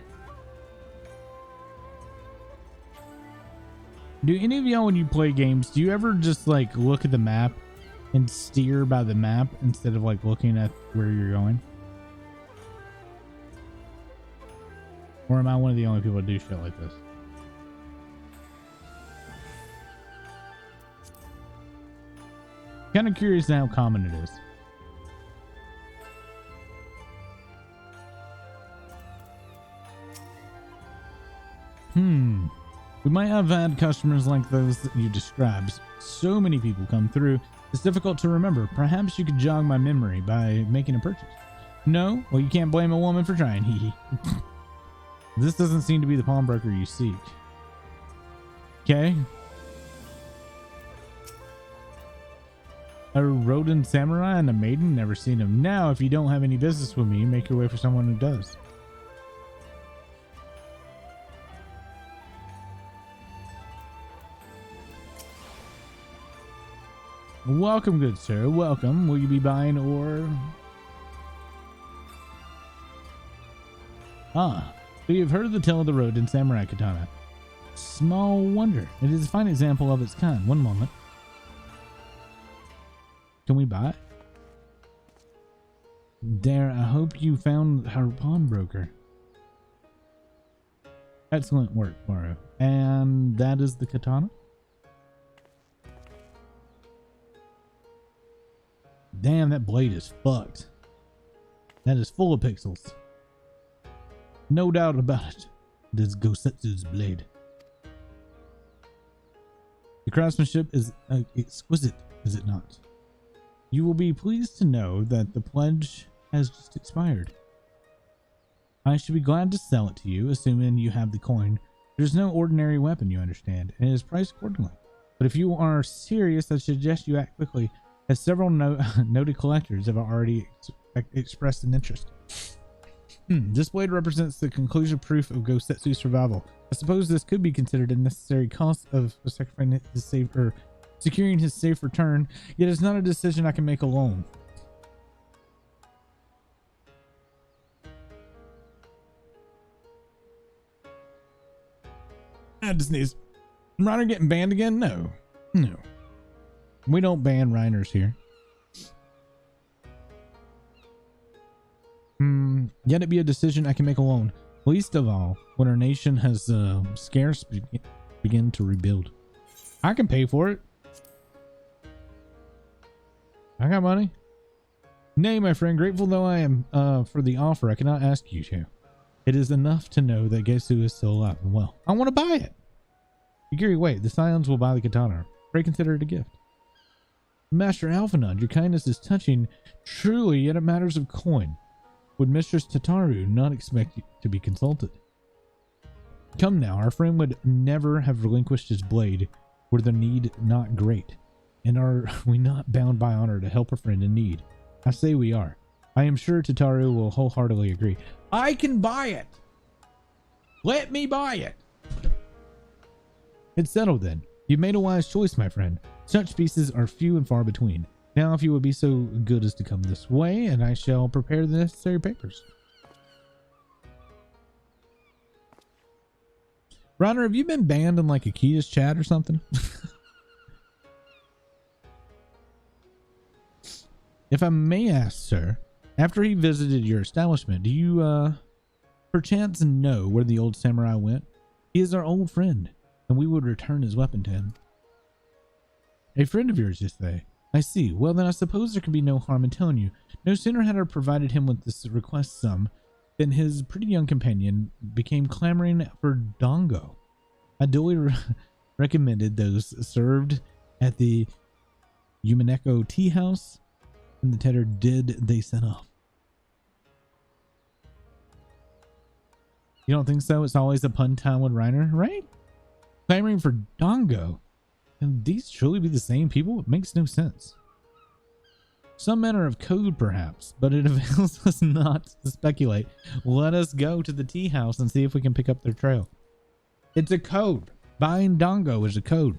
Do any of y'all, when you play games, do you ever just like look at the map and steer by the map instead of like looking at where you're going? Or am I one of the only people that do shit like this? Kind of curious how common it is. We might have had customers like those that you described. So many people come through, it's difficult to remember. Perhaps you could jog my memory by making a purchase. No? Well, you can't blame a woman for trying, hee. This doesn't seem to be the pawnbroker you seek. Okay. A rodent samurai and a maiden? Never seen him. Now, if you don't have any business with me, make your way for someone who does. Welcome, good sir. Welcome. Will you be buying or... Ah, so you've heard of the tale of the road in Samurai Katana. Small wonder. It is a fine example of its kind. One moment. Can we buy it? There, I hope you found our pawnbroker. Excellent work, Maru. And that is the katana? Damn, that blade is fucked. That is full of pixels. No doubt about it. It is Gosetsu's blade. The craftsmanship is exquisite, is it not? You will be pleased to know that the pledge has just expired. I should be glad to sell it to you, assuming you have the coin. There's no ordinary weapon, you understand, and it is priced accordingly. But if you are serious, I suggest you act quickly, as several noted collectors have already expressed an interest. This blade represents the conclusive proof of Gosetsu's survival. I suppose this could be considered a necessary cost of sacrificing his safe or securing his safe return, yet it's not a decision I can make alone. I just need Reiner getting banned again? No. We don't ban Reiners here. Yet it be a decision I can make alone. Least of all, when our nation has scarce begin to rebuild. I can pay for it. I got money. Nay, my friend, grateful though I am for the offer, I cannot ask you to. It is enough to know that Gesu is still alive and well. I want to buy it. Yugiri, wait, the Scions will buy the katana. Pray consider it a gift. Master Alphanod, your kindness is touching. Truly, yet it matters of coin. Would Mistress Tataru not expect you to be consulted? Come now, our friend would never have relinquished his blade were the need not great. And are we not bound by honor to help a friend in need? I say we are. I am sure Tataru will wholeheartedly agree. I can buy it! Let me buy it! It's settled then. You've made a wise choice, my friend. Such pieces are few and far between. Now, if you would be so good as to come this way, and I shall prepare the necessary papers. Reiner, have you been banned in like Akia's chat or something? If I may ask, sir, after he visited your establishment, do you, perchance know where the old samurai went? He is our old friend, and we would return his weapon to him. A friend of yours, you say? I see. Well, then I suppose there can be no harm in telling you. No sooner had I provided him with this request sum than his pretty young companion became clamoring for dongo. I duly recommended those served at the Umineko tea house, and the tetter did they set off. You don't think so? It's always a pun time with Reiner, right? Clamoring for dongo. Can these truly be the same people? It makes no sense. Some manner of code, perhaps, but it avails us not to speculate. Let us go to the tea house and see if we can pick up their trail. It's a code. Buying dongo is a code.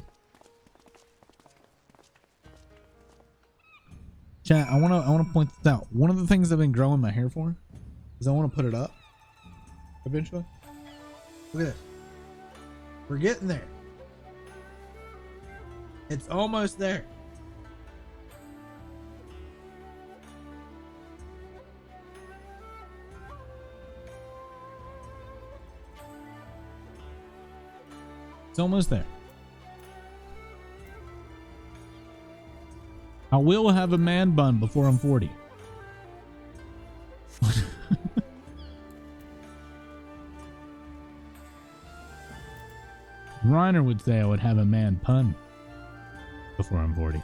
Chat, I want to point this out. One of the things I've been growing my hair for is I want to put it up eventually. Look at this. We're getting there. It's almost there. It's almost there. I will have a man bun before I'm 40. Reiner would say I would have a man pun before I'm 40.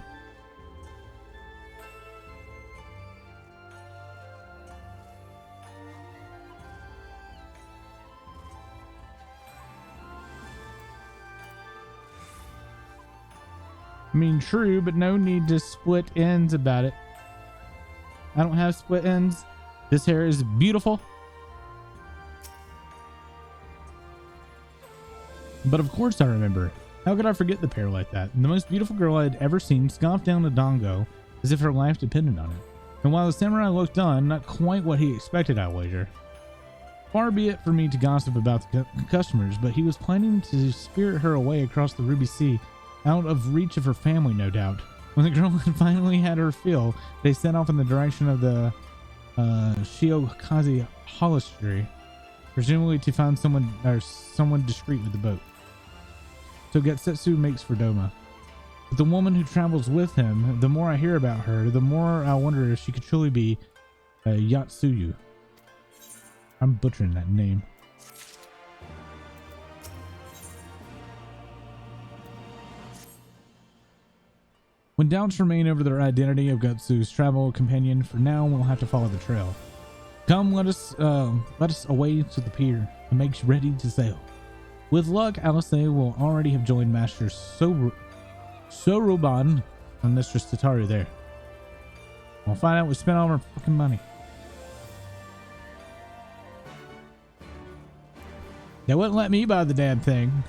I mean, true, but no need to split ends about it. I don't have split ends. This hair is beautiful. But of course I remember How could I forget the pair like that? And the most beautiful girl I had ever seen scoffed down the Dongo as if her life depended on it. And while the samurai looked on, not quite what he expected, I wager. Far be it for me to gossip about the customers, but he was planning to spirit her away across the Ruby Sea, out of reach of her family, no doubt. When the girl had finally had her fill, they set off in the direction of the Shiokaze Hollistery, presumably to find someone discreet with the boat. So Getsetsu makes for Doma. But the woman who travels with him, the more I hear about her, the more I wonder if she could truly be Yatsuyu. I'm butchering that name. When doubts remain over the identity of Getsu's travel companion, for now we'll have to follow the trail. Come, let us away to the pier and make ready to sail. With luck, Alice will already have joined Master Soroban and Mistress Tataru there. We'll find out we spent all our fucking money. They wouldn't let me buy the damn thing.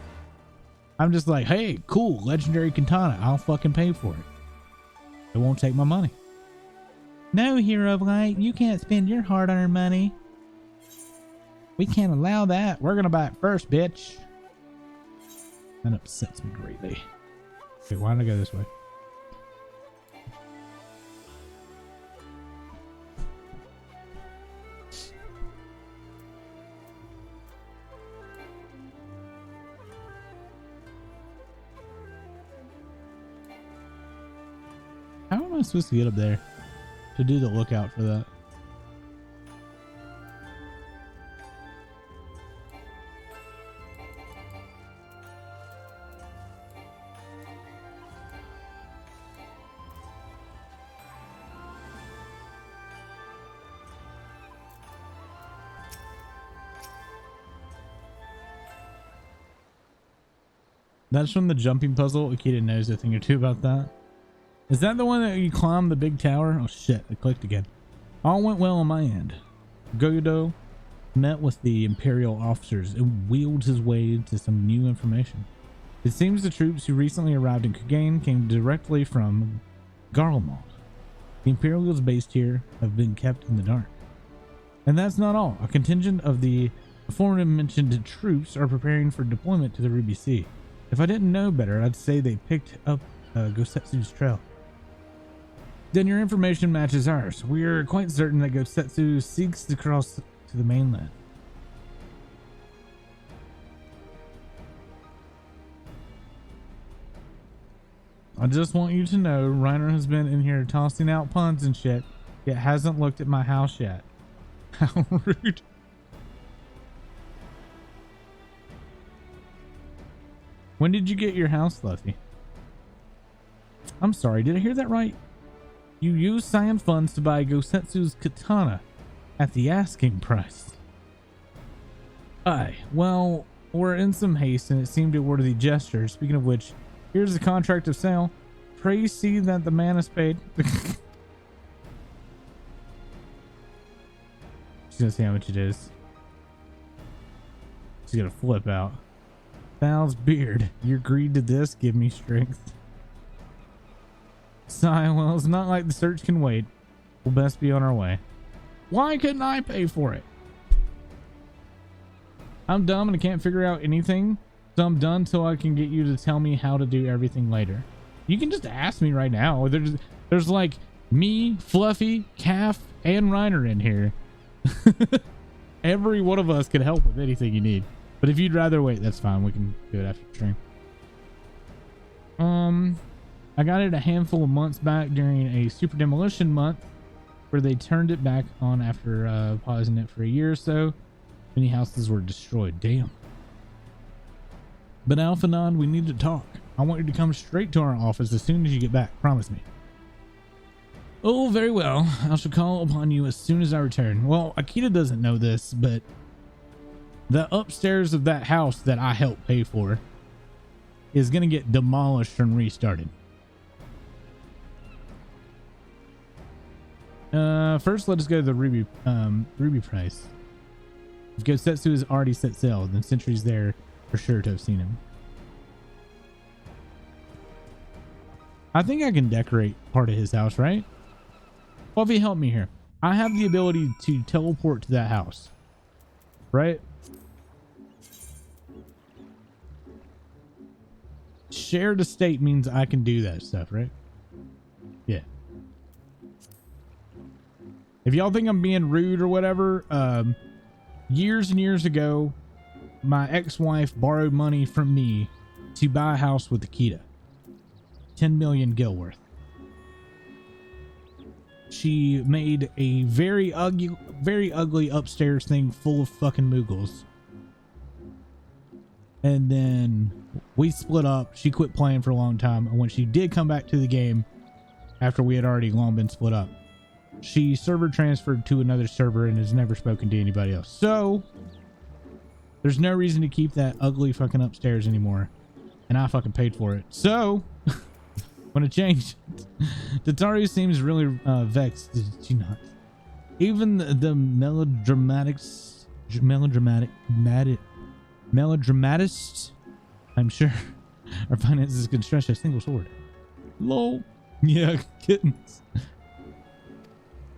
I'm just like, hey, cool, legendary katana. I'll fucking pay for it. They won't take my money. No, Hero of Light, you can't spend your hard-earned money. We can't allow that. We're gonna buy it first, bitch. That upsets me greatly. Wait, why don't I go this way? How am I supposed to get up there to do the lookout for that? That's from the jumping puzzle. Akita knows a thing or two about that. Is that the one that you climb the big tower? Oh shit, it clicked again. All went well on my end. Goyodo met with the Imperial officers and wheeled his way to some new information. It seems the troops who recently arrived in Kugane came directly from Garlemald. The Imperials based here have been kept in the dark. And that's not all. A contingent of the aforementioned troops are preparing for deployment to the Ruby Sea. If I didn't know better, I'd say they picked up Gosetsu's trail. Then your information matches ours. We are quite certain that Gosetsu seeks to cross to the mainland. I just want you to know Reiner has been in here tossing out puns and shit, yet hasn't looked at my house yet. How rude. When did you get your house, Fluffy? I'm sorry, did I hear that right? You used Cyan funds to buy Gosetsu's katana at the asking price. Aye, well, we're in some haste and it seemed a worthy gesture. Speaking of which, here's the contract of sale. Pray see that the man is paid. She's gonna see how much it is. She's gonna flip out. Val's beard, you agreed to this, give me strength. Sigh, well, it's not like the search can wait. We'll best be on our way. Why couldn't I pay for it? I'm dumb and I can't figure out anything, so I'm done till I can get you to tell me how to do everything later. You can just ask me right now. There's like me, Fluffy, Calf, and Reiner in here. Every one of us can help with anything you need. But if you'd rather wait, that's fine. We can do it after the stream. I got it a handful of months back during a super demolition month where they turned it back on after pausing it for a year or so. Many houses were destroyed. Damn. But Alphanon, we need to talk. I want you to come straight to our office as soon as you get back. Promise me. Oh, very well. I shall call upon you as soon as I return. Well, Akita doesn't know this, but the upstairs of that house that I helped pay for is going to get demolished and restarted. First, let us go to the Ruby price. If Gosetsu has already set sail, then Sentry's there for sure to have seen him. I think I can decorate part of his house, right? Fluffy, help me here. I have the ability to teleport to that house, right? Shared estate means I can do that stuff, right? Yeah. If y'all think I'm being rude or whatever, years and years ago, my ex-wife borrowed money from me to buy a house with Akita. 10 million gil worth. She made a very ugly upstairs thing full of fucking Moogles. And then we split up. She quit playing for a long time. And when she did come back to the game, after we had already long been split up, she server transferred to another server and has never spoken to anybody else. So there's no reason to keep that ugly fucking upstairs anymore. And I fucking paid for it. So when it changed, Tataru seems really vexed. Did she not? Even the melodramatists, I'm sure, our finances can stretch a single sword. Lol. Yeah, kittens.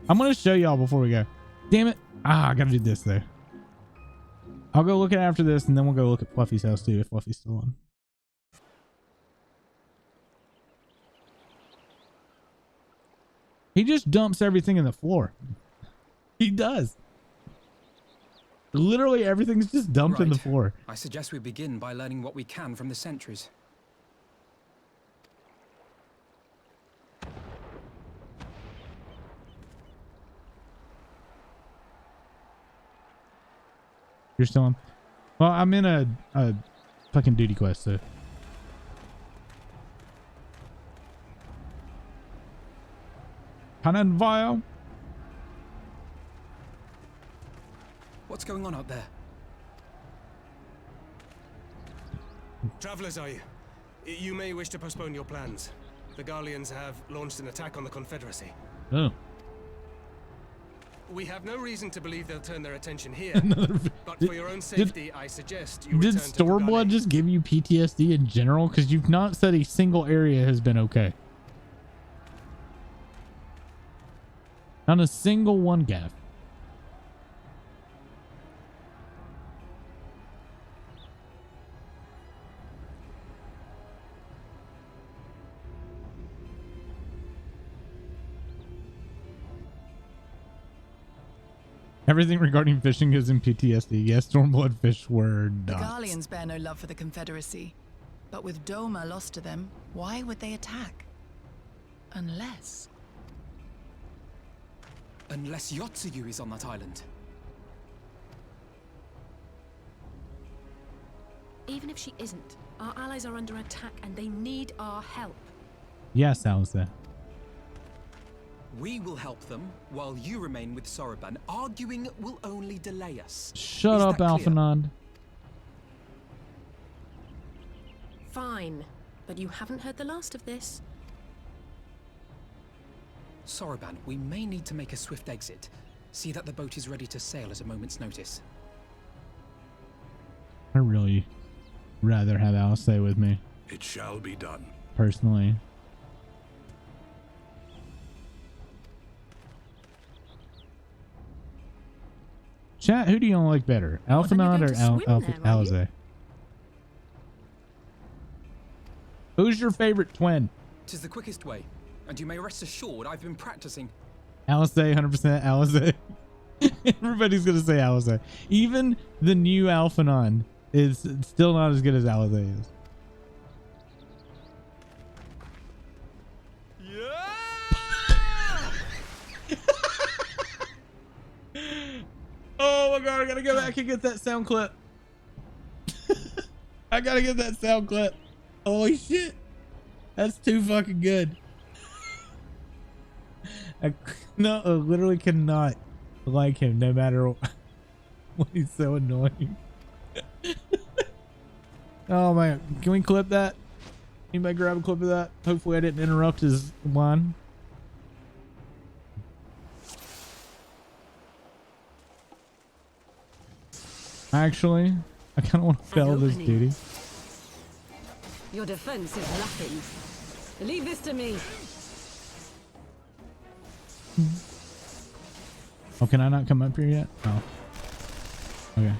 I'm gonna show y'all before we go. Damn it. I gotta do this though. I'll go look at after this and then we'll go look at Fluffy's house too if Fluffy's still on. He just dumps everything in the floor. He does. Literally everything's just dumped in the floor. I suggest we begin by learning what we can from the sentries. You're still on? Well, I'm in a fucking duty quest, so. Cannon vial. What's going on out there? Travelers, are you? You may wish to postpone your plans. The Garleans have launched an attack on the Confederacy. Oh. We have no reason to believe they'll turn their attention here. But for your own safety, I suggest you Did return to Dogane. Stormblood just give you PTSD in general? Because you've not said a single area has been okay. Not a single one, Gav. Everything regarding fishing is in PTSD. Yes, Stormblood fish were The nuts. Garleans bear no love for the Confederacy. But with Doma lost to them, why would they attack? Unless... Unless Yotsuyu is on that island. Even if she isn't, our allies are under attack and they need our help. Yes, Alistair. We will help them while you remain with Soroban. Arguing will only delay us. Shut up, Alphanond. Fine, but you haven't heard the last of this. Soroban, we may need to make a swift exit. See that the boat is ready to sail at a moment's notice. I really rather have Alistair with me. It shall be done. Personally. Chat, who do you like better? Alphanond or Alistair? Who's your favorite twin? 'Tis the quickest way, and you may rest assured I've been practicing. Alistair, 100% Alistair. Everybody's gonna say Alistair. Even the new Alphanon is still not as good as Alistair is. Oh my god, I gotta go back and get that sound clip. I gotta get that sound clip. Holy shit. That's too fucking good. I literally cannot like him no matter what. He's so annoying. Oh man, can we clip that? Anybody grab a clip of that? Hopefully I didn't interrupt his line. Actually, I kind of want to fail this duty. Your defense is lacking. Leave this to me. Oh, can I not come up here yet? Oh. Okay.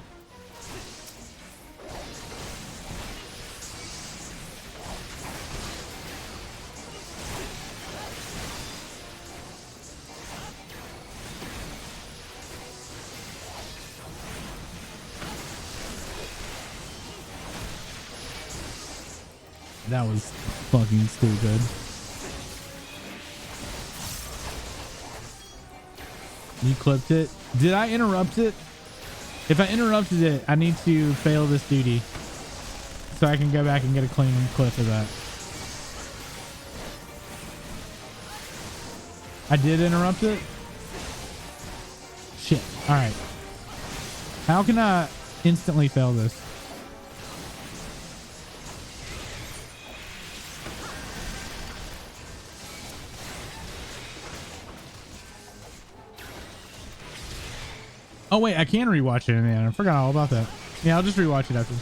That was fucking stupid. You clipped it. Did I interrupt it? If I interrupted it, I need to fail this duty so I can go back and get a clean clip of that. I did interrupt it. Shit. All right. How can I instantly fail this? Oh wait, I can rewatch it in the end. I forgot all about that. Yeah, I'll just rewatch it after.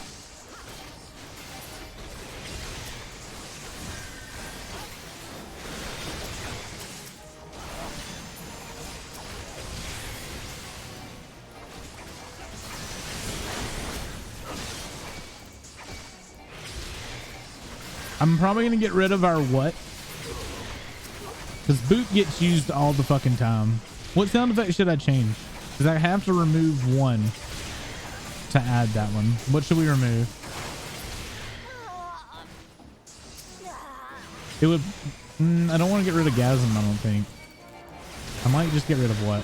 I'm probably gonna get rid of our what? Because boot gets used all the fucking time. What sound effect should I change? Because I have to remove one to add that one. What should we remove? It would... I don't want to get rid of Gasm, I don't think. I might just get rid of what?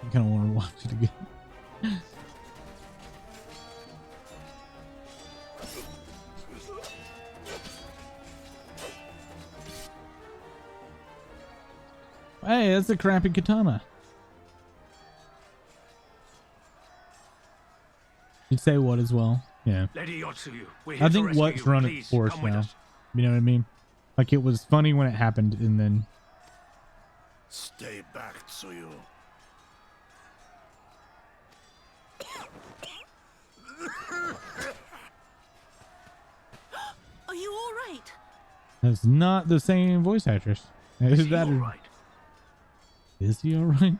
I kind of want to watch it again. Hey, that's a crappy katana. You'd say what as well? Yeah. Lady Yotsuyu, we're here I to think rescue what's you. run Please, its course come with now. us. You know what I mean? Like it was funny when it happened and then... Stay back, Tsuyu. Are you all right? That's not the same voice actress. Is that all right? Is he alright?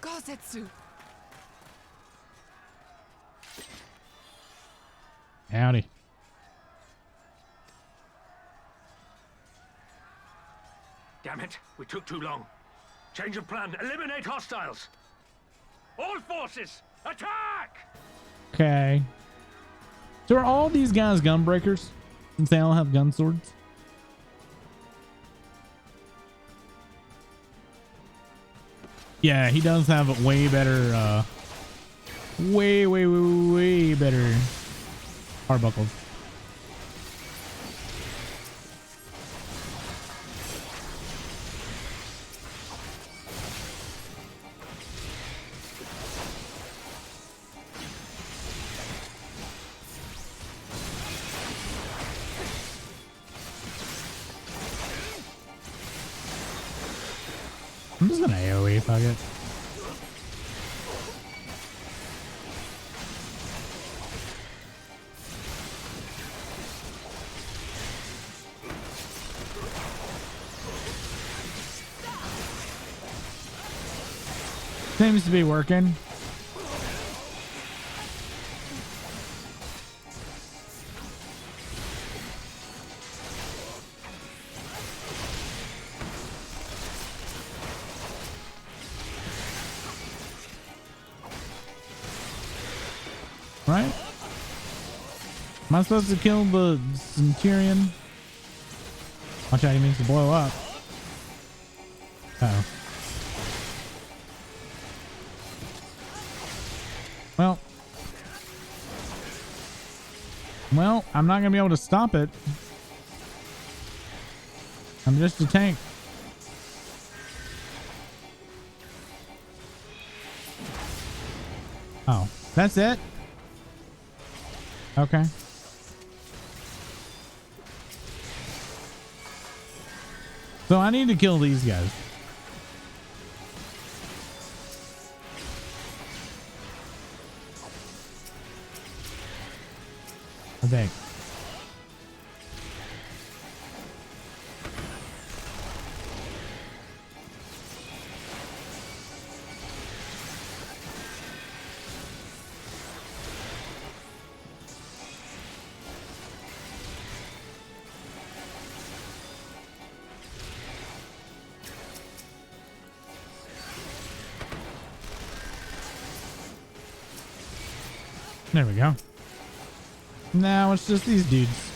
Gosetsu. Howdy. Damn it, we took too long. Change of plan. Eliminate hostiles. All forces, attack! Okay. So are all these guys gun breakers? Since they all have gun swords? Yeah, he does have a way better, way better arbuckles. I'm just gonna AoE fuck it. Seems to be working. Right? Am I supposed to kill the Centurion? Watch out, he needs to blow up. Uh-oh. Well, I'm not gonna be able to stop it. I'm just a tank. Oh, that's it? Okay. So I need to kill these guys. I think. There we go. Now it's just these dudes.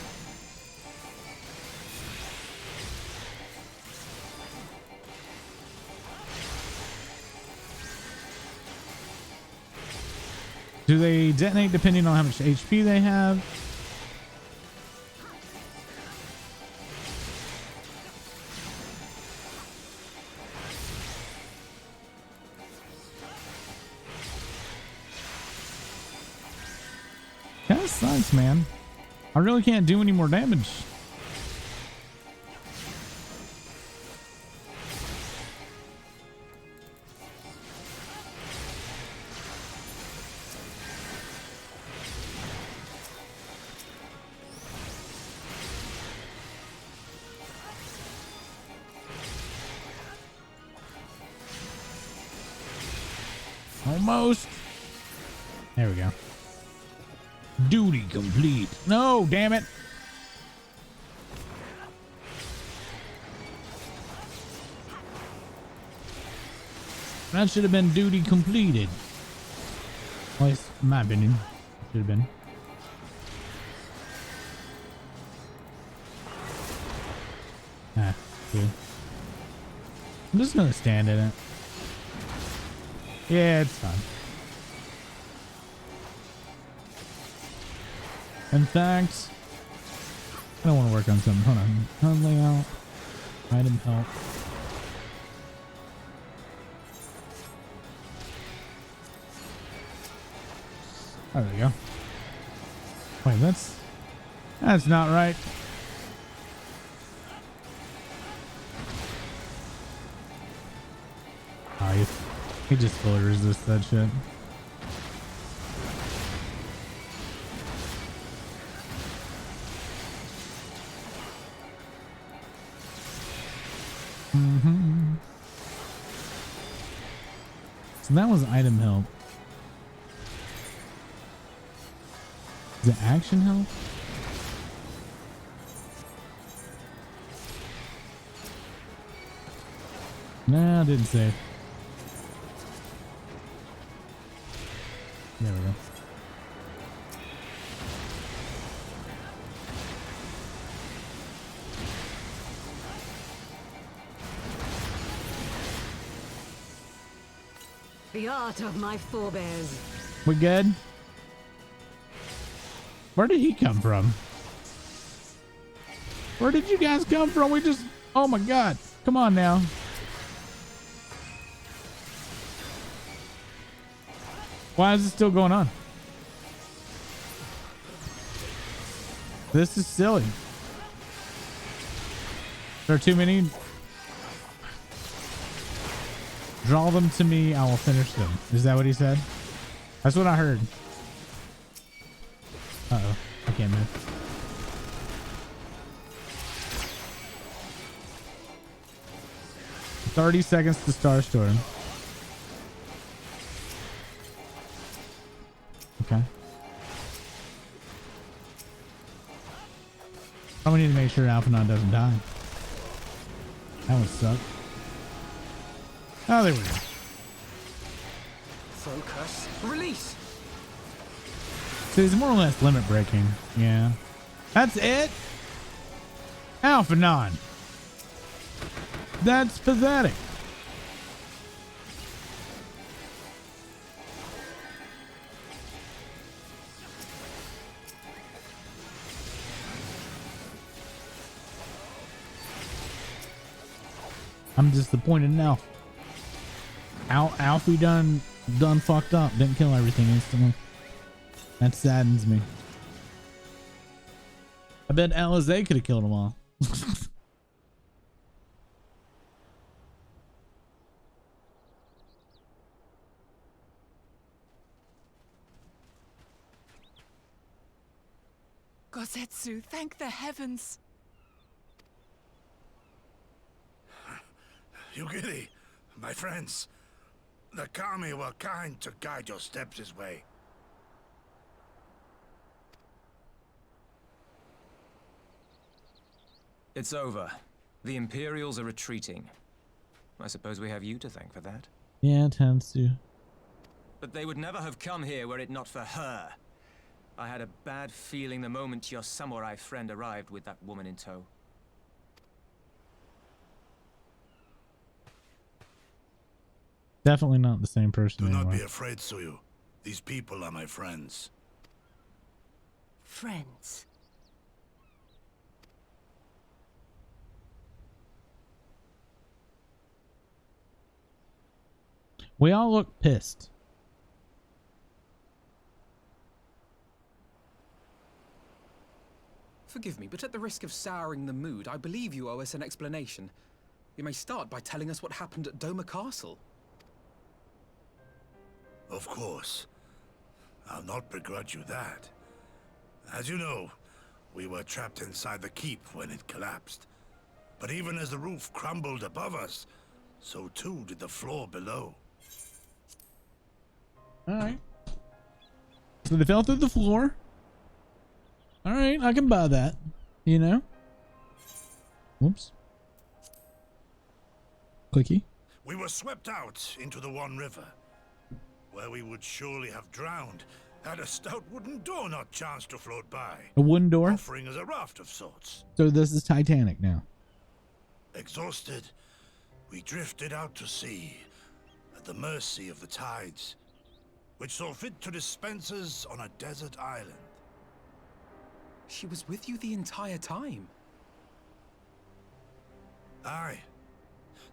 Do they detonate depending on how much HP they have? That sucks, man. I really can't do any more damage. Almost. There we go. Duty complete. No, damn it. That should have been duty completed. Well, it's my opinion. Should have been. Ah, cool. I'm just gonna stand in it. Yeah, it's fine. In fact, I don't want to work on something. Hold on. HUD layout. Item help. Oh, there we go. Wait, that's not right. Oh, he just fully resists that shit. So that was item help. Is it action help? Nah, didn't say. There we go. The art of my forebears. We good? Where did he come from? Where did you guys come from? We just... Oh my god. Come on now. Why is it still going on? This is silly. There are too many. Draw them to me, I will finish them. Is that what he said? That's what I heard. Uh-oh. I can't move. "30 seconds to Starstorm." Okay. Probably need to make sure Alphanon doesn't die. That would suck. Oh, there we go. Focus. Release. So he's more or less limit breaking. Yeah. That's it? Alphanon. That's pathetic. I'm disappointed now. Alfie done fucked up. Didn't kill everything instantly. That saddens me. I bet Alizé could have killed them all. Gosetsu, thank the heavens. Yugiri, my friends, the kami were kind to guide your steps this way. It's over. The Imperials are retreating. I suppose we have you to thank for that. Yeah, Tansu. But they would never have come here were it not for her. I had a bad feeling the moment your samurai friend arrived with that woman in tow. Definitely not the same person. Do not anyway. be afraid, Suyu. These people are my friends. Friends. We all look pissed. Forgive me, but at the risk of souring the mood, I believe you owe us an explanation. You may start by telling us what happened at Doma Castle. Of course. I'll not begrudge you that. As you know, we were trapped inside the keep when it collapsed. But even as the roof crumbled above us, so too did the floor below. Alright. So they fell through the floor. Alright, I can buy that. You know? Whoops. Clicky. We were swept out into the One River, where we would surely have drowned had a stout wooden door not chanced to float by. A wooden door? Offering us a raft of sorts. So this is Titanic now. Exhausted, we drifted out to sea, at the mercy of the tides, which saw fit to dispense us on a desert island. She was with you the entire time? Aye.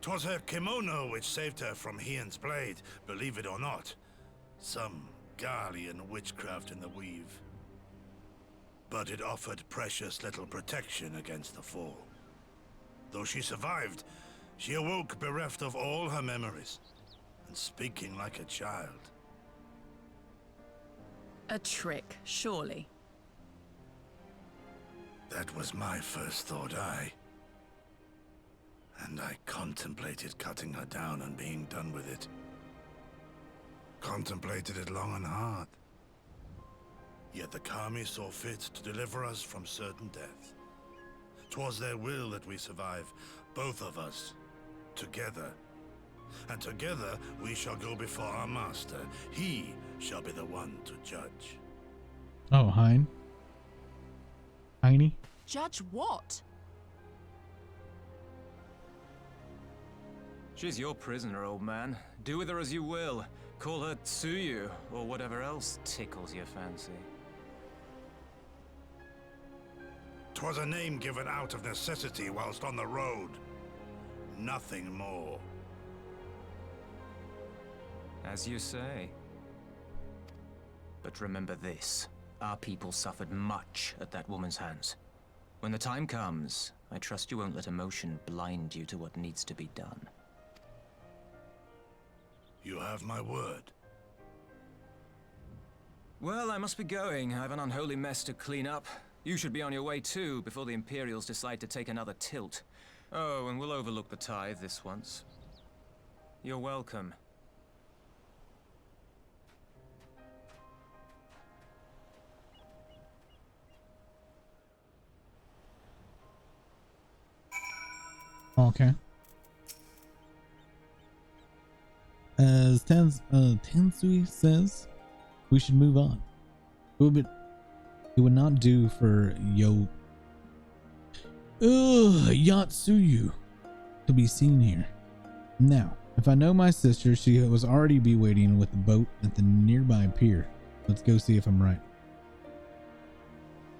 'Twas her kimono which saved her from Hien's blade, believe it or not. Some Garlean witchcraft in the weave. But it offered precious little protection against the fall. Though she survived, she awoke bereft of all her memories, and speaking like a child. A trick, surely. That was my first thought, and I contemplated cutting her down and being done with it. Contemplated it long and hard. Yet the Kami saw fit to deliver us from certain death. 'Twas their will that we survive, both of us, together. And together we shall go before our master. He shall be the one to judge. Oh, Hein. Heine? Judge what? She's your prisoner, old man. Do with her as you will. Call her Tsuyu, or whatever else tickles your fancy. 'Twas a name given out of necessity whilst on the road. Nothing more. As you say. But remember this. Our people suffered much at that woman's hands. When the time comes, I trust you won't let emotion blind you to what needs to be done. You have my word. Well, I must be going. I have an unholy mess to clean up. You should be on your way too, before the Imperials decide to take another tilt. Oh, and we'll overlook the tithe this once. You're welcome. Okay. As Tansui says, we should move on. It would not do for Yatsuyu to be seen here. Now, if I know my sister, she was already be waiting with the boat at the nearby pier. Let's go see if I'm right.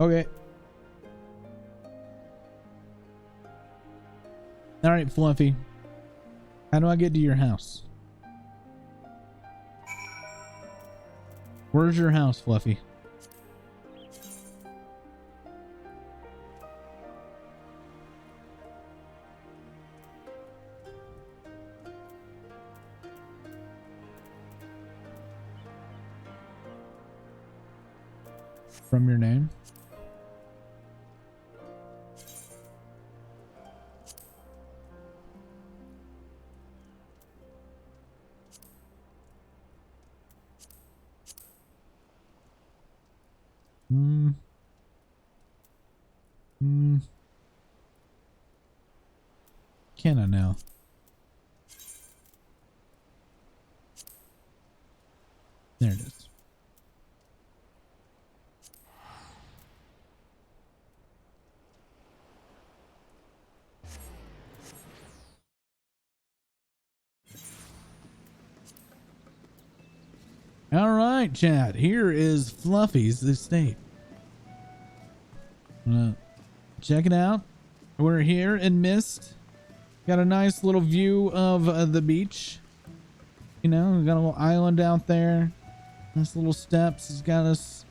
Okay. Alright, Fluffy. How do I get to your house? Where's your house, Fluffy? From your name? can I now? There it is. All right, chat. Here is Fluffy's estate. Check it out. We're here in Mist. Got a nice little view of the beach. You know, we got a little island out there. Nice little steps. He's got us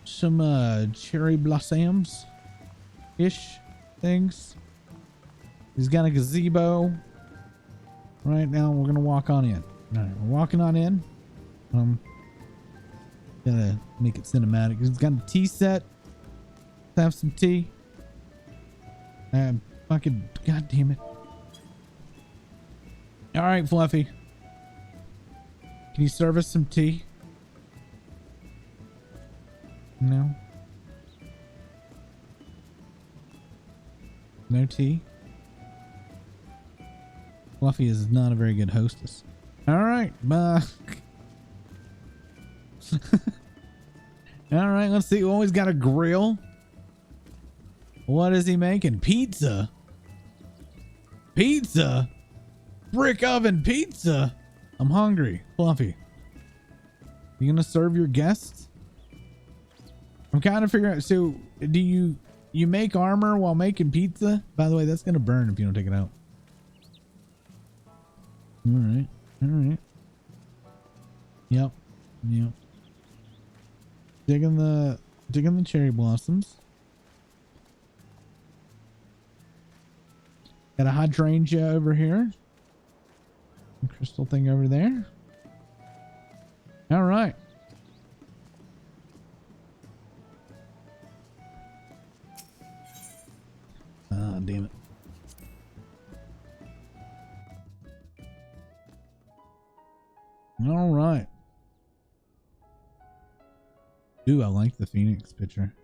some cherry blossoms ish things. He's got a gazebo. Right now, we're gonna walk on in. All right, we're walking on in. Gotta make it cinematic. He's got a tea set. Let's have some tea. Fucking god damn it. All right, Fluffy. Can you serve us some tea? No. No tea? Fluffy is not a very good hostess. All right, all right, let's see. Oh, he's got a grill. What is he making? Pizza. Pizza. Brick oven pizza. I'm hungry. Fluffy, you gonna serve your guests? I'm kind of figuring out. So, do you make armor while making pizza? By the way, that's gonna burn if you don't take it out. All right. All right. Yep. Yep. Digging the cherry blossoms. Got a hydrangea over here. A crystal thing over there. All right. Ah, damn it. All right. Ooh, I like the Phoenix picture.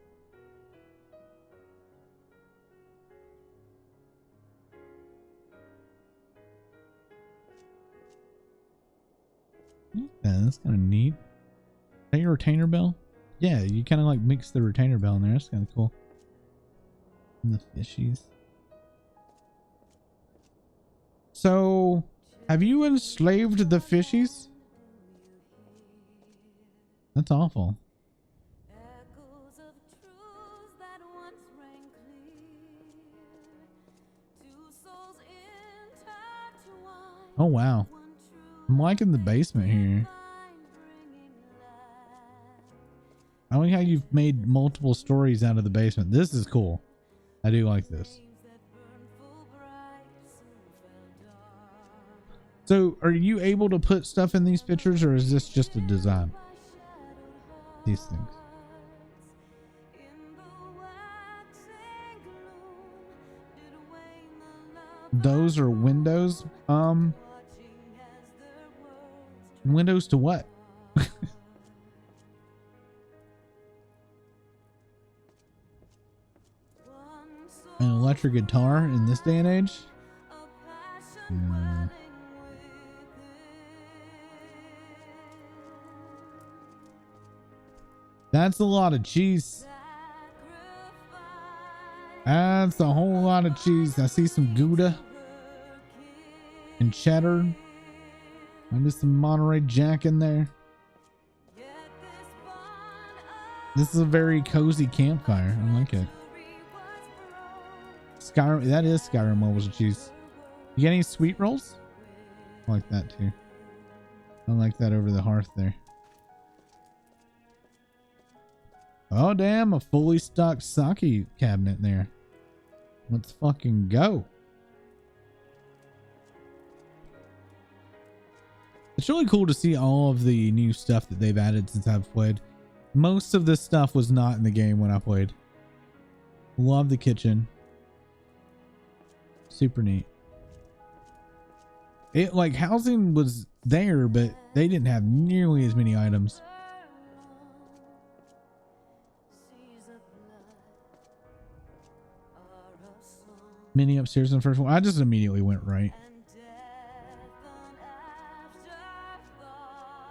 Yeah, that's kind of neat. Is that your retainer bell? Yeah, you kind of like mix the retainer bell in there. That's kind of cool. And the fishies. So, have you enslaved the fishies? That's awful. Oh wow, I'm liking the basement here. I like how you've made multiple stories out of the basement. This is cool. I do like this. So are you able to put stuff in these pictures, or is this just a design? These things. Those are windows. Windows to what? An electric guitar in this day and age? That's a lot of cheese. That's a whole lot of cheese. I see some Gouda and cheddar. Maybe some Monterey Jack in there. This is a very cozy campfire. I like it. Skyrim, that is Skyrim levels of cheese. You get any sweet rolls? I like that too. I like that over the hearth there. Oh damn, a fully stocked sake cabinet there. Let's fucking go. It's really cool to see all of the new stuff that they've added since I've played. Most of this stuff was not in the game when I played. Love the kitchen. Super neat. It like housing was there, but they didn't have nearly as many items. Mini upstairs in the first one. I just immediately went right.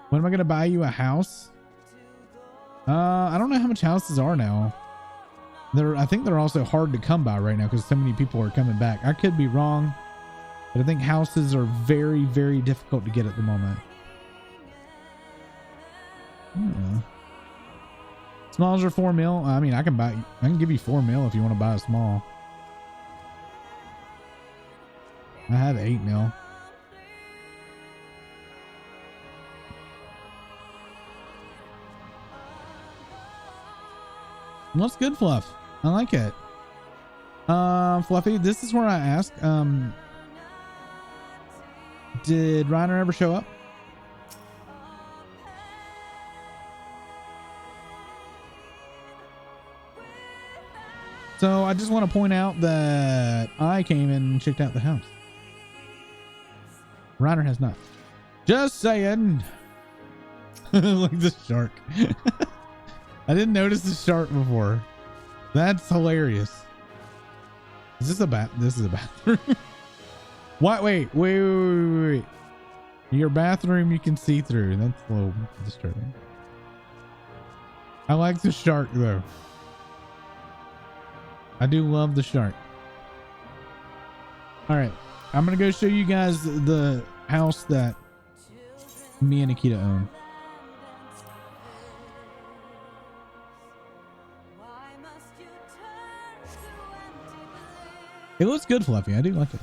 When am I gonna buy you a house? I don't know how much houses are now. I think they're also hard to come by right now because so many people are coming back. I could be wrong, but I think houses are very, very difficult to get at the moment. Smalls are 4 mil. I mean, I can give you 4 mil if you want to buy a small. I have 8 mil. What's good, Fluff? I like it. Fluffy, this is where I ask, did Reiner ever show up? So I just want to point out that I came and checked out the house. Reiner has not. Just saying. Like the shark. I didn't notice the shark before. That's hilarious. Is this a this is a bathroom? What? Wait. Your bathroom you can see through. That's a little disturbing. I like the shark though. I do love the shark. All right. I'm going to go show you guys the house that me and Nikita own. It looks good, Fluffy. I do like it.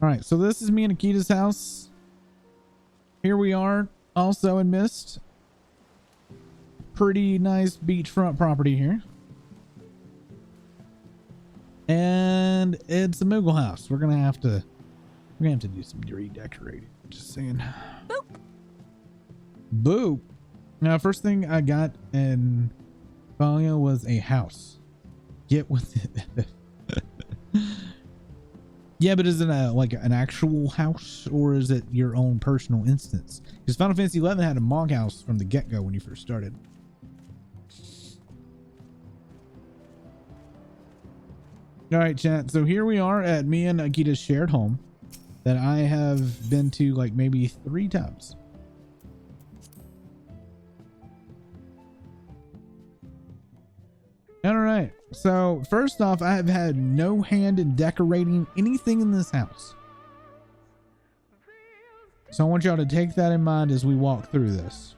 All right. So this is me and Nikita's house. Here we are also in Mist. Pretty nice beachfront property here. And it's a Moogle house. We're gonna have to do some redecorating. Just saying. Boop. Boop. Now, first thing I got in Thalia was a house. Get with it. Yeah, but is it like an actual house or is it your own personal instance? Because Final Fantasy XI had a Mog house from the get-go when you first started. All right, chat. So here we are at me and Akita's shared home that I have been to like maybe 3 times. All right. So first off, I have had no hand in decorating anything in this house. So I want y'all to take that in mind as we walk through this.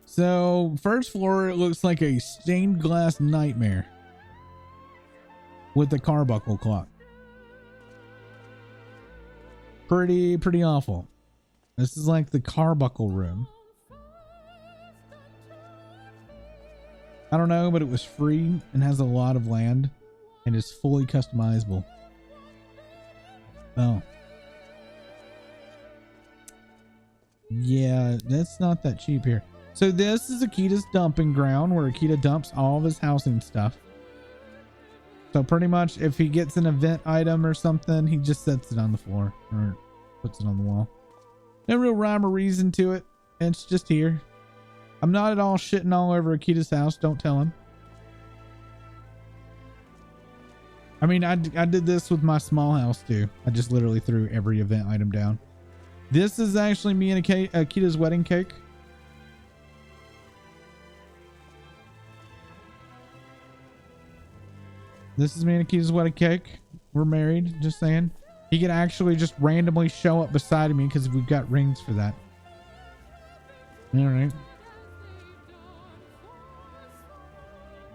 So first floor, it looks like a stained glass nightmare with the carbuncle clock. Pretty awful. This is like the carbuncle room. I don't know, but it was free and has a lot of land and is fully customizable. Oh. Yeah, that's not that cheap here. So this is Akita's dumping ground where Akita dumps all of his housing stuff. So pretty much if he gets an event item or something, he just sets it on the floor or puts it on the wall. No real rhyme or reason to it. It's just here. I'm not at all shitting all over Akita's house. Don't tell him. I mean, I did this with my small house too. I just literally threw every event item down. This is actually me and Akita's wedding cake. This is me and Akita's wedding cake. We're married, just saying. He could actually just randomly show up beside me because we've got rings for that. All right.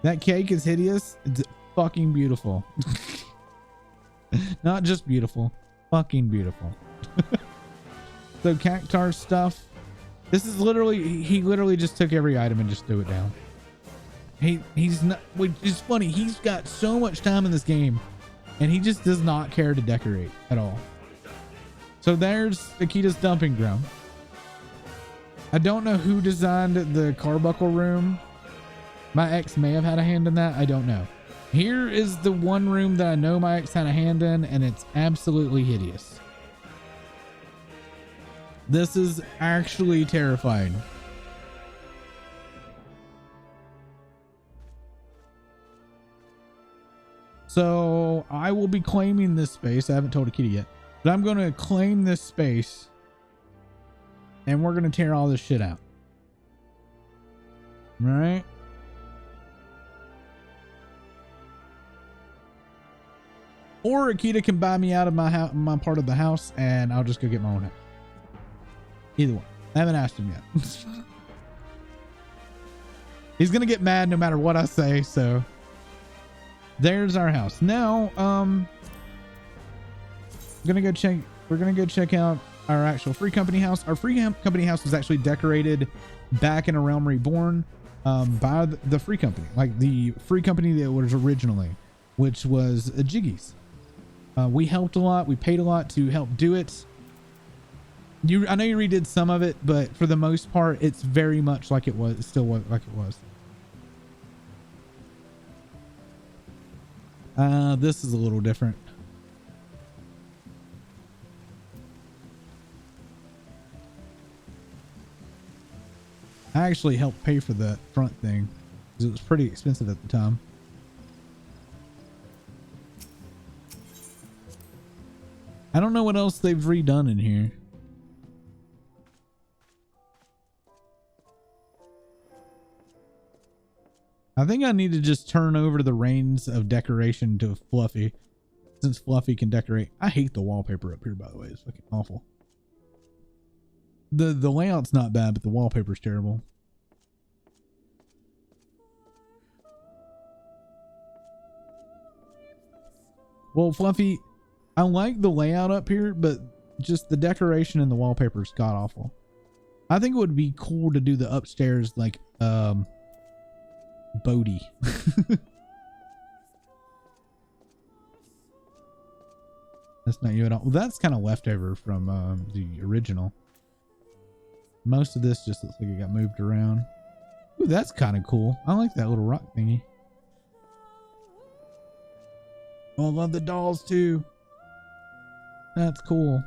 That cake is hideous. It's fucking beautiful. Not just beautiful, fucking beautiful. So Cactar stuff. This is literally, he literally just took every item and just threw it down. He's not, which is funny. He's got so much time in this game and he just does not care to decorate at all. So there's Akita's dumping ground. I don't know who designed the carbuncle room. My ex may have had a hand in that. I don't know. Here is the one room that I know my ex had a hand in, and it's absolutely hideous. This is actually terrifying. So I will be claiming this space. I haven't told Akita yet, but I'm going to claim this space and we're going to tear all this shit out. All right. Or Akita can buy me out of my house, my part of the house, and I'll just go get my own house. Either one. I haven't asked him yet. He's going to get mad no matter what I say. So there's our house. Now, we're going to go check out our actual Free Company house. Our Free Company house was actually decorated back in A Realm Reborn by the Free Company, like the Free Company that was originally, which was Jiggy's. We helped a lot. We paid a lot to help do it. I know you redid some of it, but for the most part, it's very much like it was. It's still like it was. This is a little different. I actually helped pay for that front thing because it was pretty expensive at the time. I don't know what else they've redone in here. I think I need to just turn over the reins of decoration to Fluffy, since Fluffy can decorate. I hate the wallpaper up here, by the way. It's fucking awful. The layout's not bad, but the wallpaper's terrible. Well, Fluffy, I like the layout up here, but just the decoration and the wallpaper is god awful. I think it would be cool to do the upstairs like Bodhi. That's not you at all. Well, that's kind of leftover from the original. Most of this just looks like it got moved around. Ooh, that's kind of cool. I like that little rock thingy. Oh, I love the dolls too. That's cool.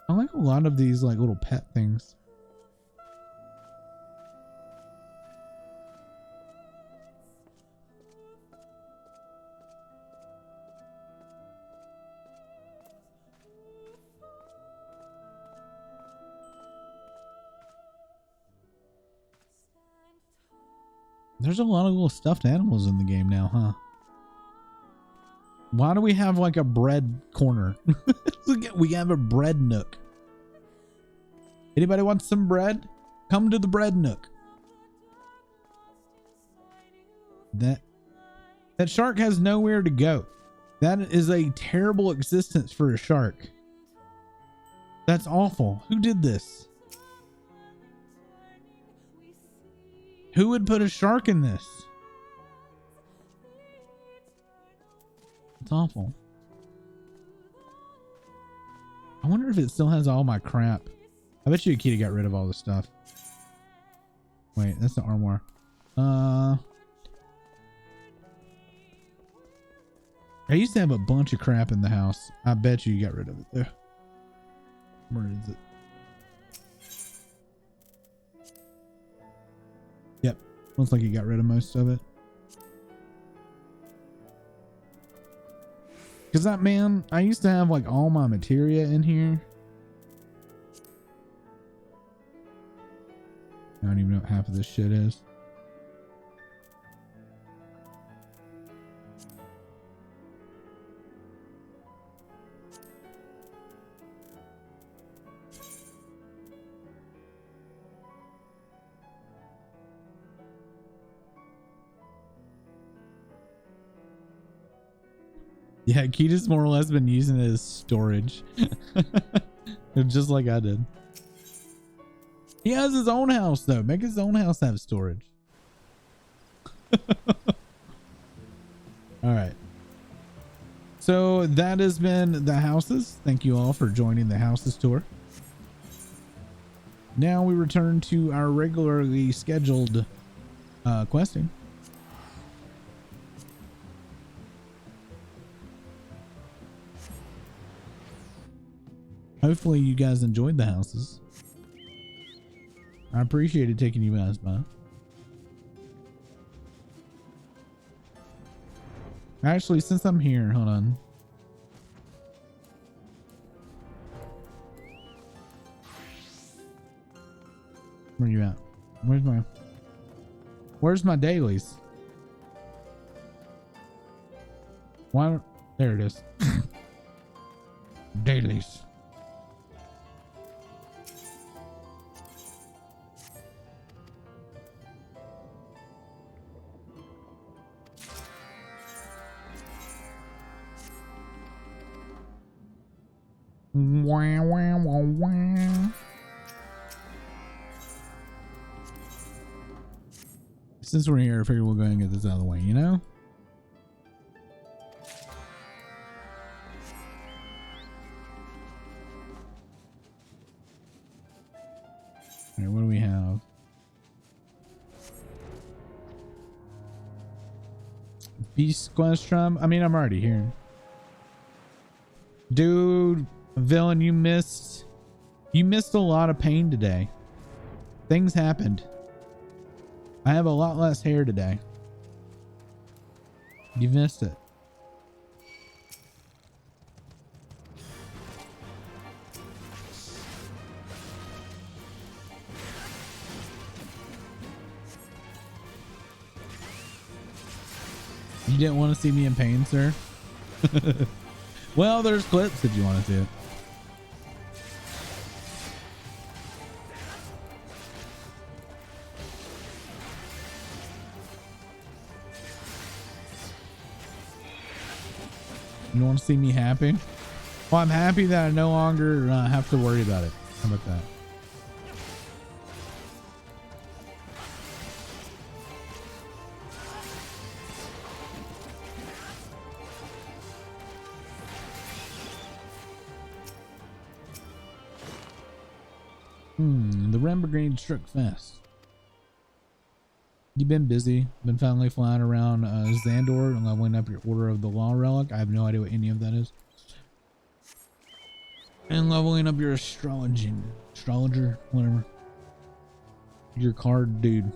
I like a lot of these like little pet things. There's a lot of little stuffed animals in the game now, huh? Why do we have like a bread corner? We have a bread nook. Anybody want some bread? Come to the bread nook. That shark has nowhere to go. That is a terrible existence for a shark. That's awful. Who did this? Who would put a shark in this? It's awful. I wonder if it still has all my crap. I bet you Akita got rid of all this stuff. Wait, that's the armoire. I used to have a bunch of crap in the house. I bet you got rid of it though. Where is it? Yep. Looks like you got rid of most of it. Cause that man, I used to have like all my materia in here. I don't even know what half of this shit is. Yeah, Keita's more or less been using it as storage. Just like I did. He has his own house though. Make his own house have storage. Alright. So that has been the houses. Thank you all for joining the houses tour. Now we return to our regularly scheduled questing. Hopefully you guys enjoyed the houses. I appreciated taking you guys by. Actually, since I'm here, hold on. Where you at? Where's my dailies? Why don't, there it is. Dailies. Wah, wah, wah, wah. Since we're here, I figure we'll go ahead and get this out of the way, you know? Alright, what do we have? Beast Quest Trump? I mean, I'm already here. Dude, villain, you missed a lot of pain today. Things happened. I have a lot less hair today. You missed it. You didn't want to see me in pain, sir? Well, there's clips if you want to see it. You want to see me happy? Well, I'm happy that I no longer have to worry about it. How about that? The Ren Brigade struck fast. You've been busy. Been finally flying around Xandor and leveling up your Order of the Law Relic. I have no idea what any of that is. And leveling up your astrologer, whatever. Your card dude.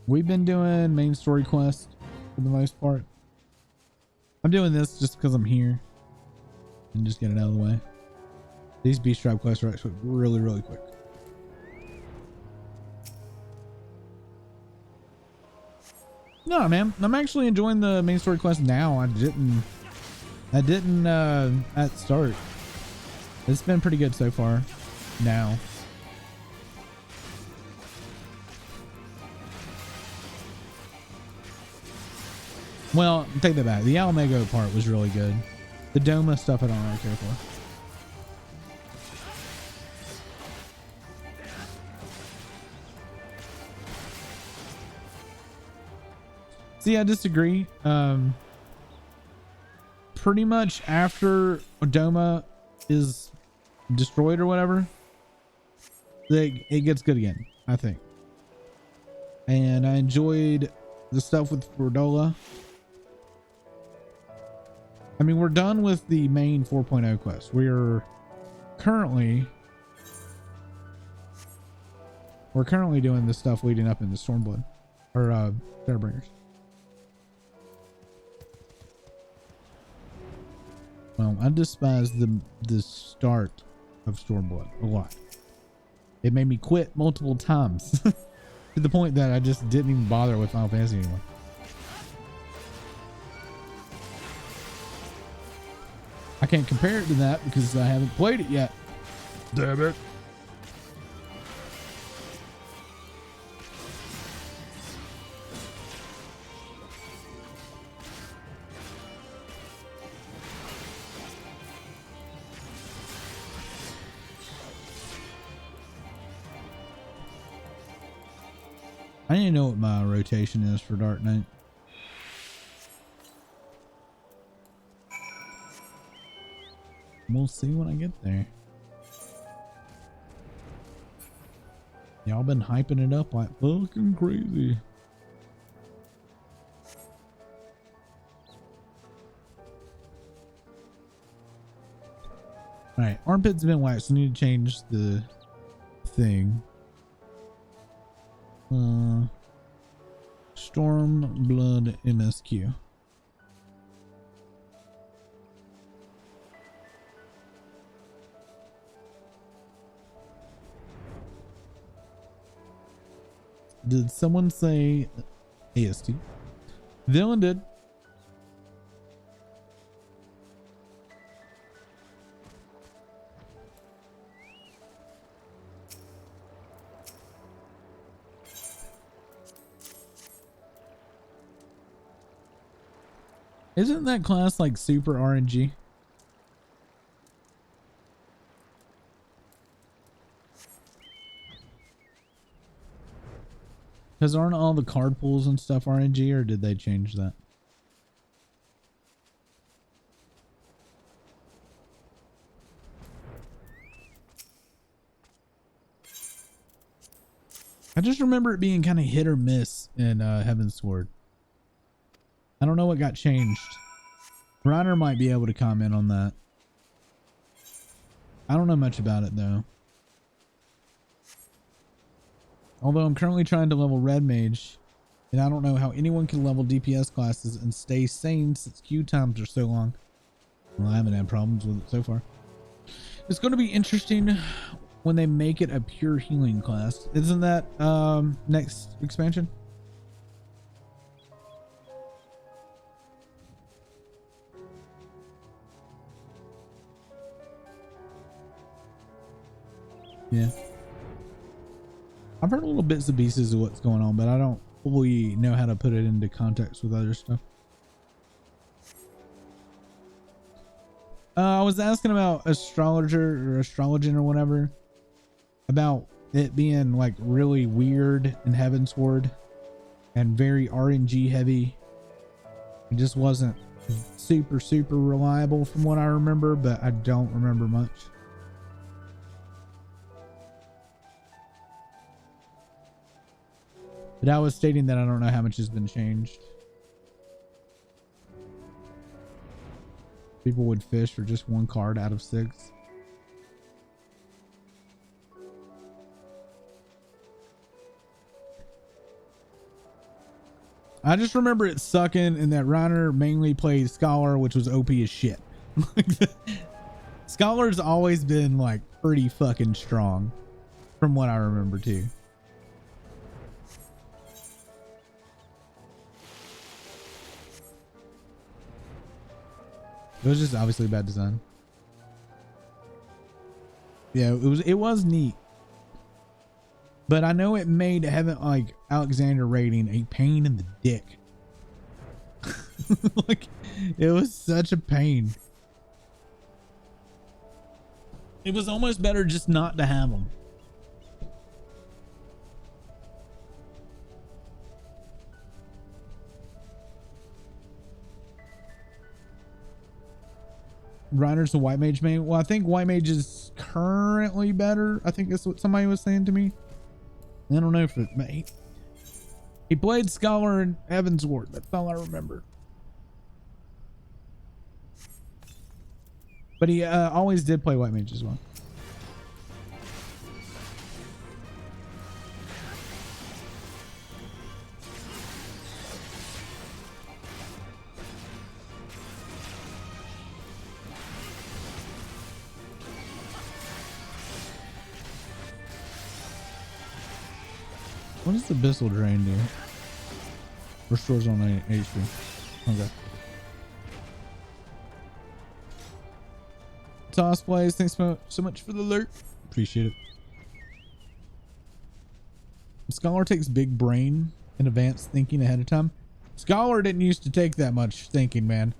We've been doing main story quests for the most part. I'm doing this just because I'm here. And just get it out of the way. These beast tribe quests are actually really, really quick. No, man, I'm actually enjoying the main story quest now. I didn't at start. It's been pretty good so far now. Well, take that back. The Alamago part was really good. The Doma stuff I don't really care for. See, I disagree. Pretty much after Doma is destroyed or whatever, it gets good again, I think. And I enjoyed the stuff with Fordola. I mean, we're done with the main 4.0 quest. We're currently doing the stuff leading up into Stormblood or Fairbringers. Well, I despise the start of Stormblood a lot. It made me quit multiple times to the point that I just didn't even bother with Final Fantasy anymore. I can't compare it to that because I haven't played it yet. Damn it. I need to know what my rotation is for Dark Knight. We'll see when I get there. Y'all been hyping it up like fucking crazy. Alright, armpits have been waxed. I need to change the thing. Stormblood MSQ. Did someone say AST? Dylan did. Isn't that class like super RNG? Because aren't all the card pools and stuff RNG, or did they change that? I just remember it being kind of hit or miss in Heaven's Sword. I don't know what got changed. Reiner might be able to comment on that. I don't know much about it though. Although I'm currently trying to level Red Mage, and I don't know how anyone can level DPS classes and stay sane since queue times are so long. Well, I haven't had problems with it so far. It's going to be interesting when they make it a pure healing class. Isn't that next expansion? Yeah. I've heard little bits and pieces of what's going on, but I don't fully know how to put it into context with other stuff. I was asking about astrologer or astrologian or whatever, about it being like really weird in Heavensward and very RNG heavy. It just wasn't super reliable from what I remember, but I don't remember much. But I was stating that I don't know how much has been changed. People would fish for just one card out of 6. I just remember it sucking and that Reiner mainly played Scholar, which was OP as shit. Scholar's always been like pretty fucking strong from what I remember too. It was just obviously bad design. Yeah, it was neat. But I know it made having like Alexander raiding a pain in the dick. Like it was such a pain. It was almost better just not to have them. Reiner's the White Mage main. Well, I think White Mage is currently better. I think that's what somebody was saying to me. I don't know if it may. He played Scholar in Heavensward. That's all I remember. But he always did play White Mage as well. What does the Abyssal Drain do? Restores on HP. Okay. Toss plays. Thanks so much for the alert. Appreciate it. Scholar takes big brain and advanced thinking ahead of time. Scholar didn't used to take that much thinking, man.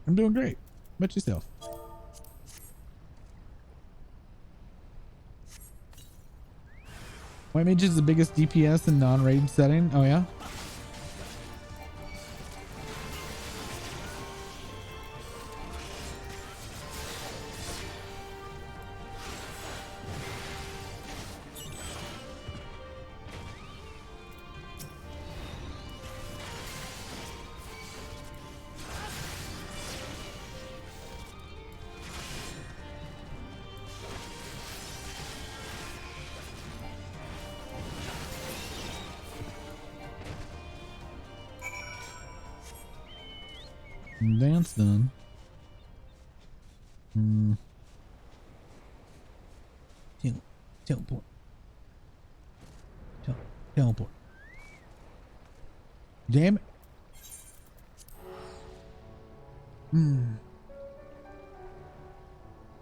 I'm doing great. How about yourself? White Mage is the biggest DPS in non-raid setting. Oh yeah? Dance done. Teleport. Teleport. Damn it.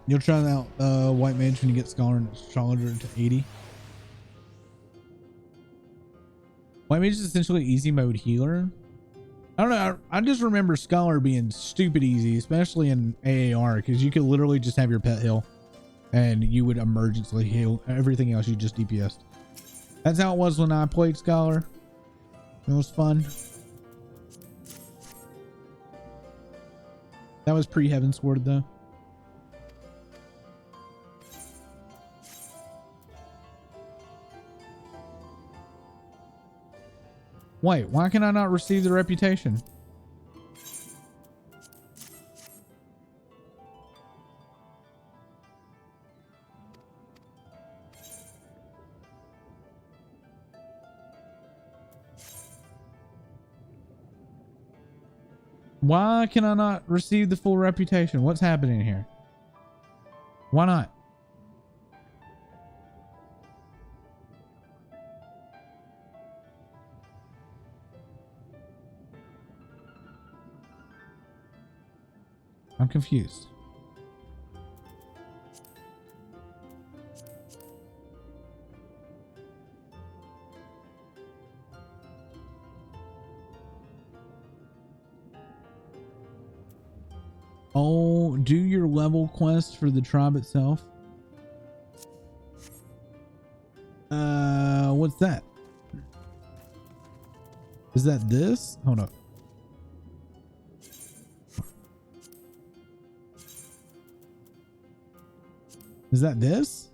You'll try out White Mage when you get Scholar and Astrologer to 80. White Mage is essentially easy mode healer. I don't know. I just remember Scholar being stupid easy, especially in AAR, because you could literally just have your pet heal and you would emergency heal. Everything else you just DPS'd. That's how it was when I played Scholar. It was fun. That was pre-Heaven's Sword though. Wait, why can I not receive the reputation? Why can I not receive the full reputation? What's happening here? Why not? I'm confused. Oh, do your level quest for the tribe itself. What's that? Is that this? Hold up. Is that this?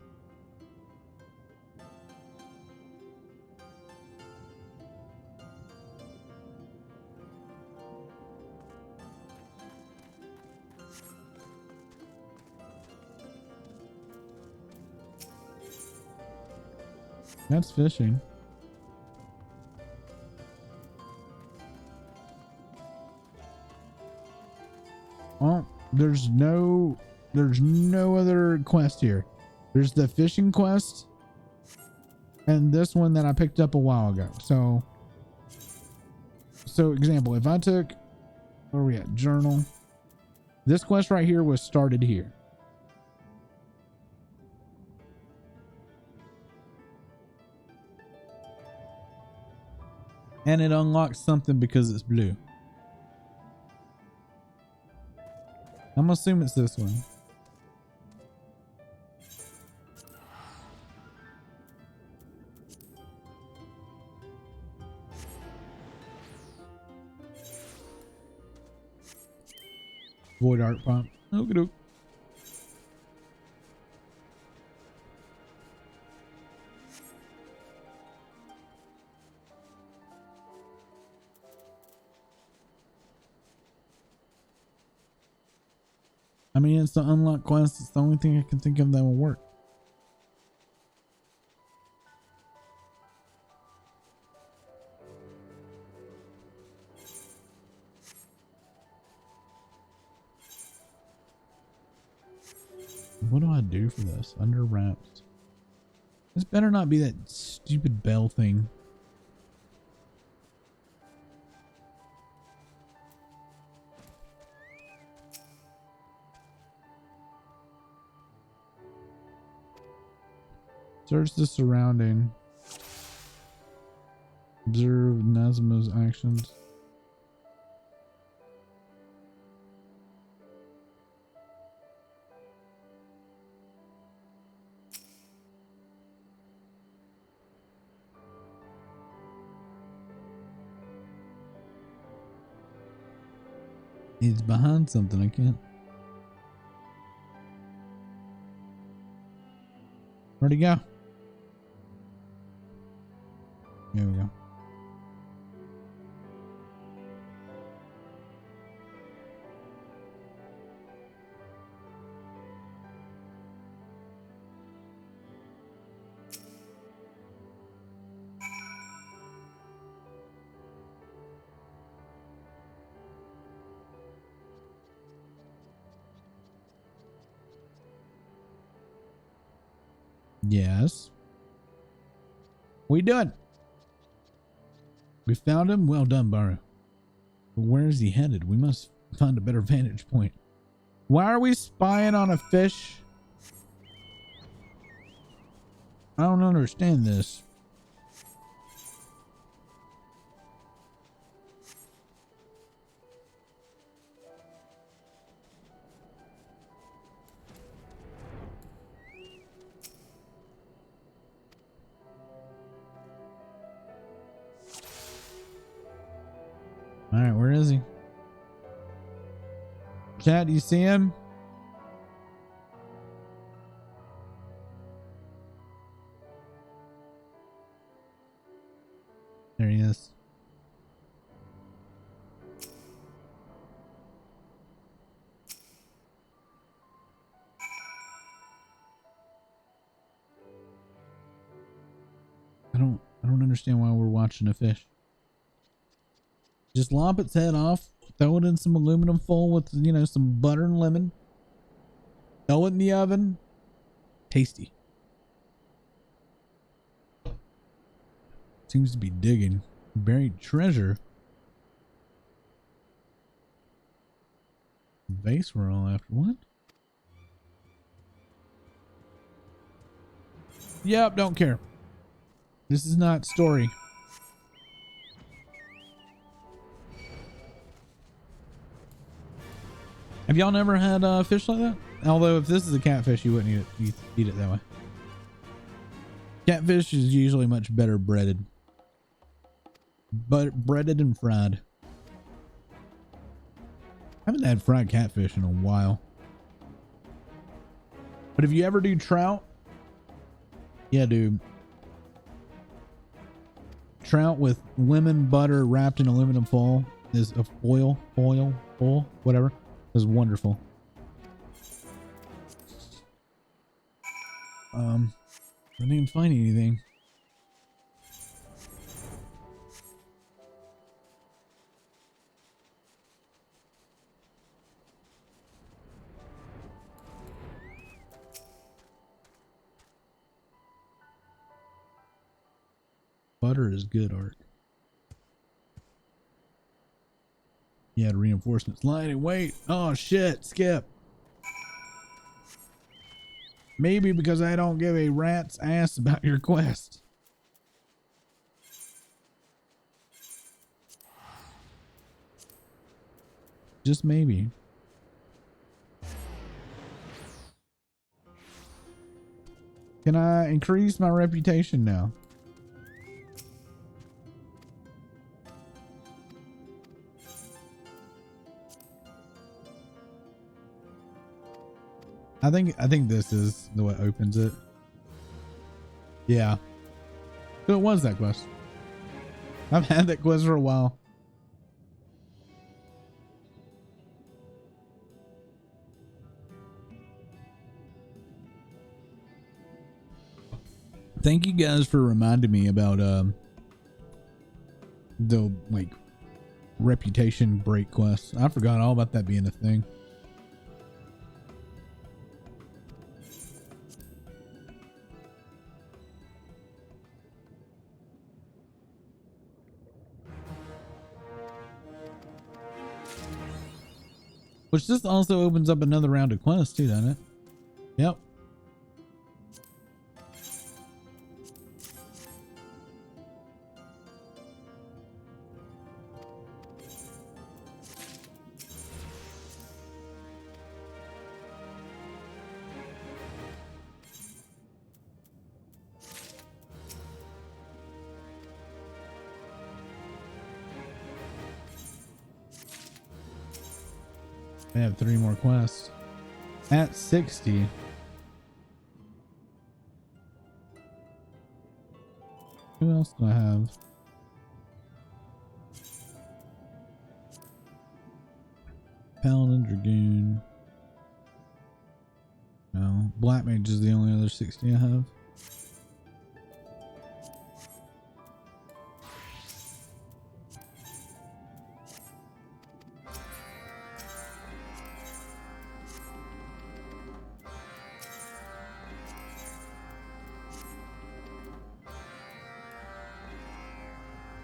That's fishing. Well, there's no other quest here. There's the fishing quest and this one that I picked up a while ago. So example, if I took, where are we at? Journal. This quest right here was started here. And it unlocks something because it's blue. I'm gonna assume it's this one. Void art prompt. Okie doke. I mean, it's the unlock quest. It's the only thing I can think of that will work. What do I do for this? Under wraps. This better not be that stupid bell thing. Search the surrounding. Observe Nazima's actions. He's behind something. I can't. Where'd he go? There we go. Yes. We done. We found him. Well done, Baru. But where is he headed? We must find a better vantage point. Why are we spying on a fish? I don't understand this. All right, where is he? Chat, do you see him? There he is. I don't understand why we're watching a fish. Just lop its head off, throw it in some aluminum foil with, you know, some butter and lemon. Throw it in the oven. Tasty. Seems to be digging. Buried treasure. Vase we're all after. What? Yep, don't care. This is not story. Have y'all never had fish like that? Although if this is a catfish, you wouldn't eat it that way. Catfish is usually much better breaded. But breaded and fried. I haven't had fried catfish in a while. But if you ever do trout, yeah, dude. Trout with lemon butter wrapped in aluminum foil is a foil, whatever. Is wonderful. I didn't even find anything. Butter is good art. You had reinforcements lining. Wait. Oh shit. Skip. Maybe because I don't give a rat's ass about your quest. Just maybe. Can I increase my reputation now? I think this is the what opens it. Yeah. So it was that quest. I've had that quest for a while. Thank you guys for reminding me about the like reputation break quest. I forgot all about that being a thing. Which this also opens up another round of quests too, doesn't it? Yep. I have 3 more quests. At 60. Who else do I have? Paladin, Dragoon. No. Black Mage is the only other 60 I have.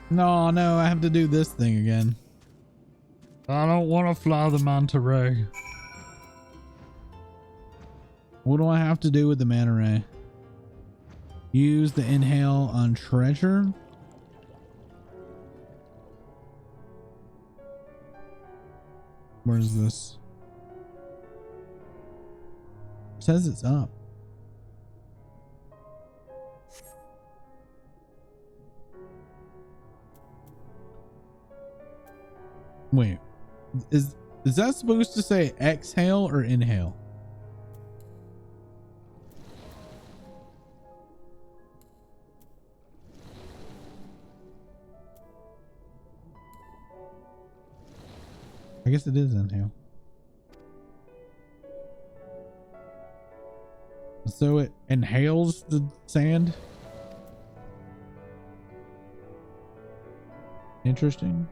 No, I have to do this thing again. I don't want to fly the manta ray. What do I have to do with the manta ray? Use the inhale on treasure. Where's this? It says it's up. Wait, is that supposed to say exhale or inhale? I guess it is inhale. So it inhales the sand? Interesting.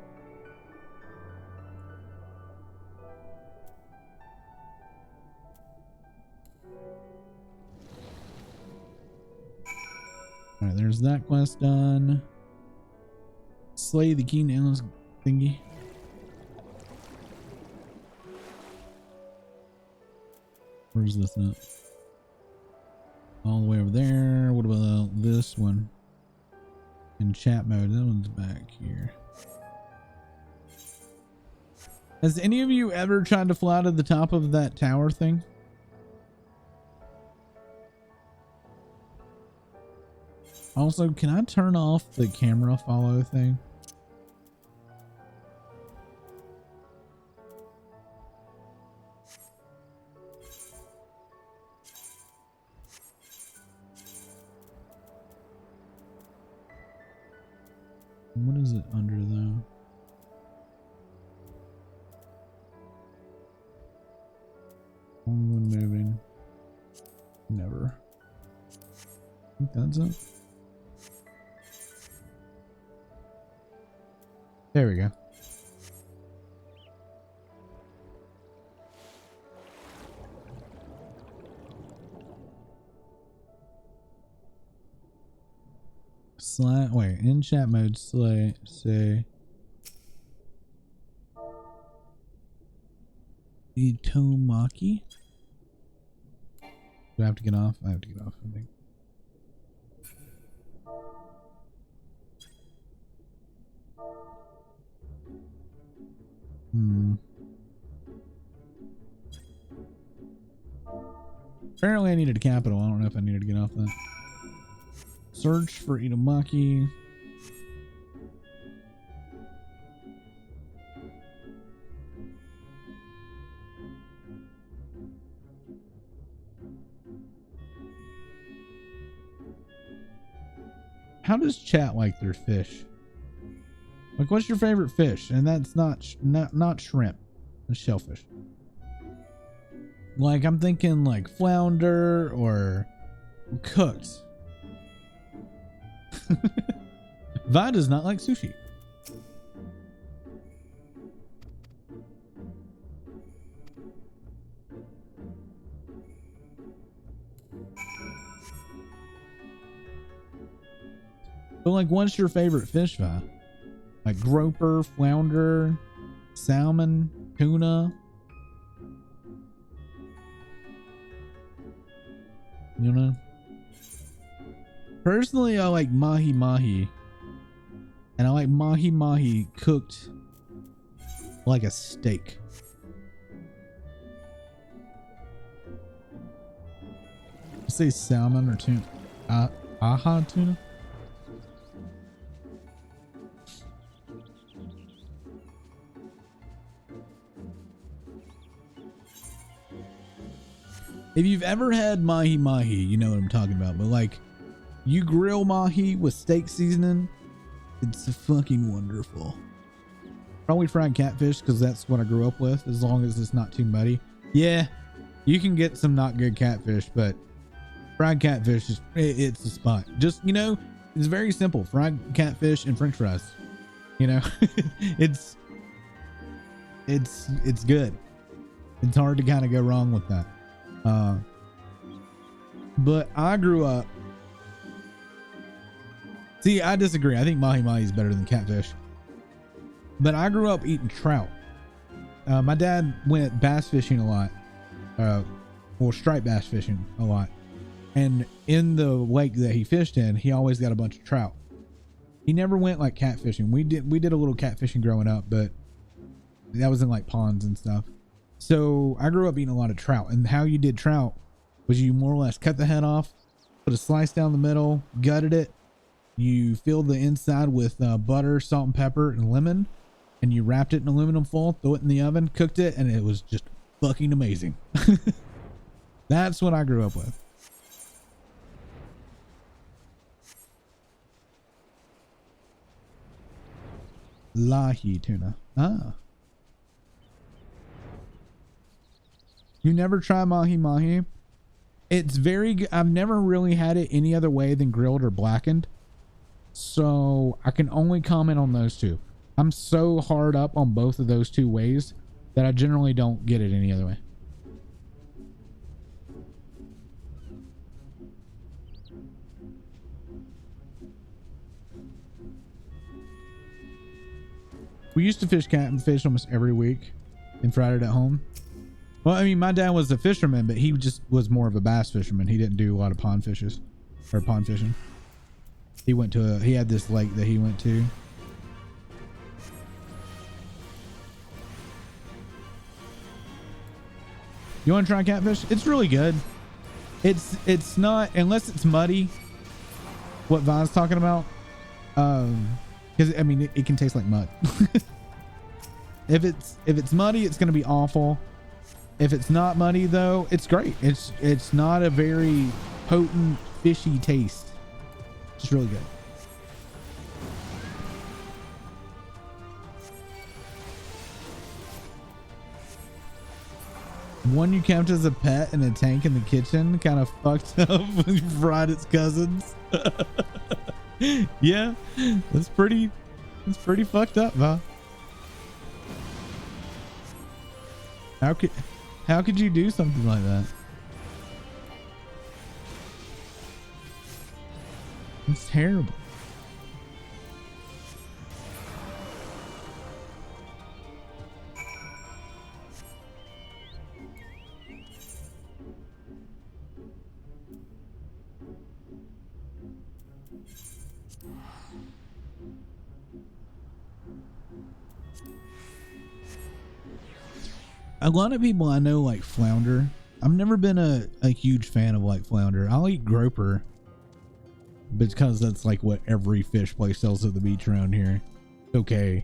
Alright, there's that quest done. Slay the keen endless thingy. Where's this at? All the way over there. What about this one? In chat mode, that one's back here. Has any of you ever tried to fly to the top of that tower thing? Also, can I turn off the camera follow thing? What is it under though? Only one moving. Never. I think that's it. There we go. Wait, in chat mode, say Itomaki. Do I have to get off? I have to get off, I think. Apparently I needed a capital. I don't know if I needed to get off that. Search for Itomaki. How does chat like their fish? Like, what's your favorite fish? And that's not shrimp, it's shellfish. Like, I'm thinking like flounder or cooked. Vi does not like sushi. But like, what's your favorite fish, Vi? Like grouper, flounder, salmon, tuna? You know? Personally, I like mahi mahi. And I like mahi mahi cooked like a steak. You say salmon or tuna? Aha tuna? If you've ever had mahi mahi, you know what I'm talking about. But like, you grill mahi with steak seasoning, it's fucking wonderful. Probably fried catfish because that's what I grew up with, as long as it's not too muddy. Yeah, you can get some not good catfish, but fried catfish is it's the spot. Just, you know, it's very simple. Fried catfish and french fries. You know, it's good. It's hard to kind of go wrong with that. But I grew up See, I disagree. I think mahi-mahi is better than catfish. But I grew up eating trout. My dad went bass fishing a lot. Or striped bass fishing a lot. And in the lake that he fished in, he always got a bunch of trout. He never went like catfishing. We did a little catfishing growing up, but that was in like ponds and stuff. So I grew up eating a lot of trout. And how you did trout was you more or less cut the head off, put a slice down the middle, gutted it. You filled the inside with butter, salt and pepper and lemon, and you wrapped it in aluminum foil, throw it in the oven, cooked it, and it was just fucking amazing. That's what I grew up with. Lahi tuna. Ah. You never try mahi-mahi? It's very good. I've never really had it any other way than grilled or blackened. So I can only comment on those two. I'm so hard up on both of those two ways that I generally don't get it any other way. We used to fish catfish almost every week and fried it at home. Well, I mean, my dad was a fisherman, but he just was more of a bass fisherman. He didn't do a lot of pond fishes or pond fishing. He had this lake that he went to. You want to try catfish? It's really good. It's not, unless it's muddy, what Vine's talking about. Because I mean, it can taste like mud. If it's muddy, it's going to be awful. If it's not muddy though, it's great. It's not a very potent fishy taste. It's really good. One you kept as a pet in a tank in the kitchen kind of fucked up when you fried its cousins. Yeah, it's pretty fucked up, huh? How could you do something like that? It's terrible. A lot of people I know like flounder. I've never been a huge fan of like flounder. I'll eat grouper because that's like what every fish place sells at the beach around here. Okay.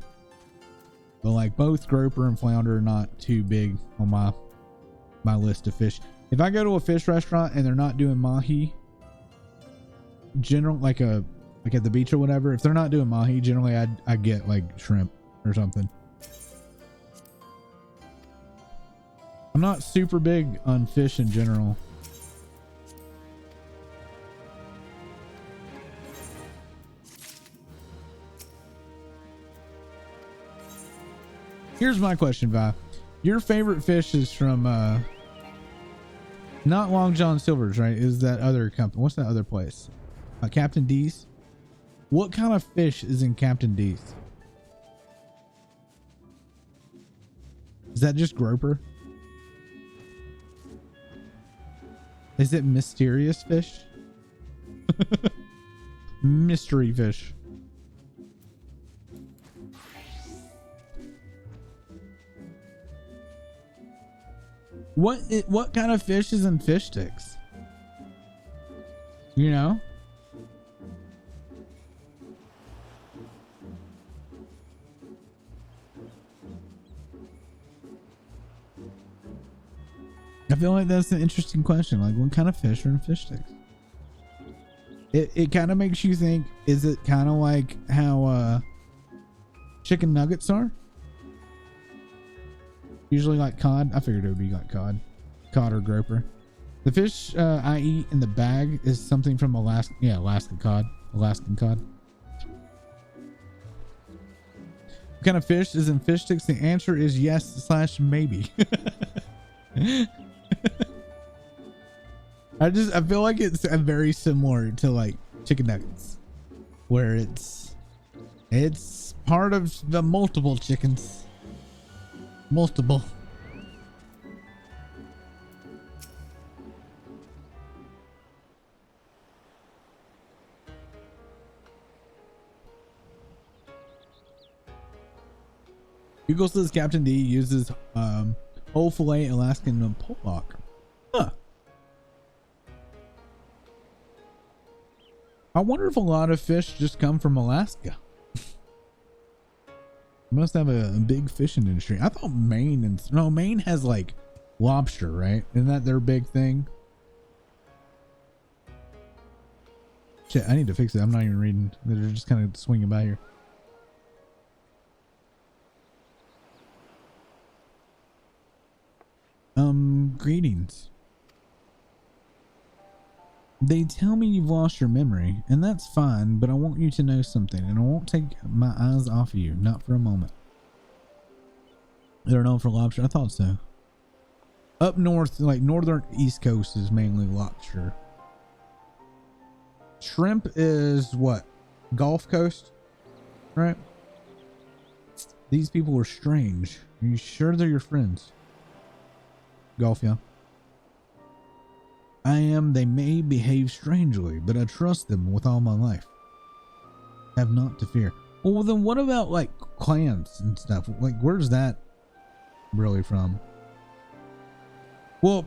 But like both grouper and flounder are not too big on my list of fish. If I go to a fish restaurant and they're not doing mahi, like at the beach or whatever, if they're not doing mahi, generally I get like shrimp or something. I'm not super big on fish in general. Here's my question, Vi. Your favorite fish is from not Long John Silver's, right? Is that other company? What's that other place? Captain D's? What kind of fish is in Captain D's? Is that just grouper? Is it mysterious fish? Mystery fish. What kind of fish is in fish sticks? You know? I feel like that's an interesting question. Like, what kind of fish are in fish sticks? It kind of makes you think, is it kind of like how chicken nuggets are? Usually like cod. I figured it would be like cod or grouper. The fish I eat in the bag is something from Alaska. Yeah, Alaskan cod. What kind of fish is in fish sticks? The answer is yes / maybe. I feel like it's very similar to like chicken nuggets where it's part of the multiple chickens. Multiple. Google says Captain D uses whole fillet Alaskan pollock. Huh. I wonder if a lot of fish just come from Alaska. Must have a big fishing industry. I thought Maine Maine has like lobster, right? Isn't that their big thing? Shit, I need to fix it. I'm not even reading. They're just kind of swinging by here. Greetings. They tell me you've lost your memory, and that's fine, but I want you to know something, and I won't take my eyes off of you, not for a moment. They're known for lobster? I thought so. Up north, like northern East Coast is mainly lobster. Shrimp is what? Gulf Coast? Right? These people are strange. Are you sure they're your friends? Golf, yeah. I am. They may behave strangely, but I trust them with all my life. Have not to fear. Well, then what about like clams and stuff? Like, where's that really from? Well,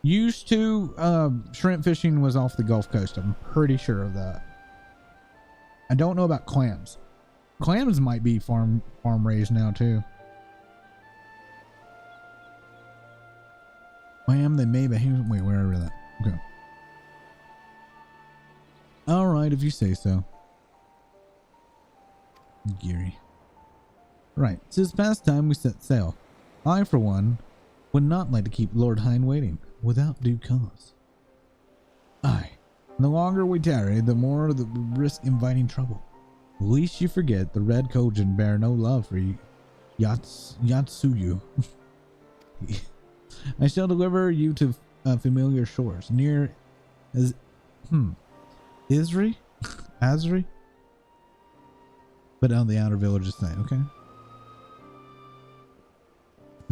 used to shrimp fishing was off the Gulf Coast. I'm pretty sure of that. I don't know about clams. Clams might be farm raised now too. Clam, they may behave. Wait, wherever that. Okay. All right, if you say so. Geary. Right. Tis past time we set sail. I, for one, would not like to keep Lord Hine waiting without due cause. Aye. The longer we tarry, the more the risk inviting trouble. Least you forget the Red Kojin bear no love for you. Yatsuyu. I shall deliver you to familiar shores near as Isri? Asri? But on the outer villages tonight, okay?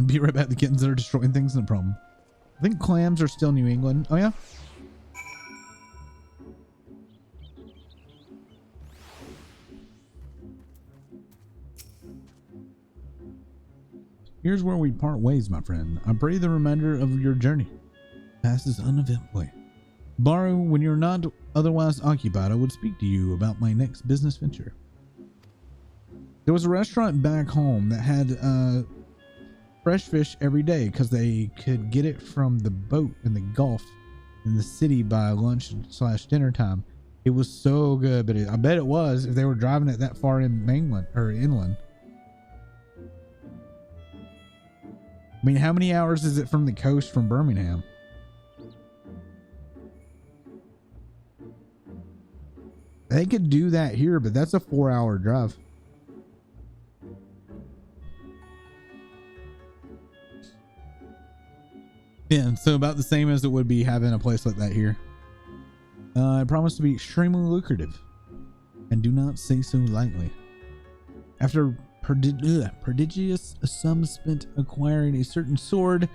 Be right back. The kittens that are destroying things, no problem. I think clams are still New England. Oh yeah? Here's where we part ways, my friend. I pray the remainder of your journey passes uneventfully. Baru, when you're not otherwise occupied, I would speak to you about my next business venture. There was a restaurant back home that had fresh fish every day because they could get it from the boat in the Gulf in the city by lunch/dinner time. It was so good, but I bet it was if they were driving it that far in mainland or inland. I mean, how many hours is it from the coast from Birmingham? They could do that here, but that's a 4-hour drive. Yeah, so about the same as it would be having a place like that here. I promise to be extremely lucrative, and do not say so lightly. After prodigious sums spent acquiring a certain sword,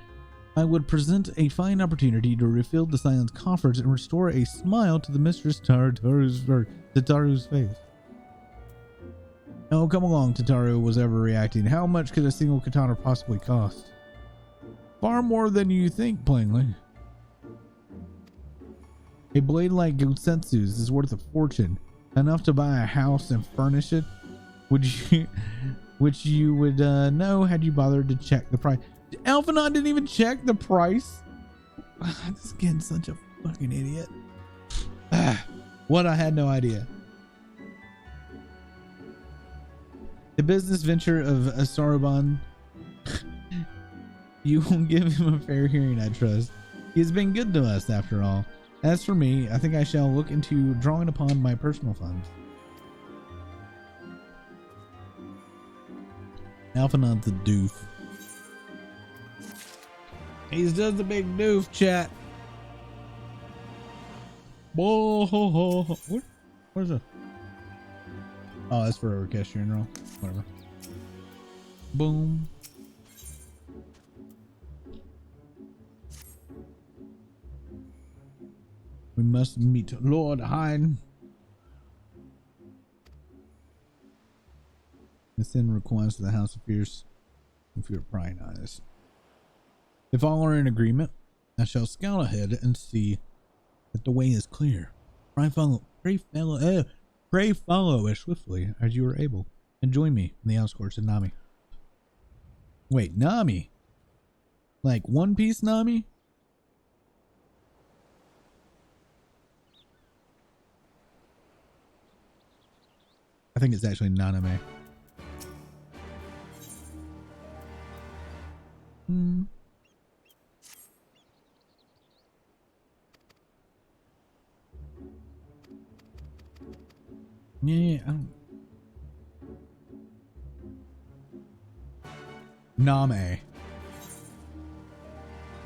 I would present a fine opportunity to refill the Scion's coffers and restore a smile to the mistress Tataru's face. Oh, come along, Tataru was ever reacting. How much could a single katana possibly cost? Far more than you think, plainly. A blade like Gosetsu's is worth a fortune, enough to buy a house and furnish it, which you would know had you bothered to check the price. Alphanon didn't even check the price. This kid's such a fucking idiot. What? I had no idea. The business venture of Soroban. You will give him a fair hearing, I trust. He has been good to us, after all. As for me, I think I shall look into drawing upon my personal funds. Alphanon's a doof. He's just a big doof, chat. Whoa, where's it? Oh, that's for orchestra and roll. Whatever. Boom. We must meet Lord Hyde. The sin requires the House of Fierce and fear prying eyes. If all are in agreement, I shall scout ahead and see that the way is clear. Pray follow as swiftly as you are able, and join me in the outskirts of Nami. Wait, Nami? Like One Piece Nami? I think it's actually Naname. Yeah, I don't... Name.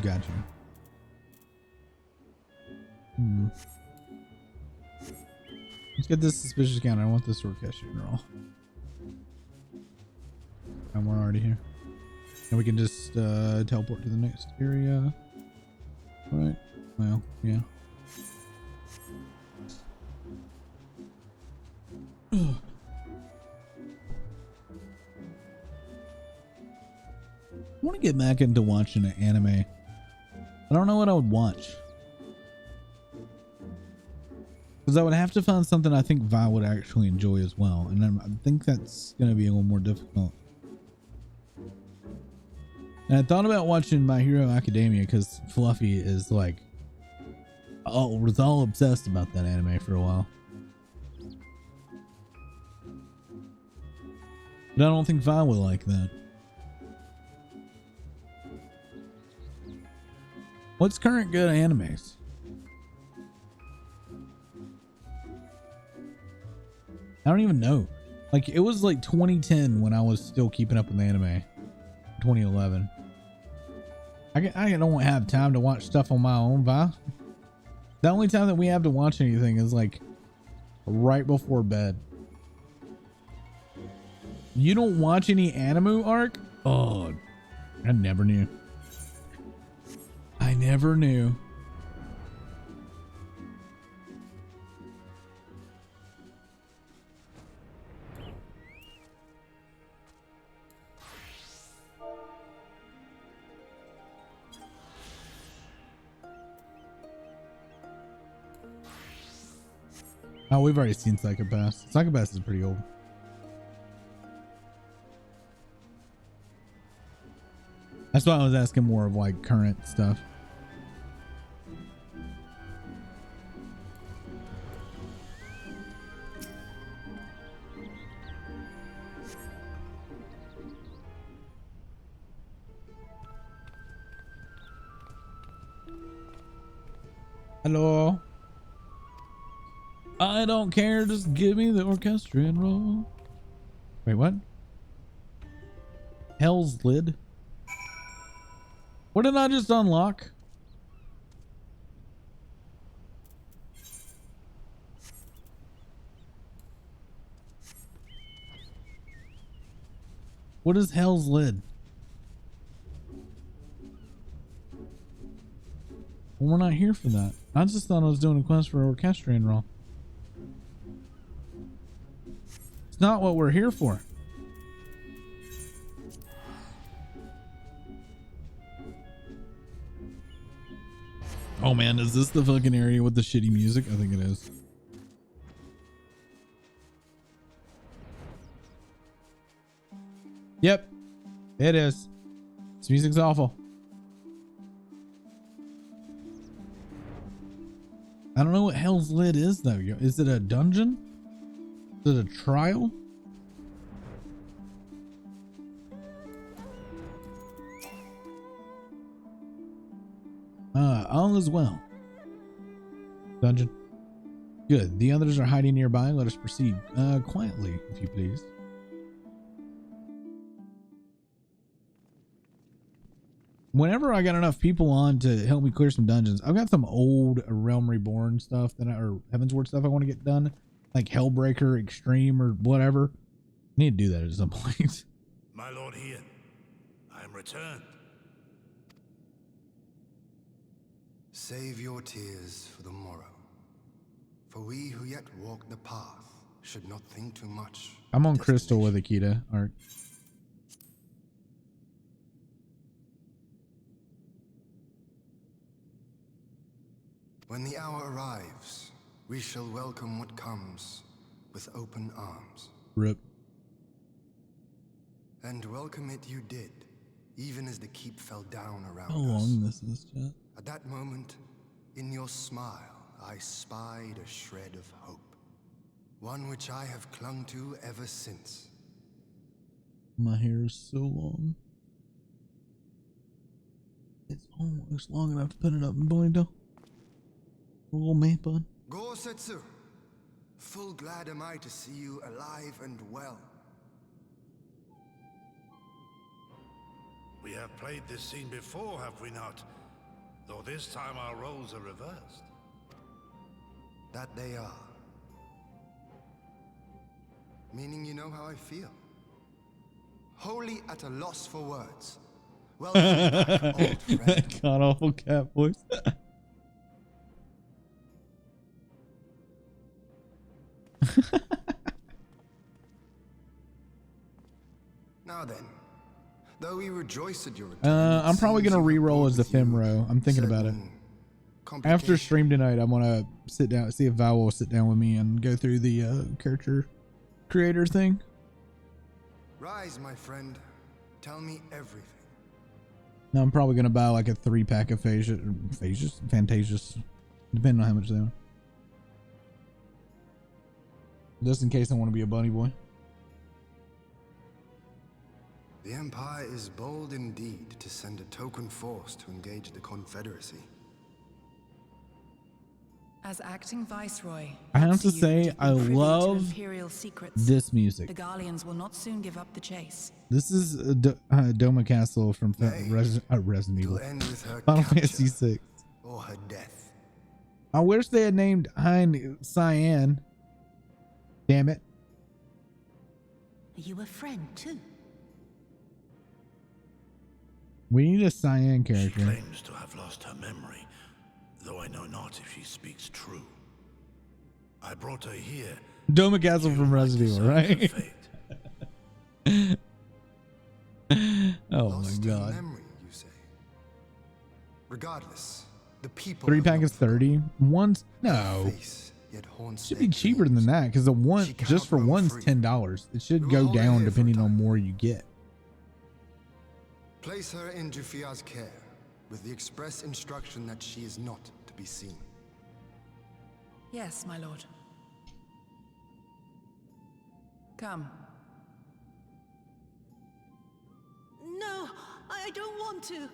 Gotcha. Let's get this suspicious counter. I want this orchestra roll. And we're already here. And we can just teleport to the next area. Right. Well, yeah. I want to get back into watching an anime. I don't know what I would watch. Because I would have to find something I think Vi would actually enjoy as well. And I think that's going to be a little more difficult. And I thought about watching My Hero Academia because Fluffy is like, was all obsessed about that anime for a while. But I don't think Vi would like that. What's current good animes? I don't even know. Like, it was like 2010 when I was still keeping up with the anime. 2011. I don't have time to watch stuff on my own, Vi. The only time that we have to watch anything is like right before bed. You don't watch any anime arc? Oh, I never knew. I never knew. Oh, we've already seen Psychopaths. Psychopaths is pretty old. That's why I was asking more of like current stuff. Hello. I don't care, just give me the orchestra and roll. Wait, what? Hell's Lid? What did I just unlock? What is Hell's Lid? Well, we're not here for that. I just thought I was doing a quest for orchestra and roll. It's not what we're here for. Oh man, is this the fucking area with the shitty music? I think it is. Yep, it is. This music's awful. I don't know what Hell's Lid is though. Is it a dungeon? Is it a trial? All is well. Dungeon. Good. The others are hiding nearby. Let us proceed. Quietly, if you please. Whenever I got enough people on to help me clear some dungeons, I've got some old Realm Reborn stuff or Heavensward stuff I want to get done. like Hellbreaker Extreme or whatever. Need to do that at some point. My lord Ian, I am returned. Save your tears for the morrow. For we who yet walk the path should not think too much. I'm on Crystal with Akita. Art. When the hour arrives, we shall welcome what comes with open arms. Rip. And welcome it you did, even as the keep fell down around How us. long this is, chat? At that moment, in your smile, I spied a shred of hope. One which I have clung to ever since. My hair is so long. It's almost long enough to put it up in ponytail. A little man bun. Gorsetsu, full glad am I to see you alive and well. We have played this scene before, have we not? Though this time our roles are reversed. That they are. Meaning you know how I feel. Wholly at a loss for words. Welcome back, old friend. God awful cat voice. Now then, though we rejoice at your return, I'm probably gonna re-roll as the Femro. I'm thinking about it. After stream tonight, I want to sit down, see if Val will sit down with me and go through the character creator thing. Rise, my friend. Tell me everything. Now I'm probably gonna buy like a 3-pack of Fantasias, depending on how much they are. Just in case I want to be a bunny boy. The Empire is bold indeed to send a token force to engage the Confederacy. As acting viceroy, I have to say, I love imperial secrets. this music. The Garleans will not soon give up the chase. This is Doma Castle from Resident Evil. Final Fantasy VI. Or her death. I wish they had named Hein Cyan. Damn it. Are you a friend too? We need a Cyan character. She claims to have lost her memory, though I know not if she speaks true. I brought her here. Doma Castle from Resident Evil, right? Oh my god. Memory, you say. Regardless, the people 3-pack is 30. One's no. Should be cheaper than that because the one just for one's $10. It should go down depending on more you get. Place her in Jufia's care with the express instruction that she is not to be seen. Yes, my lord. Come. No, I don't want to.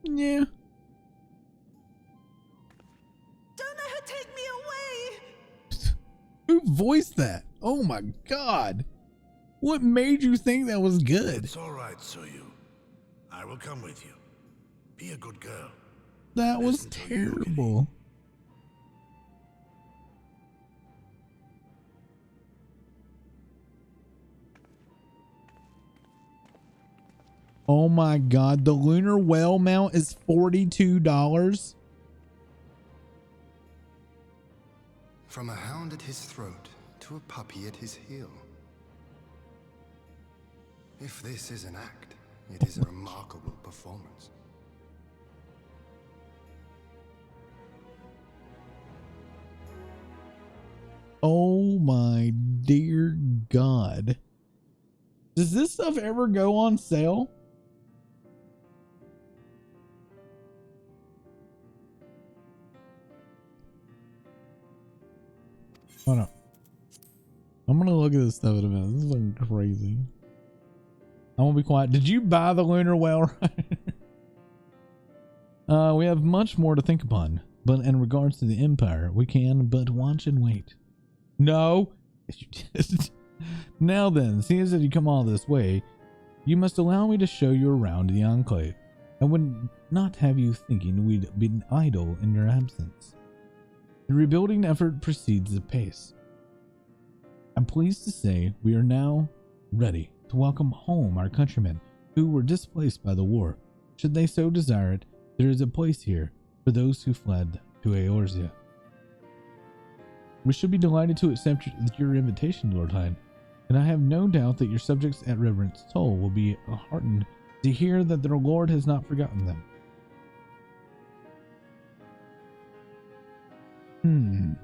Yeah. Don't let her take me away. Who voiced that? Oh my god. What made you think that was good? It's all right, Soyu. I will come with you. Be a good girl. That was terrible. Oh my god, the lunar whale mount is $42. From a hound at his throat to a puppy at his heel. If this is an act, it is a remarkable performance. Oh my dear god. Does this stuff ever go on sale? Hold on. I'm gonna look at this stuff in a minute. This is fucking crazy. I'm gonna be quiet. Did you buy the lunar whale rider? We have much more to think upon, but in regards to the Empire, we can but watch and wait. No, you did. Now then, seeing as you come all this way, you must allow me to show you around the Enclave. I would not have you thinking we'd been idle in your absence. The rebuilding effort proceeds apace. I'm pleased to say we are now ready to welcome home our countrymen who were displaced by the war. Should they so desire it, there is a place here for those who fled to Eorzea. We should be delighted to accept your invitation, Lord Hyde, and I have no doubt that your subjects at Reverence Toll will be heartened to hear that their Lord has not forgotten them.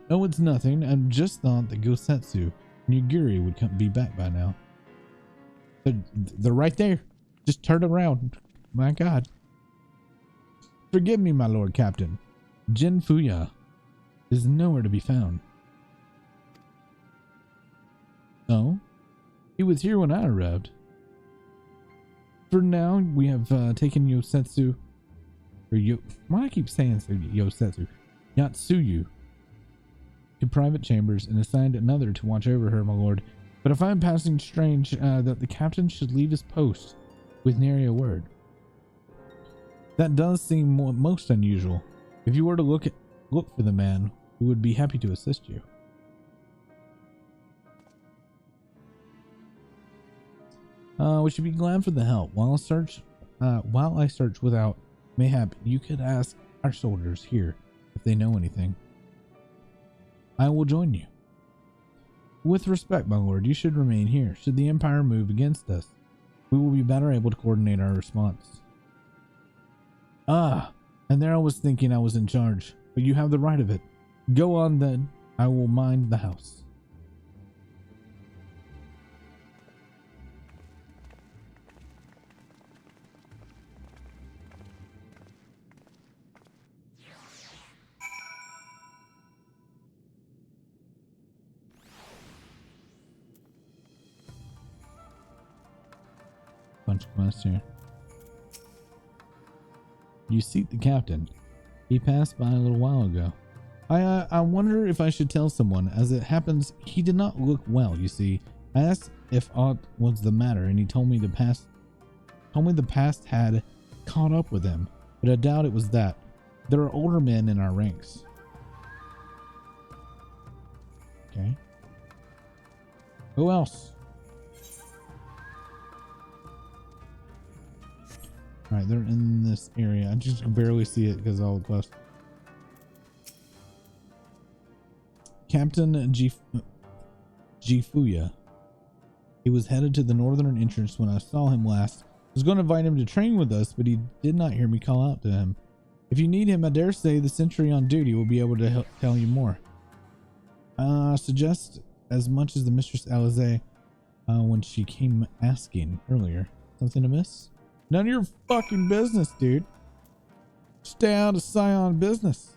Oh, it's nothing. I just thought that Gosetsu and Yugiri would be back by now. They're right there. Just turn around. My God. Forgive me, my Lord Captain. Jin Fuya is nowhere to be found. Oh? He was here when I arrived. For now, we have taken Yosetsu, why do I keep saying Yosetsu? Yatsuyu to private chambers and assigned another to watch over her, my lord. But I find passing strange that the captain should leave his post with nary a word. That does seem most unusual. If you were to look for the man, we would be happy to assist you. We should be glad for the help. While I search without, mayhap you could ask our soldiers here if they know anything. I will join you. With respect, my lord, you should remain here. Should the Empire move against us, we will be better able to coordinate our response. Ah, and there I was thinking I was in charge, but you have the right of it. Go on then. I will mind the house. Bunch of quests here. You seek the captain. He passed by a little while ago. I wonder if I should tell someone. As it happens, he did not look well, you see. I asked if aught was the matter, and he told me the past had caught up with him, but I doubt it was that. There are older men in our ranks. Okay. Who else? Alright, they're in this area. I just can barely see it because of all the quests. Captain Gifuya. He was headed to the northern entrance when I saw him last. I was going to invite him to train with us, but he did not hear me call out to him. If you need him, I dare say the sentry on duty will be able to tell you more. Suggest as much as the Mistress Alize when she came asking earlier. Something amiss? None of your fucking business, dude. Stay out of Scion business.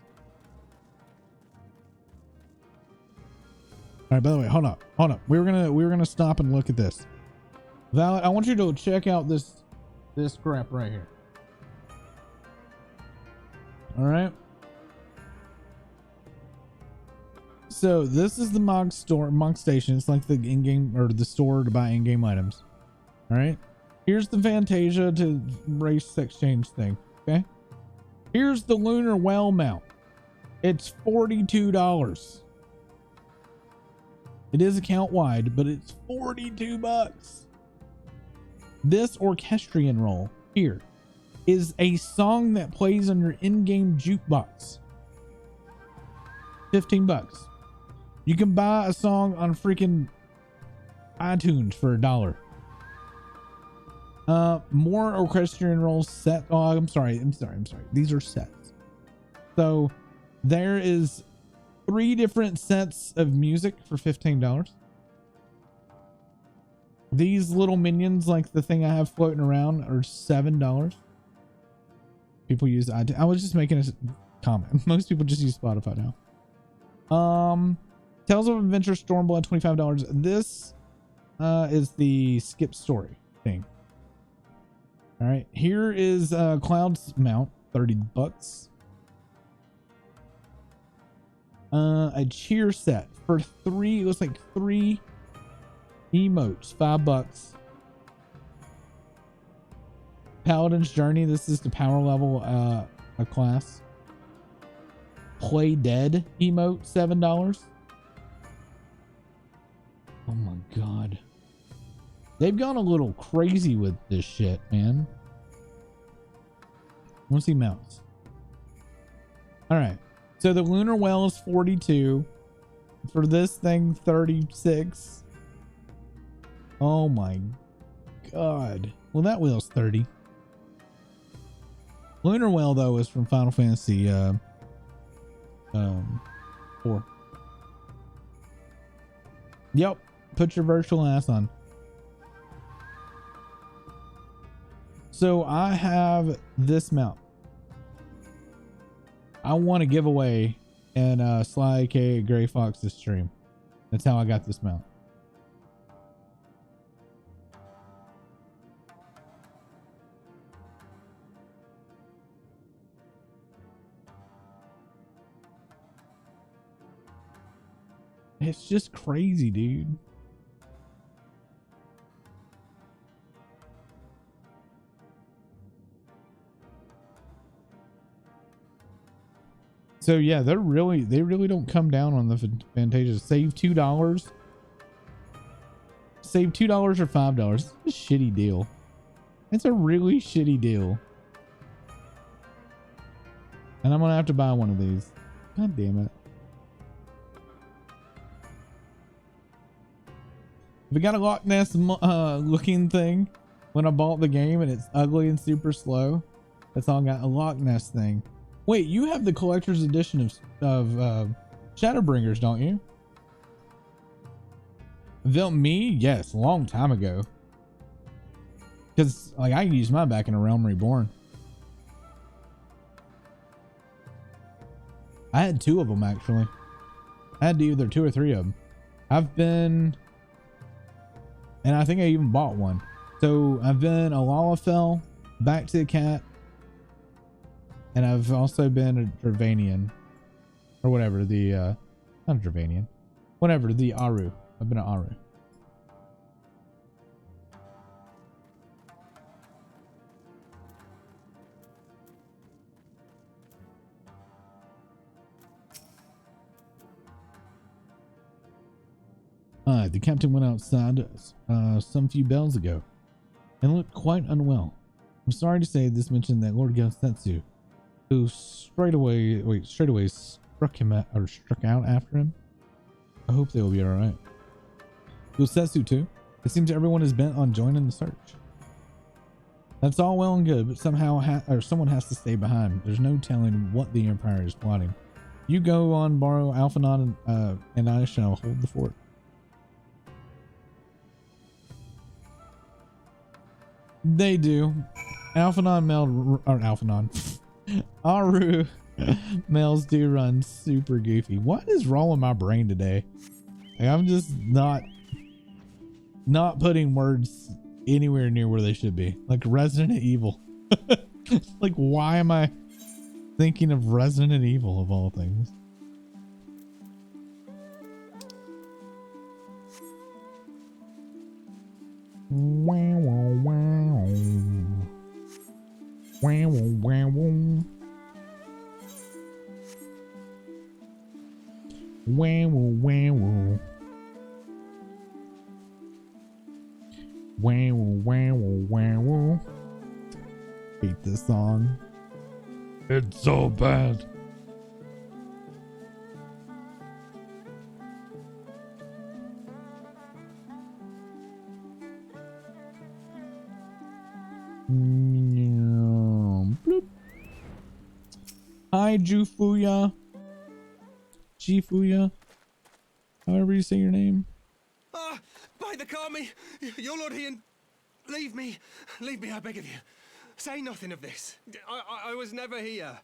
All right, by the way, hold up. We were gonna stop and look at this. Valet, I want you to check out this crap right here. All right. So this is the Mog station. It's like the in-game or the store to buy in-game items. All right. Here's the Fantasia to race exchange thing. Okay. Here's the Lunar Well mount. It's $42. It is account wide, but it's $42. This orchestrion roll here is a song that plays on your in-game jukebox. $15. You can buy a song on freaking iTunes for $1. More orchestrion rolls set. Oh, I'm sorry. These are sets. So there is 3 different sets of music for $15. These little minions, like the thing I have floating around, are $7. People use iTunes. I was just making a comment. Most people just use Spotify now. Tales of Adventure Stormblood, $25. This is the skip story thing. All right, here is Cloud's mount, $30. A cheer set for 3. It looks like 3 emotes, $5. Paladin's Journey. This is the power level a class. play dead emote, $7. Oh my god. They've gone a little crazy with this shit, man. Let's see mounts. All right. So the lunar well is 42. For this thing, 36. Oh my god. Well, that wheel's 30. Lunar well though is from Final Fantasy 4. Yep. Put your virtual ass on. So I have this mount. I want to give away in Sly aka Gray Fox's stream. That's how I got this mount. It's just crazy, dude. So yeah, they really don't come down on the Fantasias. Save $2. Save $2 or $5. It's a shitty deal. It's a really shitty deal. And I'm gonna have to buy one of these. God damn it. We got a Loch Ness looking thing when I bought the game, and it's ugly and super slow. That's all I got. A Loch Ness thing. Wait, you have the collector's edition of Shadowbringers, don't you? Me? Yes, a long time ago. Because like I used mine back in A Realm Reborn. I had 2 of them actually. I had either 2 or 3 of them. I've been, and I think I even bought one. So I've been a Lalafell, Back to the Cat, and I've also been a Dravanian, or whatever, not a Dravanian, whatever, the Aru. I've been an Aru. The captain went outside some few bells ago and looked quite unwell. I'm sorry to say this mentioned that Lord Gelsetsu, who straight away struck out after him. I hope they will be alright. Gelsetsu too? It seems everyone is bent on joining the search. That's all well and good, but somehow someone has to stay behind. There's no telling what the Empire is plotting. You go on, borrow Alphanon, and I shall hold the fort. They do. Aru males do run super goofy. What is wrong with my brain today? Like, I'm just not putting words anywhere near where they should be. Like Resident Evil. Like, why am I thinking of Resident Evil of all things? Wow, wow, wow. Wow, wow, wow. Wow, wow, wow. Wow, wow, wow. Hate this song. It's so bad. Bloop. Hi, Jufuya. Jifuya. However you say your name. By the Kami, your Lord Ian, leave me, I beg of you. Say nothing of this. I was never here.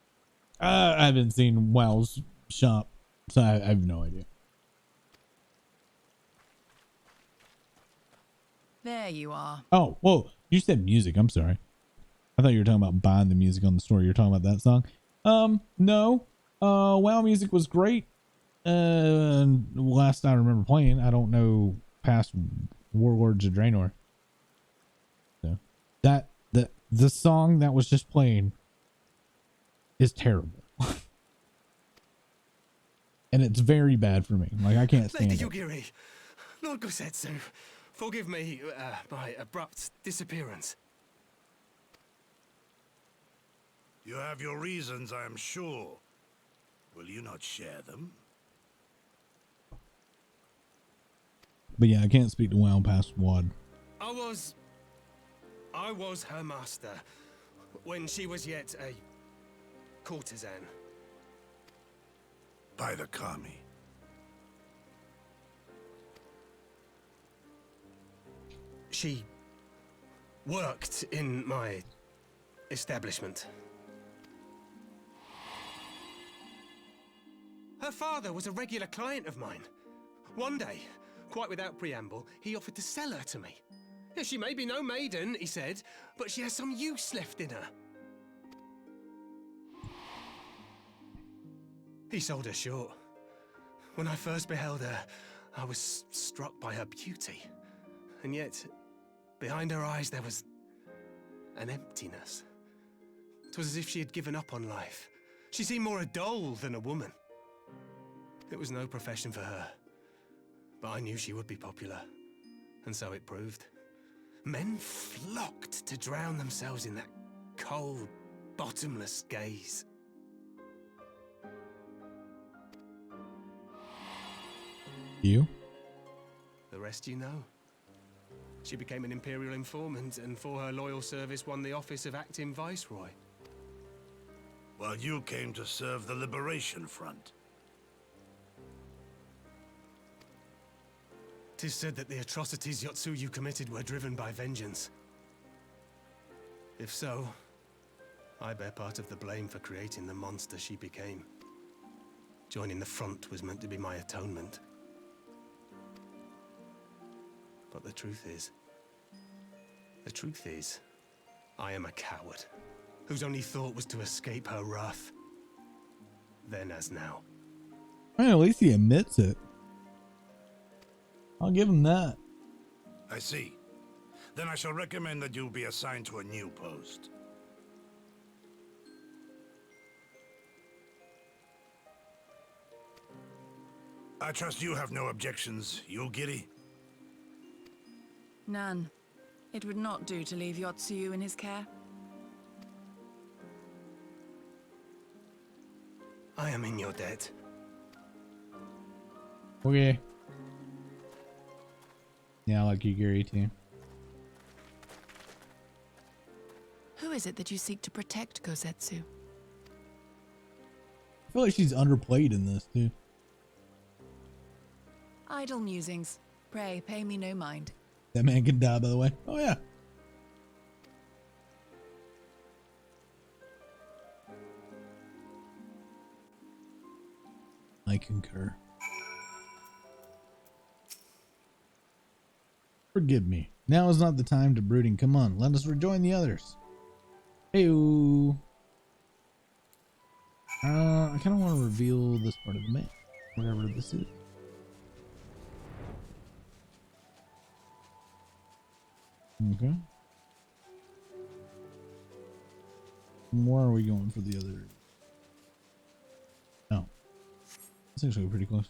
I haven't seen Well's shop, so I have no idea. There you are. Oh, whoa. You said music. I'm sorry. I thought you were talking about buying the music on the store. You're talking about that song. No. WoW music was great. Last I remember playing, I don't know past Warlords of Draenor. So the song that was just playing is terrible. And it's very bad for me. Like, I can't stand Lady it. Yugiri, Lord Gosetsu, forgive me my abrupt disappearance. You have your reasons, I am sure. Will you not share them? But yeah, I can't speak to WoW past WAD. I was her master when she was yet a courtesan. By the Kami. She worked in my establishment. Her father was a regular client of mine. One day, quite without preamble, he offered to sell her to me. Yeah, she may be no maiden, he said, but she has some use left in her. He sold her short. When I first beheld her, I was struck by her beauty. And yet, behind her eyes there was an emptiness. It was as if she had given up on life. She seemed more a doll than a woman. It was no profession for her, but I knew she would be popular, and so it proved. Men flocked to drown themselves in that cold, bottomless gaze. You? The rest you know. She became an Imperial informant, and for her loyal service won the office of Acting Viceroy. While you came to serve the Liberation Front. 'Tis said that the atrocities Yotsuyu committed were driven by vengeance. If so, I bear part of the blame for creating the monster she became. Joining the front was meant to be my atonement. But the truth is, I am a coward, whose only thought was to escape her wrath. Then as now. Well, at least he admits it. I'll give him that. I see. Then I shall recommend that you be assigned to a new post. I trust you have no objections, Yugiri? None. It would not do to leave Yotsuyu in his care. I am in your debt. Okay. Yeah, I like Yugiri too. Who is it that you seek to protect, Gosetsu? I feel like she's underplayed in this too. Idle musings. Pray, pay me no mind. That man can die, by the way. Oh yeah. I concur. Forgive me. Now is not the time to brooding. Come on, let us rejoin the others. Heyo. I kind of want to reveal this part of the map, whatever this is. Okay. Where are we going for the other? Oh, it's actually pretty close.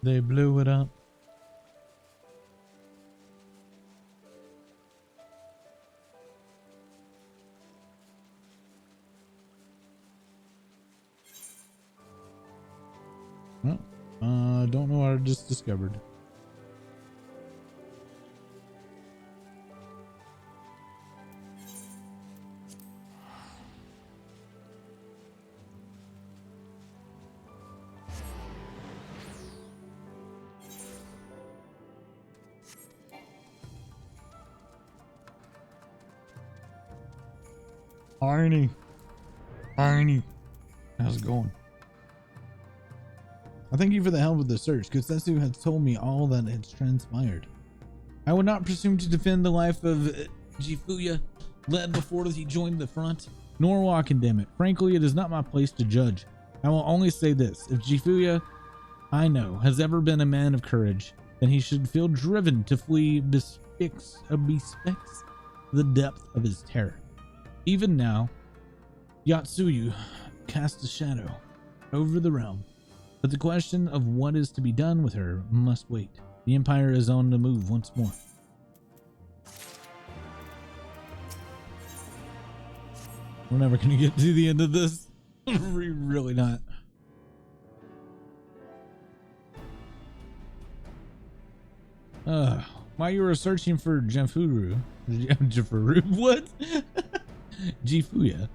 They blew it up. Don't know what I just discovered. Arnie, how's it going? I thank you for the help with the search. Gosetsu has told me all that has transpired. I would not presume to defend the life of Jifuya, led before he joined the front, nor will I condemn it. Frankly, it is not my place to judge. I will only say this. If Jifuya I know has ever been a man of courage, then he should feel driven to flee bespeaks the depth of his terror. Even now, Yatsuyu casts a shadow over the realm, but the question of what is to be done with her must wait. The Empire is on the move once more. We're never going to get to the end of this. We're really not. While you were searching for Jifuru, what? Jifuya,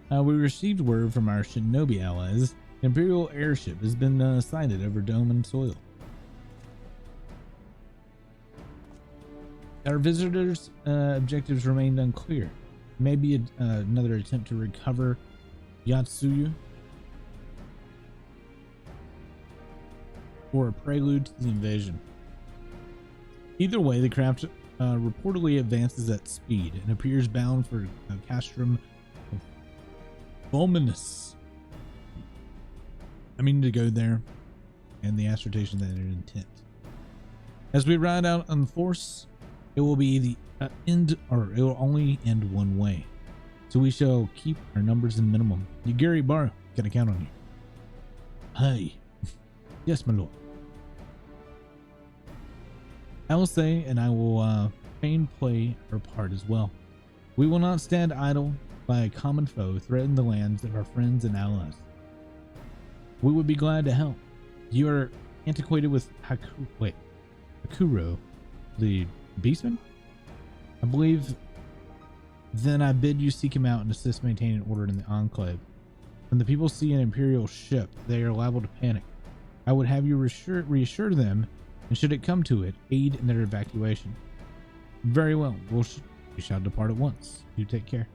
we received word from our shinobi allies. An Imperial airship has been sighted over Dome soil. Our visitors' objectives remained unclear. Maybe another attempt to recover Yatsuyu, or a prelude to the invasion. Either way, the craft reportedly advances at speed and appears bound for Castrum Fulminus. I mean to go there, and the assertion that their intent. As we ride out on force, it will be the end, or it will only end one way. So we shall keep our numbers in minimum. Yugiri Bar, can I count on you? Hey. Yes, my lord. I will say, and I will fain play our part as well. We will not stand idle by a common foe threaten the lands of our friends and allies. We would be glad to help. You are antiquated with Hakuro, the beastman? I believe. Then I bid you seek him out and assist maintaining order in the enclave. When the people see an Imperial ship, they are liable to panic. I would have you reassure them, and should it come to it, aid in their evacuation. Very well. We shall depart at once. You take care.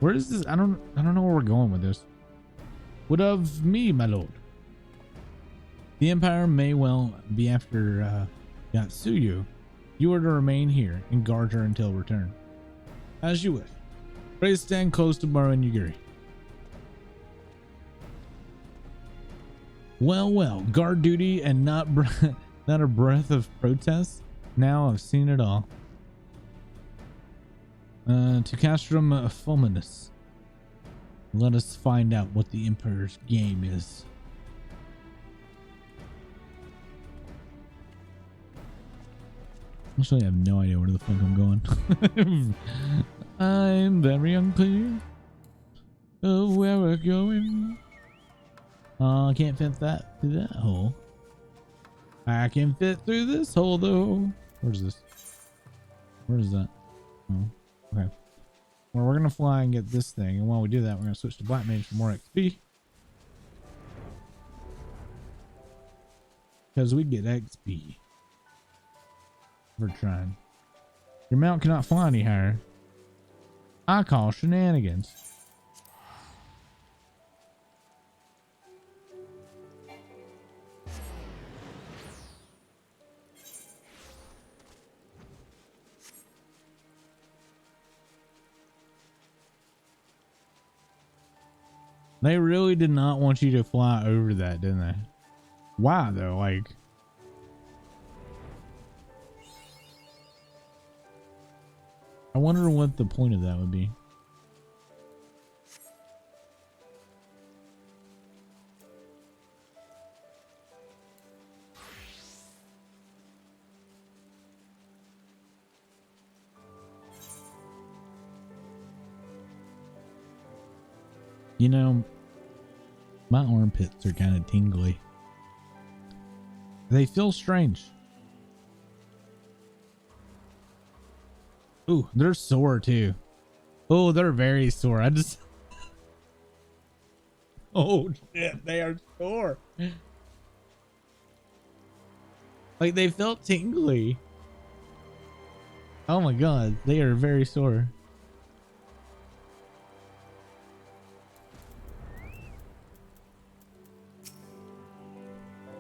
Where is this? I don't know where we're going with this. What of me, my lord? The Empire may well be after Yatsuyu. You are to remain here and guard her until return. As you wish. Please stand close to Baru and Yugiri. Well, guard duty and not a breath of protest. Now I've seen it all. To Castrum Fulminus. Let us find out what the Emperor's game is. Actually, I have no idea where the fuck I'm going. I'm very unclear of where we're going. I can't fit that through that hole. I can fit through this hole though. Where's this? Where is that? Oh, okay. Well, we're gonna fly and get this thing, and while we do that, we're gonna switch to Black Mage for more XP. Because we get XP. We're trying. Your mount cannot fly any higher. I call shenanigans. They really did not want you to fly over that, didn't they? Why though? Like, I wonder what the point of that would be. You know, my armpits are kind of tingly. They feel strange. Ooh, they're sore too. Oh, they're very sore. I just... Oh shit, they are sore. Like, they felt tingly. Oh my god, they are very sore.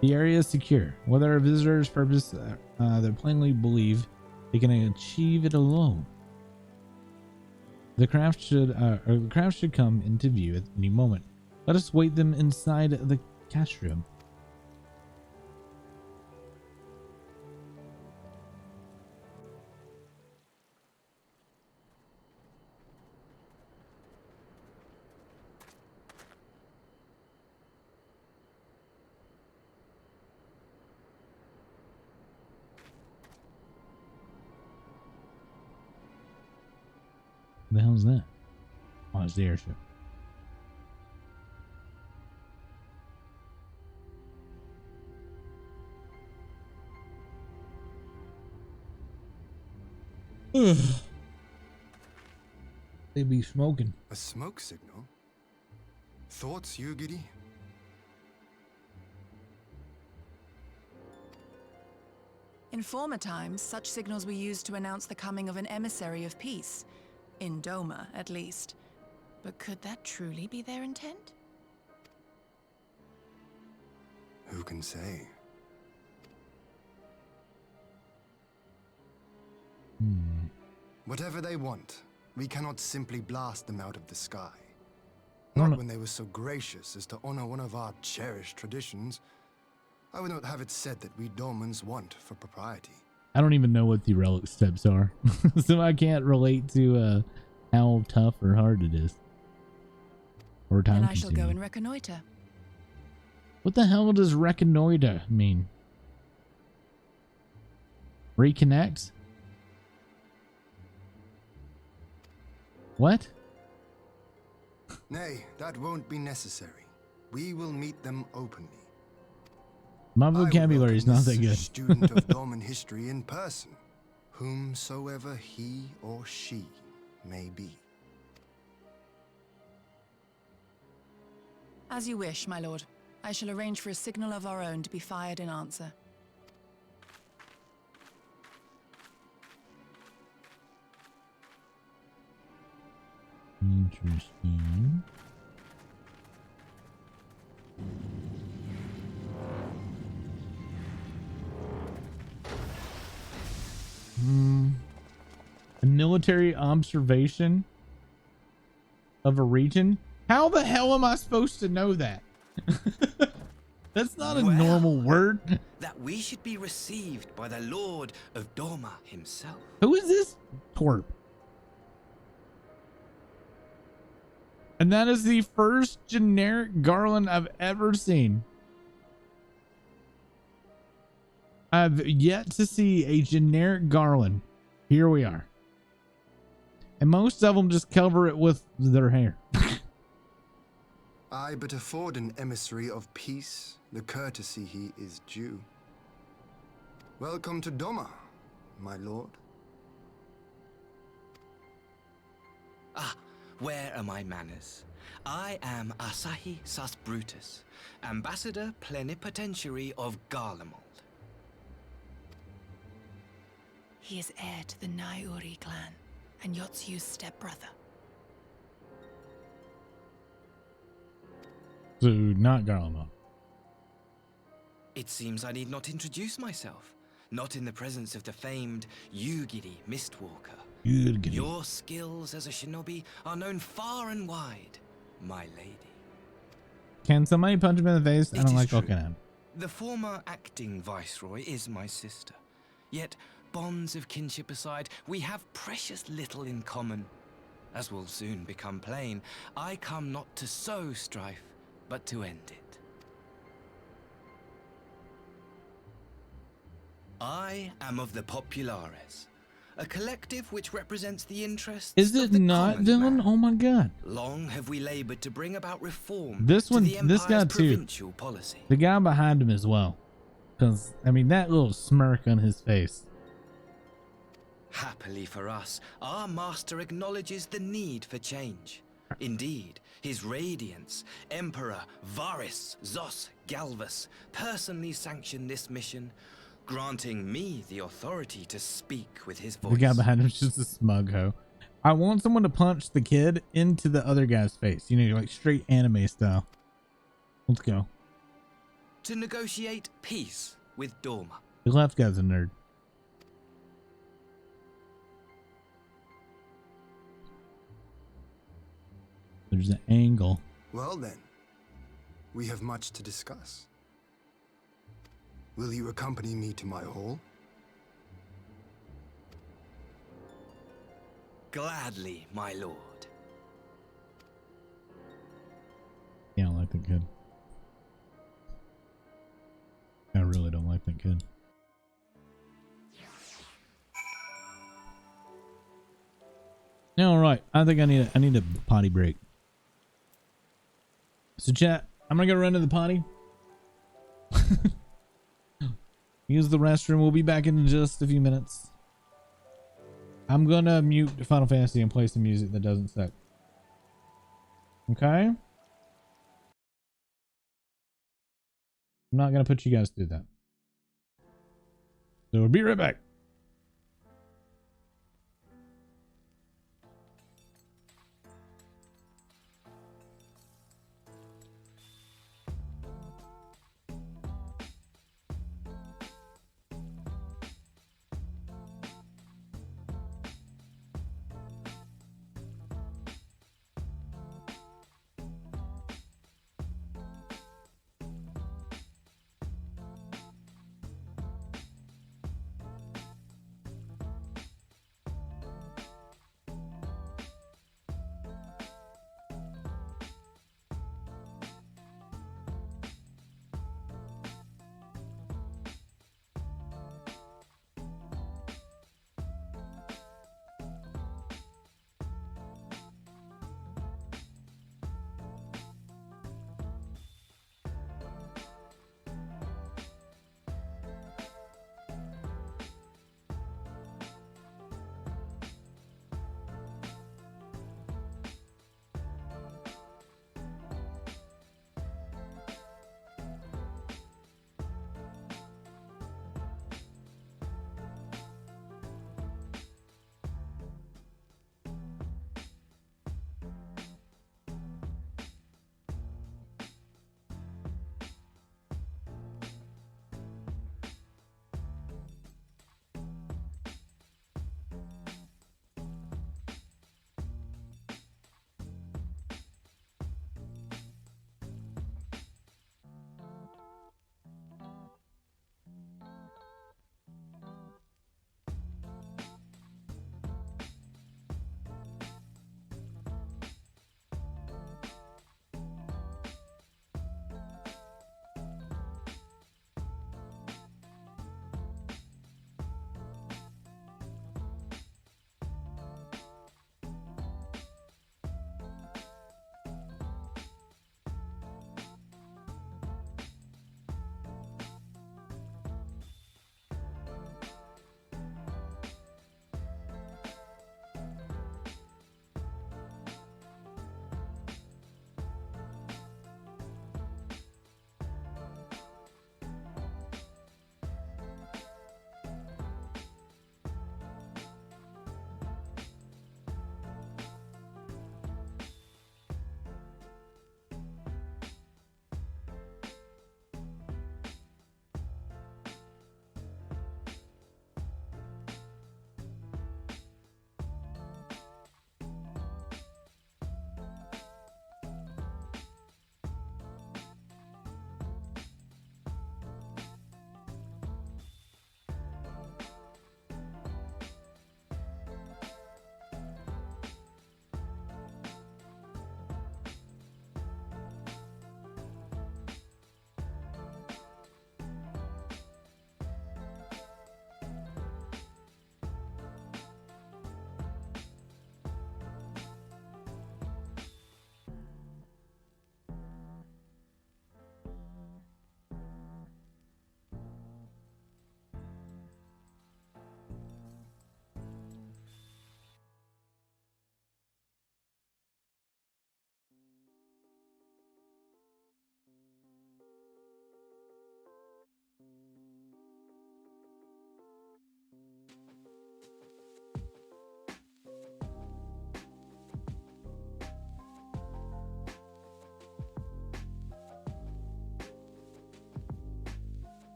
The area is secure. Whether our visitors purpose, they plainly believe they can achieve it alone. The craft should come into view at any moment. Let us wait them inside the Castrum. What the hell's that? Oh, it's the airship. They be smoking. A smoke signal? Thoughts, Yugiri? In former times, such signals were used to announce the coming of an emissary of peace. In Doma, at least. But could that truly be their intent? Who can say? Whatever they want, we cannot simply blast them out of the sky. Not when they were so gracious as to honor one of our cherished traditions. I would not have it said that we Domans want for propriety. I don't even know what the relic steps are, so I can't relate to how tough or hard it is. Or time Then I shall go consuming. and reconnoiter. What the hell does reconnoiter mean? Reconnect? What? Nay, that won't be necessary. We will meet them openly. My vocabulary is not that good. Student of Doman history in person, whomsoever he or she may be. As you wish, my lord. I shall arrange for a signal of our own to be fired in answer. Interesting. A military observation of a region? How the hell am I supposed to know that? That's not a normal word. That we should be received by the Lord of Doma himself. Who is this twerp? And that is the first generic garland I've ever seen. I've yet to see a generic garland. Here we are. And most of them just cover it with their hair. I but afford an emissary of peace the courtesy he is due. Welcome to Doma, my lord. Ah, where are my manners? I am Asahi Sus Brutus, Ambassador Plenipotentiary of Garlemald. He is heir to the Naiuri clan, and Yotsu's stepbrother. So, not Garlemald. It seems I need not introduce myself, not in the presence of the famed Yugiri Mistwalker. Yugiri. Your skills as a shinobi are known far and wide, my lady. Can somebody punch him in the face? I don't like looking at him. The former acting viceroy is my sister, yet bonds of kinship aside, we have precious little in common. As will soon become plain, I come not to sow strife, but to end it. I am of the Populares, a collective which represents the interests Is it not Dylan? Oh my god. Long have we labored to bring about reform. This one, to the this guy Empire's too. provincial policy. The guy behind him as well. Because, I mean, that little smirk on his face. Happily for us, our master acknowledges the need for change. Indeed, his radiance, Emperor Varys Zos Galvus, personally sanctioned this mission, granting me the authority to speak with his voice. The guy behind him is just a smug hoe. I want someone to punch the kid into the other guy's face. You know, like straight anime style. Let's go. To negotiate peace with Doma. The left guy's a nerd. There's an angle. Well then, We have much to discuss. Will you accompany me to my hall? Gladly, my lord. Yeah, I don't like that kid. I really don't like that kid. All right, I think I need a potty break. So chat, I'm gonna go run to the potty. Use the restroom. We'll be back in just a few minutes. I'm gonna mute Final Fantasy and play some music that doesn't suck. Okay? I'm not gonna put you guys through that. So we'll be right back.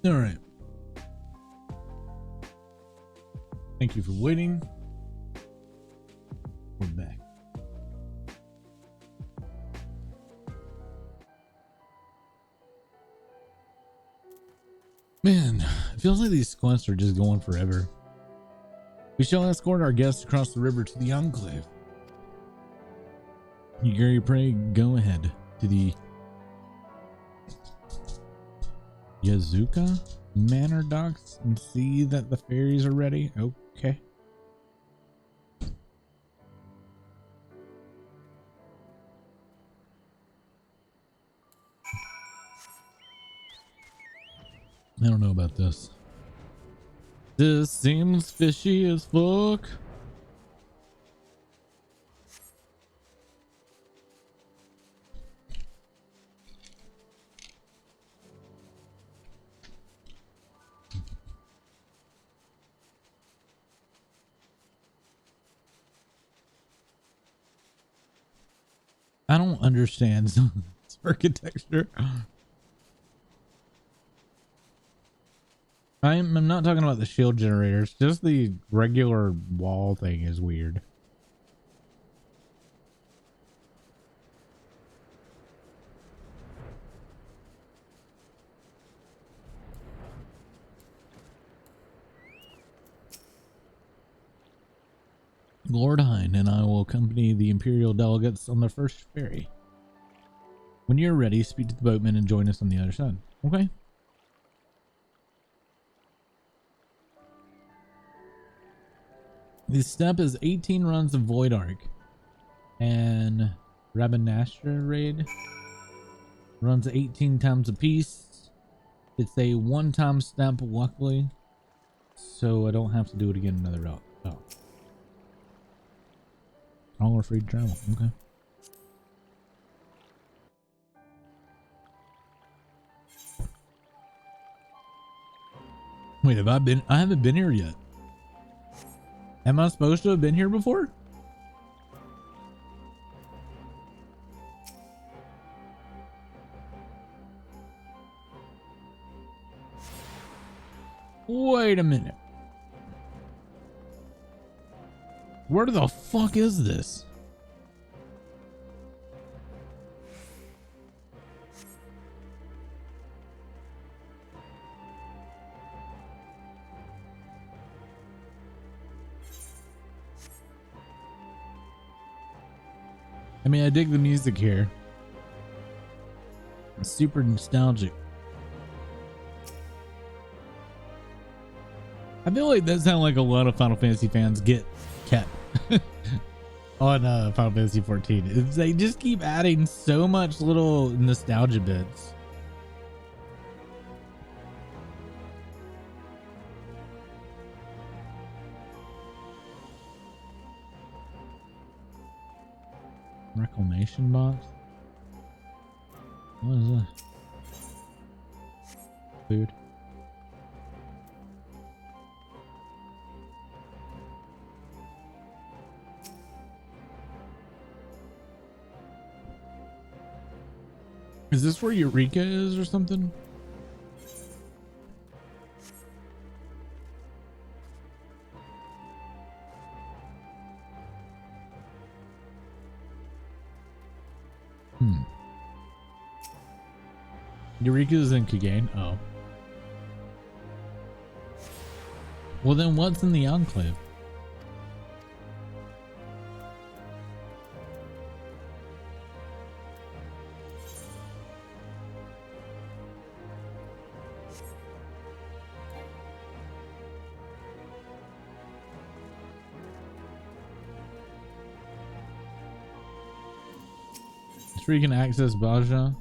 All right. Thank you for waiting. We're back. Man, it feels like these quests are just going forever. We shall escort our guests across the river to the Enclave. Gary, pray go ahead to the Yazuka Manor docks and see that the ferries are ready. Okay. I don't know about this. This seems fishy as fuck. I don't understand some of this architecture. I'm not talking about the shield generators. Just the regular wall thing is weird. Lord Hine and I will accompany the Imperial delegates on the first ferry. When you're ready, speak to the boatman and join us on the other side. Okay. This step is 18 runs of Void Arc, and Rabanastra raid runs 18 times a piece. It's a one-time step, luckily, so I don't have to do it again another route. Oh. All are free to travel. Okay. Wait, have I been? I haven't been here yet. Am I supposed to have been here before? Wait a minute. Where the fuck is this? I mean, I dig the music here. It's super nostalgic. I feel like that sounds like a lot of Final Fantasy fans get kept on Final Fantasy 14. They just keep adding so much little nostalgia bits. Reclamation box? What is that? Food. Is this where Eureka is or something? Eureka is in Kagane. Oh. Well, then what's in the Enclave? It's where you can access Baja.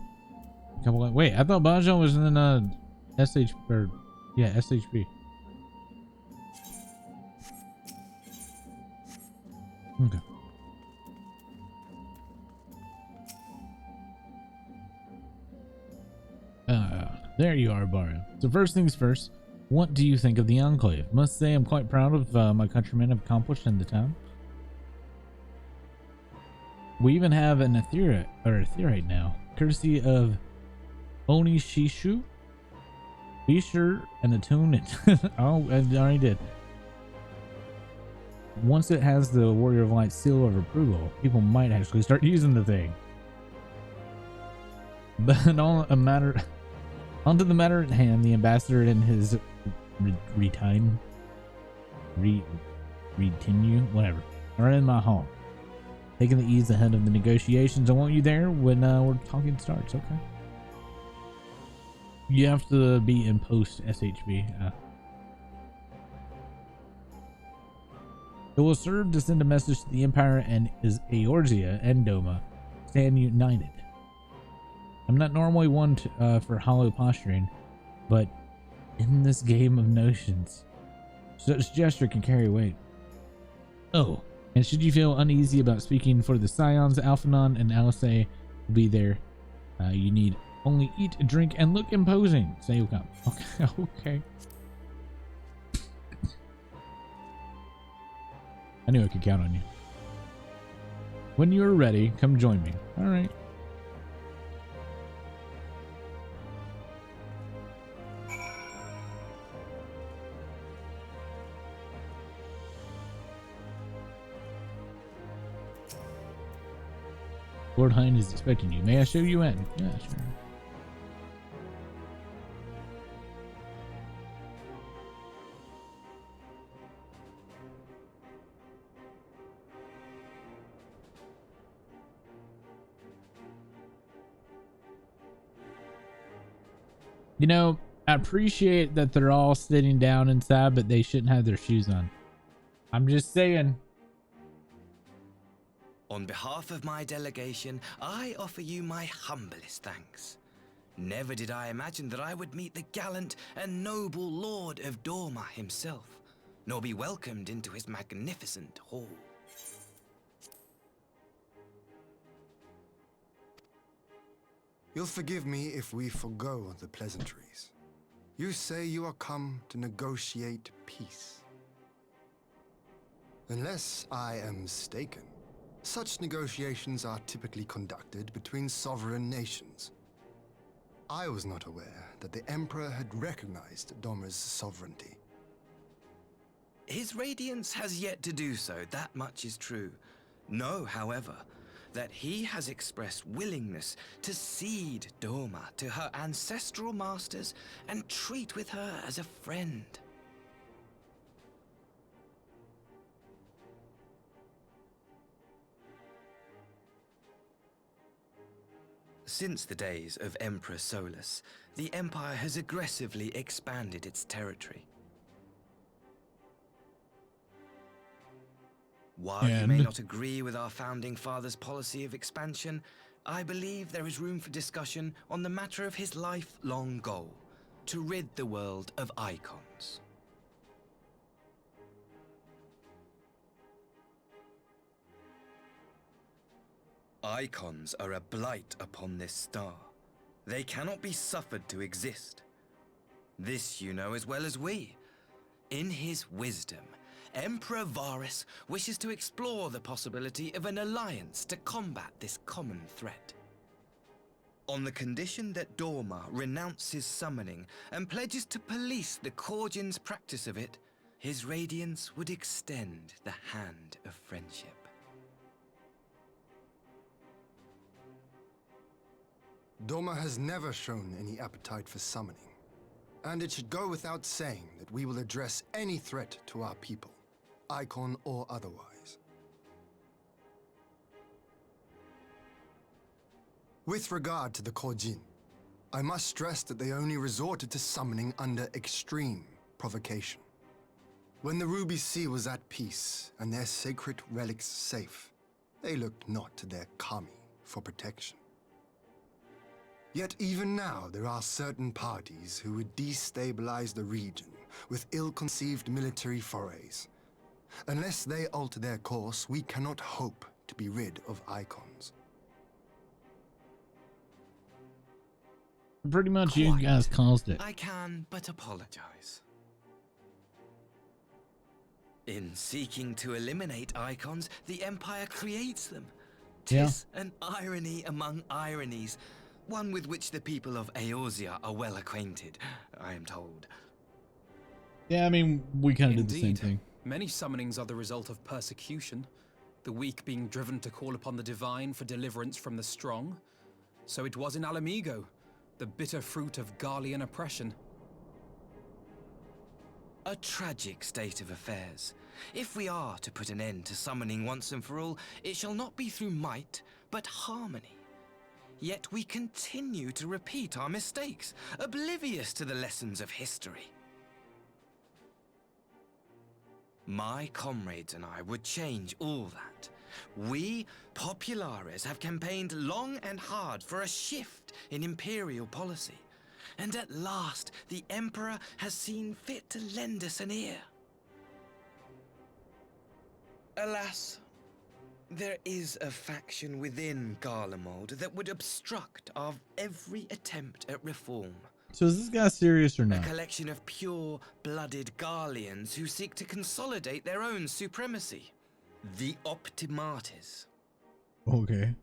Wait, I thought Baja was in SH or yeah, SHP. Okay. There you are, Barrow. So first things first, what do you think of the Enclave? Must say I'm quite proud of my countrymen have accomplished in the town. We even have an Ethereite now, courtesy of Onishishu. Be sure and attune it. Oh, I already did. Once it has the Warrior of Light seal of approval, people might actually start using the thing. But onto the matter at hand, the ambassador and his retinue, whatever, are in my home, taking the ease ahead of the negotiations. I want you there when we're talking starts. Okay. You have to be in post SHB. It will serve to send a message to the Empire and is Eorzea and Doma stand united. I'm not normally one for hollow posturing, but in this game of notions, such gesture can carry weight. Oh, and should you feel uneasy about speaking for the Scions, Alphanon and Alice will be there. You need only eat, drink, and look imposing. Say you'll come. Okay. Okay. I knew I could count on you. When you're ready, come join me. All right. Lord Hind is expecting you. May I show you in? Yeah, sure. You know, I appreciate that they're all sitting down inside, but they shouldn't have their shoes on. I'm just saying. On behalf of my delegation, I offer you my humblest thanks. Never did I imagine that I would meet the gallant and noble Lord of Dorma himself, nor be welcomed into his magnificent hall. You'll forgive me if we forgo the pleasantries. You say you are come to negotiate peace. Unless I am mistaken, such negotiations are typically conducted between sovereign nations. I was not aware that the Emperor had recognized Dorma's sovereignty. His Radiance has yet to do so, that much is true. Know, however, that he has expressed willingness to cede Dorma to her ancestral masters and treat with her as a friend. Since the days of Emperor Solus, the Empire has aggressively expanded its territory. While you may not agree with our founding father's policy of expansion, I believe there is room for discussion on the matter of his lifelong goal, to rid the world of icons. Icons are a blight upon this star. They cannot be suffered to exist. This you know as well as we. In his wisdom, Emperor Varus wishes to explore the possibility of an alliance to combat this common threat. On the condition that Dorma renounces summoning and pledges to police the Korgin's practice of it, his Radiance would extend the hand of friendship. Dorma has never shown any appetite for summoning, and it should go without saying that we will address any threat to our people, icon or otherwise. With regard to the Korjin, I must stress that they only resorted to summoning under extreme provocation. When the Ruby Sea was at peace and their sacred relics safe, they looked not to their kami for protection. Yet even now, there are certain parties who would destabilize the region with ill-conceived military forays. Unless they alter their course, we cannot hope to be rid of icons. Pretty much you guys caused it. I can but apologize. In seeking to eliminate icons, the Empire creates them. 'Tis an irony among ironies. one with which the people of Eorzea are well acquainted, I am told. Yeah, I mean, we kind of did the same thing. Many summonings are the result of persecution, the weak being driven to call upon the divine for deliverance from the strong. So it was in Alamigo, the bitter fruit of Garlean oppression. A tragic state of affairs. If we are to put an end to summoning once and for all, it shall not be through might, but harmony. Yet we continue to repeat our mistakes, oblivious to the lessons of history. My comrades and I would change all that. We, Populares, have campaigned long and hard for a shift in imperial policy. And at last, the Emperor has seen fit to lend us an ear. Alas, there is a faction within Garlemald that would obstruct our every attempt at reform. So is this guy serious or A not? collection of pure-blooded Garleans who seek to consolidate their own supremacy. The Optimates. Okay.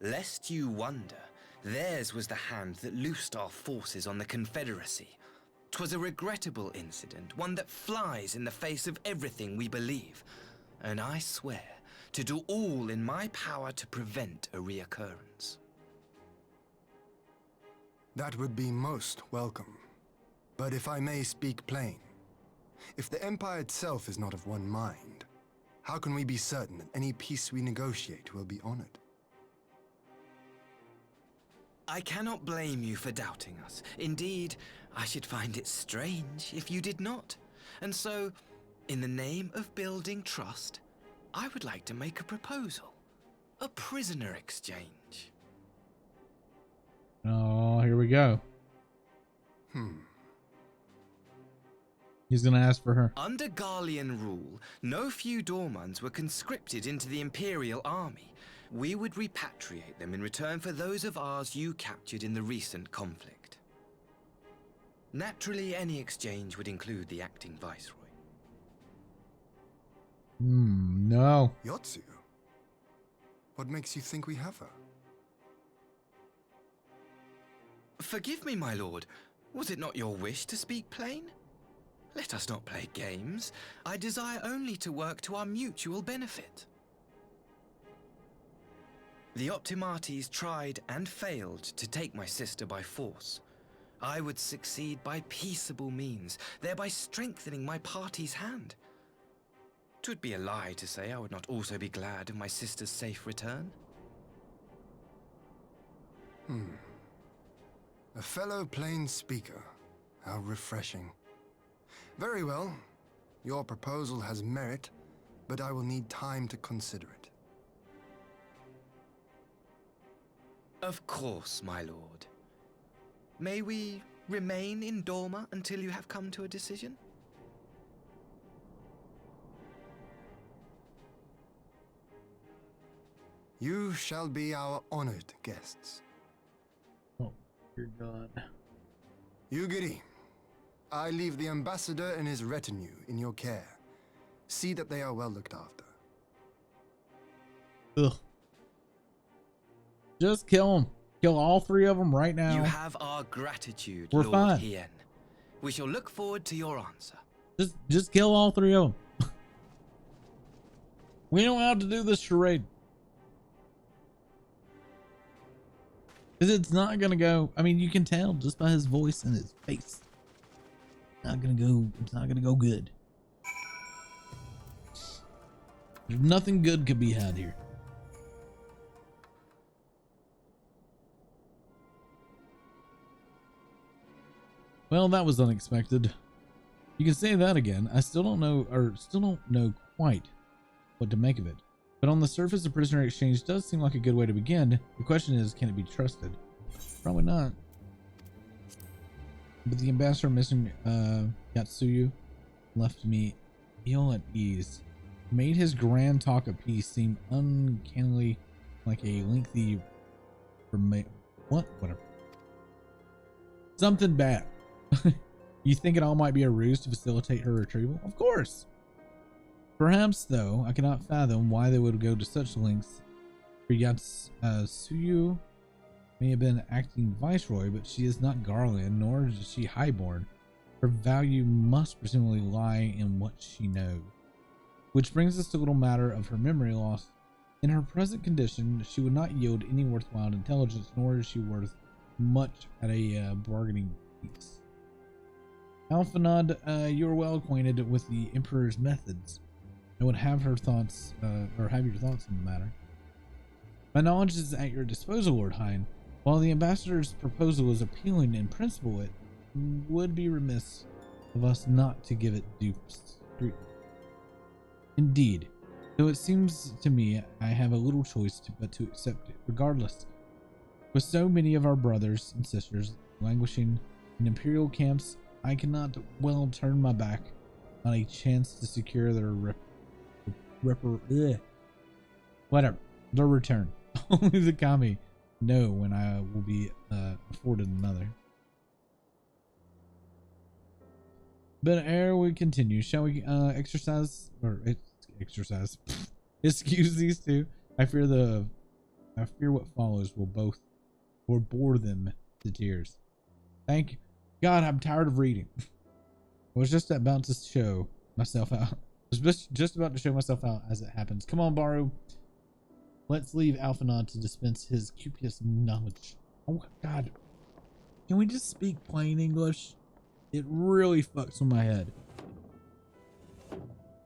Lest you wonder, theirs was the hand that loosed our forces on the Confederacy. 'Twas a regrettable incident, one that flies in the face of everything we believe. And I swear to do all in my power to prevent a reoccurrence. That would be most welcome. But if I may speak plain, if the Empire itself is not of one mind, how can we be certain that any peace we negotiate will be honored? I cannot blame you for doubting us. Indeed, I should find it strange if you did not. And so, in the name of building trust, I would like to make a proposal. A prisoner exchange. Oh, here we go. He's gonna ask for her. Under Garlean rule, no few Dormans were conscripted into the Imperial Army. We would repatriate them in return for those of ours you captured in the recent conflict. Naturally, any exchange would include the acting viceroy. No. Yotsu? What makes you think we have her? Forgive me, my lord. Was it not your wish to speak plain? Let us not play games. I desire only to work to our mutual benefit. The Optimates tried and failed to take my sister by force. I would succeed by peaceable means, thereby strengthening my party's hand. 'Twould be a lie to say I would not also be glad of my sister's safe return. A fellow plain speaker. How refreshing. Very well. Your proposal has merit, but I will need time to consider it. Of course, my lord. May we remain in Dorma until you have come to a decision? You shall be our honored guests. Oh, dear God. Yugiri, I leave the ambassador and his retinue in your care. See that they are well looked after. Ugh. Just kill them. Kill all three of them right now. You have our gratitude, We're Lord fine. Hien. We shall look forward to your answer. Just kill all three of them. We don't have to do this charade. Because it's not gonna go. I mean, you can tell just by his voice and his face. It's not gonna go good. There's nothing good could be had here. Well, that was unexpected. You can say that again. I still don't know quite what to make of it. But on the surface, the prisoner exchange does seem like a good way to begin. The question is, can it be trusted? Probably not. But the ambassador missing Yatsuyu left me ill at ease. Made his grand talk of peace seem uncannily like a lengthy whatever. Something bad. You think it all might be a ruse to facilitate her retrieval? Of course. Perhaps, though, I cannot fathom why they would go to such lengths for Yatsuyu may have been acting viceroy, but she is not Garland, nor is she highborn. Her value must presumably lie in what she knows. Which brings us to the little matter of her memory loss. In her present condition, she would not yield any worthwhile intelligence, nor is she worth much at a bargaining piece. Alphanod, you are well acquainted with the Emperor's methods. I would have her thoughts, or have your thoughts on the matter. My knowledge is at your disposal, Lord Hine. While the ambassador's proposal is appealing in principle, it would be remiss of us not to give it due scrutiny. Indeed, though it seems to me I have a little choice but to accept it, regardless. With so many of our brothers and sisters languishing in imperial camps, I cannot well turn my back on a chance to secure their their return. Only the kami know when I will be afforded another. But ere we continue, shall we exercise excuse these two? I fear what follows will bore them to tears. Thank you. God, I'm tired of reading. I was just about to show myself out. I was just about to show myself out as it happens. Come on, Baru. Let's leave Alphanod to dispense his copious knowledge. Oh God. Can we just speak plain English? It really fucks with my head.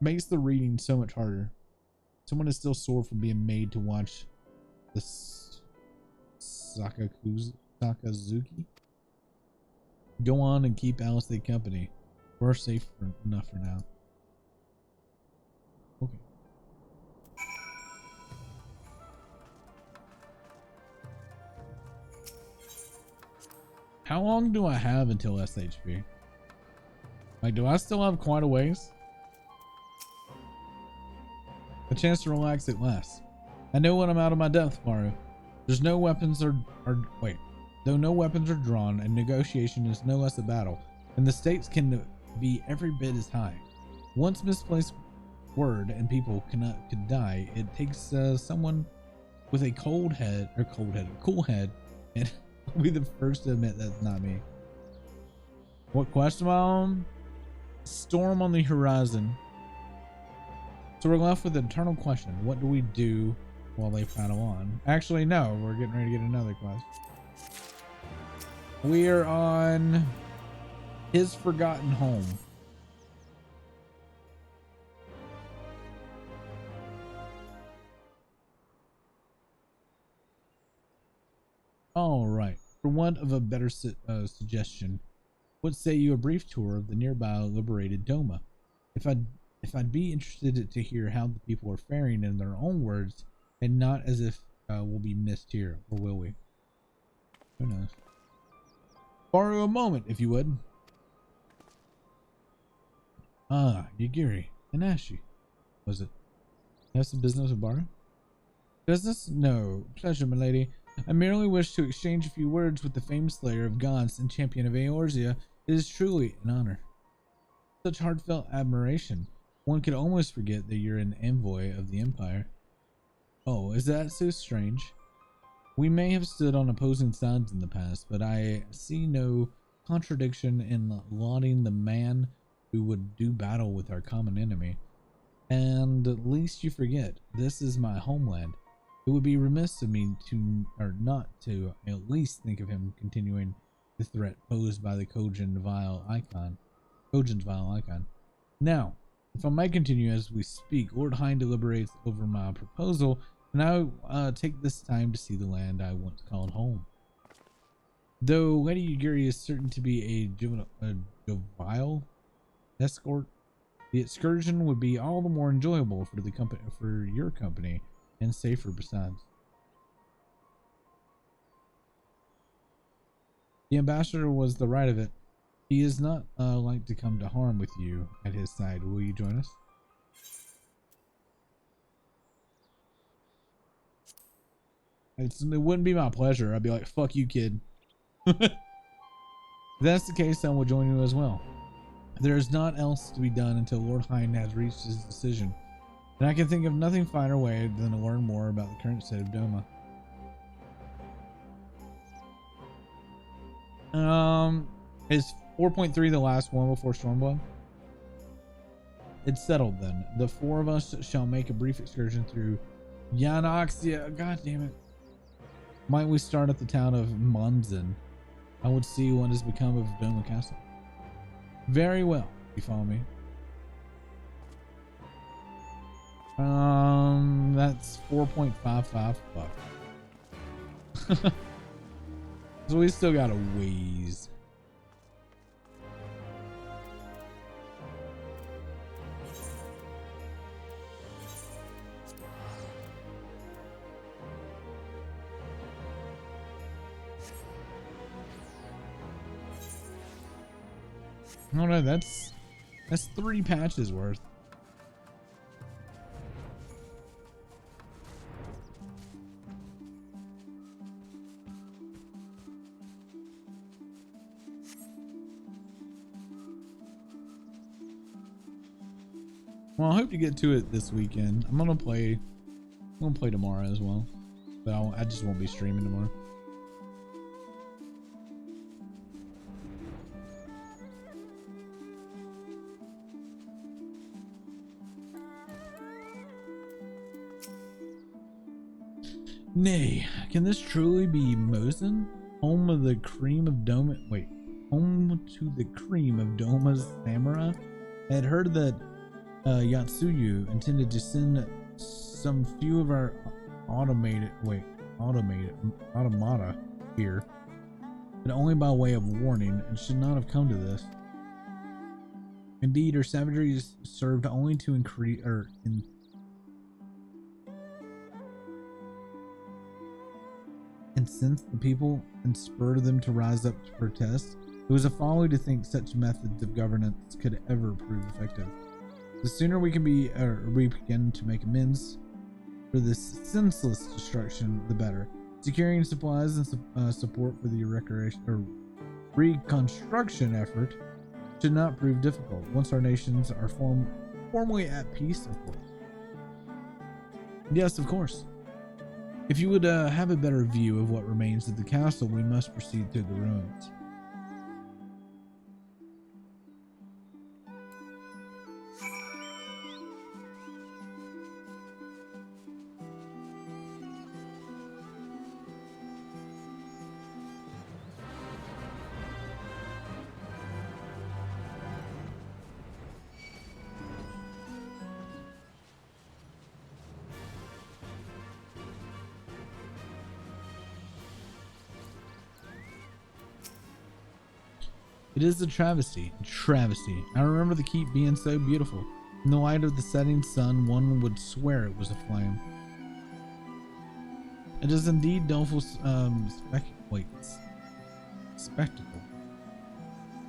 Makes the reading so much harder. Someone is still sore from being made to watch the Sakazuki. Go on and keep Alice company. We're safe enough for now. Okay. How long do I have until SHP? Like, do I still have quite a ways? A chance to relax at last. I know when I'm out of my depth, Maru. There's no weapons Though no weapons are drawn, and negotiation is no less a battle, and the stakes can be every bit as high. Once misplaced word and people could die, it takes someone with a cool head, and I'll be the first to admit that's not me. What quest am I on? Storm on the horizon. So we're left with the eternal question: what do we do while they prattle on? Actually, no, we're getting ready to get another quest. We are on his forgotten home. All right. For want of a better suggestion, what say you a brief tour of the nearby liberated Doma? If I'd be interested to hear how the people are faring in their own words, and not as if we'll be missed here, or will we? Who knows? Borrow a moment, if you would. Ah, Yagiri and Ashi. Was it? Have some business with Baru? Business? No. Pleasure, my lady. I merely wish to exchange a few words with the famous slayer of gods and champion of Eorzea. It is truly an honor. Such heartfelt admiration. One could almost forget that you're an envoy of the Empire. Oh, is that so strange? We may have stood on opposing sides in the past, but I see no contradiction in lauding the man who would do battle with our common enemy. And lest you forget, this is my homeland. It would be remiss of me not to at least think of him continuing the threat posed by the Kojin's vile icon. Now, if I might continue as we speak, Lord Hine deliberates over my proposal, and I take this time to see the land I once called home. Though Lady Yagiri is certain to be a jovial escort, the excursion would be all the more enjoyable for your company, and safer besides. The ambassador was the right of it. He is not like to come to harm with you at his side. Will you join us? It wouldn't be my pleasure. I'd be like, fuck you, kid. If that's the case, then we'll join you as well. There is naught else to be done until Lord Hine has reached his decision, and I can think of nothing finer way than to learn more about the current state of Doma. Is 4.3 the last one before Stormblood? It's settled then. The four of us shall make a brief excursion through Yanoxia. God damn it. Might we start at the town of Monzen? I would see what has become of Doma Castle. Very well. You follow me? That's 4.55 bucks. So we still got a ways. Oh no, that's 3 patches worth. Well, I hope to get to it this weekend. I'm gonna play tomorrow as well, but I just won't be streaming tomorrow. Nay, can this truly be Mosin? Home of the cream of Doma? Wait, home to the cream of Doma's samurai? I had heard that Yatsuyu intended to send some few of our automata here, but only by way of warning, and should not have come to this. Indeed, her savagery served only to increase incense the people and spur them to rise up to protest. It was a folly to think such methods of governance could ever prove effective. The sooner we begin to make amends for this senseless destruction, the better. Securing supplies and support for the reconstruction effort should not prove difficult once our nations are formally at peace, of course. Yes, of course. If you would have a better view of what remains of the castle, we must proceed through the ruins. It is a travesty. I remember the keep being so beautiful. In the light of the setting sun, one would swear it was aflame. It is indeed doleful spectacle.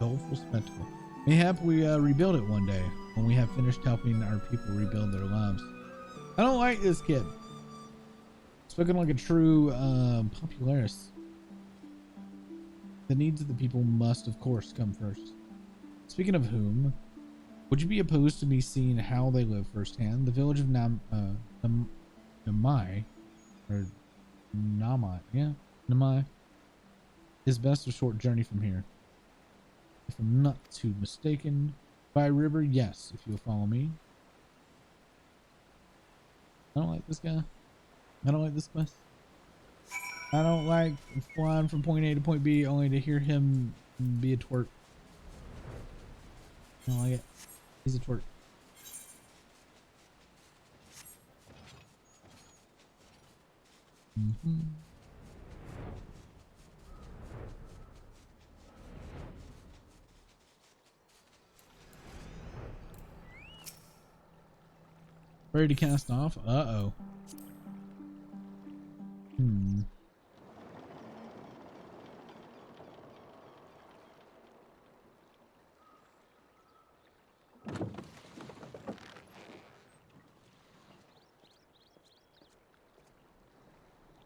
Doleful spectacle. Mayhap we rebuild it one day when we have finished helping our people rebuild their lives. I don't like this kid. Spoken like a true popularist. The needs of the people must, of course, come first. Speaking of whom, would you be opposed to me seeing how they live firsthand? The village of Namai, is best a short journey from here. If I'm not too mistaken, by river, yes, if you'll follow me. I don't like this guy. I don't like this quest. I don't like flying from point A to point B only to hear him be a twerp. I don't like it. He's a twerp. Ready to cast off? Uh-oh.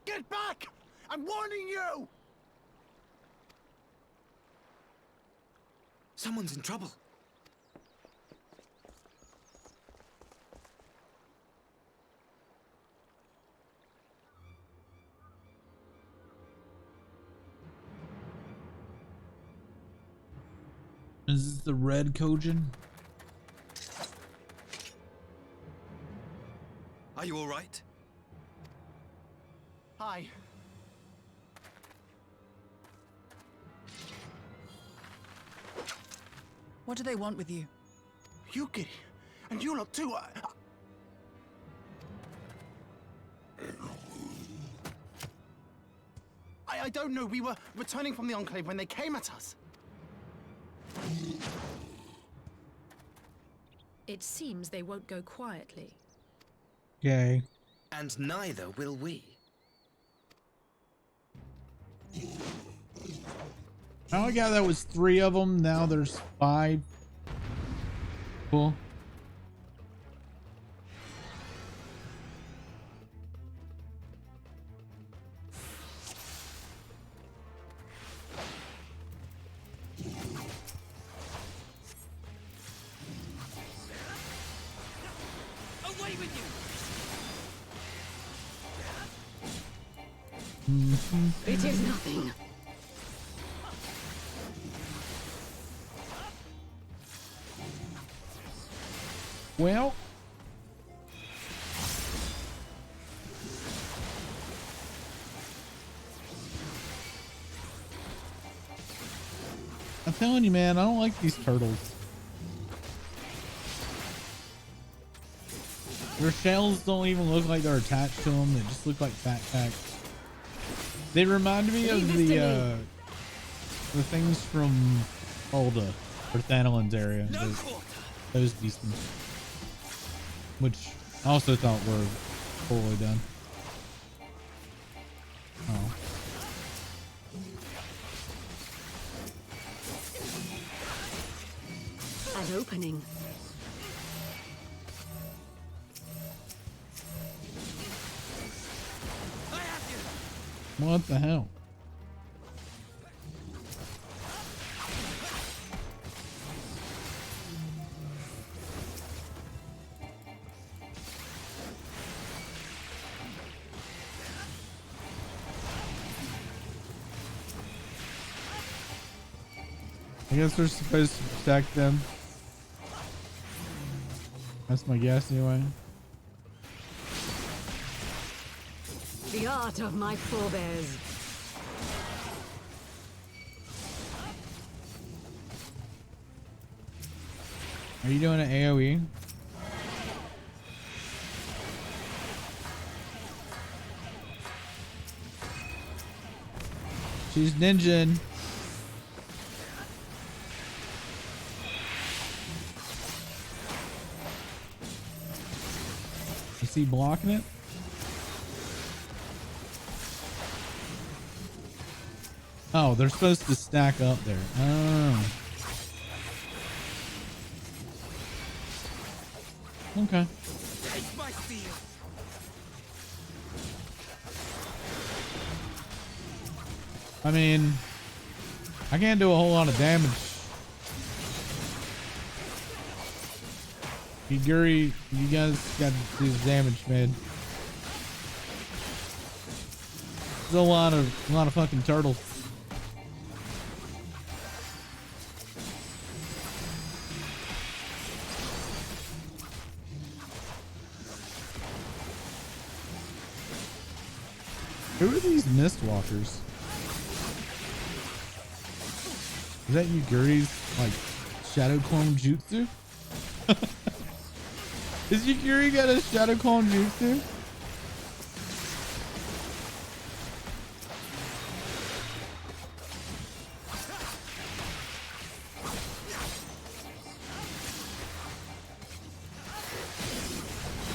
Get back! I'm warning you! Someone's in trouble. Is this the red Kojin? Are you all right? Hi. What do they want with you? Yuki, and you lot too. I don't know. We were returning from the Enclave when they came at us. It seems they won't go quietly. Okay. And neither will we. Oh my god, that was 3 of them. Now there's 5. Cool. Away with you! It is nothing. Well, I'm telling you, man, I don't like these turtles. Their shells don't even look like they're attached to them. They just look like backpacks. They remind me of the things from Ulda or Thanalin's area. Those beasts, which I also thought were poorly done. Oh. An opening. What the hell? I guess we're supposed to protect them. That's my guess anyway. The art of my forebears. Are you doing an AoE? She's ninjin. Is he blocking it? Oh, they're supposed to stack up there. Oh. Okay. Take my steel. I mean, I can't do a whole lot of damage. Iguri, you guys got to do damage, man. There's a lot of fucking turtles. Who are these Mistwalkers? Is that Yuguri's like shadow clone jutsu? Is Yuguri got a shadow clone jutsu?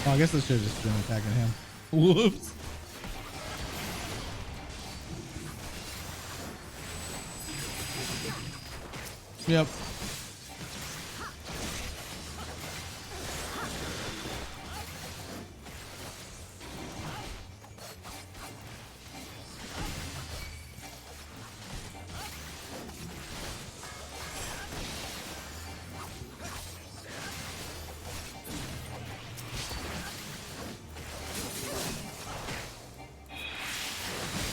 Oh, I guess I should have just been attacking him. Whoops. Yep.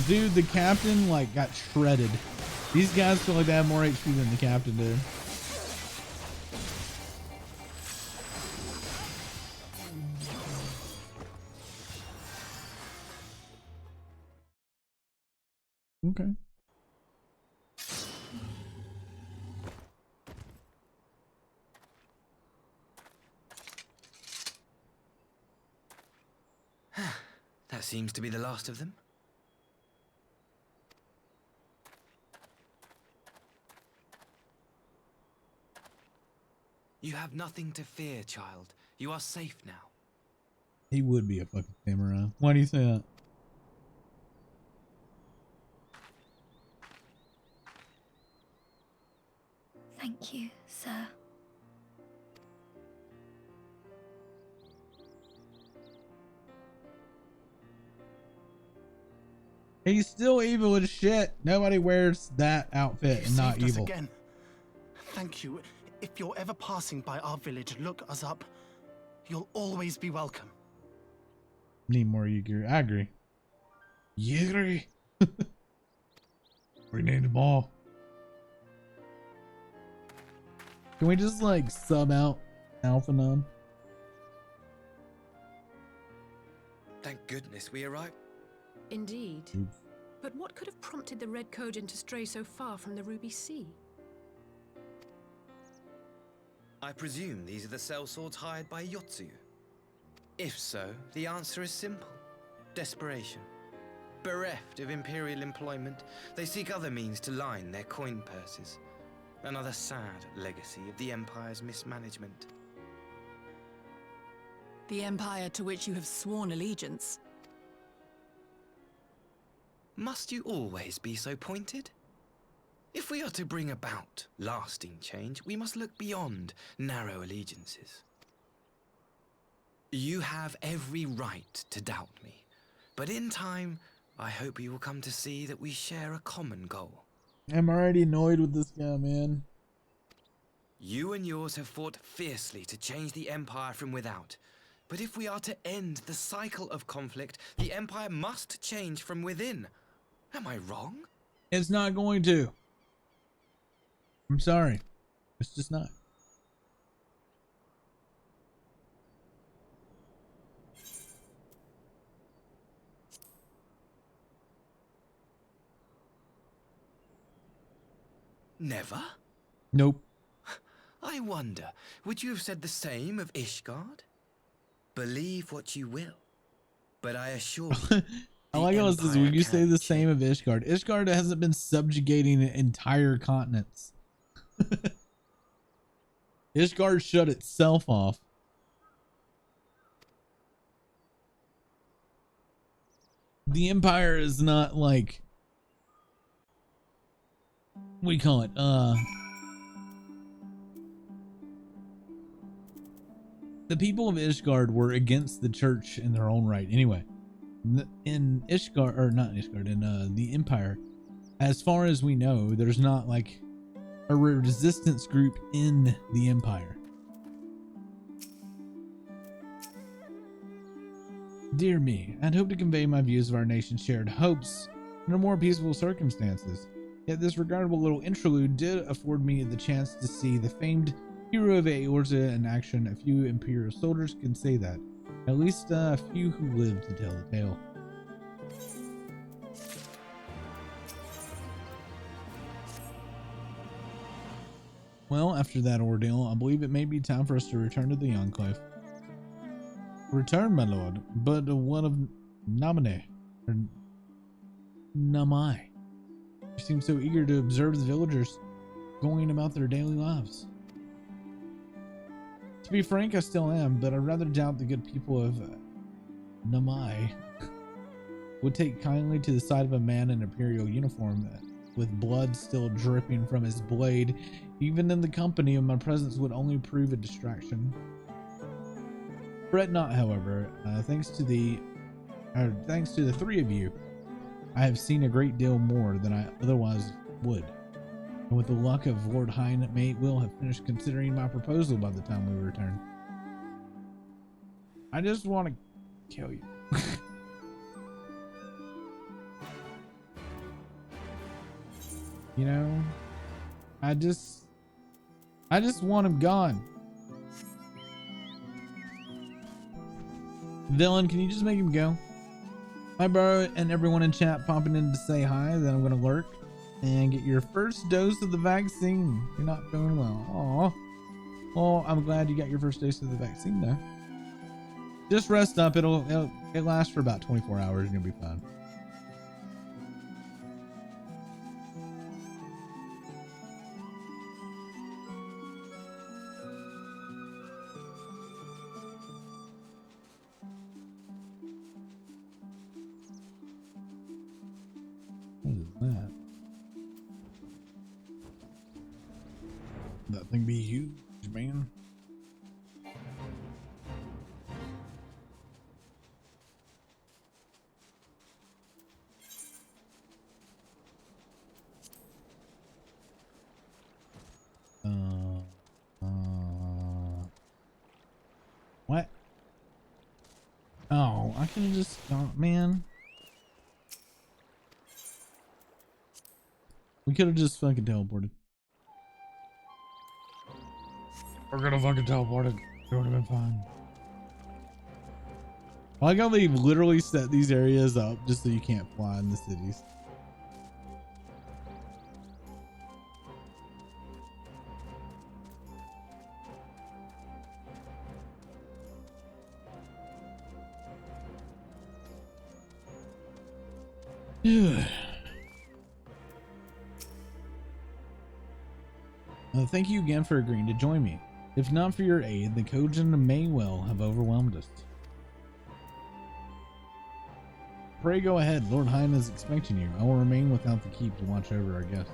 Dude, the captain like got shredded. These guys feel like they have more HP than the captain did. Okay. That seems to be the last of them. You have nothing to fear, child. You are safe now. He would be a fucking samurai. Why do you say that? Thank you, sir. He's still evil as shit. Nobody wears that outfit and not Saved us evil. again. Thank you. If you're ever passing by our village, look us up. You'll always be welcome. Need more Yugiri. I agree. Yugiri. Rename them all. Can we just like sub out Alphanon? Thank goodness we arrived. Indeed. But what could have prompted the Red Kojin to stray so far from the Ruby Sea? I presume these are the sellswords hired by Yotsuyu. If so, the answer is simple. Desperation. Bereft of imperial employment, they seek other means to line their coin purses. Another sad legacy of the Empire's mismanagement. The Empire to which you have sworn allegiance. Must you always be so pointed? If we are to bring about lasting change, we must look beyond narrow allegiances. You have every right to doubt me, but in time, I hope you will come to see that we share a common goal. I'm already annoyed with this guy, man. You and yours have fought fiercely to change the Empire from without. But if we are to end the cycle of conflict, the Empire must change from within. Am I wrong? It's not going to. I'm sorry. It's just not. Never? Nope. I wonder, would you have said the same of Ishgard? Believe what you will, but I assure you, I like how it says when you say the same of Ishgard. Ishgard hasn't been subjugating entire continents. Ishgard shut itself off. The Empire is not like, what do you call it? The people of Ishgard were against the church in their own right. Anyway, in Ishgard, or not Ishgard, in the Empire, as far as we know, there's not like a resistance group in the Empire. Dear me, I'd hope to convey my views of our nation's shared hopes under more peaceful circumstances. Yet this regrettable little interlude did afford me the chance to see the famed hero of Eorza in action. A few Imperial soldiers can say that. At least a few who lived to tell the tale. Well, after that ordeal, I believe it may be time for us to return to the Enclave. Return, my lord, but what of Namine? Or Namai? You seem so eager to observe the villagers going about their daily lives. To be frank, I still am, but I rather doubt the good people of Namai would take kindly to the sight of a man in imperial uniform with blood still dripping from his blade. Even in the company of my presence would only prove a distraction. Fret not, however. Thanks to the three of you, I have seen a great deal more than I otherwise would. And with the luck of Lord Hine, may will have finished considering my proposal by the time we return. I just want to kill you. You know, I just want him gone. Villain, can you just make him go? Hi, bro, and everyone in chat popping in to say hi. Then I'm gonna lurk and get your first dose of the vaccine. You're not feeling well. Aw. Well, I'm glad you got your first dose of the vaccine though. Just rest up. It lasts for about 24 hours and you'll be fine. What is that? That thing be huge, man. What? Oh, I can just, oh, man. We could have just fucking teleported. We're gonna fucking teleport it. It would have been fine. I like how they literally set these areas up just so you can't fly in the cities. Thank you again for agreeing to join me. If not for your aid, the Kojin may well have overwhelmed us. Pray go ahead. Lord Hein is expecting you. I will remain without the keep to watch over our guest.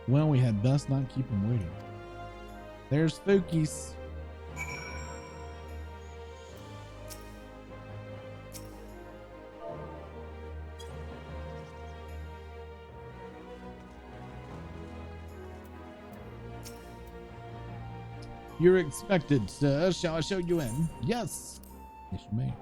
Well, we had best not keep him waiting. There's Spookies. You're expected, sir. Shall I show you in? Yes. Yes, you may.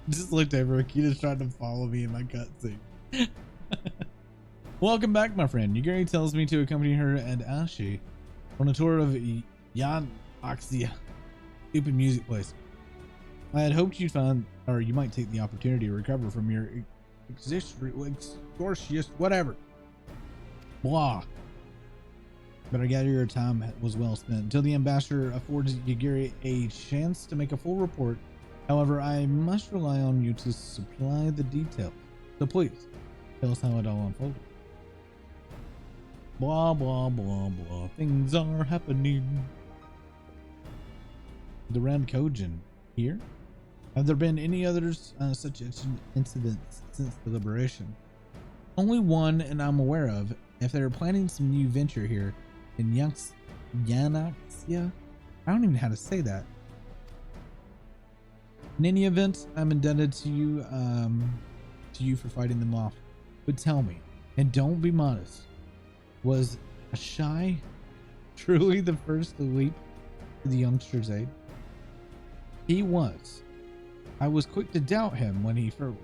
Just looked over. Akita's trying to follow me in my cutscene. Welcome back, my friend. Yuguri tells me to accompany her and Ashi on a tour of Yan Oxia. Stupid music place. I had hoped you'd find, or you might take the opportunity to recover from your extortious whatever. Blah. But I gather your time was well spent. Until the ambassador affords Yuguri a chance to make a full report. However, I must rely on you to supply the details. So please, tell us how it all unfolded. Blah, blah, blah, blah. Things are happening. The Red Kojin here? Have there been any others such incidents since the liberation? Only one, and I'm aware of. If they're planning some new venture here in Yanaxia, I don't even know how to say that. In any event, I'm indebted to you for fighting them off. But tell me, and don't be modest, was Ashai truly the first to leap to the youngster's aid? He was. I was quick to doubt him when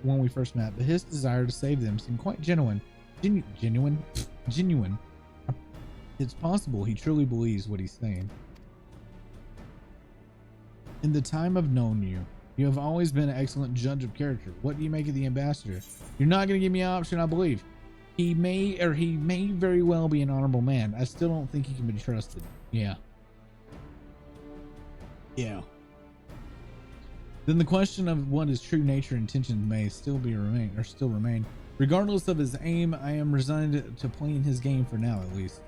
we first met, but his desire to save them seemed quite genuine. Genuine. It's possible he truly believes what he's saying. In the time I've known you, you have always been an excellent judge of character. What do you make of the ambassador? You're not going to give me an option, I believe. He may very well be an honorable man. I still don't think he can be trusted. Yeah. Then the question of what his true nature and intentions may still remain. Regardless of his aim, I am resigned to playing his game for now, at least.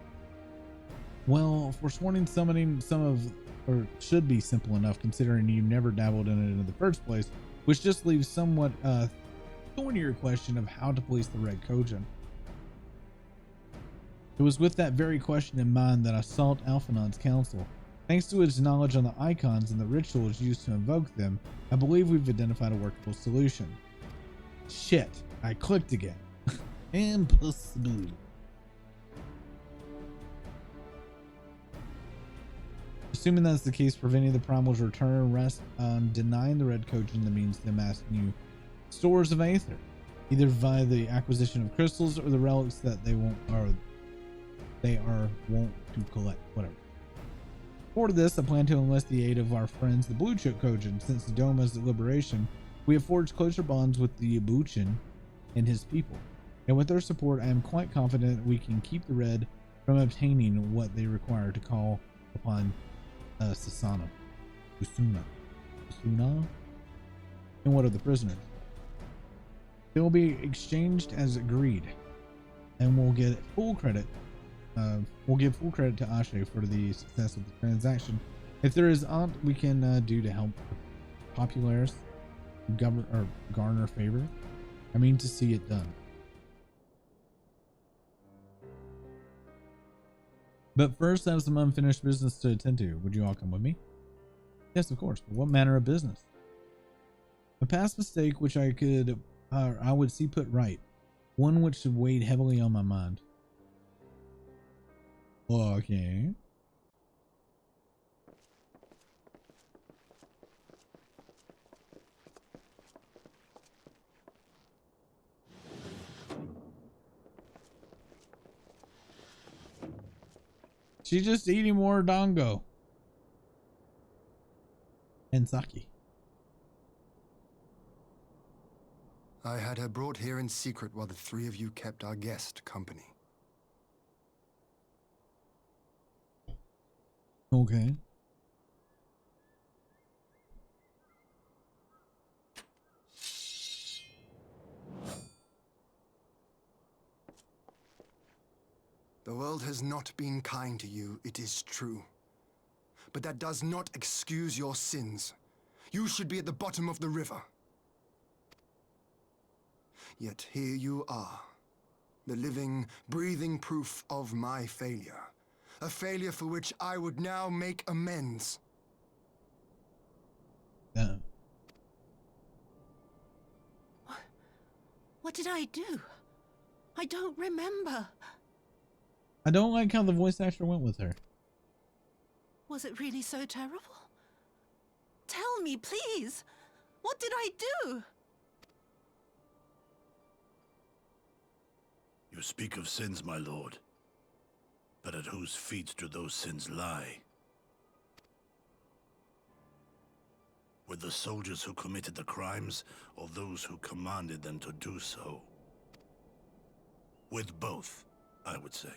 Well, forswearing summoning should be simple enough, considering you never dabbled in it in the first place, which just leaves somewhat thornier question of how to police the Red Kojin. It was with that very question in mind that I sought Alphanon's counsel. Thanks to his knowledge on the icons and the rituals used to invoke them, I believe we've identified a workable solution. Shit, I clicked again. Impossible. Assuming that's the case, preventing the Primal's return rests on denying the Red Kojin the means to amass new stores of Aether, either via the acquisition of crystals or the relics that they won't to collect, whatever. For this, I plan to enlist the aid of our friends, the Blue Chip Kojin. Since the Doma's liberation, we have forged closer bonds with the Abuchin and his people, and with their support, I am quite confident we can keep the Red from obtaining what they require to call upon Usuna, and what of the prisoners? They will be exchanged as agreed, and we'll get full credit. We'll give full credit to Ashe for the success of the transaction. If there is aught we can do to help populares garner favor, I mean to see it done. But first, I have some unfinished business to attend to. Would you all come with me? Yes, of course. But what manner of business? A past mistake which I would see put right. One which weighed heavily on my mind. Okay. She's just eating more dango and sake. I had her brought here in secret while the three of you kept our guest company. Okay. The world has not been kind to you, it is true. But that does not excuse your sins. You should be at the bottom of the river. Yet here you are, the living, breathing proof of my failure. A failure for which I would now make amends. What did I do? I don't remember. I don't like how the voice actor went with her. Was it really so terrible? Tell me, please. What did I do? You speak of sins, my lord. But at whose feet do those sins lie? With the soldiers who committed the crimes, or those who commanded them to do so? With both, I would say.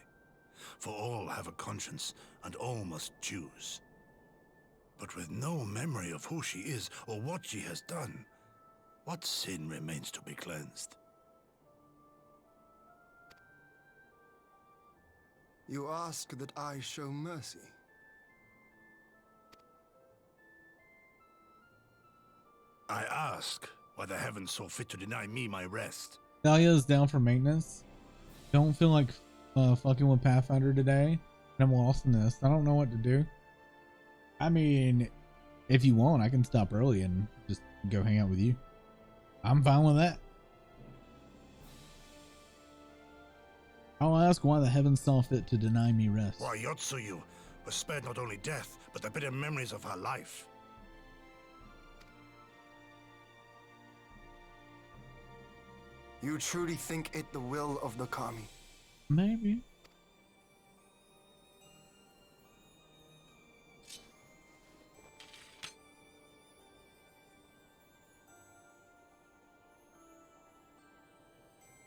For all have a conscience, and all must choose. But with no memory of who she is, or what she has done, what sin remains to be cleansed? You ask that I show mercy. I ask why the heavens saw fit to deny me my rest. Dahlia is down for maintenance. Don't feel like fucking with Pathfinder today. I'm lost in this. I don't know what to do. I mean, if you want, I can stop early and just go hang out with you. I'm fine with that. I'll ask why the heavens saw fit to deny me rest. Why Yotsuyu was spared not only death, but the bitter memories of her life. You truly think it the will of the Kami? Maybe.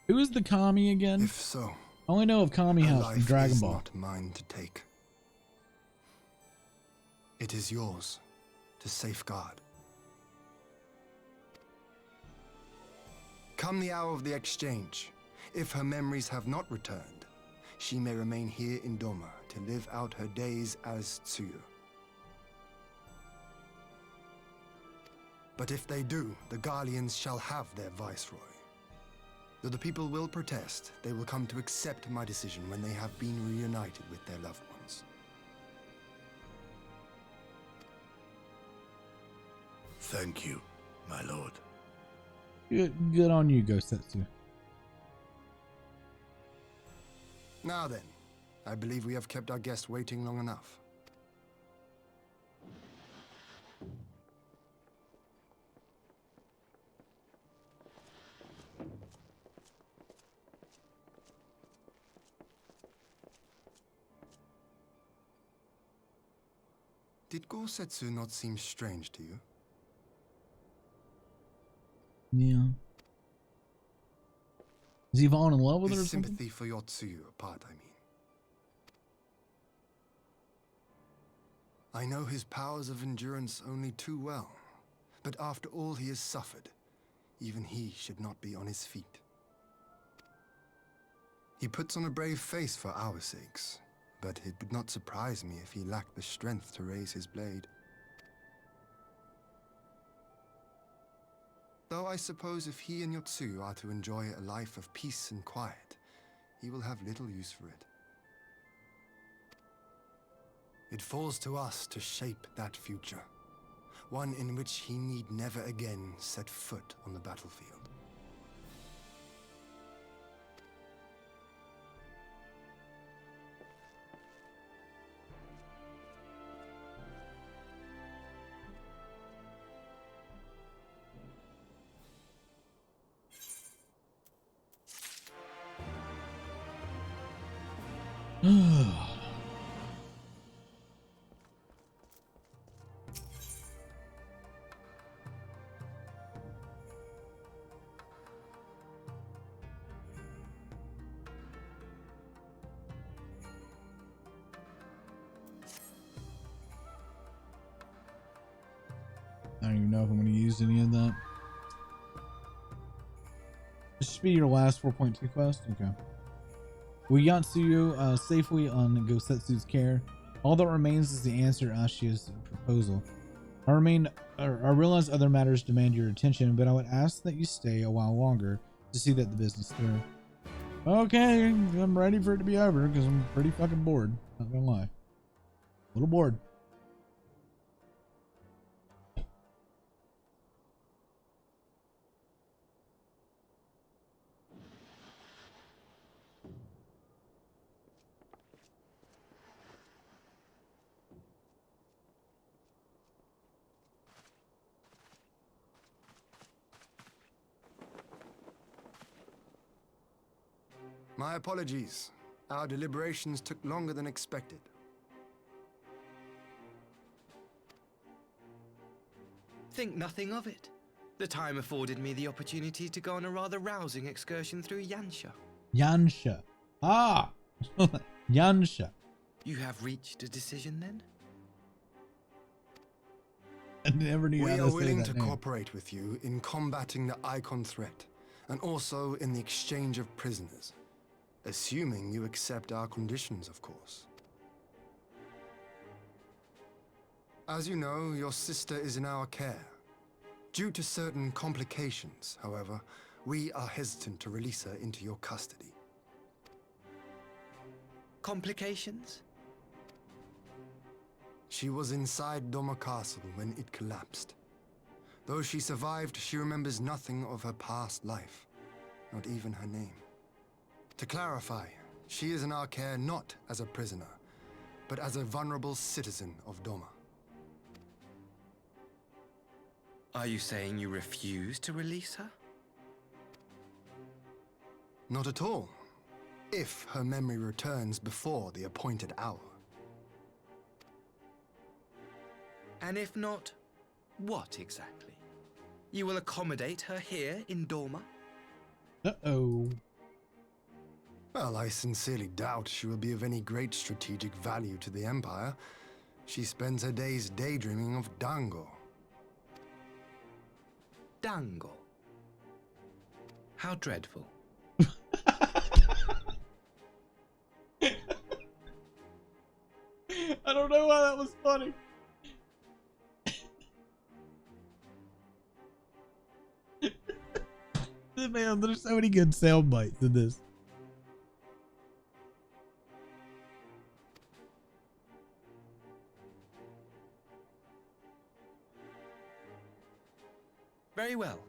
Who is the Kami again? If so, I only know of Kami House from Dragon Ball. Not mine to take. It is yours to safeguard. Come the hour of the exchange, if her memories have not returned, she may remain here in Doma to live out her days as Tsuyu. But if they do, the Garleans shall have their viceroy. Though the people will protest, they will come to accept my decision when they have been reunited with their loved ones. Thank you, my lord. Good on you, Gosetsu. Now then, I believe we have kept our guest waiting long enough. Did Gorsetsu not seem strange to you? Yeah. Is he falling in love with her or His something? sympathy for Yotsuyu apart, I mean. I know his powers of endurance only too well, but after all he has suffered, even he should not be on his feet. He puts on a brave face for our sakes, but it would not surprise me if he lacked the strength to raise his blade. Though I suppose if he and Yotsuyu are to enjoy a life of peace and quiet, he will have little use for it. It falls to us to shape that future, one in which he need never again set foot on the battlefield. I don't even know if I'm going to use any of that. This should be your last 4.2 quest? Okay. We got Tsuyu safely on Gosetsu's care. All that remains is the answer to Ashia's proposal. I realize other matters demand your attention, but I would ask that you stay a while longer to see that the business through. Okay, I'm ready for it to be over because I'm pretty fucking bored. Not gonna lie. A little bored. My apologies. Our deliberations took longer than expected. Think nothing of it. The time afforded me the opportunity to go on a rather rousing excursion through Yansha. Yansha. Ah! Yansha. You have reached a decision then? I never knew We how to are say willing that to name. cooperate with you in combating the Icon threat, and also in the exchange of prisoners. Assuming you accept our conditions, of course. As you know, your sister is in our care. Due to certain complications, however, we are hesitant to release her into your custody. Complications? She was inside Doma Castle when it collapsed. Though she survived, she remembers nothing of her past life, not even her name. To clarify, she is in our care not as a prisoner, but as a vulnerable citizen of Doma. Are you saying you refuse to release her? Not at all, if her memory returns before the appointed hour. And if not, what exactly? You will accommodate her here in Doma? Uh-oh. Well, I sincerely doubt she will be of any great strategic value to the Empire. She spends her days daydreaming of Dango. Dango? How dreadful. I don't know why that was funny. Man, there's so many good sound bites in this. Very well.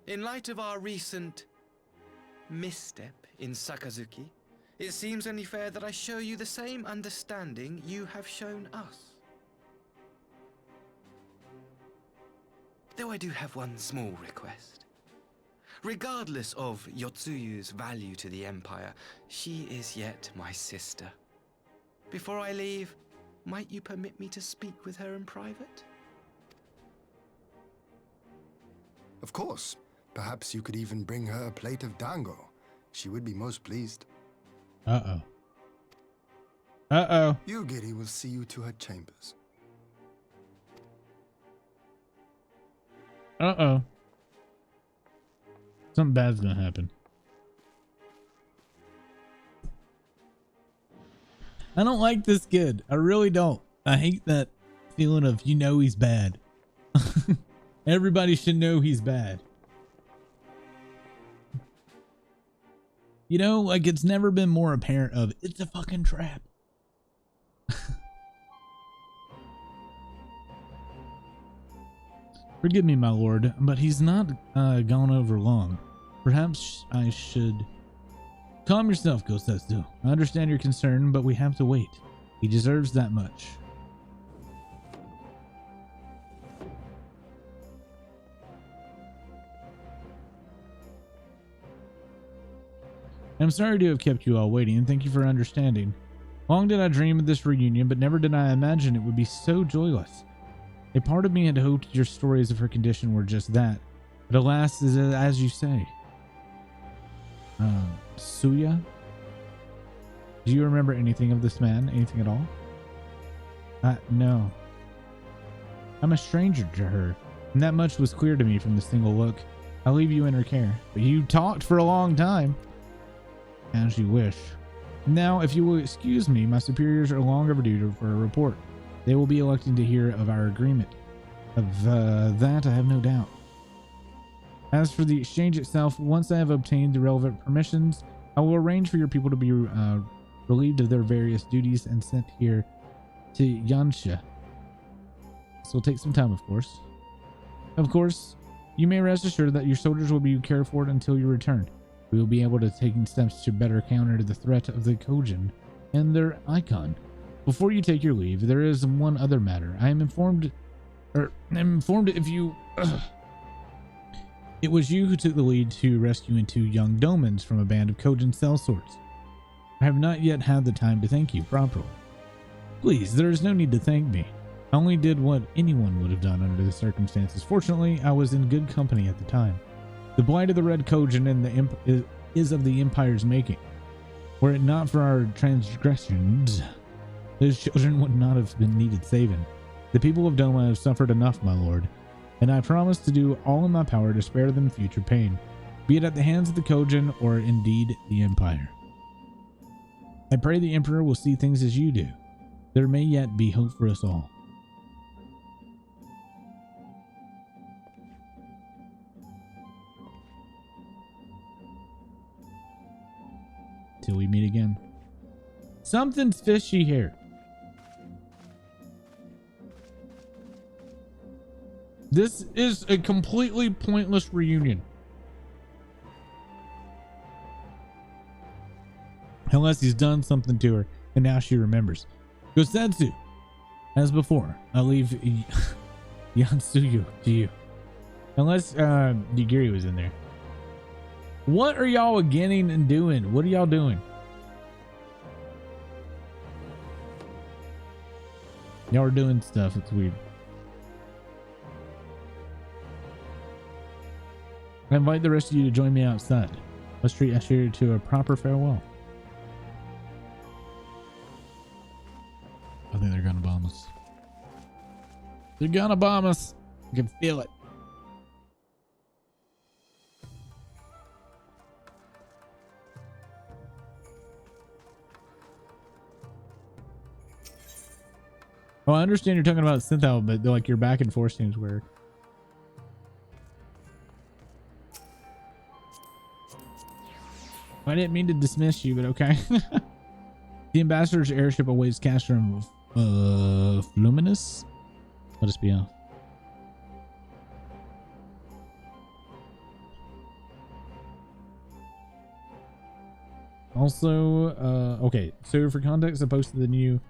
In light of our recent misstep in Sakazuki, it seems only fair that I show you the same understanding you have shown us. Though I do have one small request. Regardless of Yotsuyu's value to the Empire, she is yet my sister. Before I leave, Might you permit me to speak with her in private? Of course. Perhaps you could even bring her a plate of dango. She would be most pleased. Uh-oh. Uh-oh. Yugiri will see you to her chambers. Uh-oh. Something bad's gonna happen. I don't like this kid. I really don't. I hate that feeling of, you know, he's bad. Everybody should know he's bad. You know, like, it's never been more apparent of, it's a fucking trap. Forgive me, my lord, but he's not gone over long. Perhaps I should... Calm yourself, Gosetsu. I understand your concern, but we have to wait. He deserves that much. I'm sorry to have kept you all waiting, and thank you for understanding. Long did I dream of this reunion, but never did I imagine it would be so joyless. A part of me had hoped your stories of her condition were just that, but alas, is as you say. Suya? Do you remember anything of this man? Anything at all? No. I'm a stranger to her, and that much was clear to me from the single look. I'll leave you in her care, but you talked for a long time. As you wish. Now, if you will excuse me, my superiors are long overdue for a report. They will be electing to hear of our agreement. Of that, I have no doubt. As for the exchange itself, once I have obtained the relevant permissions, I will arrange for your people to be relieved of their various duties and sent here to Yansha. This will take some time, of course. Of course, you may rest assured that your soldiers will be cared for until your return. We will be able to take steps to better counter the threat of the Kojin and their icon. Before you take your leave, there is one other matter. I'm informed if you... It was you who took the lead to rescuing 2 young domans from a band of Kojin sellswords. I have not yet had the time to thank you properly. Please, there is no need to thank me. I only did what anyone would have done under the circumstances. Fortunately, I was in good company at the time. The blight of the Red Kojin is of the Empire's making. Were it not for our transgressions, those children would not have been needed saving. The people of Doma have suffered enough, my lord, and I promise to do all in my power to spare them future pain, be it at the hands of the Kojin or indeed the Empire. I pray the Emperor will see things as you do. There may yet be hope for us all. Till we meet again. Something's fishy here. This is a completely pointless reunion. Unless he's done something to her and now she remembers. Gosetsu. As before, I'll leave Yansuyu to you. Unless Yugiri was in there. What are y'all getting and doing? What are y'all doing? Y'all are doing stuff. It's weird. I invite the rest of you to join me outside. Let's treat Ashir to a proper farewell. I think they're gonna bomb us. They're gonna bomb us. I can feel it. Oh, I understand you're talking about Synthal, but like your back and forth seems weird. I didn't mean to dismiss you, but okay. The ambassador's airship awaits Castrum Fluminous. Let us be off. Also, okay, so for context, I posted the new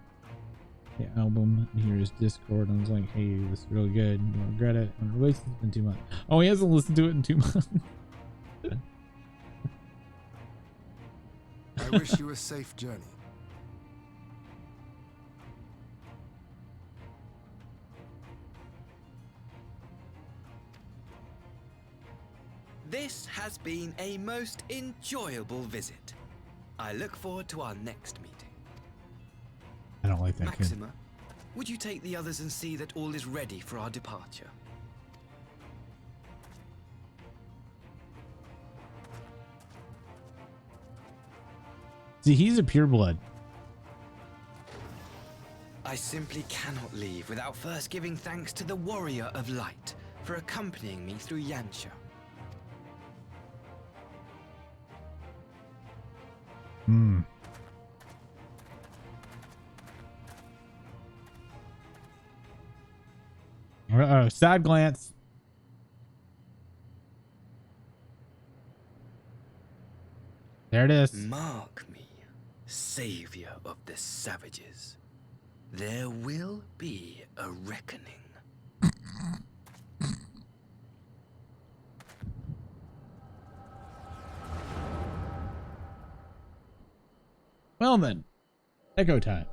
album. Here is Discord. I was like, hey, this is really good. You don't regret it. I'm releasing it in 2 months. Oh, he hasn't listened to it in 2 months. I wish you a safe journey. This has been a most enjoyable visit. I look forward to our next meeting. I don't like that kid. Maxima, would you take the others and see that all is ready for our departure? See, he's a pureblood. I simply cannot leave without first giving thanks to the Warrior of Light for accompanying me through Yansha. Hmm. Uh-oh, sad glance. There it is. Mark me, savior of the savages. There will be a reckoning. Well then, echo time.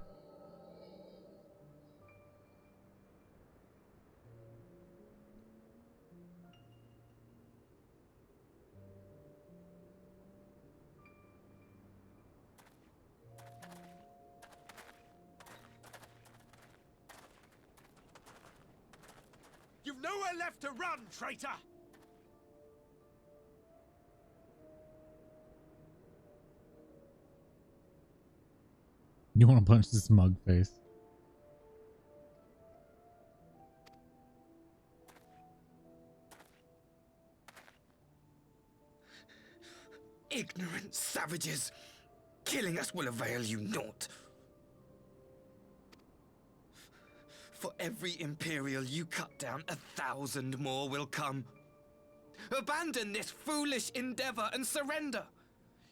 You've nowhere left to run, traitor! You want to punch this smug face? Ignorant savages! Killing us will avail you naught. For every Imperial you cut down, 1,000 more will come. Abandon this foolish endeavor and surrender.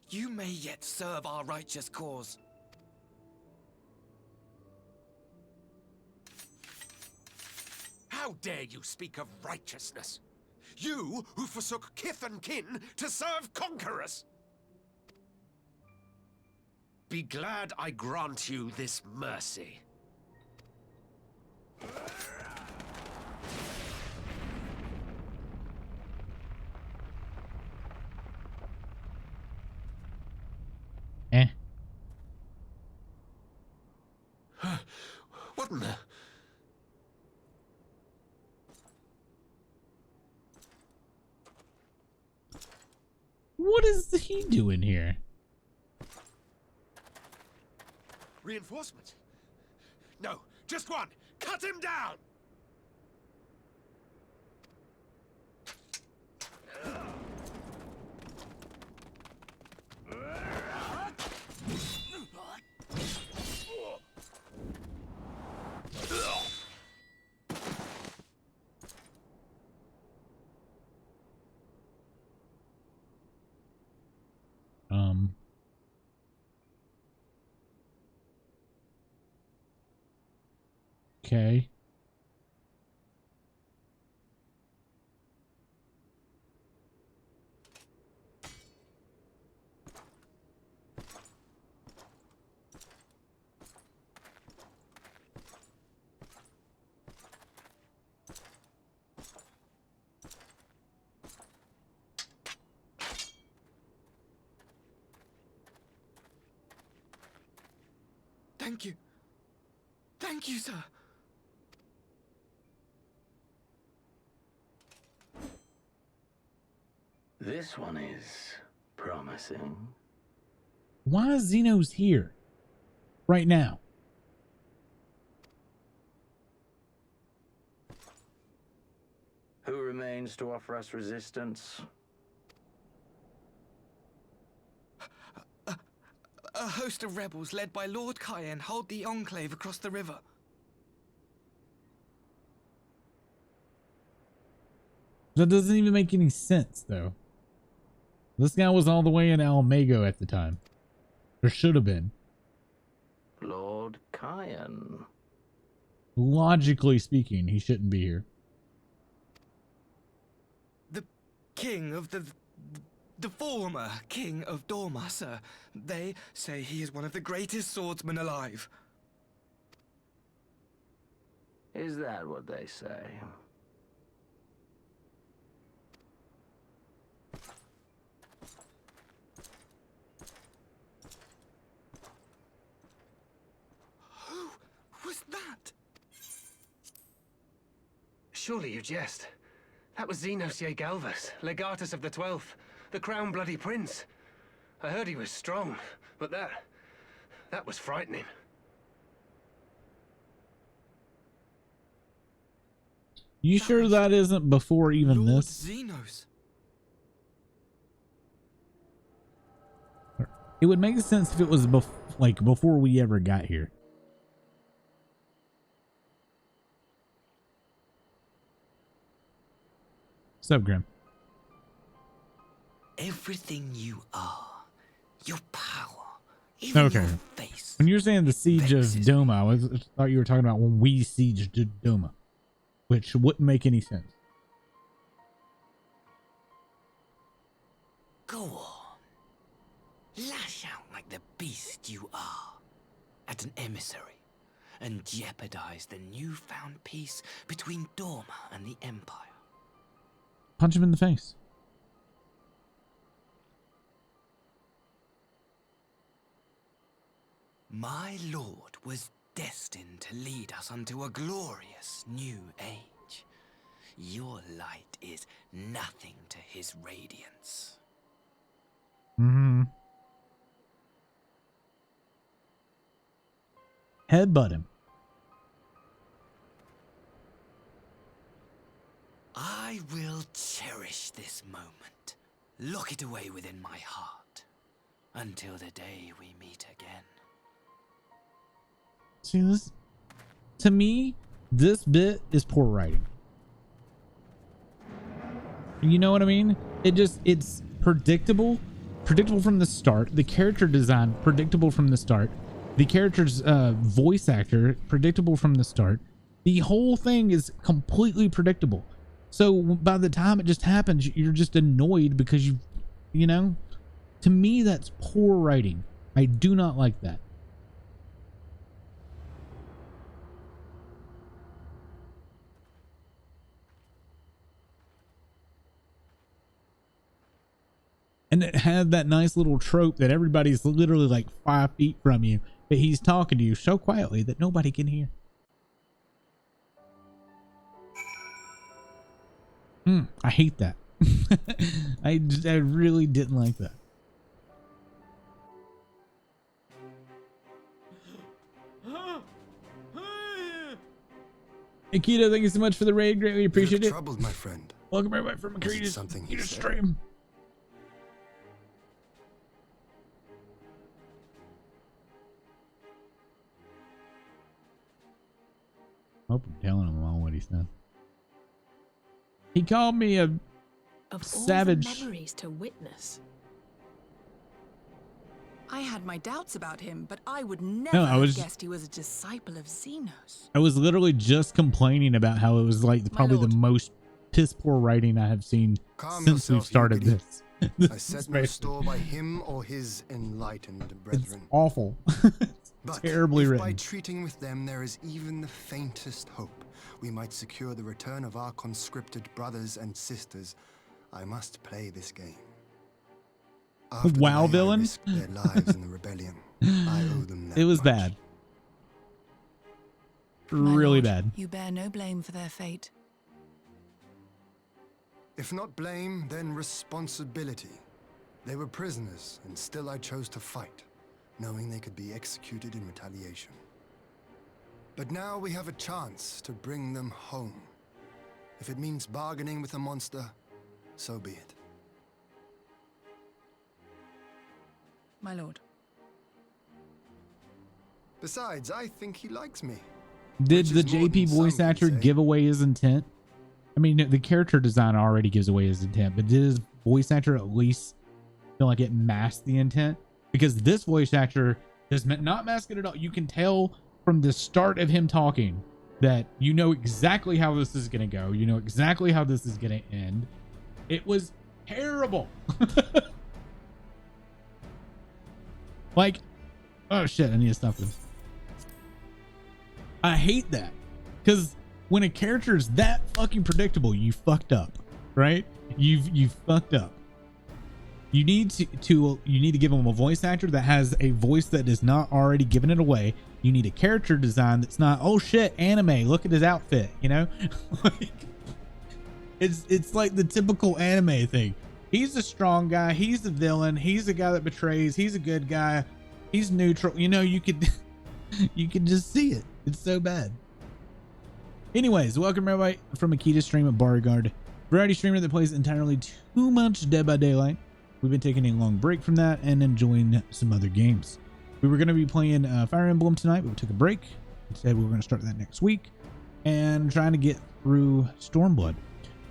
You may yet serve our righteous cause. How dare you speak of righteousness? You who forsook kith and kin to serve conquerors! Be glad I grant you this mercy. Eh. What in the... What is he doing here? Reinforcement? No, just one! Cut him down! Okay. Thank you. Thank you, sir. This one is promising. Why is Xeno's here? Right now. Who remains to offer us resistance? A host of rebels led by Lord Cayenne hold the enclave across the river. That doesn't even make any sense, though. This guy was all the way in Almago at the time. Or should have been. Lord Cayenne. Logically speaking, he shouldn't be here. The king of the former king of Dorma, sir. They say he is one of the greatest swordsmen alive. Is that what they say? Surely you jest. That was Xenos Galvus, legatus of the 12th, the crown bloody prince. I heard he was strong, but that was frightening. You sure that isn't before even Lord this? Xenos. It would make sense if it was before we ever got here. What's up, Grim? Everything you are, your power, even Okay. your face. When you were saying the siege of Doma, I thought you were talking about when we sieged Doma, which wouldn't make any sense. Go on. Lash out like the beast you are at an emissary and jeopardize the newfound peace between Doma and the Empire. Punch him in the face. My lord was destined to lead us unto a glorious new age. Your light is nothing to his radiance. Mm-hmm. Headbutt him. I will cherish this moment, lock it away within my heart, until the day we meet again. See this? To me, this bit is poor writing. You know what I mean? It's predictable from the start. The character design, predictable from the start. The character's voice actor, predictable from the start. The whole thing is completely predictable. So by the time it just happens, you're just annoyed because you know, to me, that's poor writing. I do not like that. And it had that nice little trope that everybody's literally like 5 feet from you, but he's talking to you so quietly that nobody can hear. I hate that. I really didn't like that. Hey Keto, thank you so much for the raid. Greatly appreciate it. Troubled, my friend. Welcome everybody from McCready's something Keto stream. Hope I'm telling him all what he said. He called me a savage. All the memories to witness. I had my doubts about him, but I would never have guessed he was a disciple of Xenos. I was literally just complaining about how it was like probably the most piss poor writing I have seen since we've started this. I set no store by him or his enlightened brethren. It's awful. It's terribly written. By treating with them there is even the faintest hope we might secure the return of our conscripted brothers and sisters, I must play this game. After Wow, villain. risked their lives in the rebellion, I owe them that It was much. bad. My Really lord, bad. You bear no blame for their fate. If not blame, then responsibility. They were prisoners, and still I chose to fight, knowing they could be executed in retaliation. But now we have a chance to bring them home. If it means bargaining with a monster, so be it. My lord. Besides, I think he likes me. Did Which the is more JP than voice some can actor say. give away his intent? I mean, the character design already gives away his intent, but did his voice actor at least feel like it masked the intent? Because this voice actor does not mask it at all. You can tell from the start of him talking that you know exactly how this is going to go. You know exactly how this is going to end. It was terrible. Like, oh shit, I need to stop this. I hate that. Because when a character is that fucking predictable, you fucked up, right? You've fucked up. You need to give him a voice actor that has a voice that is not already giving it away. You need a character design that's not, oh shit, anime, look at his outfit, you know? Like, It's like the typical anime thing. He's a strong guy. He's the villain. He's the guy that betrays. He's a good guy. He's neutral. You know, you could you can just see it. It's so bad. Anyways, welcome everybody from Akita's stream at Beauregard, variety streamer that plays entirely too much Dead by Daylight. We've been taking a long break from that and enjoying some other games. We were going to be playing Fire Emblem tonight, but we took a break. Instead, we were going to start that next week and trying to get through Stormblood.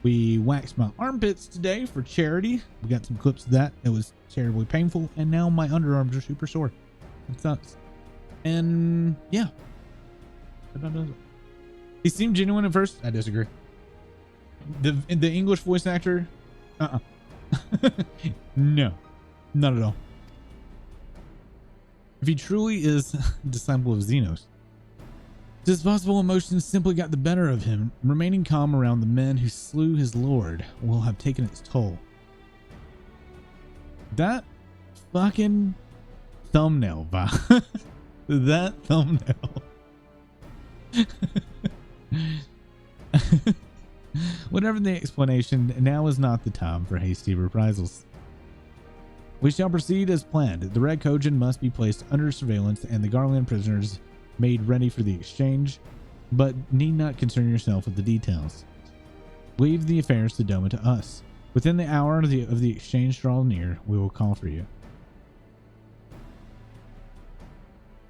We waxed my armpits today for charity. We got some clips of that. It was terribly painful, and now my underarms are super sore. It sucks. And yeah. He seemed genuine at first. I disagree. The English voice actor, no, not at all. If he truly is a disciple of Xenos, his possible emotions simply got the better of him. Remaining calm around the men who slew his lord will have taken its toll. That fucking thumbnail, that thumbnail. Whatever the explanation, now is not the time for hasty reprisals. We shall proceed as planned. The Red Kojin must be placed under surveillance and the Garland prisoners made ready for the exchange, but need not concern yourself with the details. Leave the affairs to Doma to us. Within the hour of the exchange draw near, we will call for you.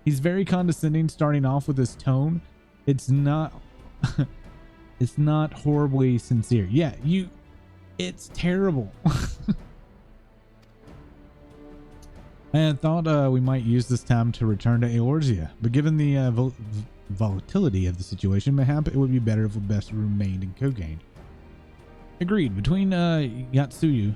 He's very condescending starting off with his tone. It's not it's not horribly sincere. Yeah, it's terrible. I thought we might use this time to return to Eorzea, but given the volatility of the situation, mayhap it would be better if we best remained in Kogain. Agreed. Between Yatsuyu,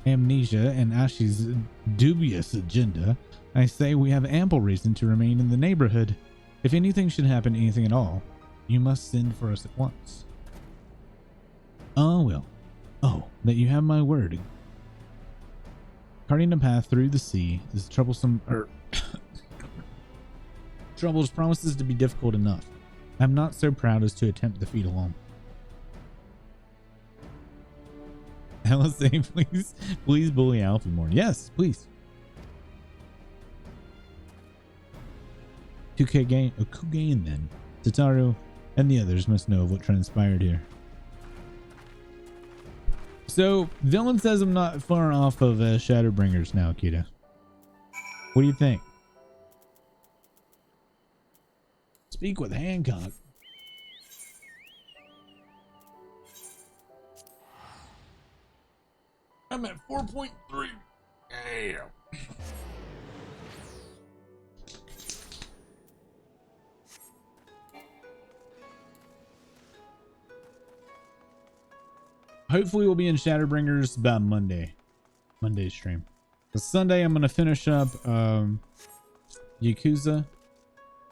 amnesia, and Ashi's dubious agenda, I say we have ample reason to remain in the neighborhood. If anything should happen, anything at all, you must send for us at once. Oh, well. Oh, that you have my word. Carting a path through the sea is troublesome, troubles promises to be difficult enough. I'm not so proud as to attempt the feat alone. LSA, please bully Alfie more. Yes, please. Kogain then. Tataru and the others must know of what transpired here. So, Villain says I'm not far off of Shadowbringers now, Akita. What do you think? Speak with Hancock. I'm at 4.3. Damn. Hopefully we'll be in Shadowbringers by Monday's stream. The Sunday I'm gonna finish up Yakuza,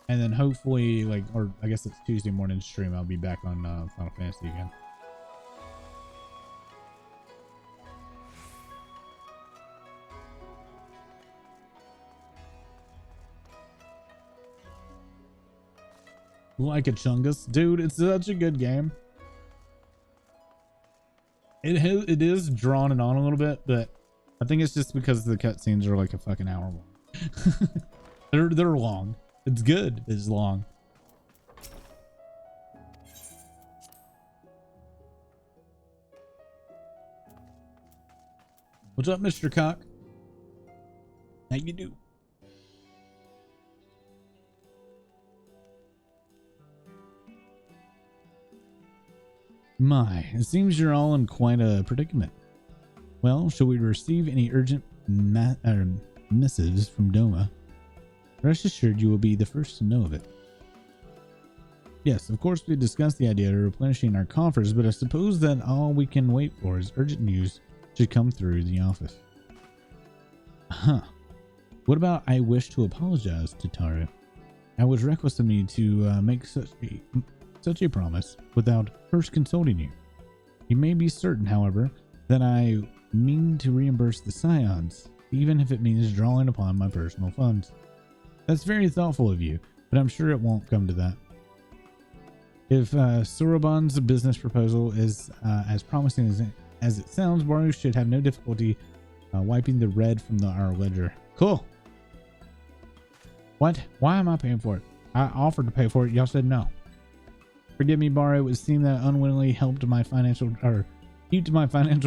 and then hopefully or I guess it's Tuesday morning stream, I'll be back on Final Fantasy again. Like a Chungus, dude, it's such a good game. It is drawn it on a little bit, but I think it's just because the cutscenes are like a fucking hour long. they're long. It's good. It's long. What's up, Mr. Cock? How you do? My, it seems you're all in quite a predicament. Well, shall we receive any urgent missives from Doma? Rest assured you will be the first to know of it. Yes, of course we discussed the idea of replenishing our coffers, but I suppose that all we can wait for is urgent news should come through the office. Huh. What about I wish to apologize to Taru? It was reckless of me to make such a promise without first consulting you. You may be certain, however, that I mean to reimburse the Scions, even if it means drawing upon my personal funds. That's very thoughtful of you, but I'm sure it won't come to that. If Soroban's business proposal is as promising as it sounds, Baru should have no difficulty wiping the red from our ledger. Cool. What? Why am I paying for it? I offered to pay for it. Y'all said no. Forgive me, Baru. It would seem that I unwittingly heaped my financial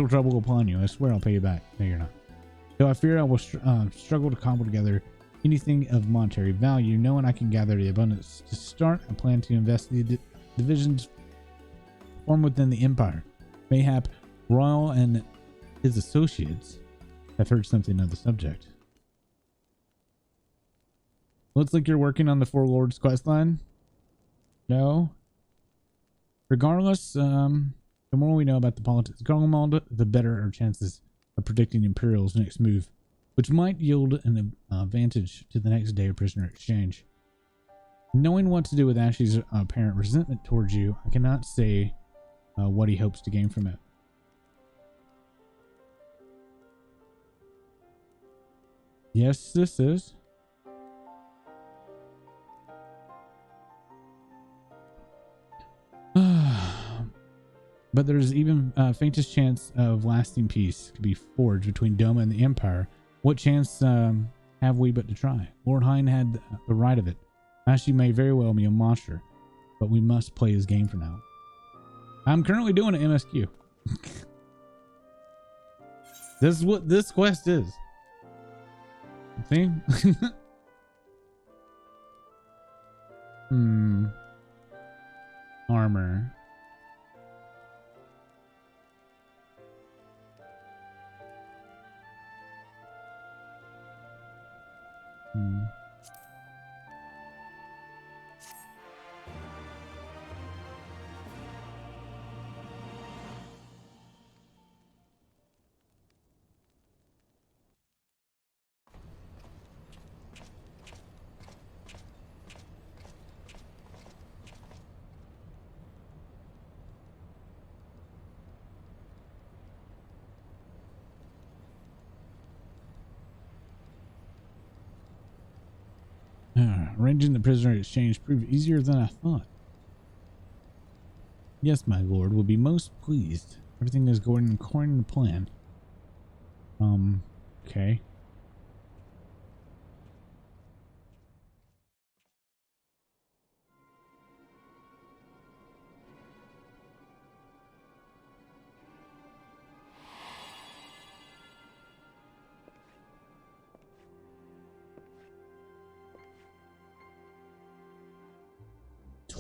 trouble upon you. I swear I'll pay you back. No, you're not. Though I fear I will struggle to cobble together anything of monetary value, knowing I can gather the abundance to start, I plan to invest the divisions formed within the empire. Mayhap Royal and his associates have heard something of the subject. Looks like you're working on the Four Lords questline. No. Regardless, the more we know about the politics of Garlemald, the better our chances of predicting Imperial's next move, which might yield an advantage to the next day of prisoner exchange. Knowing what to do with Ashley's apparent resentment towards you, I cannot say what he hopes to gain from it. Yes, this is. But there's even faintest chance of lasting peace could be forged between Doma and the Empire. What chance have we but to try? Lord Hine had the right of it. Ashley may very well be a monster, but we must play his game for now. I'm currently doing an MSQ. This is what this quest is. See? Armor. Arranging the prisoner exchange proved easier than I thought. Yes, my lord, will be most pleased. Everything is going according to plan. Okay.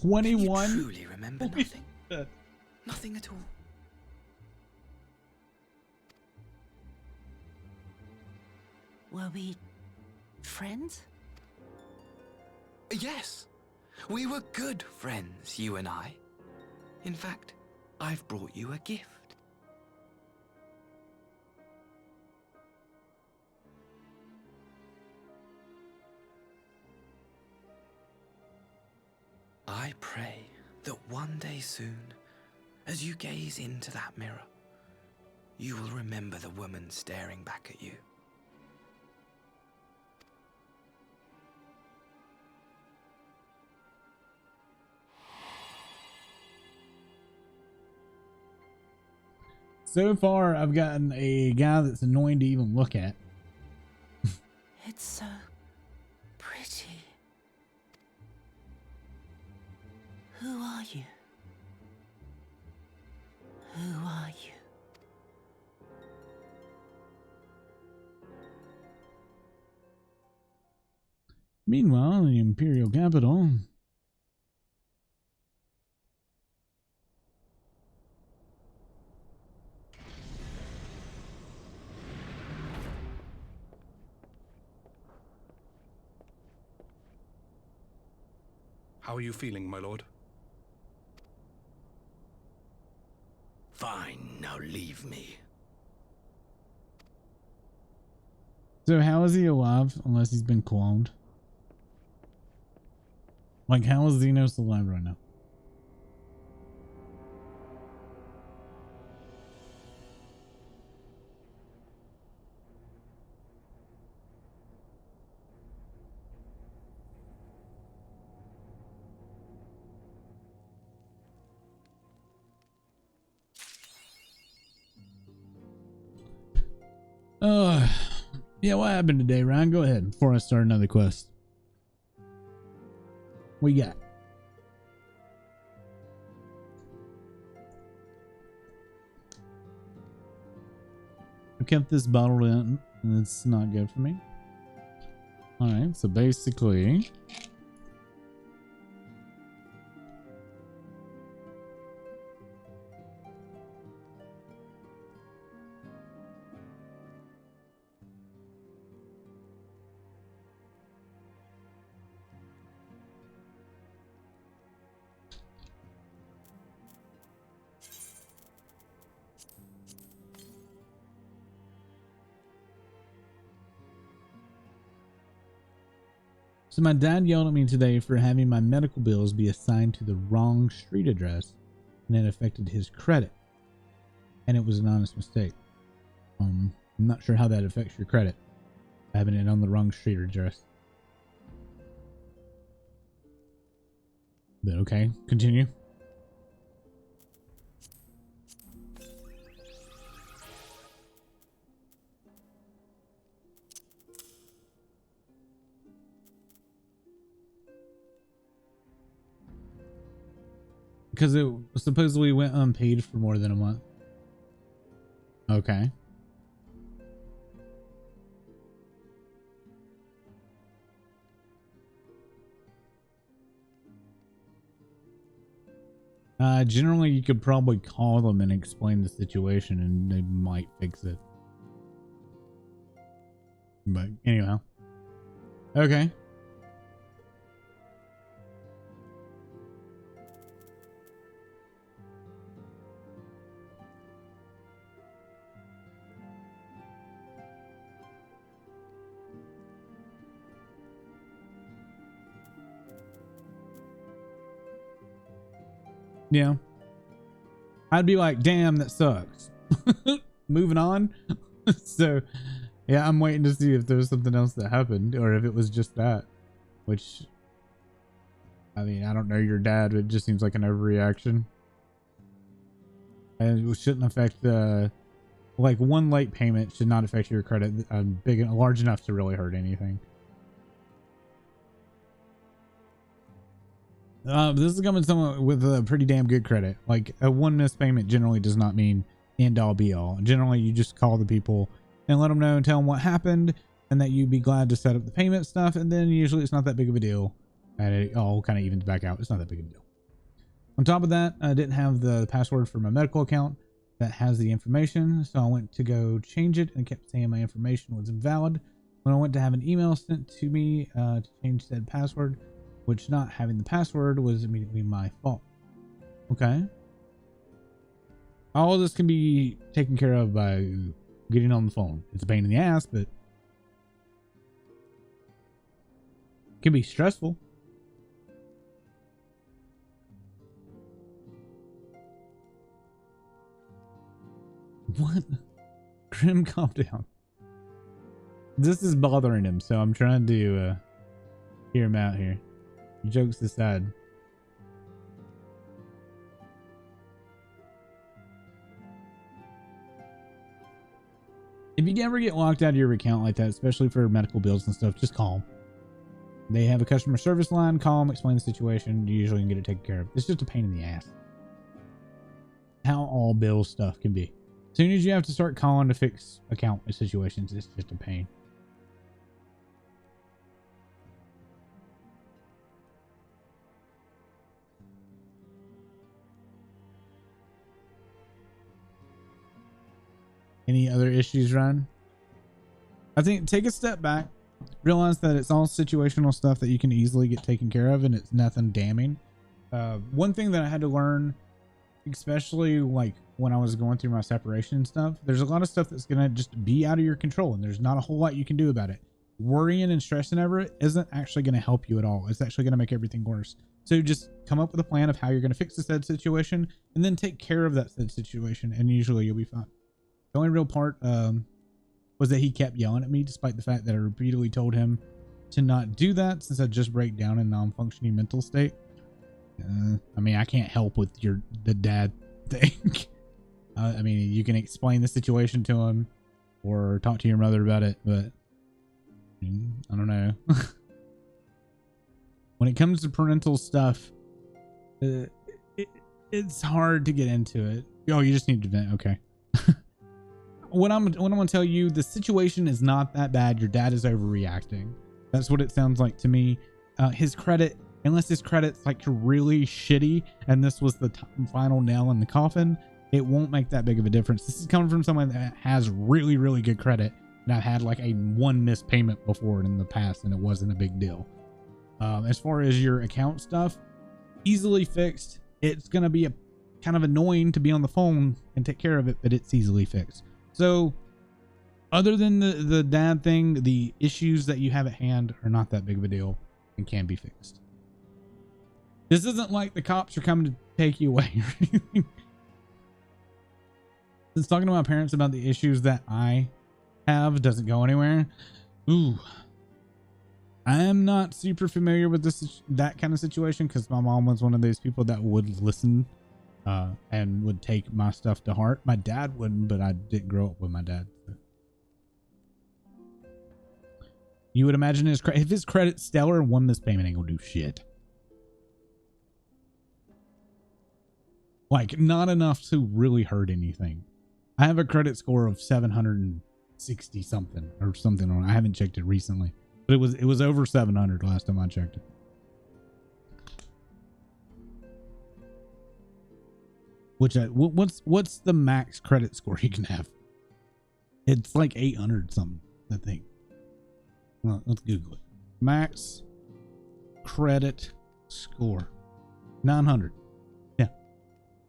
You truly remember nothing? Nothing at all? Were we friends? Yes. We were good friends, you and I. In fact, I've brought you a gift. I pray that one day soon, as you gaze into that mirror, you will remember the woman staring back at you. So far, I've gotten a guy that's annoying to even look at. It's so pretty. Who are you? Who are you? Meanwhile, in the Imperial capital. How are you feeling, my lord? Fine, now leave me. So how is he alive unless he's been cloned? Like, how is Xenos alive right now? Yeah, what happened today, Ryan? Go ahead before I start another quest. What you got? I kept this bottled in, and it's not good for me. Alright, so basically... So my dad yelled at me today for having my medical bills be assigned to the wrong street address, and it affected his credit. And it was an honest mistake. I'm not sure how that affects your credit, having it on the wrong street address. But okay, continue. Because it supposedly went unpaid for more than a month. Okay. Generally, you could probably call them and explain the situation, and they might fix it. But anyhow. Okay. Yeah. I'd be like, damn, that sucks. Moving on. So, yeah, I'm waiting to see if there's something else that happened or if it was just that. Which, I mean, I don't know your dad, but it just seems like an overreaction. And it shouldn't affect the... Like, one late payment should not affect your credit large enough to really hurt anything. This is coming someone with a pretty damn good credit. Like, a one missed payment generally does not mean end all be all. Generally, you just call the people and let them know and tell them what happened and that you'd be glad to set up the payment stuff. And then usually it's not that big of a deal. And it all kind of evens back out. It's not that big of a deal. On top of that, I didn't have the password for my medical account that has the information. So I went to go change it and it kept saying my information was invalid. When I went to have an email sent to me to change said password, which not having the password was immediately my fault. Okay. All of this can be taken care of by getting on the phone. It's a pain in the ass, but it can be stressful. What? Grim, calm down. This is bothering him, so I'm trying to hear him out here. Jokes aside. If you ever get locked out of your account like that, especially for medical bills and stuff, just call them. They have a customer service line. Call them, explain the situation. You usually can get it taken care of. It's just a pain in the ass. How all bill stuff can be. As soon as you have to start calling to fix account situations, it's just a pain. Any other issues, Ryan? I think take a step back, realize that it's all situational stuff that you can easily get taken care of and it's nothing damning. One thing that I had to learn, especially like when I was going through my separation stuff, there's a lot of stuff that's going to just be out of your control and there's not a whole lot you can do about it. Worrying and stressing over it isn't actually going to help you at all. It's actually going to make everything worse. So just come up with a plan of how you're going to fix the said situation and then take care of that said situation and usually you'll be fine. The only real part was that he kept yelling at me despite the fact that I repeatedly told him to not do that since I just break down in non-functioning mental state. I mean, I can't help with the dad thing. I mean, you can explain the situation to him or talk to your mother about it, but I don't know. When it comes to parental stuff, it's hard to get into it. Oh, you just need to vent. Okay. What I'm going to tell you, the situation is not that bad. Your dad is overreacting. That's what it sounds like to me. His credit, unless his credit's like really shitty and this was the final nail in the coffin, it won't make that big of a difference. This is coming from someone that has really, really good credit. And I've had like one missed payment before in the past and it wasn't a big deal. As far as your account stuff, easily fixed. It's going to be a kind of annoying to be on the phone and take care of it, but it's easily fixed. So other than the dad thing, the issues that you have at hand are not that big of a deal and can be fixed. This isn't like the cops are coming to take you away or anything. Since talking to my parents about the issues that I have doesn't go anywhere. Ooh. I am not super familiar with that kind of situation because my mom was one of those people that would listen and would take my stuff to heart. My dad wouldn't, but I didn't grow up with my dad. So. You would imagine if his credit's stellar, one missed payment ain't gonna do shit. Like, not enough to really hurt anything. I have a credit score of 760 something or something. I haven't checked it recently, but it was over 700 last time I checked it. What's the max credit score you can have? It's like 800 something, I think. Well, let's Google it. Max credit score 900. Yeah.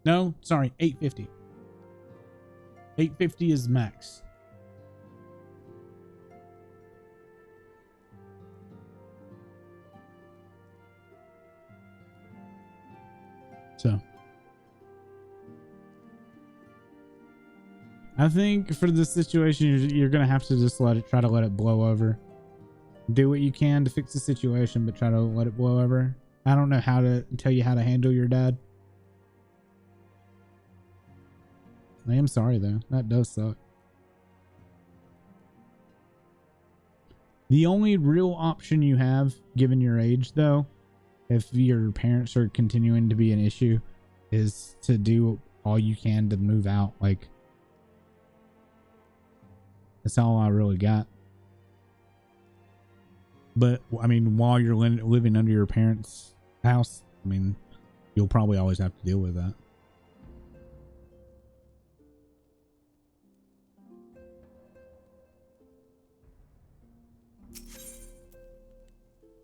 No, sorry, 850. 850 is max. So I think for this situation, you're going to have to just try to let it blow over. Do what you can to fix the situation, but try to let it blow over. I don't know how to tell you how to handle your dad. I am sorry though. That does suck. The only real option you have, given your age though, if your parents are continuing to be an issue, is to do all you can to move out. Like, that's all I really got. But I mean, while you're living under your parents' house, I mean, you'll probably always have to deal with that.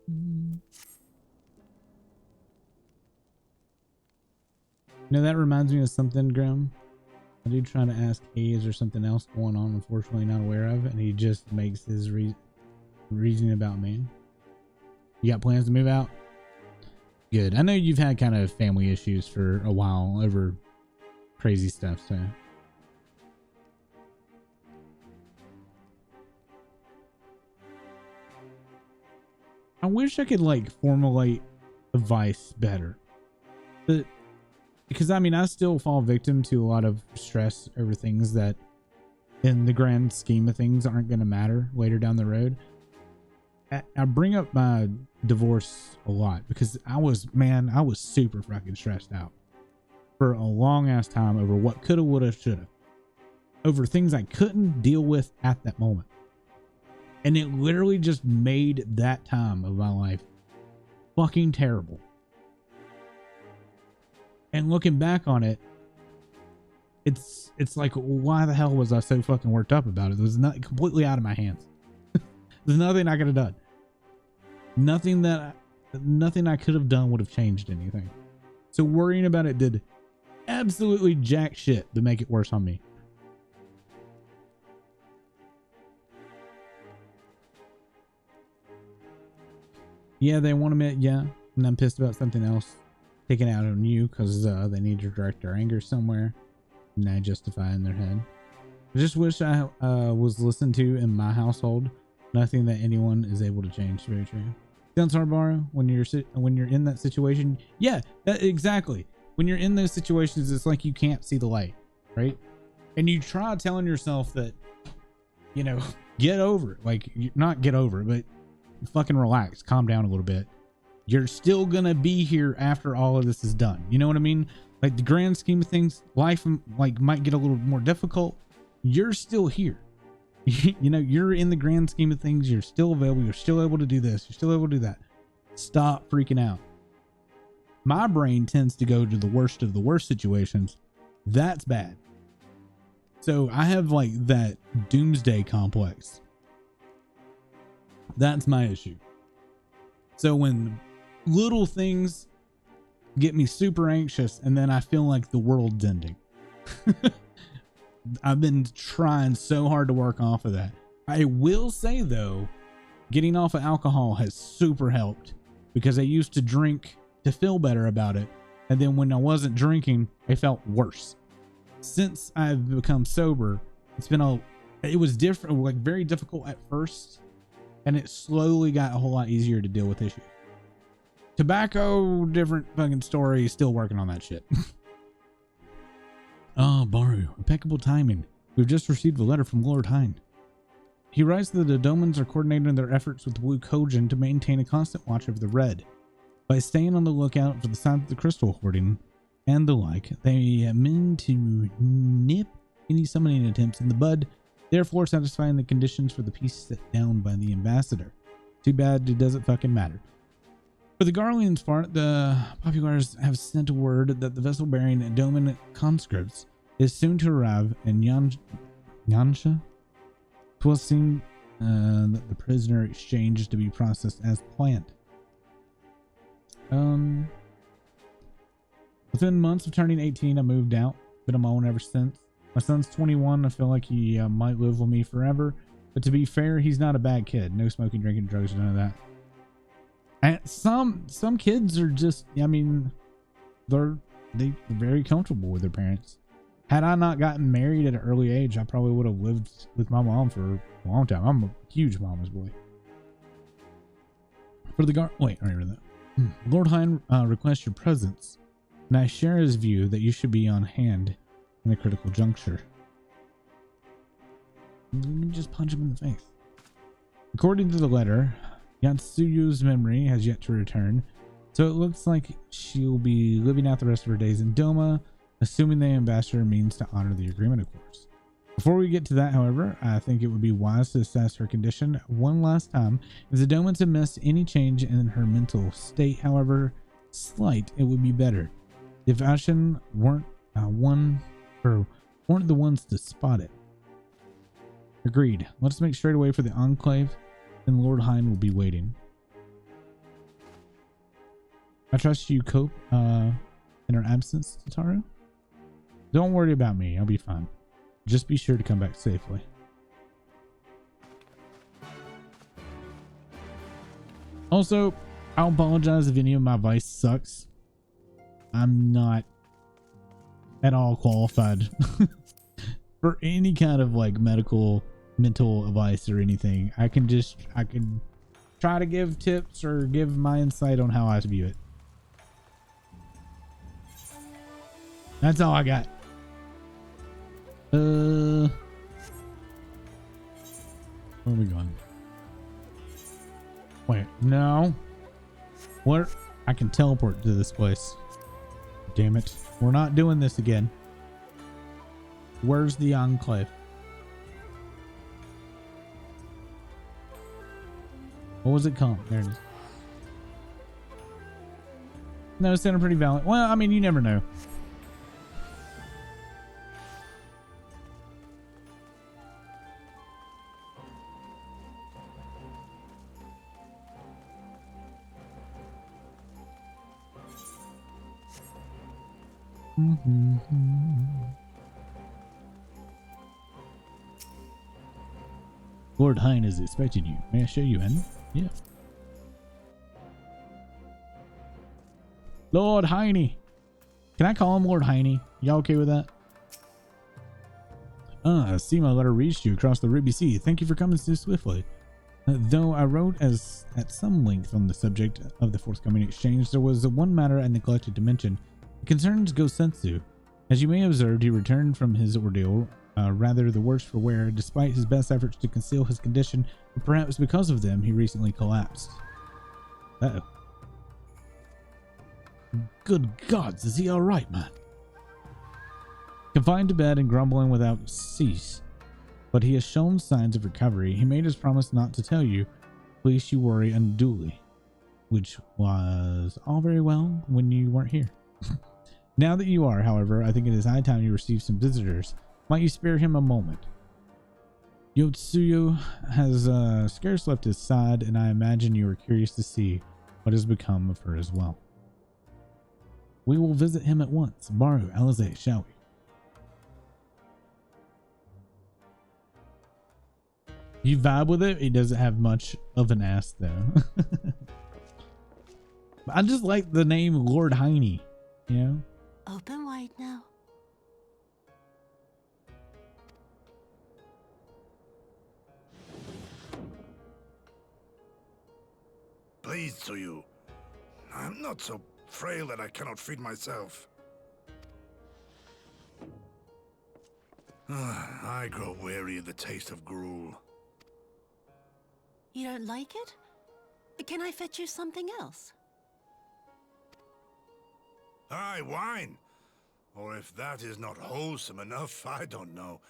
You know, that reminds me of something, Grim. I do try to ask, hey, is there something else going on unfortunately not aware of? And he just makes his reasoning about me. You got plans to move out? Good. I know you've had kind of family issues for a while over crazy stuff, so. I wish I could like formulate advice better. But because I mean, I still fall victim to a lot of stress over things that in the grand scheme of things aren't going to matter later down the road. I bring up my divorce a lot because I was super fucking stressed out for a long ass time over what coulda, woulda, shoulda, over things I couldn't deal with at that moment. And it literally just made that time of my life fucking terrible. And looking back on it, it's like, why the hell was I so fucking worked up about it? It was not completely out of my hands. There's nothing I could have done. Nothing I could have done would have changed anything. So worrying about it did absolutely jack shit to make it worse on me. Yeah, they want to admit, yeah, and I'm pissed about something else taken out on you because they need to direct their anger somewhere, and I justify in their head. I just wish I was listened to in my household. Nothing that anyone is able to change. Very true. Sounds hard, Barrow. When you're in that situation, yeah, exactly. When you're in those situations, it's like you can't see the light, right? And you try telling yourself that you know, get over it. Like, not get over it, but fucking relax, calm down a little bit. You're still gonna be here after all of this is done. You know what I mean? Like, the grand scheme of things, life like might get a little more difficult. You're still here. You know, you're in the grand scheme of things. You're still available. You're still able to do this. You're still able to do that. Stop freaking out. My brain tends to go to the worst of the worst situations. That's bad. So I have like that doomsday complex. That's my issue. So when little things get me super anxious and then I feel like the world's ending. I've been trying so hard to work off of that. I will say though, getting off of alcohol has super helped, because I used to drink to feel better about it. And then when I wasn't drinking, I felt worse. Since I've become sober, it was different, like very difficult at first. And it slowly got a whole lot easier to deal with issues. Tobacco, different fucking story, still working on that shit. Oh, Baru, impeccable timing. We've just received a letter from Lord Hine. He writes that the Domans are coordinating their efforts with the Blue Kojin to maintain a constant watch over the Red. By staying on the lookout for the signs of the crystal hoarding and the like, they mean to nip any summoning attempts in the bud, therefore satisfying the conditions for the peace set down by the ambassador. Too bad it doesn't fucking matter. For the Garlean's part, the Populars have sent word that the vessel bearing Doman conscripts is soon to arrive in Yansha. 'Twas seen that the prisoner exchange is to be processed as planned. Within months of turning 18, I moved out. Been on my own ever since. My son's 21. I feel like he might live with me forever. But to be fair, he's not a bad kid. No smoking, drinking, drugs, none of that. And some kids are just, I mean, they're very comfortable with their parents. Had I not gotten married at an early age, I probably would have lived with my mom for a long time. I'm a huge mama's boy. For the wait, I already read that. Lord Hine requests your presence, and I share his view that you should be on hand in a critical juncture. Let me just punch him in the face. According to the letter, Yatsuyu's memory has yet to return, so it looks like she'll be living out the rest of her days in Doma, assuming the ambassador means to honor the agreement, of course. Before we get to that, however, I think it would be wise to assess her condition one last time. If the Domans have missed any change in her mental state, however slight, it would be better if Ashen weren't the ones to spot it. Agreed. Let's make straight away for the Enclave, and Lord Hine will be waiting. I trust you cope in her absence, Tataru. Don't worry about me. I'll be fine. Just be sure to come back safely. Also, I'll apologize if any of my advice sucks. I'm not at all qualified for any kind of like mental advice or anything. I can try to give tips or give my insight on how I view it. That's all I got. Where are we going? Wait, no. What? I can teleport to this place. Damn it. We're not doing this again. Where's the Enclave? What was it called? There it is. No, it sounded pretty valid. Well, I mean, you never know. Lord Hine is expecting you. May I show you in? Yeah. Lord Hine. Can I call him Lord Hine? Y'all okay with that? I see my letter reached you across the Ruby Sea. Thank you for coming so swiftly. Though I wrote at some length on the subject of the forthcoming exchange, there was one matter I neglected to mention. It concerns Gosensu. As you may have observed, he returned from his ordeal rather the worse for wear, despite his best efforts to conceal his condition, but perhaps because of them, he recently collapsed. Uh-oh. Good gods, is he alright, man? Confined to bed and grumbling without cease, but he has shown signs of recovery. He made his promise not to tell you, lest you worry unduly, which was all very well when you weren't here. Now that you are, however, I think it is high time you receive some visitors. Might you spare him a moment? Yotsuyo has scarce left his side, and I imagine you are curious to see what has become of her as well. We will visit him at once. Baru, Alize, shall we? You vibe with it? He doesn't have much of an ass, though. I just like the name Lord Heine, you know? Open wide now. Pleased to you. I'm not so frail that I cannot feed myself. I grow weary of the taste of gruel. You don't like it? Can I fetch you something else? Aye, wine. Or if that is not wholesome enough, I don't know.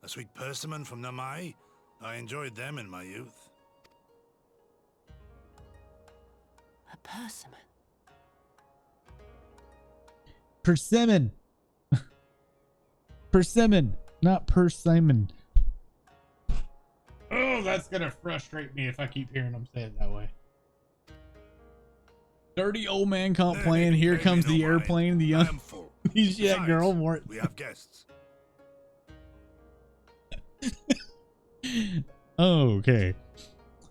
A sweet persimmon from Namai? I enjoyed them in my youth. A persimmon? Persimmon! Persimmon, not persimmon. Oh, that's gonna frustrate me if I keep hearing them say it that way. Dirty old man can't plan. Here comes the airplane. The young yeah, girl. More. We have guests. Okay.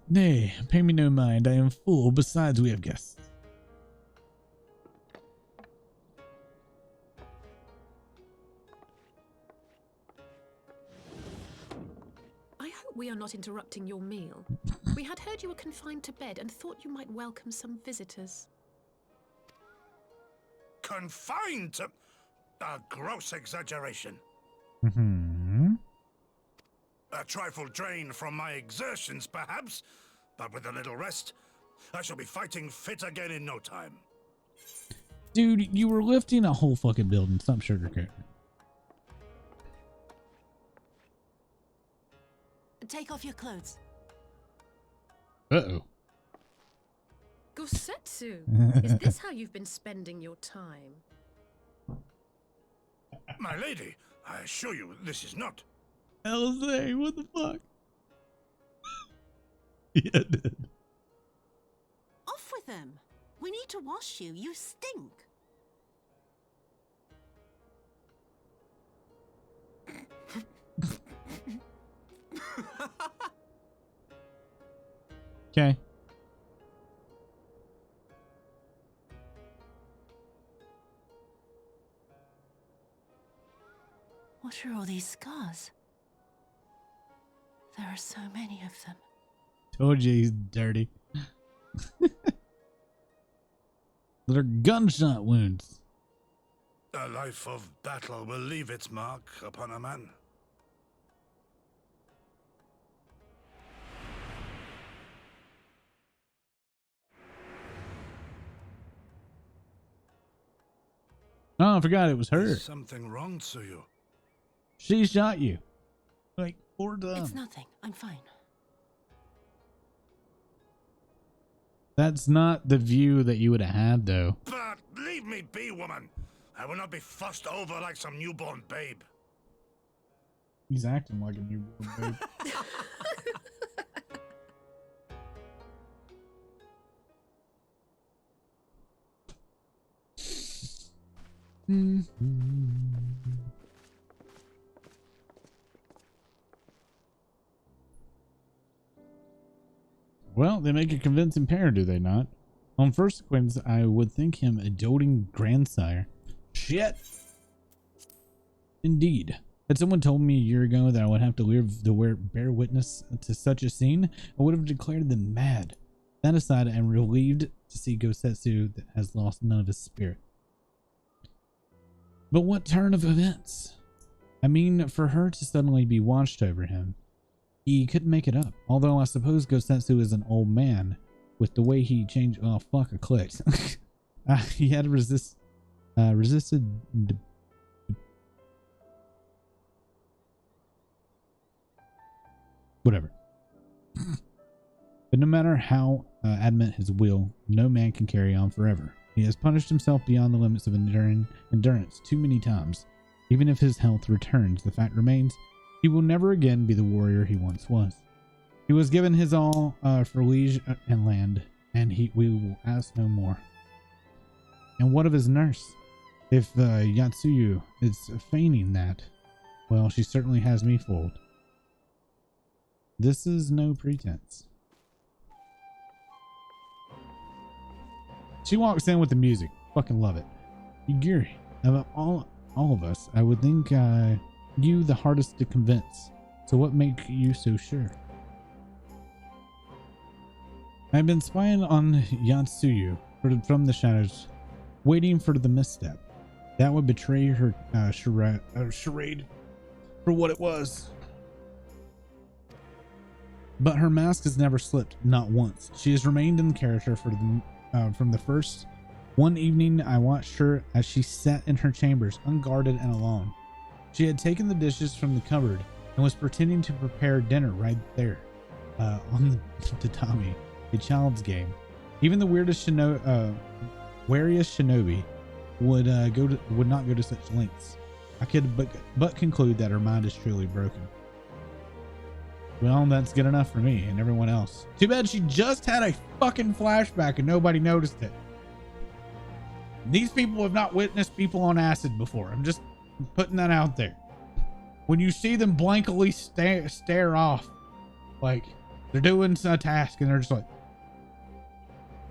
Nay, pay me no mind. I am full. Besides, we have guests. I hope we are not interrupting your meal. We had heard you were confined to bed and thought you might welcome some visitors. Confined to... A gross exaggeration. A trifle drained from my exertions, perhaps, but with a little rest, I shall be fighting fit again in no time. Dude, you were lifting a whole fucking building. Stop sugarcoating. Take off your clothes. Uh-oh. Gosetsu, is this how you've been spending your time? My lady, I assure you this is not. Alize, what the fuck? Yeah, dude. Off with them. We need to wash you. You stink. Okay. What are all these scars? There are so many of them. Told you he's dirty. They're gunshot wounds. A life of battle will leave its mark upon a man. Oh, I forgot it was her. Is something wrong to you? She shot you. Like 4 times. It's nothing. I'm fine. That's not the view that you would have had, though. But leave me be, woman. I will not be fussed over like some newborn babe. He's acting like a newborn babe. Well, they make a convincing pair, do they not? On first acquaintance, I would think him a doting grandsire. Shit! Indeed. Had someone told me a year ago that I would have to live to bear witness to such a scene, I would have declared them mad. That aside, I am relieved to see Gosetsu that has lost none of his spirit. But what turn of events? I mean, for her to suddenly be watched over him, he couldn't make it up. Although I suppose Gosetsu is an old man with the way he changed. Oh, fuck, I clicked. He had resisted. Whatever. But no matter how adamant his will, no man can carry on forever. He has punished himself beyond the limits of endurance too many times. Even if his health returns, the fact remains he will never again be the warrior he once was. He was given his all for liege and land, and we will ask no more. And what of his nurse? If Yatsuyu is feigning that, well, she certainly has me fooled. This is no pretense. She walks in with the music. Fucking love it. Yugiri, of all of us, I would think you the hardest to convince. So what makes you so sure? I've been spying on Yatsuyu from the shadows, waiting for the misstep. That would betray her charade for what it was. But her mask has never slipped, not once. She has remained in character for from the first. One evening, I watched her as she sat in her chambers, unguarded and alone. She had taken the dishes from the cupboard and was pretending to prepare dinner right there, on the tatami, a child's game. Even the wariest shinobi would not go to such lengths. I could but conclude that her mind is truly broken. Well, that's good enough for me and everyone else. Too bad she just had a fucking flashback and nobody noticed it. These people have not witnessed people on acid before. I'm just putting that out there. When you see them blankly stare off, like they're doing a task and they're just like,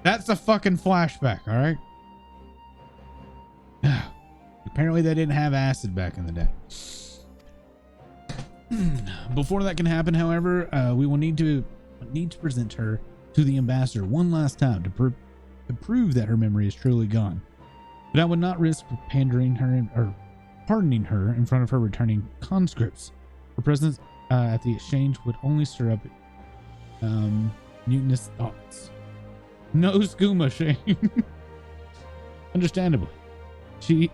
that's a fucking flashback, all right? Apparently they didn't have acid back in the day. Before that can happen, however, we will need to present her to the ambassador one last time to prove that her memory is truly gone. But I would not risk pardoning her in front of her returning conscripts. Her presence at the exchange would only stir up mutinous thoughts. No skooma, Shane. Understandably, she's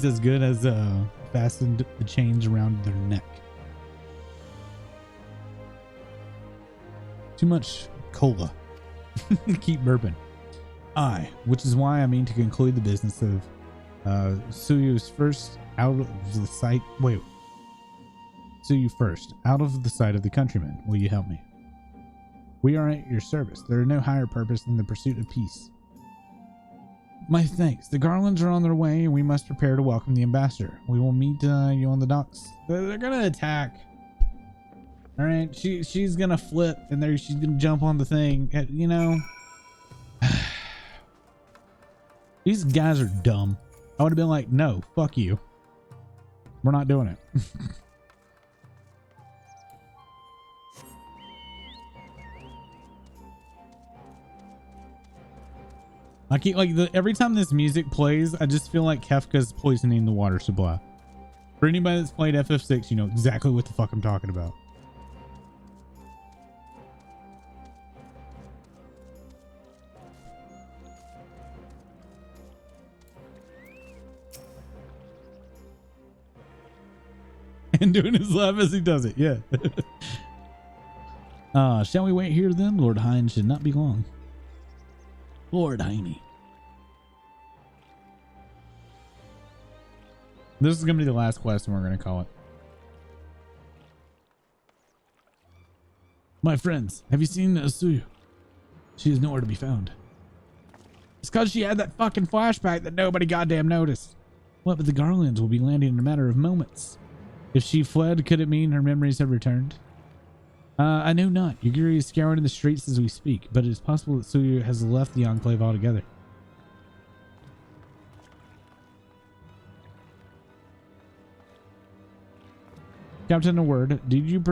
as good as fastened the chains around their neck. Too much cola. Keep burping. Which is why I mean to conclude the business of Suyu's first out of the sight. Wait. Suyu first, out of the sight of the countrymen. Will you help me? We are at your service. There is no higher purpose than the pursuit of peace. My thanks. The Garlands are on their way, and we must prepare to welcome the ambassador. We will meet you on the docks. They're gonna attack. All right, she's gonna flip, and she's gonna jump on the thing. You know, these guys are dumb. I would have been like, no, fuck you. We're not doing it. I keep every time this music plays, I just feel like Kefka's poisoning the water supply. For anybody that's played FF6, you know exactly what the fuck I'm talking about. And doing his laugh as he does it, yeah. Shall we wait here then? Lord Hine should not be long. Lord Heine. This is going to be the last quest and we're going to call it. My friends, have you seen Suyu? She is nowhere to be found. It's because she had that fucking flashback that nobody goddamn noticed. What, but the Garlands will be landing in a matter of moments. If she fled, could it mean her memories have returned? I know not. Yugiri is scouring the streets as we speak, but it is possible that Suyu has left the Enclave altogether. Captain, a word. Did you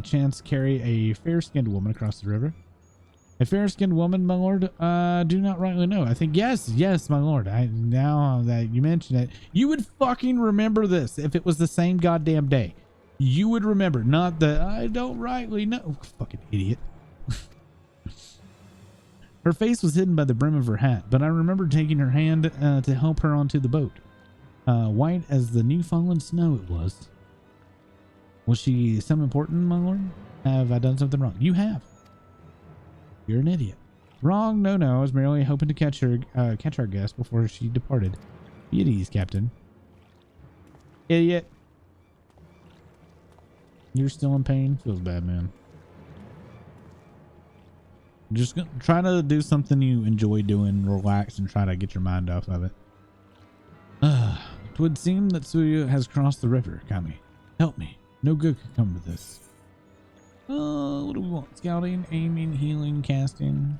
chance carry a fair-skinned woman across the river? A fair-skinned woman, my lord? Do not rightly know. I think yes, my lord. Now that you mention it, you would fucking remember this if it was the same goddamn day. You would remember, not the I don't rightly know. Fucking idiot. Her face was hidden by the brim of her hat, but I remember taking her hand to help her onto the boat. White as the new fallen snow it was. Was she some important, my lord? Have I done something wrong? You have. You're an idiot. Wrong. No. I was merely hoping to catch our guest before she departed. Be at ease, Captain. Idiot. You're still in pain? Feels bad, man. Just try to do something you enjoy doing, relax, and try to get your mind off of it. It would seem that Suya has crossed the river, Kami. Help me. No good could come of this. What do we want? Scouting, aiming, healing, casting.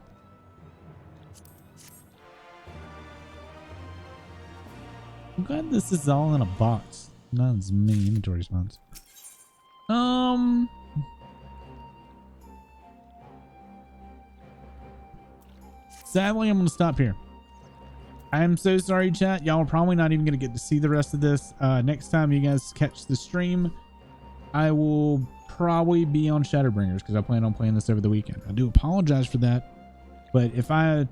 I'm glad this is all in a box. Not as many inventory spots. Sadly, I'm going to stop here. I'm so sorry, chat. Y'all are probably not even going to get to see the rest of this. Next time you guys catch the stream, I will probably be on Shadowbringers because I plan on playing this over the weekend. I do apologize for that, but if I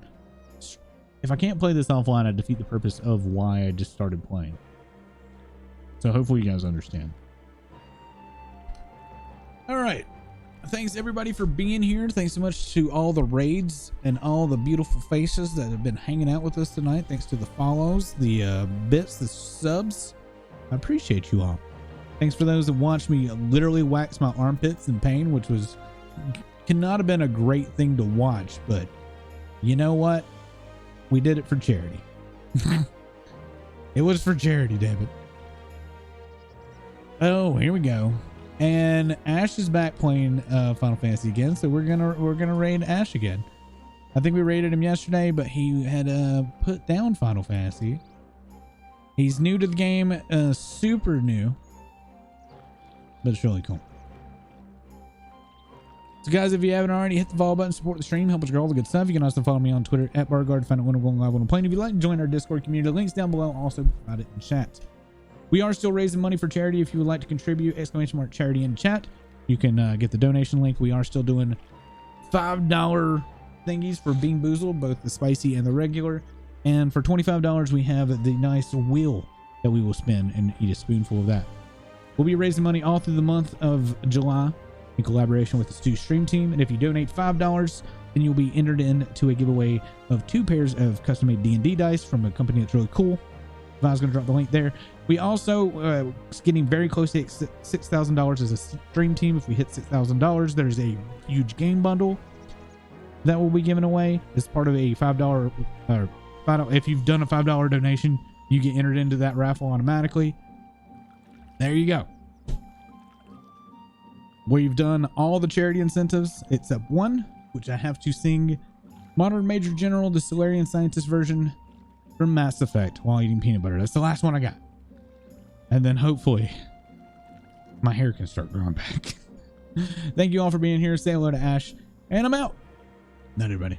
can't play this offline, I defeat the purpose of why I just started playing. So hopefully you guys understand. All right. Thanks everybody for being here. Thanks so much to all the raids and all the beautiful faces that have been hanging out with us tonight. Thanks to the follows, the bits, the subs. I appreciate you all. Thanks for those that watched me literally wax my armpits in pain, which cannot have been a great thing to watch, but you know what? We did it for charity. It was for charity, David. Oh, here we go. And Ash is back playing Final Fantasy again, so we're gonna raid Ash again. I think we raided him yesterday, but he had put down Final Fantasy. He's new to the game, super new, but it's really cool. So guys, if you haven't already, hit the follow button, support the stream, help us grow all the good stuff. You can also follow me on Twitter at Barguard, find out when I'm going live when I'm playing. If you'd like to join our Discord community, the link's down below, also provided in chat. We are still raising money for charity. If you would like to contribute, ! charity in chat. You can get the donation link. We are still doing $5 thingies for Bean Boozled, both the spicy and the regular. And for $25, we have the nice wheel that we will spin and eat a spoonful of that. We'll be raising money all through the month of July in collaboration with the Stu Stream Team. And if you donate $5, then you'll be entered into a giveaway of 2 pairs of custom-made D&D dice from a company that's really cool. I was going to drop the link there. We also getting very close to $6,000 as a stream team. If we hit $6,000, there's a huge game bundle that will be given away as part of a $5 if you've done a $5 donation, you get entered into that raffle automatically. There you go. We've done all the charity incentives except one, which I have to sing Modern Major General, the Solarian Scientist version from Mass Effect while eating peanut butter. That's the last one I got. And then hopefully my hair can start growing back. Thank you all for being here. Say hello to Ash. And I'm out. Night, everybody.